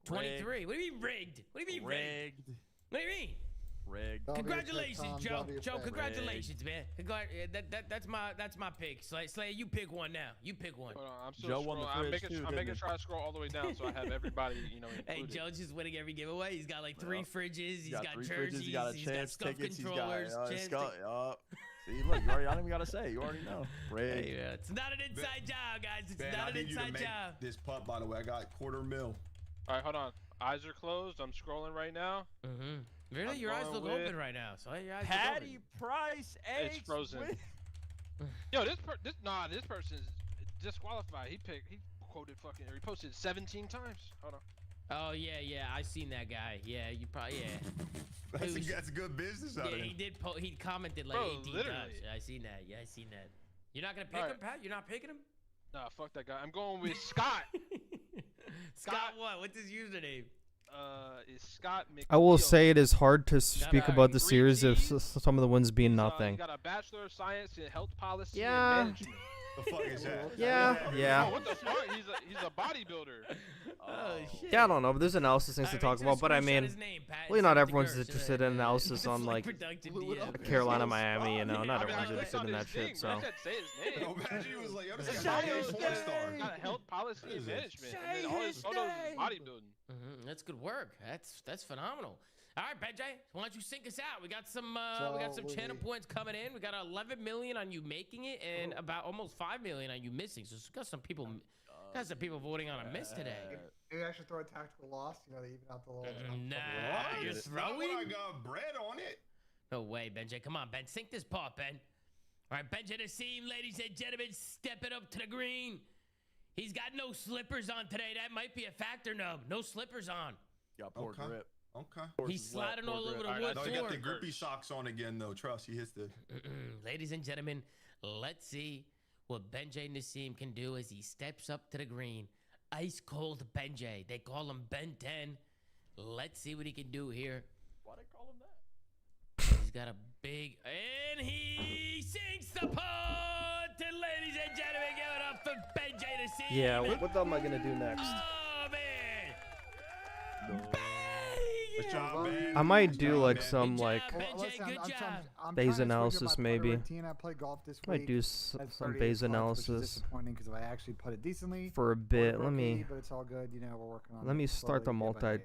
23. What do you mean rigged? What do you mean rigged? What do you mean? Rigged. Congratulations, Joe. Joe, congratulations, man. That's my pick. Slay, you pick one now. You pick one. Hold on, I'm still scrolling. I'm making sure I scroll all the way down so I have everybody, included. Hey, Joe's just winning every giveaway. He's got like 3 fridges. He's got jerseys. He's got he's got stuffed tickets. controllers. See, look, you already. I don't even gotta say. You already know. Rigged. Hey, it's not an inside job, guys. It's Ben, not I an need you to inside make job. this putt, by the way. I got $250,000. All right, hold on. Eyes are closed. I'm scrolling right now. Really, your eyes look open right now. So your eyes Patty look Price. It's frozen. Yo, this person's disqualified. He quoted fucking, or he posted 17 times. Hold on. Oh yeah, I seen that guy. Yeah, you probably That's good business out of him. He did. He commented like 18 times. I seen that. Yeah, I seen that. You're not gonna pick him, Pat? You're not picking him? Nah, fuck that guy. I'm going with Scott. Scott what? What's his username? Is Scott McNeil. I will say it is hard to speak about the series if some of the wins being nothing. He got a Bachelor of Science in Health Policy and Yeah. Management. The fuck is that? Yeah. Oh, what the fuck? He's a bodybuilder. Oh shit. Yeah, I don't know, but there's analysis things to talk about. But I mean, well, not everyone's interested in analysis on like Carolina, Miami. You know, not everyone's interested in that shit. So. Say his name. Imagine he was like, yo, this guy's a porn star. Got a Health Policy and Management. And then all his photos is bodybuilding. That's good work. That's phenomenal. All right, Benjay, why don't you sync us out? We got some channel points coming in. We got 11 million on you making it, and about almost 5 million on you missing. So got some people voting on a miss today. Maybe I should throw a tactical loss. You know, to even out the little. Nah, you're throwing. I got bread on it. No way, Benjay. Come on, Ben. Sync this part, Ben. All right, Benjay Nassim, ladies and gentlemen, stepping up to the green. He's got no slippers on today. That might be a factor, Nub. No slippers on. Got poor grip. Okay. He's sliding all over the wood floor. He got the grippy socks on again, though. Trust, he hits the. Ladies and gentlemen, let's see what Benjay Nassim can do as he steps up to the green. Ice cold Benjay. They call him Ben 10. Let's see what he can do here. Why they call him that? He's got a big, and he sinks the putt. And ladies and gentlemen, give it up for Benjay Nassim. Yeah, what am I gonna do next? Oh man. I might do like some like base analysis maybe. Might do some base analysis because I actually put it decently for a bit. Let me. But it's all good. You know, we're working on. Let me start the multi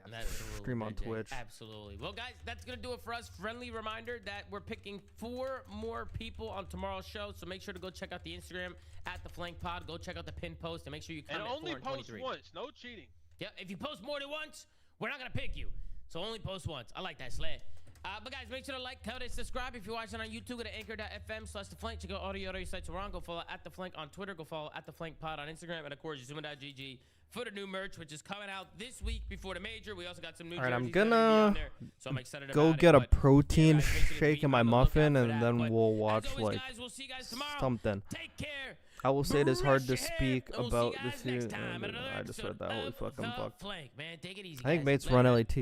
stream on Twitch. Absolutely. Well, guys, that's gonna do it for us. Friendly reminder that we're picking 4 more people on tomorrow's show, so make sure to go check out the Instagram at the Flank Pod. Go check out the pin post and make sure you comment and only 4 and post 23. once. No cheating. Yeah, if you post more than once, we're not gonna pick you. So only post once. I like that, Sled. But guys, make sure to like, comment, and subscribe. If you're watching on YouTube, go to anchor.fm/theflank. Check out all the other sites around. Go follow at the Flank on Twitter. Go follow at the Flank Pod on Instagram. And of course, Zuma.gg for the new merch, which is coming out this week before the major. We also got some new jerseys. All right, I'm gonna so I'm excited go about get it, a protein guys, make sure to shake be in my on the muffin, lookout for and that. then But we'll as watch always, like guys, we'll see you guys tomorrow. something. Take care. I will say it is hard to Brush your speak hair, and we'll about see you the guys series. next time at another I just read that. episode Holy of fuck, I'm The fucked. Flank, man. Take it easy, I think guys. mates Later. run LAT.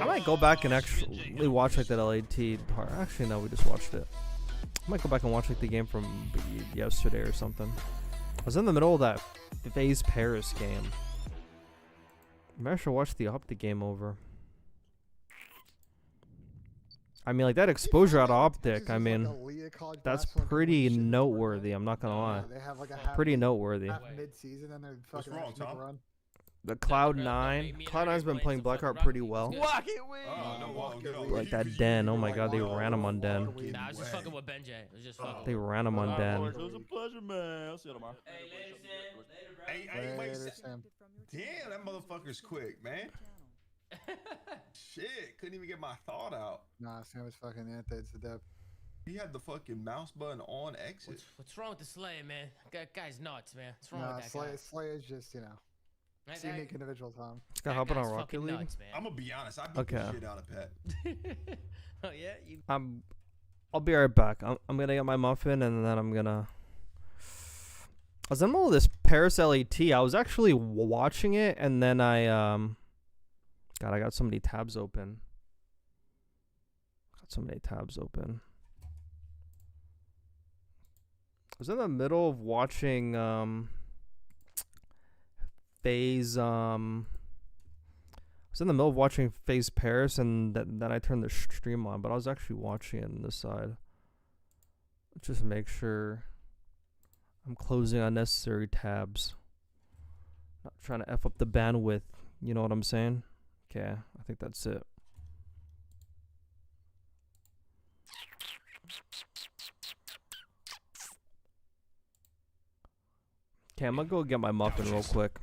I might go back and actually watch like that LAT part. Actually, no, we just watched it. I might go back and watch like the game from yesterday or something. I was in the middle of that FaZe Paris game. Maybe I should watch the OpTic game over. I mean, like that exposure out of OpTic, I mean, that's pretty noteworthy. I'm not gonna lie. They have like a pretty noteworthy. Mid-season, and they're fucking wrong, Tom? run. The Cloud9's been playing Blackheart pretty well. Like that Den. Oh my god, they ran him on Den. Nah, I was just fucking with Benjay. It was just fucking. They ran him on Den. It was a pleasure, man. I'll see you tomorrow. Hey, wait, damn, that motherfucker's quick, man. Shit, couldn't even get my thought out. Nah, Sam was fucking anti. It's the depth. He had the fucking mouse button on exit. What's wrong with the Slayer, man? Guy's nuts, man. What's wrong with that Slay, guy? Slay is just, it's a unique individual, Tom. It's got hopping on Rocket League. Nuts, man. I'm gonna be honest. I beat the shit out of Pet. Oh yeah, you. I'll be right back. I'm gonna get my muffin and then I'm gonna. I was in the middle of this Paris LAT. I was actually watching it and then I God, I got so many tabs open. I was in the middle of watching FaZe FaZe Paris and then I turned the stream on, but I was actually watching it on this side. Just make sure I'm closing unnecessary tabs. Not trying to F up the bandwidth, you know what I'm saying? Okay, I think that's it. Okay, I'm gonna go get my muffin real quick.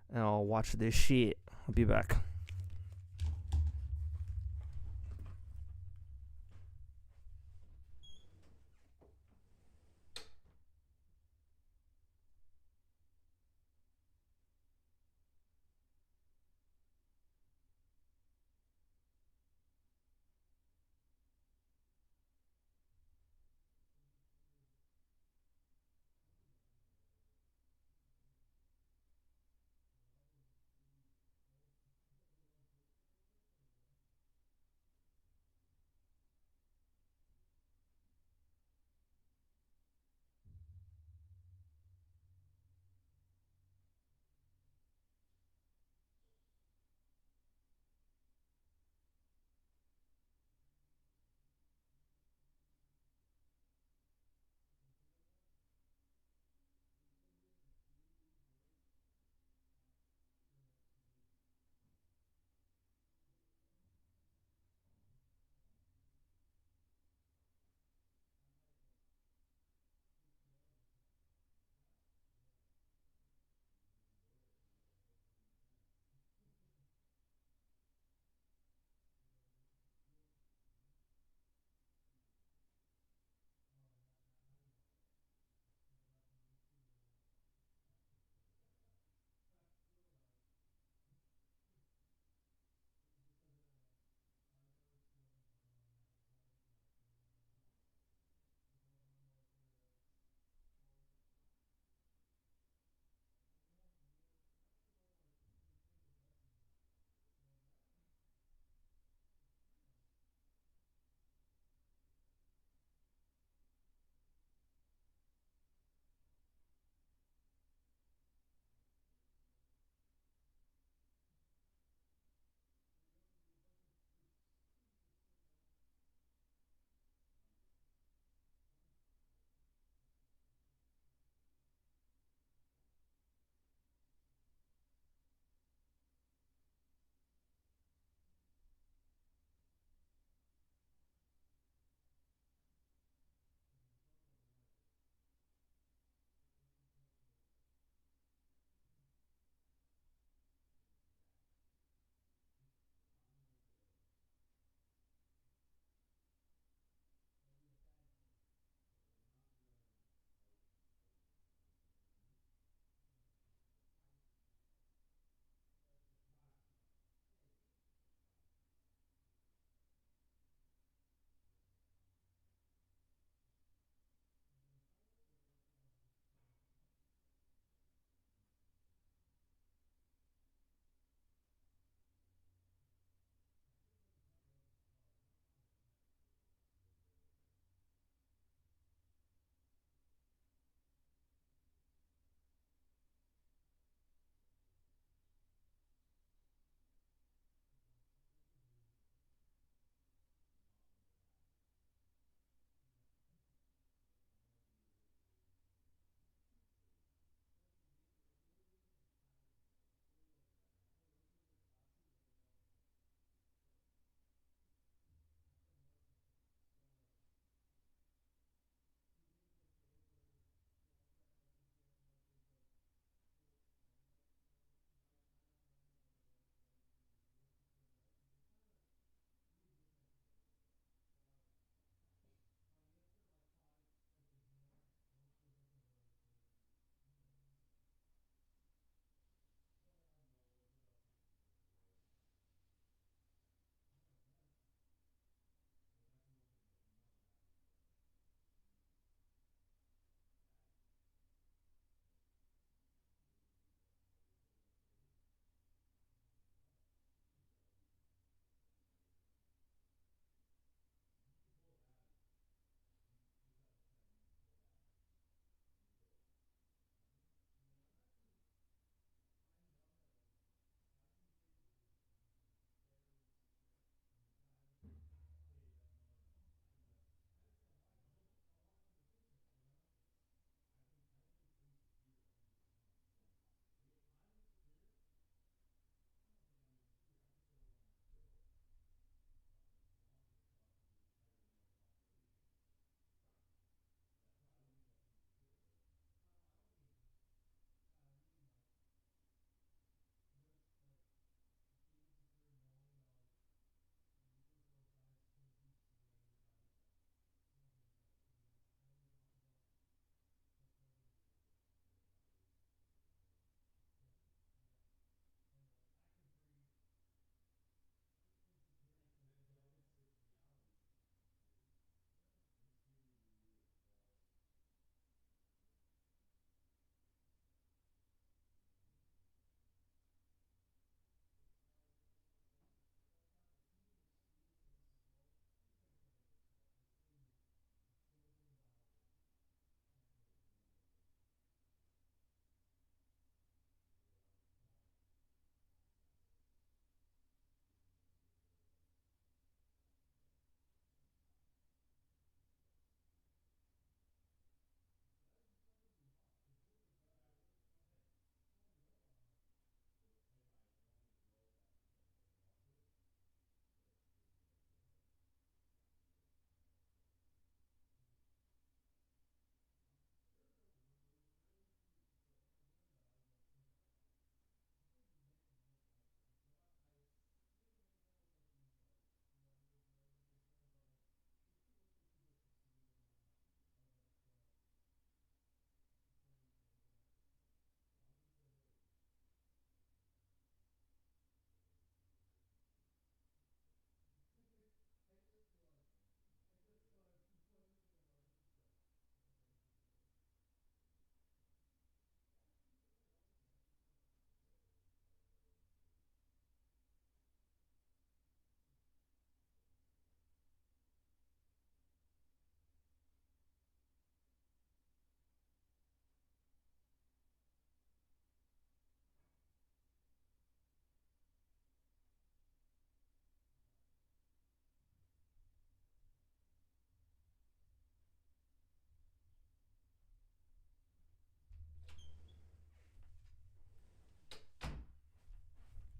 And I'll watch this shit. I'll be back.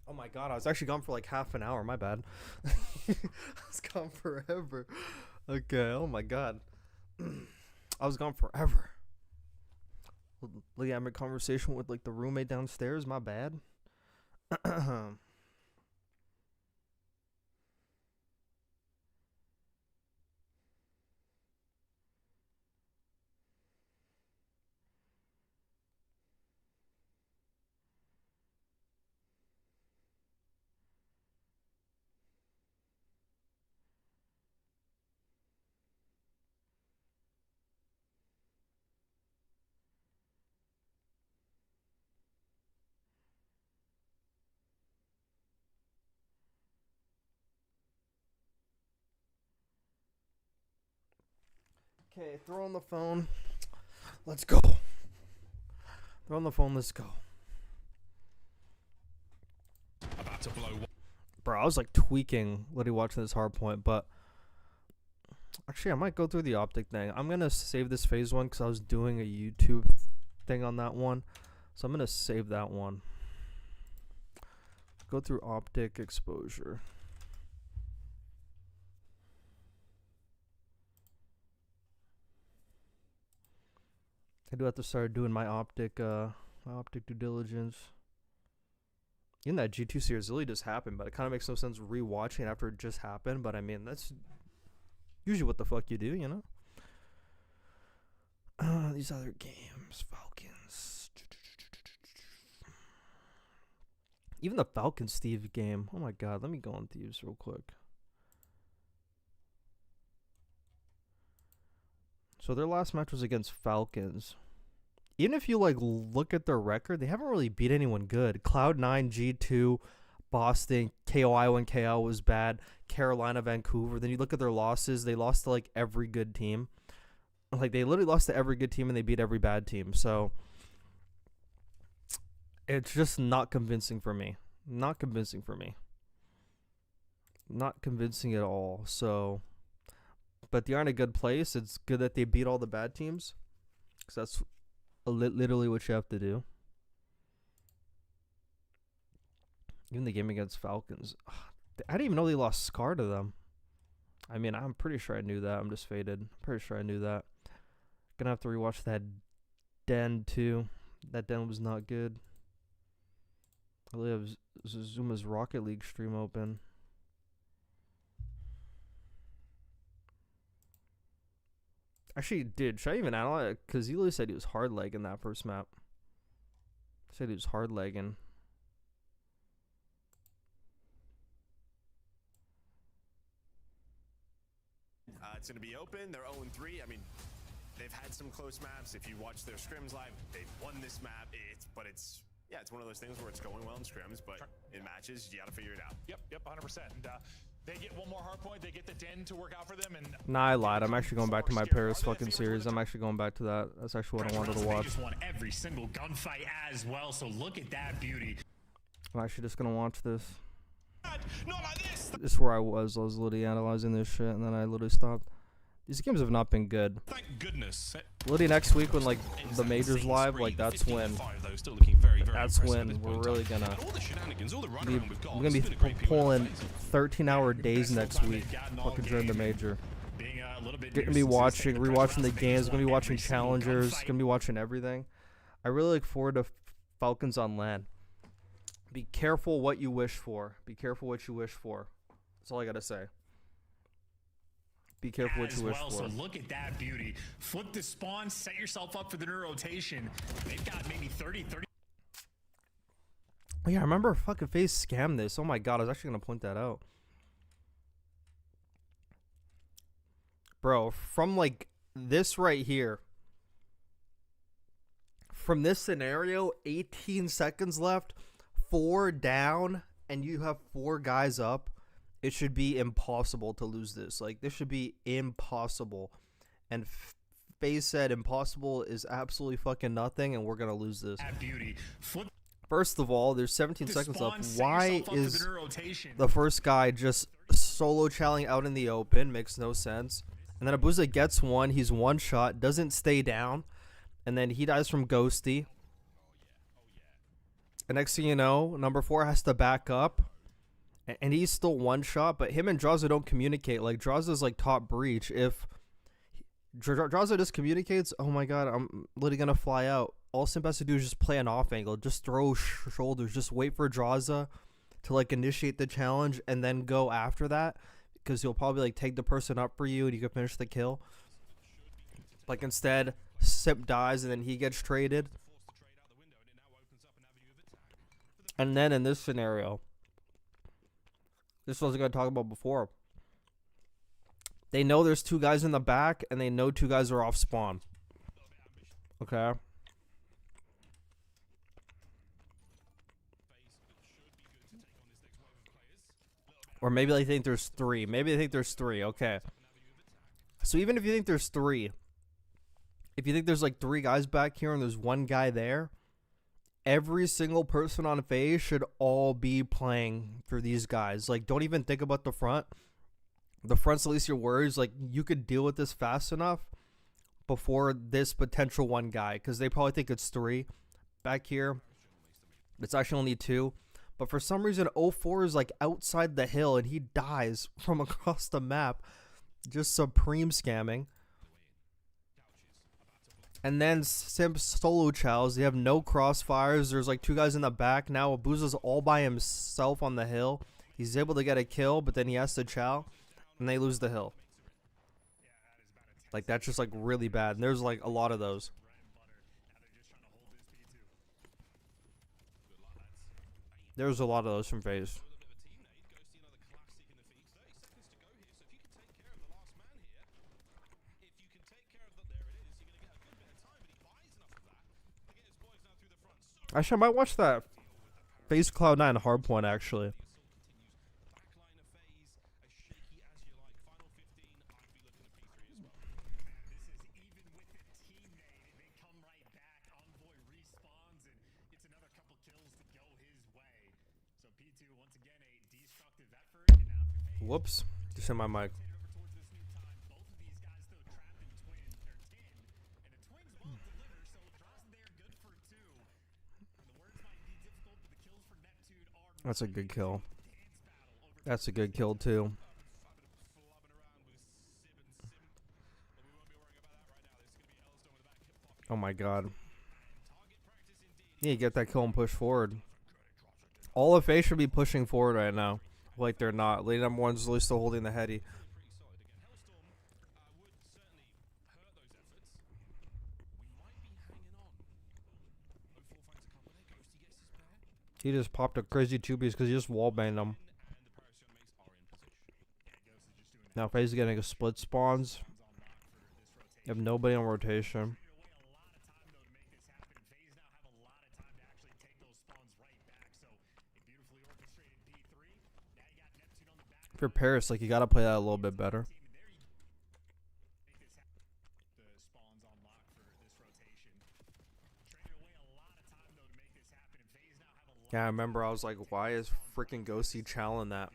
Oh my god, I was actually gone for like half an hour. My bad. I was gone forever. Okay, oh my god. I was gone forever. Like, I'm in conversation with like the roommate downstairs. My bad. Okay, throw on the phone. Let's go. Throw on the phone. Let's go. About to blow. Bro, I was like tweaking literally watching this hard point, but actually I might go through the optic thing. I'm gonna save this phase one because I was doing a YouTube thing on that one, so I'm gonna save that one. Go through optic exposure. I do have to start doing my optic due diligence. Even that G2 series really just happened, but it kind of makes no sense rewatching after it just happened. But I mean, that's usually what the fuck you do, you know? These other games, Falcons. Even the Falcons Steve game. Oh my god, let me go on Thieves real quick. So their last match was against Falcons. Even if you like look at their record, they haven't really beat anyone good. Cloud9, G2, Boston, KOI when KL was bad, Carolina, Vancouver. Then you look at their losses, they lost to like every good team. Like they literally lost to every good team and they beat every bad team. So it's just not convincing for me. Not convincing for me. Not convincing at all. So, but they are in a good place. It's good that they beat all the bad teams, because that's literally what you have to do. Even the game against Falcons, I didn't even know they lost Scar to them. I mean, I'm pretty sure I knew that. I'm just faded. I'm pretty sure I knew that. Gonna have to rewatch that Den too. That Den was not good. I really have Zuma's Rocket League stream open. Actually, dude, should I even analyze it? Because he literally said he was hard legging that first map. He said he was hard legging. It's going to be open. They're 0-3. I mean, they've had some close maps. If you watch their scrims live, they've won this map. It's one of those things where it's going well in scrims, but in matches, you got to figure it out. Yep, 100%. And they get one more hard point. They get the Den to work out for them. And nah, I lied. I'm actually going back to my Paris fucking series. I'm actually going back to that. That's actually what I wanted to watch. They just won every single gunfight as well. So look at that beauty. I'm actually just gonna watch this. Not like this. This is where I was literally analyzing this shit, and then I literally stopped. These games have not been good. Thank goodness. Literally next week when like the majors live, like that's when we're really gonna be pulling 13-hour days next week, fucking during the major. Gonna be rewatching the games. Gonna be watching challengers. Gonna be watching everything. I really look forward to Falcons on LAN. Be careful what you wish for. Be careful what you wish for. That's all I gotta say. Be careful what you wish for. So look at that beauty. Flip the spawn, set yourself up for the new rotation. They've got maybe 30. Oh, yeah, I remember fucking FaZe scammed this. Oh my god, I was actually gonna point that out. Bro, from like this right here. From this scenario, 18 seconds left, 4 down, and you have 4 guys up. It should be impossible to lose this. Like, this should be impossible. And FaZe said impossible is absolutely fucking nothing, and we're going to lose this. First of all, there's 17 seconds left. Why is the first guy just solo challing out in the open? Makes no sense. And then Abuza gets one. He's one shot. Doesn't stay down. And then he dies from Ghosty. And next thing you know, number 4 has to back up. And he's still one shot, but him and Draza don't communicate. Like, Draza's like top breach. If Draza just communicates, oh my god, I'm literally gonna fly out. All Simp has to do is just play an off angle, just throw shoulders, just wait for Draza to like initiate the challenge and then go after that, because he'll probably like take the person up for you and you can finish the kill. Like, instead, Simp dies and then he gets traded. And then in this scenario, this is what I was going to talk about before. They know there's 2 guys in the back, and they know 2 guys are off spawn. Okay? Or maybe they think there's 3. Maybe they think there's 3. Okay. So even if you think there's 3, if you think there's like 3 guys back here and there's 1 guy there, every single person on FaZe should all be playing for these guys. Like, don't even think about the front. The front's at least your worries. Like, you could deal with this fast enough before this potential 1 guy, because they probably think it's 3 back here. It's actually only 2. But for some reason, 04 is like outside the hill and he dies from across the map. Just supreme scamming. And then Simp solo chows. They have no crossfires. There's like 2 guys in the back. Now Abuza's all by himself on the hill. He's able to get a kill, but then he has to chow. And they lose the hill. Like, that's just like really bad. And there's like a lot of those. There's a lot of those from FaZe. Actually, I might watch that FaZe Cloud9 Hardpoint, actually. Whoops, just hit my mic. That's a good kill. That's a good kill too. Oh my god. Yeah, get that kill and push forward. All of FaZe should be pushing forward right now. Like they're not. Lady number 1's really still holding the heady. He just popped a crazy 2Bs because he just wallbanged them. Now FaZe is getting a split spawns. You have nobody on rotation. For Paris, like, you gotta play that a little bit better. Yeah, I remember I was like, why is freaking Ghosty challenging that?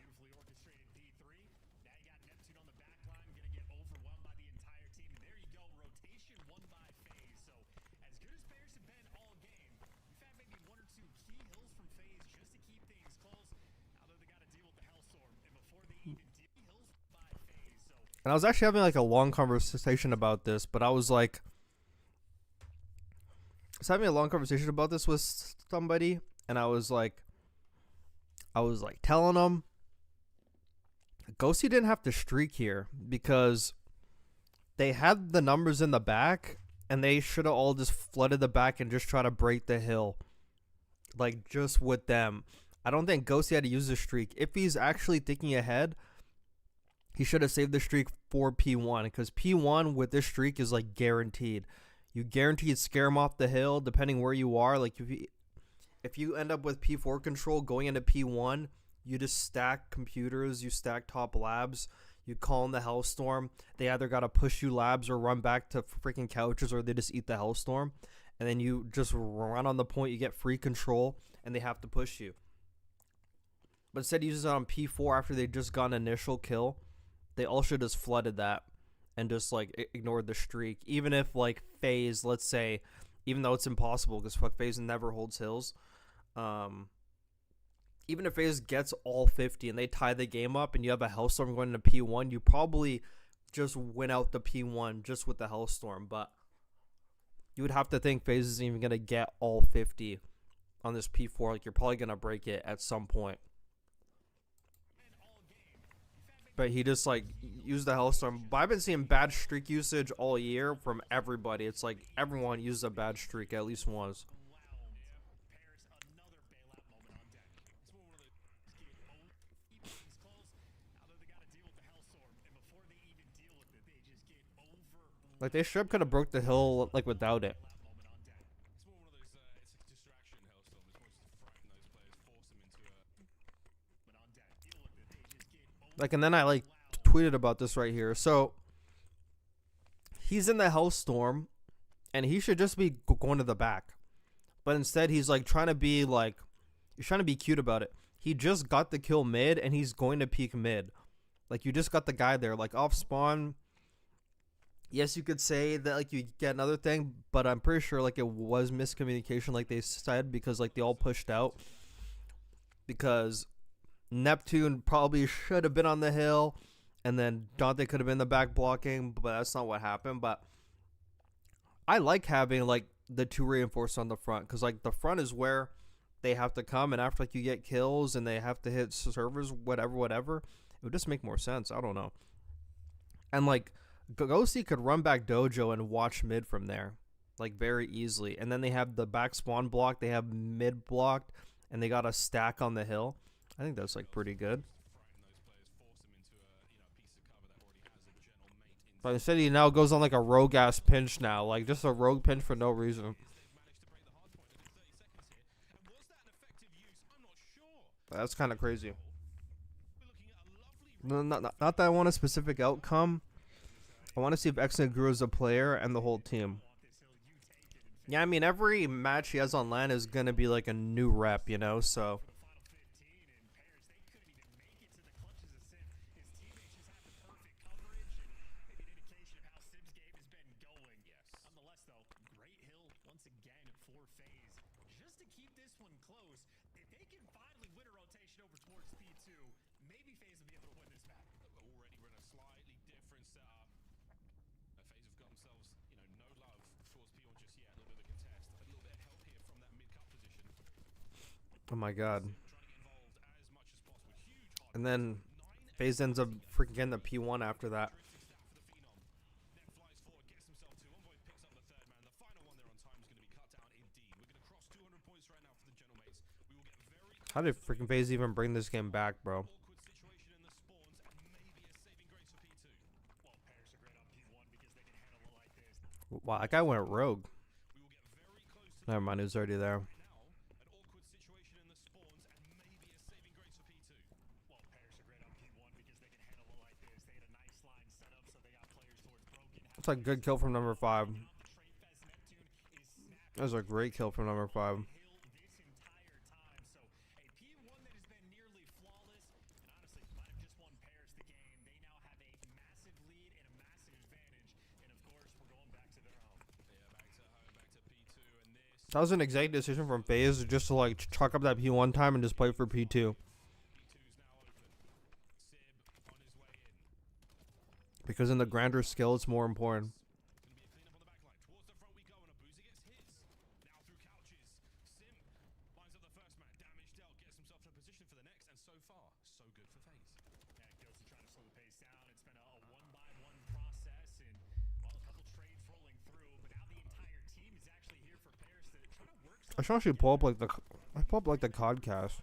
And I was actually having like a long conversation about this, but I was like, I was having a long conversation about this with somebody, and I was like telling them, Ghosty didn't have to streak here because they had the numbers in the back, and they should have all just flooded the back and just try to break the hill, like just with them. I don't think Ghosty had to use the streak. If he's actually thinking ahead, he should have saved the streak for P1, because P1 with this streak is like guaranteed. You guaranteed scare him off the hill depending where you are. Like if you end up with P4 control going into P1, you just stack computers, you stack top labs, you call in the Hellstorm. They either got to push you labs or run back to freaking couches, or they just eat the Hellstorm. And then you just run on the point, you get free control, and they have to push you. But instead, uses it on P4 after they just got an initial kill. They all should have just flooded that and just like ignored the streak. Even if like FaZe, let's say, even though it's impossible because fuck FaZe never holds hills, even if FaZe gets all 50 and they tie the game up and you have a Hellstorm going into P1, you probably just win out the P1 just with the Hellstorm. But you would have to think FaZe isn't even going to get all 50 on this P4. Like, you're probably going to break it at some point. But he just, like, used the Hellstorm. But I've been seeing bad streak usage all year from everybody. It's like everyone uses a bad streak at least once. Like, they sure could have broke the hill, like, without it. Like, and then I, like, tweeted about this right here. So, he's in the Hellstorm, and he should just be going to the back. But instead, he's, like, trying to be, like, he's trying to be cute about it. He just got the kill mid, and he's going to peek mid. Like, you just got the guy there. Like, off spawn, yes, you could say that, like, you get another thing, but I'm pretty sure, like, it was miscommunication, like they said, because, like, they all pushed out. Because Neptune probably should have been on the hill, and then Dante could have been the back blocking, but that's not what happened. But I like having, like, the two reinforced on the front, because, like, the front is where they have to come, and after, like, you get kills and they have to hit servers, whatever, it would just make more sense. I don't know. And, like, Ghosty could run back Dojo and watch mid from there, like, very easily. And then they have the back spawn blocked, they have mid blocked, and they got a stack on the hill. I think that's, like, pretty good. But instead he now goes on, like, a rogue ass pinch now, like, just a rogue pinch for no reason. That's kind of crazy. Not that I want a specific outcome. I want to see if Exnid grew as a player and the whole team. Yeah, I mean, every match he has on LAN is going to be like a new rep, you know, so. Oh my god. And then FaZe ends up freaking getting the P1 after that. How did freaking FaZe even bring this game back, bro? Wow, that guy went rogue. Never mind, he was already there. That's a good kill from number 5. That was a great kill from number 5. That was an exact decision from FaZe just to, like, chalk up that P1 time and just play for P2. Because in the grander skill, it's more important. I should actually pull up like the Codcast.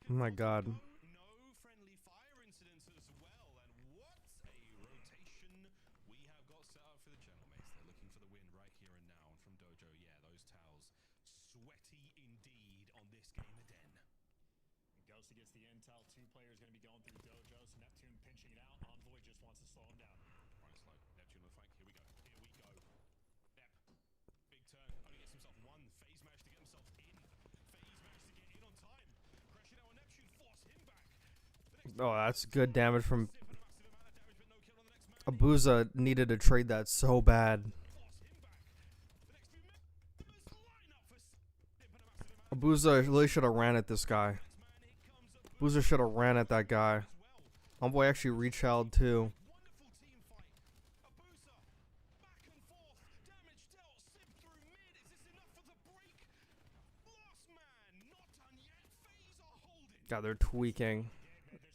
Oh my god. Oh, that's good damage from Abuza. Needed to trade that so bad. Abuza really should have ran at this guy. Abuza should have ran at that guy. Homeboy actually rechalled too. God, they're tweaking.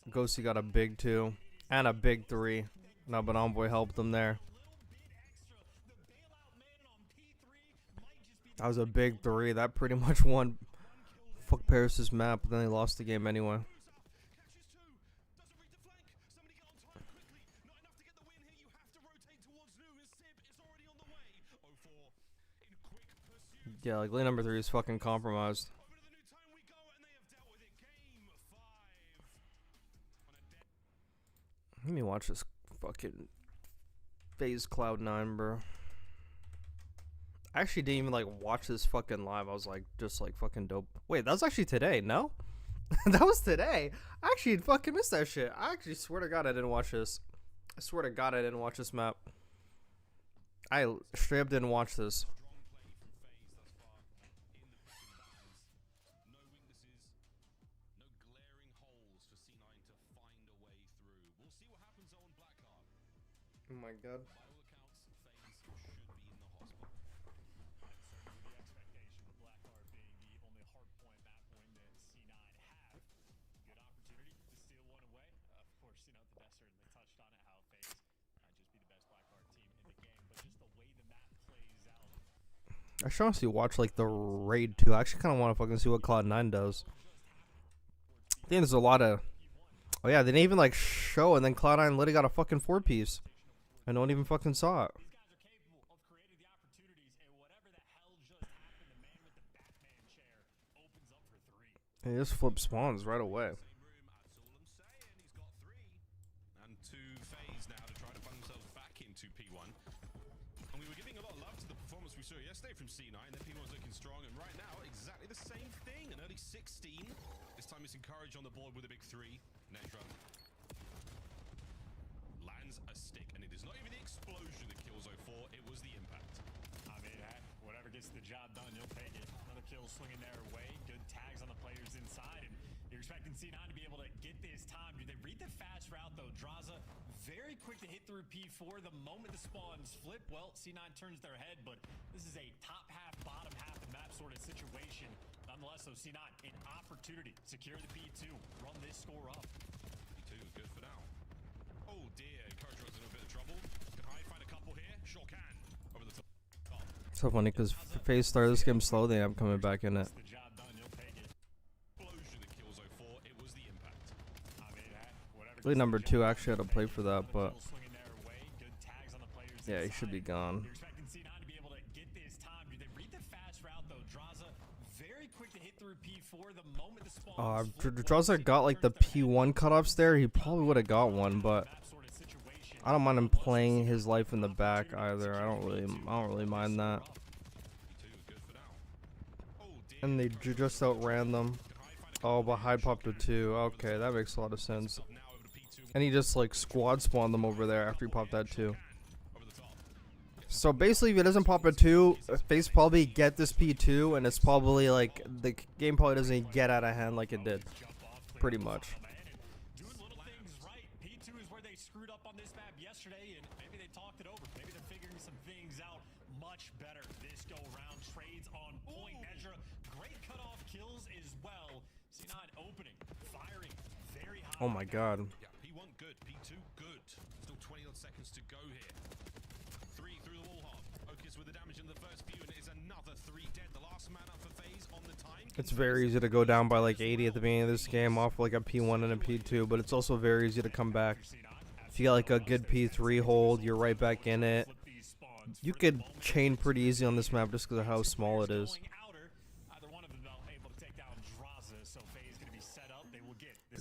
Ghosty got a big 2 and a big 3. No, but Homeboy helped them there. That was a big 3. That pretty much won fuck Paris' map, but then they lost the game anyway. Yeah, like lane number 3 is fucking compromised. Let me watch this fucking FaZe Cloud9, bro. I actually didn't even like watch this fucking live. I was like, just like fucking dope. Wait, that was actually today, no? That was today. I actually fucking missed that shit. I actually swear to God I didn't watch this. I swear to God I didn't watch this map. I straight up didn't watch this. Oh my God. I should honestly watch like the raid too. I actually kind of want to fucking see what Cloud9 does. I think there's a lot of. Oh yeah, they didn't even like show, and then Cloud9 literally got a fucking 4-piece. And no one even fucking saw it. He just flip spawns right away. And to FaZe now to try to find themselves back into P1. And we were giving a lot of love to the performance we saw yesterday from C9. Then P1's looking strong, and right now exactly the same thing. An early 16. This time it's Encourage on the board with a big 3. Nedra lands a stick, and it is not even the explosion that kills 04, it was the impact. I mean, whatever gets the job done, you'll take it. Another kill swinging their way. Good tags on the players inside, and you're expecting C9 to be able to get this time. Do they read the fast route, though? Draza very quick to hit through P4. The moment the spawns flip, well, C9 turns their head, but this is a top half, bottom half of the map sort of situation. Nonetheless, though, C9, an opportunity. Secure the P2. Run this score up. P2, good for now. Oh dear, Encourage was in a bit of trouble. Can I find a couple here? Sure can. Over the top. So funny because FaZe started this game slow, they end up coming back in it. Really, number 2 actually had to play for that, but yeah, he should be gone. Draza got like the P1 cutoffs there. He probably would have got one, but I don't mind him playing his life in the back either. I don't really mind that. And they just outran them. Oh, but Hyde popped a 2. Okay, that makes a lot of sense. And he just like squad spawned them over there after he popped that 2. So basically, if he doesn't pop a 2, FaZe probably get this P2, and it's probably like the game probably doesn't get out of hand like it did. Pretty much. Doing little things right. P2 is where they screwed up on this map yesterday, and maybe they talked it over. Maybe they're figuring some things out much better this go around. Trades on point. Ezra, great cutoff kills as well. C9 opening, firing very high. Oh my God. Yeah, P1 good, P2 good. Still 20 odd seconds to go here. 3 through the wall hop. Oakis with the damage in the first few, and it is another 3 dead. The last man up for FaZe on the time. It's very easy to go down by like 80 at the beginning of this game off like a P1 and a P2, but it's also very easy to come back. If you got like a good P3 hold, you're right back in it. You could chain pretty easy on this map just because of how small it is.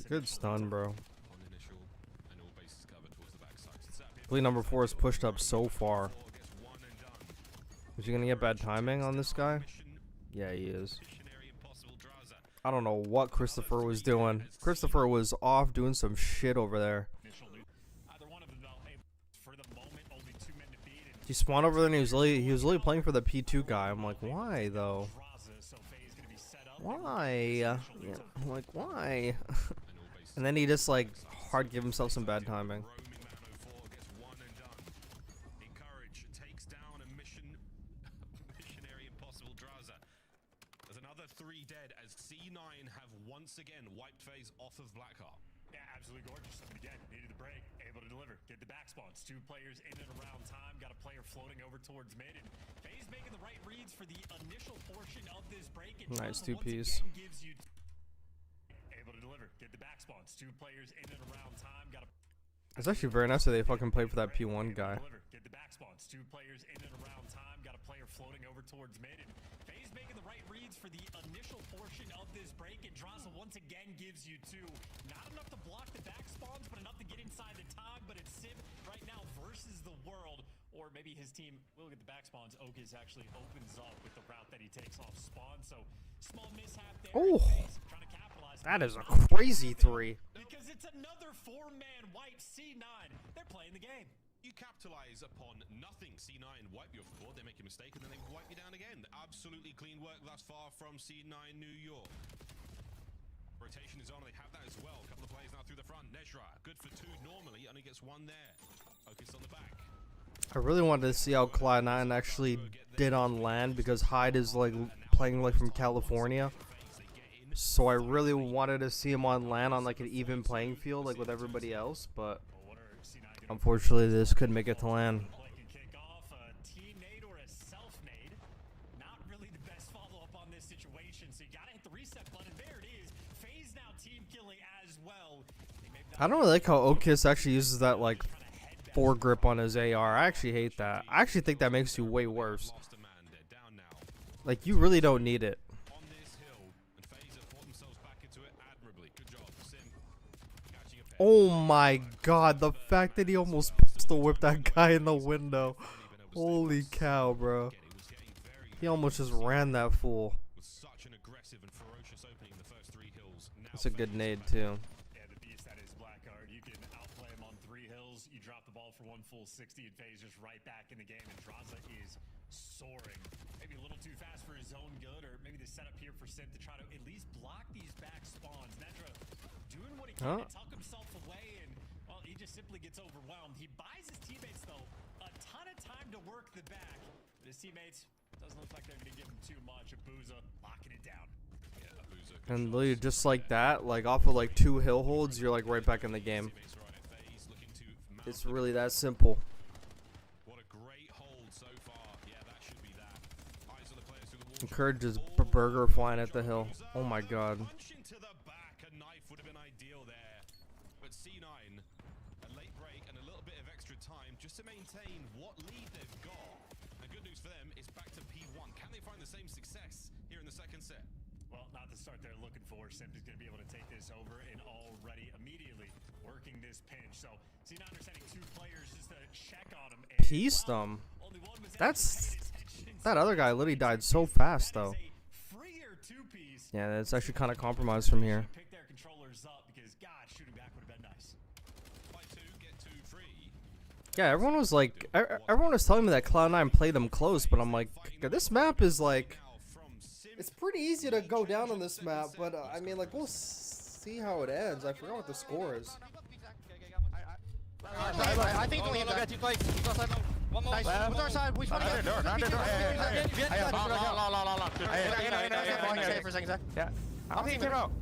Good stun, bro. Play number 4 is pushed up so far. Is he gonna get bad timing on this guy? Yeah, he is. I don't know what Christopher was doing. Christopher was off doing some shit over there. He spawned over there and he was literally playing for the P2 guy. I'm like, why though? Why? Yeah, I'm like, why? And then he just like hard give himself some bad timing. There's another 3 dead as C9 have once again wiped FaZe off of Blackheart. Yeah, absolutely gorgeous. And again, needed the break, able to deliver, get the back spawns. 2 players in and around time, got a player floating over towards mid, and FaZe making the right reads for the initial portion of this break. And Nice once 2Ps. again gives you able to deliver, get the back spawns. 2 players in and around time, got a It's actually very nice that they fucking played for that P1 guy. get the back spawns. 2 players in and around time, got a player floating over towards mid, and FaZe making the right reads for the initial portion of this break. And Draza once again gives you 2. Not enough to block the back spawns, but enough to get inside the tog. But it's Sim right now versus the world, or maybe his team will get the back spawns. Okiz actually opens up with the route that he takes off spawn. So small mishap there. Oh, Trying to capitalize. that is a crazy 3. Because it's another 4-man wipe. C9, they're playing the game. You capitalize upon nothing. C9 wipe you off the board, they make a mistake, and then they wipe you down again. Absolutely clean work thus far from C9 New York. Rotation is on, they have that as well. A couple of players now through the front. Nezra, good for 2 normally, only gets 1 there. Focus on the back. I really wanted to see how Cloud9 actually did on land because Hyde is like playing like from California. So I really wanted to see him on land on like an even playing field like with everybody else, but unfortunately this couldn't make it to land. I don't really like how OpTic's actually uses that like foregrip on his AR. I actually hate that. I actually think that makes you way worse. Like you really don't need it. Oh my god, the fact that he almost pistol whipped that guy in the window. Holy cow, bro. He almost just ran that fool. That's a good nade too. For 1 full 60, and FaZe just right back in the game, and Draza is soaring. Maybe a little too fast for his own good, or maybe the setup here for Sim to try to at least block these back spawns. Nedra doing what he can to tuck himself away, and well, he just simply gets overwhelmed. He buys his teammates though a ton of time to work the back, but his teammates doesn't look like they're going to give him too much. Abuza locking it down. And literally just like that, like off of like 2 hill holds, you're like right back in the game. It's really that simple. What a great hold so far. Yeah, that should be that. Eyes on the players through the wall. Encourages burger flying at the hill. Oh my god. Punch into the back. A knife would have been ideal there. But C9, a late break and a little bit of extra time just to maintain what lead they've got. The good news for them is back to P1. Can they find the same success here in the second set? Well, not the start they're looking for. Simp is going to be able to take this over and already immediately working this pinch. So C9 are sending 2 players just to check on him. Pieced them. That other guy literally died so fast though. Yeah, that's actually kind of compromised from here. Pick their controllers up because God, shooting back would have been nice. Yeah, everyone was like, everyone was telling me that Cloud9 played them close, but I'm like, this map is like, it's pretty easy to go down on this map, but I mean, like, we'll see how it ends. I forgot what the score is. I think we got 2 plays. One more. Nice. What's our side? We spot it. Door. For a second, Zach. Yeah. I'll hit him out.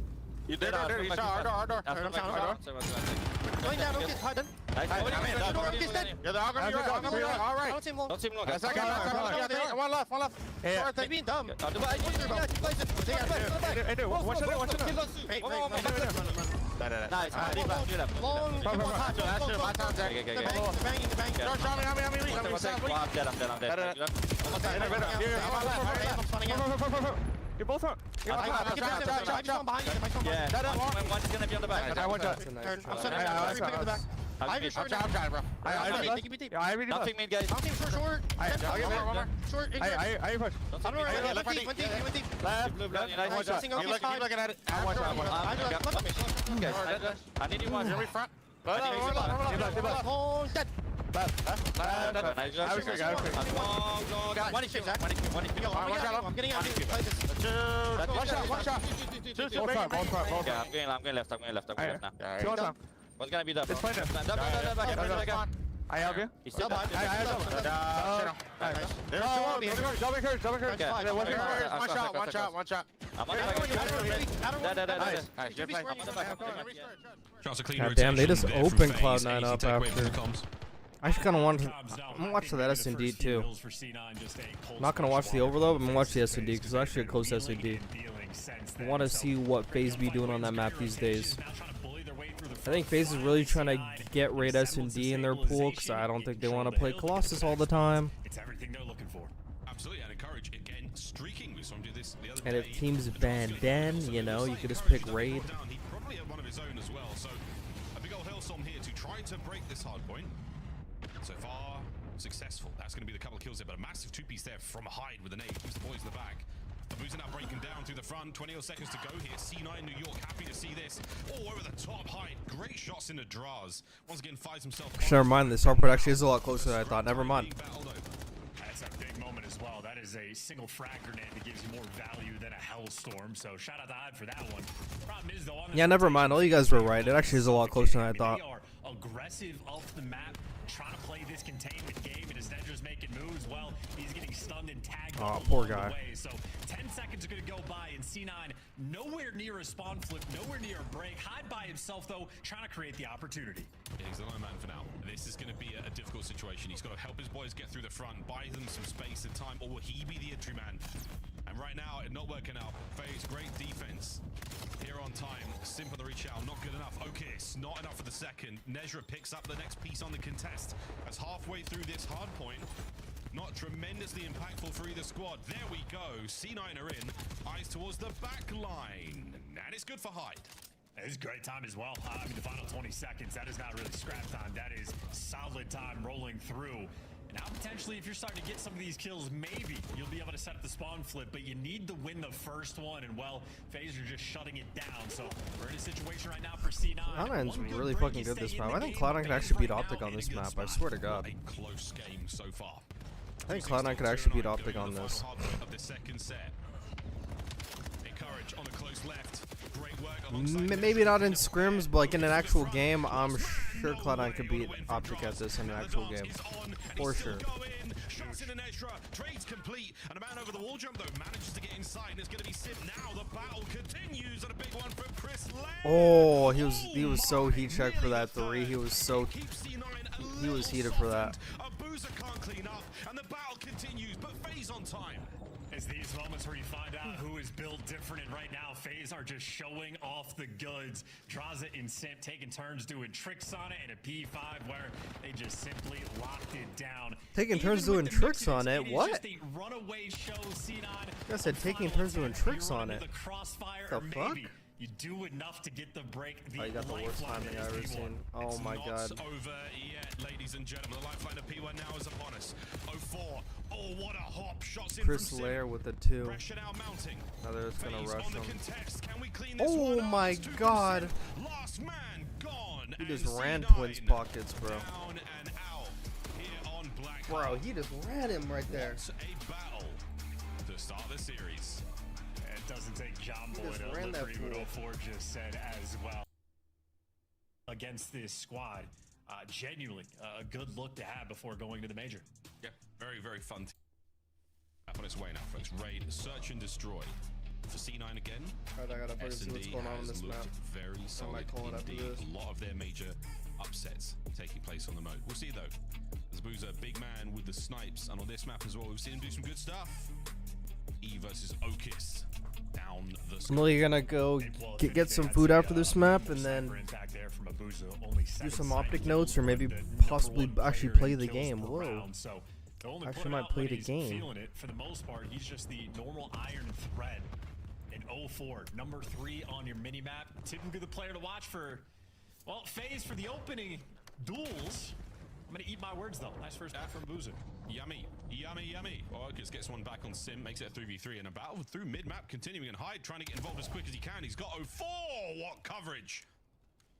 You did you saw our door. Going down, okay, hard done. You're the Alright. Don't seem low. One left. Sorry, they being dumb. Nice. Long. You're both up. Yeah. One's gonna be on the back. I'm Ivy short. I'm trying, bro. I really nothing mid, guys. Nothing short. I'll get one more. Short. I push. I'm left. One deep. Left. Nice. You're looking at it. I need you one. Very front. Dead. Nice. I'm getting out. One shot. I'm going left now. What's gonna be the I help you. He's still behind. One shot. God damn, they just open Cloud9 up after. I actually kind of want to. I'm gonna watch that S&D too. I'm not gonna watch the overload. I'm gonna watch the S&D because it's actually a close S&D. I want to see what FaZe be doing on that map these days. I think FaZe is really trying to get raid S&D in their pool because I don't think they want to play Colossus all the time. It's everything they're looking for. Absolutely, and encourage again streaking. We saw him do this the other And day. if teams ban Den, you know, you could just pick raid. He probably had one of his own as well. So a big old hailstorm here to try to break this hard point. So far, successful. That's going to be the couple of kills there, but a massive two-piece there from Hyde with an 8. Keeps the boys in the back. Abuza now breaking down through the front. 20 seconds to go here. C9 New York happy to see this. Oh, over the top. Hyde. Great shots in the draws. Once again, finds himself. Never mind. This hard point actually is a lot closer than I thought. Never mind. That's a big moment as well. That is a single frag grenade that gives you more value than a hellstorm. So shout out to Hyde for that one. Problem is though. Yeah, never mind. All you guys were right. It actually is a lot closer than I thought. They are aggressive off the map, trying to play this containment game, and his Nedra's making moves. Well, he's getting stunned and tagged. Oh, poor guy. So 10 seconds are going to go by, and C9 nowhere near a spawn flip, nowhere near a break. Hyde by himself, though, trying to create the opportunity. Yeah, he's the lone man for now. This is going to be a difficult situation. He's got to help his boys get through the front, buy them some space and time, or will he be the entry man? And right now, it's not working out. FaZe, great defense. Here on time, Simp on the reach out, not good enough. Okis, not enough for the second. Nezra picks up the next piece on the contest. As halfway through this hard point, not tremendously impactful for either squad. There we go. C9 are in. Eyes towards the back line. And it's good for Hyde. It's great time as well. I mean, the final 20 seconds, that is not really scrap time. That is solid time rolling through. And now potentially, if you're starting to get some of these kills, maybe you'll be able to set up the spawn flip, but you need to win the first one, and well, FaZe are just shutting it down. So we're in a situation right now for C9. Cloud9's really fucking good this map. I think Cloud9 could actually beat Optic on this map. I swear to God. A close game so far. I think Cloud9 could actually beat Optic on this. Of the second set. Encourage on the close left. Great work. Maybe not in scrims, but like in an actual game, I'm sure Cloud9 could beat Optic at this in an actual game. For sure. Shots in an extra. Trades complete. And a man over the wall jump, though, manages to get inside. And it's going to be Sim now. The battle continues. And a big one from Chris Lair. Oh, he was so heat checked for that 3. He was heated for that. Abuza can't clean up. And the battle continues. But FaZe on time. It's these moments where you find out who is built different, and right now FaZe are just showing off the goods. Draza and Simp taking turns doing tricks on it, and a P5 where they just simply locked it down. Taking turns doing tricks on it? What? Just a runaway show, C9. I said taking turns doing tricks on it. The crossfire, the or fuck? maybe you do enough to get the break. Oh, you got the worst timing I've ever seen. Oh my God. It's over yet, ladies and gentlemen. The lifeline of P1 now is upon us. 04. Oh, what a hop. Shots in Chris from Lair with a 2. Pressure now mounting. Now they're just gonna rush him. Can we clean this Oh one my up? God. Last man gone. He just and ran C9 Twins pockets, bro. Down and out here on Black Bro, he just ran him right there. What a battle to start the series. It doesn't take John Boy to liberate what 04 just said as well. Against this squad, genuinely a good look to have before going to the major. Yeah, very, very fun. Up on its way now, folks. Raid, search and destroy. For C9 again. Alright, I gotta see what's going on this map. Very solid indeed. A lot of their major upsets taking place on the mode. We'll see though. Zabuza, big man with the snipes, and on this map as well, we've seen him do some good stuff. E versus Okis. Down the I'm really gonna go get some food after this map and then do some optic notes or maybe possibly actually play the game. Whoa. Actually might play the game. For the most part, he's just the normal iron thread in 04. Number 3 on your mini map. Typically the player to watch for, well, FaZe for the opening. duels. I'm gonna eat my words though. Nice first half from Boozer. Yummy, yummy, yummy. OpTic's gets one back on Sim, makes it a 3v3, and a battle through mid-map continuing, and Hyde trying to get involved as quick as he can. He's got 04. What coverage?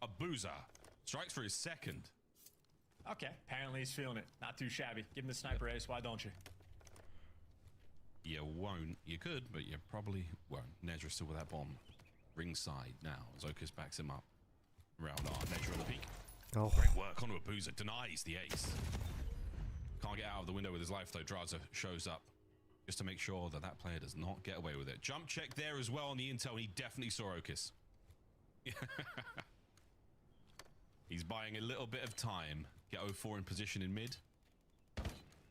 A Boozer strikes for his second. Okay, apparently he's feeling it. Not too shabby. Give him the sniper ace. Why don't you? You won't. You could, but you probably won't. Nedra still with that bomb. Ringside now as OpTic's backs him up. Round R. Nedra on the peak. Oh. Great work onto a Boozer. Denies the ace. Can't get out of the window with his life though. Draza shows up just to make sure that that player does not get away with it. Jump check there as well on the intel. He definitely saw OpTic's. He's buying a little bit of time. Get 04 in position in mid.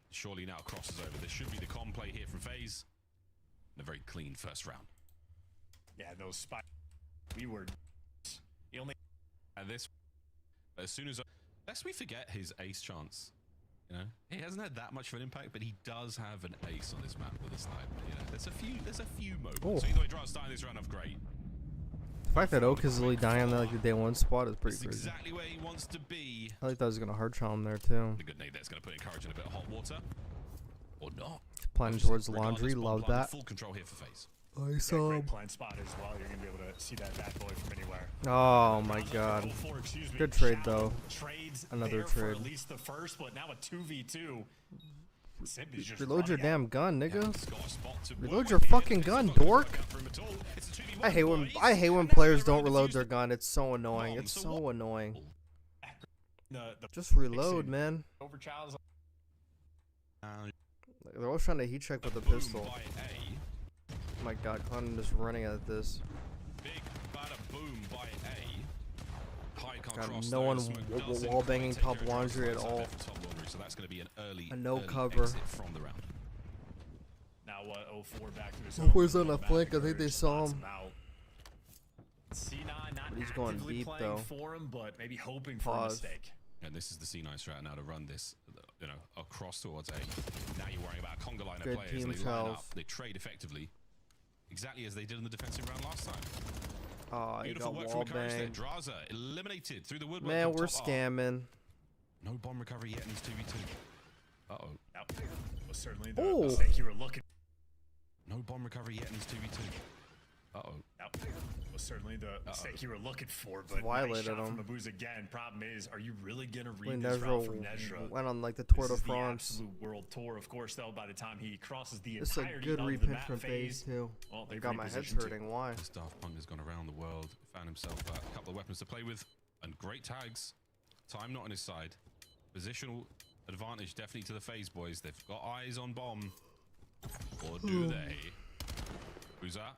Surely now crosses over. This should be the com play here from FaZe. And a very clean first round. Yeah, those spikes. We were. He only. This. As soon as. Lest we forget his ace chance. You know, he hasn't had that much of an impact, but he does have an ace on this map with a sniper. You know, there's a few moments. Oh. So either way, Dra's starting this round off great. The fact that Oak is really dying on like the day one spot is pretty crazy. Exactly where he wants to be. I like that was gonna hard shot him there too. The good nade that's gonna put Encourage in a bit of hot water, or not. Planning towards laundry, love that. Full control here for FaZe. I saw him. Great blind spot as well. You're gonna be able to see that bad boy from anywhere. Oh my god. Good trade though. Another trade. At least the first, but now a 2v2. Reload your damn gun, nigga. Reload your fucking gun, dork. I hate when players don't reload their gun. It's so annoying. It's so annoying. Just reload, man. They're always trying to heat check with a pistol. Oh my god, Clown just running at this. Big bada boom by A. High God, no one wall banging top laundry at all. So that's going to be an early, no cover from the round. Now what? 04 back to his 04's on the flank. I think they saw him. C9 not he's going deep though. For him, but maybe hoping for a mistake. And this is the C9 strat now to run this, you know, across towards A. Now you're worrying about Conga line of players. They line up, they trade effectively, exactly as they did in the defensive round last time. Oh, beautiful work from Encourage there. Draza eliminated through the woodwork. Man, we're scamming. No bomb recovery yet in this 2v2. Uh-oh. That was certainly the mistake you were looking. No bomb recovery yet in this 2v2. Uh-oh. That was certainly the mistake you were looking for, but nice shot from Abuz again. Problem is, are you really going to read this route from Nezra? Went on like the Tour de France. The absolute world tour, of course, though, by the time he crosses the this entirety is a good of the repin map from phase. too. Well, I got my head hurting. Why? This Daft Punk has gone around the world, found himself a couple of weapons to play with, and great tags. Time not on his side. Positional advantage definitely to the FaZe boys. They've got eyes on bomb. Or do they? Who's that?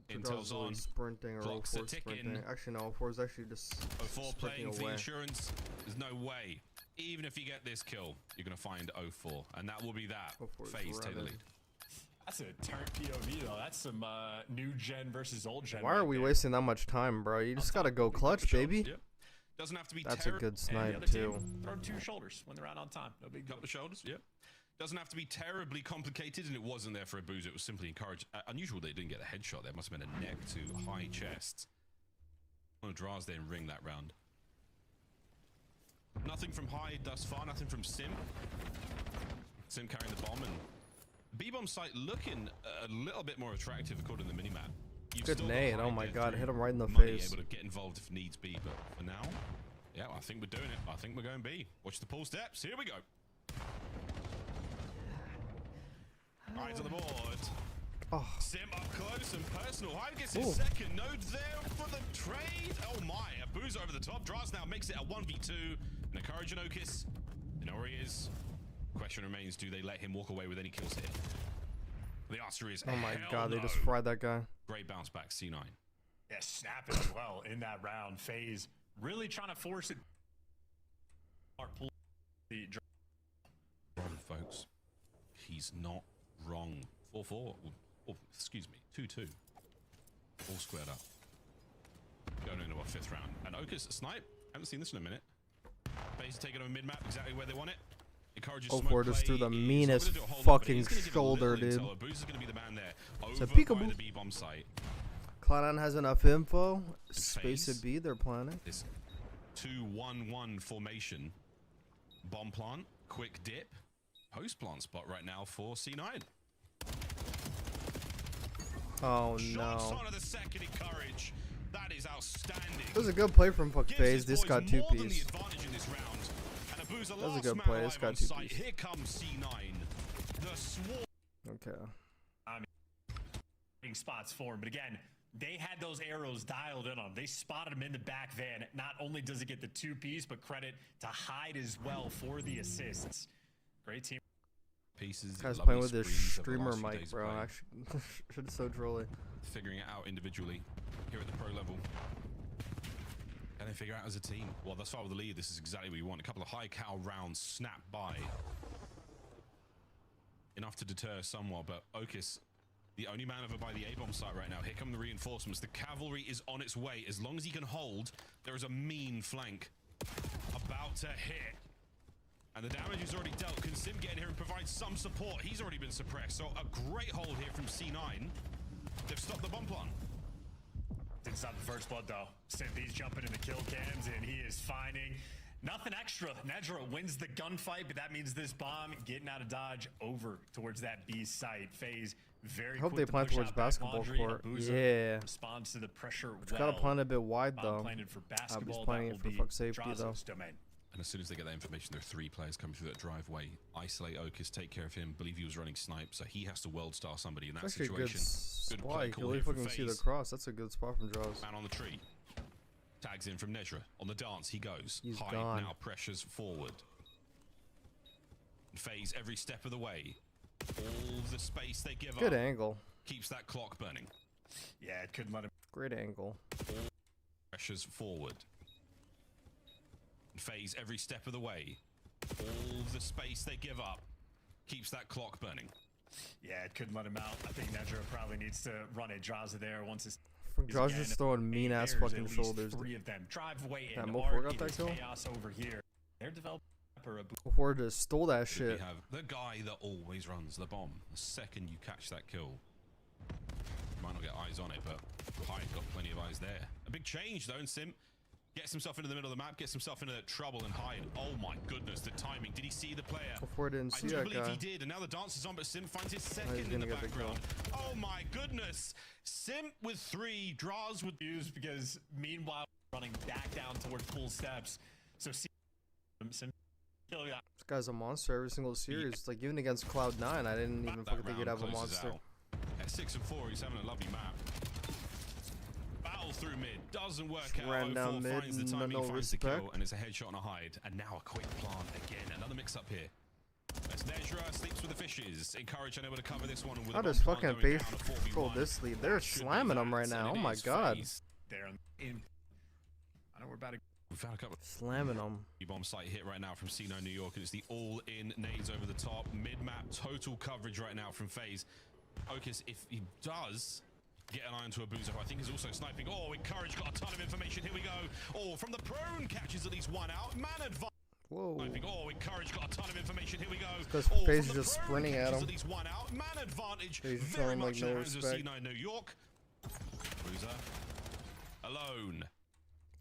Intel's on. Sprinting or Clocks are ticking. Sprinting. Actually, no, 04 is actually just 04 playing away. for insurance. There's no way. Even if you get this kill, you're going to find 04. And that will be that. FaZe take the lead. That's a turn POV, though. That's some new gen versus old gen. Why are we wasting that much time, bro? You just got to go clutch, baby. Yep. Doesn't have to be. That's a good snipe too. Throw 2 shoulders when they're out on time. No big couple of shoulders. Yep. Doesn't have to be terribly complicated, and it wasn't there for a booze. It was simply encouraged. Unusual they didn't get a headshot. There must have been a neck to high chest. Draws then ring that round. Nothing from Hyde thus far. Nothing from Sim. Sim carrying the bomb, and B-bomb site looking a little bit more attractive according to the minimap. Good nade. Oh my god, hit him right in the Money face. Able to get involved if needs be, but for now, yeah, I think we're doing it. I think we're going B. Watch the pull steps. Here we go. Eyes on the board. Oh. Sim up close and personal. Hyde gets his second node there for the trade. Oh my, a boozer over the top. Draz now makes it a 1v2. And Encourage and Okis. You know where he is. Question remains, do they let him walk away with any kills here? The answer is oh my god, they just fried that guy. Great bounce back, C9. Yeah, snap it as well in that round. FaZe really trying to force it. Folks, he's not wrong. 4-4. Oh, excuse me, 2-2. All squared up. Going into our 5th round. And Okis snipe. Haven't seen this in a minute. FaZe taking over mid-map exactly where they want it. Oh, for just through the meanest fucking shoulder, dude. It's a peekaboo. Cloud9 has enough info. Space at B, they're planning. 2-1-1 formation. Bomb plant, quick dip, post plant spot right now for C9. Oh Shots no. on the second encourage. That is outstanding. That was a good play from Puck Phase. This got 2-piece. That was a good play. This got 2-piece. Here comes C9. The swarm. Okay. Spots for him, but again, they had those arrows dialed in on him. They spotted him in the back van. Not only does he get the 2-piece, but credit to Hyde as well for the assists. Great team. Pieces. Guy's playing with this streamer mic, bro. Actually, it's so trolly. Figuring it out individually here at the pro level. Can they figure out as a team? Well, thus far with the lead, this is exactly what you want. A couple of high cal rounds snapped by. Enough to deter somewhat, but OpTic's the only man over by the A-bomb site right now. Here come the reinforcements. The cavalry is on its way. As long as he can hold, there is a mean flank about to hit. And the damage is already dealt. Can Sim get in here and provide some support? He's already been suppressed. So a great hold here from C9. They've stopped the bomb plant. Didn't stop the first blood though. He's jumping in the kill cams and he is finding nothing extra. Nedra wins the gunfight, but that means this bomb getting out of dodge over towards that B site. FaZe very I hope quick they plant towards basketball court. Yeah. Responds to the pressure Well. Gotta plant a bit wide though. For I'll be planning it for fuck safety though. Domain. And as soon as they get that information, there are 3 players coming through that driveway. Isolate OpTic's, take care of him. Believe he was running snipe, so he has to world star somebody in that That's actually situation. a good spot. You can really fucking see the cross. That's a good spot from draws. Man on the tree. Tags in from Nezra. On the dance, he goes. He's Hyde gone. now pressures forward. FaZe every step of the way. All the space they give Good up. angle. Keeps that clock burning. Yeah, it couldn't let him. Great angle. Pressures forward. FaZe every step of the way. All the space they give up keeps that clock burning. Yeah, it couldn't let him out. I think Nedra probably needs to run a Draza there once it's. Draws just throwing mean ass fucking shoulders. 3 of them. Drive away That and Mo4 got that kill? chaos over here. They're developing Before just stole that We shit. have the guy that always runs the bomb. The second you catch that kill, you might not get eyes on it, but Hyde got plenty of eyes there. A big change though, and Sim gets himself into the middle of the map, gets himself into trouble, and Hyde. Oh my goodness, the timing. Did he see the player? Before I didn't see I do that believe guy. he did, and now the dance is on, but Sim finds his he's second in gonna the get the kill. background. Oh my goodness. Sim with 3, draws with used because meanwhile running back down towards full steps. So Sim kill got. This guy's a monster every single series. Like even against Cloud9, I didn't even fucking think he'd have a monster. At 6 and 4, he's having a lovely map. Battle through mid, doesn't work out. Ran down 04 mid, finds the timing, no finds the respect. kill, and it's a headshot and a Hyde. And now a quick plant again. Another mix up here. As Nezra sleeps with the fishes. Encourage unable to cover this one. With How a does bomb fucking plant going FaZe down, a 4v1. control this lead? They're slamming them right now. Oh my god. There in. I know we're about to. We found a couple. Slamming them. Bomb site hit right now from C9 New York, and it's the all-in nades over the top. Mid-map total coverage right now from FaZe. OpTic's, if he does get an eye onto a boozer, I think he's also sniping. Oh, Encourage got a ton of information. Here we go. Oh, from the prone catches at least 1 out. Man advantage. Whoa. Oh, Encourage got a ton of information. Here we go. Because FaZe is just sprinting at him. At least 1 out. Man advantage. FaZe is Very showing like much in no the hands of respect. C9 New York. Boozer alone.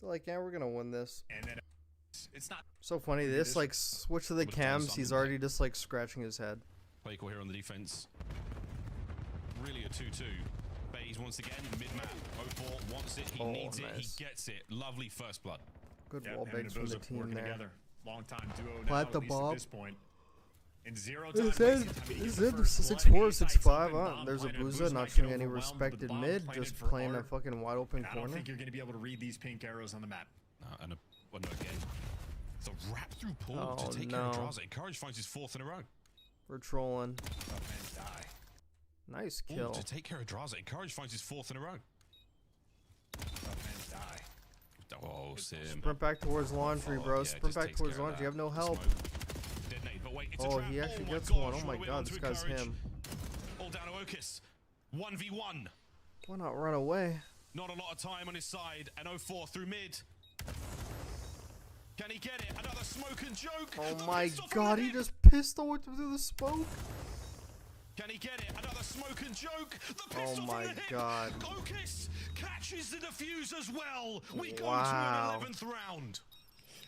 Like, yeah, we're gonna win this. And then it's not So funny. This like switch to the cams. He's already just like scratching his head. Play call here on the defense. Really a 2-2. FaZe once again, mid-map. 04 wants it, he needs it, he gets it. Lovely first blood. Good wall bakes from the team there. Together. Long time duo now, Plant the at least at bomb. this point. In 0 time. Is it 6-4, 6-5? There's a Booza not showing any respected mid, just playing a fucking wide open I don't corner. think you're going to be able to read these pink arrows on the map. And one again. The wrap through pull Oh, to take care of no. Draza. Encourage finds his 4th in a row. We're trolling. Die. Nice Ooh, kill. to take care of Draza. Encourage finds his 4th in a row. Die. Oh, Sim. Sprint back towards laundry, bro. Yeah, Sprint just back takes towards care of laundry. You that. have no help. Detonate, but wait, it's a Oh, trap. he actually my gets gosh, one. Oh all my the way god, on this to guy's Encourage. him. All down to OpTic's. 1v1. Why not run away? Not a lot of time on his side, and 04 through mid. Can he get it? Another smoke and joke. Oh my god, he just pistol through the smoke. Can he get it? Another smoke and joke. The Oh pistol my from the hip. god. OpTic's catches the defuse as well. We go Wow. to an 11th round.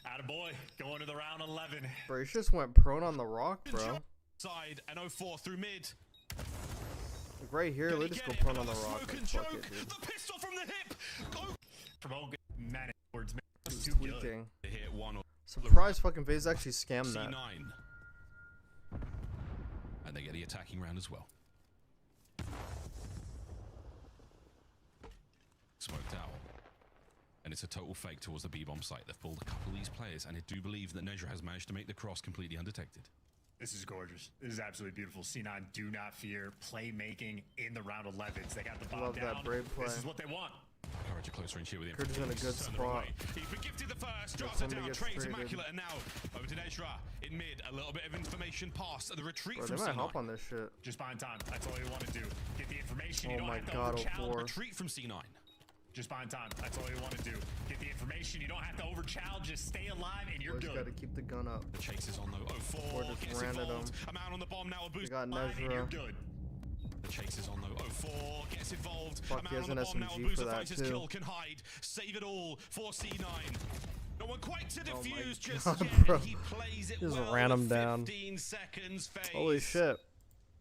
Attaboy, going to the round 11. Bro, he just went prone on the rock, bro. Side and 04 through mid. Like right here, let just go prone on the rock. And fuck it, dude. The pistol from the hip. Go. Promote man towards me. He's tweaking. They hit one. Surprise fucking FaZe actually scammed that. C9. And they get the attacking round as well. Smoked out. And it's a total fake towards the B-bomb site. They've pulled a couple of these players, and I do believe that Nezra has managed to make the cross completely undetected. This is gorgeous. This is absolutely beautiful. C9 do not fear playmaking in the round 11s. They got the bomb Love down. that brave play. This is what they want. Courage a closer in here with him. Kurt's in a good spot. He's been gifted the first, drops it down, trains immaculate, and now over to Nezra in mid. A little bit of information past the retreat Bro, from they might C9. help on this shit. Just buying time. That's all you want to do. Get the information. You Oh don't my have to god, overchallenge. 04. Retreat from C9. Just buying time. That's all you want to do. Get the information. You don't have to overchallenge. Just stay alive, and you're Boys good. gotta keep the gun up. The chase is on though. 04 Or just gets ran at involved. him. A man on the bomb now. A boost. We got And you're Nezra. good. The chase is on though. 04 gets involved. Fuck, A man he has on the an bomb now. A SMG booster for that finds his too. kill, can hide. Save it all for C9. No one quite to Oh my defuse just God, yet. bro. He plays it Just well. ran him down. 15 seconds phase. Holy shit.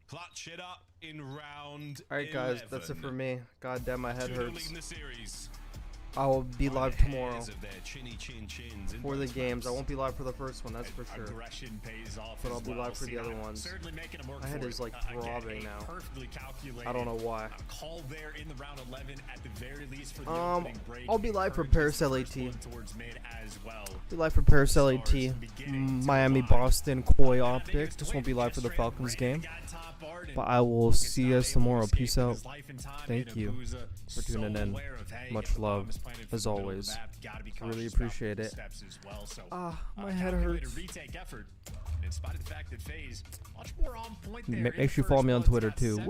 Clutch it up in round. Alright guys, that's it for me. God damn, my head 2-0 hurts. leading the series. I will be live tomorrow Of their chinny chin chins in for the both games. I maps. won't be live for the first one, that's for sure. Aggression pays off. But as I'll be well. live for the other C9 ones. certainly making them work My head for is it. like Again, throbbing a now. perfectly calculated, I don't know why. Call there in the round 11 at the very least for the Um, opening break. I'll be live for Encourages Paris the LAT. first one towards mid as well. Be live for Paris LAT, Miami, Boston, Koi Optic. Just won't be live for the Falcons game. But I will see you guys tomorrow. Peace out. Thank you for tuning in. Much love, as always. Really appreciate it. My head hurts. Retake effort. In spite of the fact that FaZe much more on point there. Make sure you follow me on Twitter too.